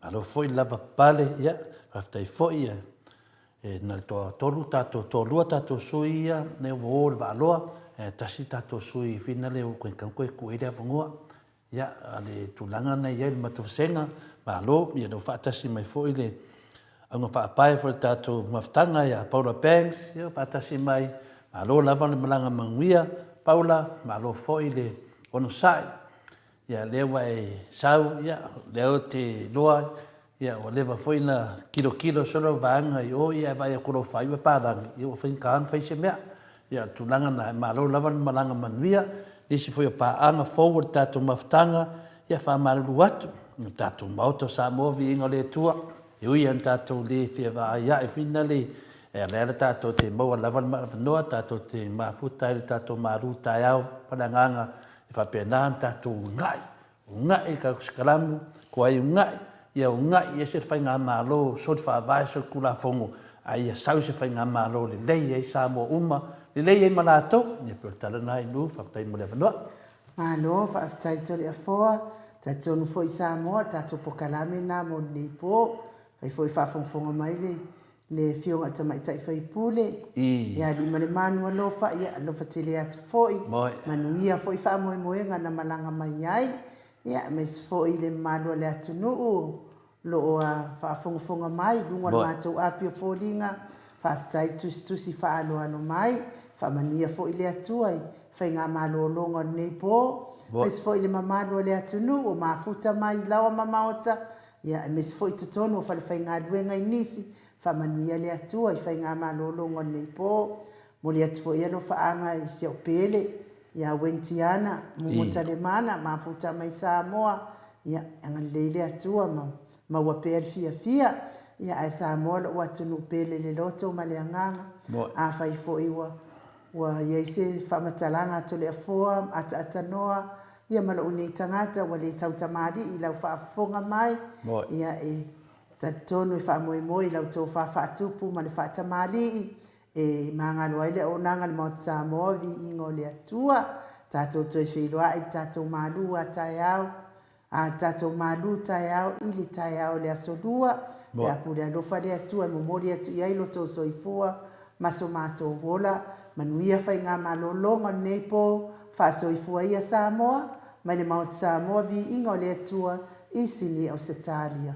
malo foi lava pale ia faftai foi ia na to tolu tato to lua tato suia ne vo va loa tasi tātou sui whina le o koe kankoe ku ere awangoa. Ia, le tūlanga nei ia le matawhasenga, malo, ia no whaatasi mai fo i le anga whaapae fo le tātou mawhtanga ia Paula Banks, ia whaatasi mai, malo lava le malanga manguia, Paula, malo fo i le ono sai. Ia lewa e sau, ia leo te loa, ia o lewa fo ina kilo solo vaanga i o ia vai a kuro whai wa pārangi, ia o whainkaan whai se mea. Ia tūlanga na malo lava le malanga manguia, nisi foi o paanga forward tātou mawhtanga, ia whamaruru atu, tātou mauto sa movi ingo le tua, i ui an tātou le whiawha ia e whina le, e lera tātou te maua lawan mawhanoa, tātou te mafuta i tātou maru tai au, pananganga, e whapenahan tātou ungai ka skalamu, ko ai ungai, ia ungai, ia se whainga malo, sot whaavai so kula fongo, a ia sau se whainga malo, le lei ei sa mo uma, le lei ei malato, ia pio talana i nu, whaptai mo le wanoa.
Malo, whaaftai tori a foa, tātou foi Samoa, tātou pokalame nā mo nei pō, whai foi whaafonga mai le whionga tamai tai whai pule. Ia li male manua lofa, ia lofa tele atu foi, manuia foi whaamoe ngana malanga mai ai, ia mes foi le malua le atu nuu, lo a whaafonga mai, lunga mātou apio fōringa, whaaftai tusi whaaloano mai, whaamania foi le atu ai, whai ngā malo longa nei pō, mes foi le mamalo le atunu o mafuta mai lawa mamaota ia mes foi tutonu o fale fai ngā duenga inisi whamanuia le atua i fai ngā malolongo nei pō mo le atu foi alo whaanga i se o pele ia wentiana mumuta le mana mafuta mai Samoa ia angale le atua ma wapere fia ia ai Samoa lo atunu pele le loto ma le anganga a fai foi wa yeise famatalanga to le foa atanoa ia malo nei tangata wa le tautamari i lau whaafonga mai ia e tatonu e whaamoe lau tō whaatupu ma le whaatamari e mangalo ai le o nanga le Mount Samoa vi ingo le atua tātou toi whiloa i tātou malu a tai au a tātou malu tai au i le tai au le asolua le apu le alofa le atua momori atu i ailo tō soifua maso mātou wola, manuia whai ngā malolonga nei pō, whaasoifua ia Samoa, mai le Mount Samoa vi ingo le atua i sini o Setalia.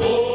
Oh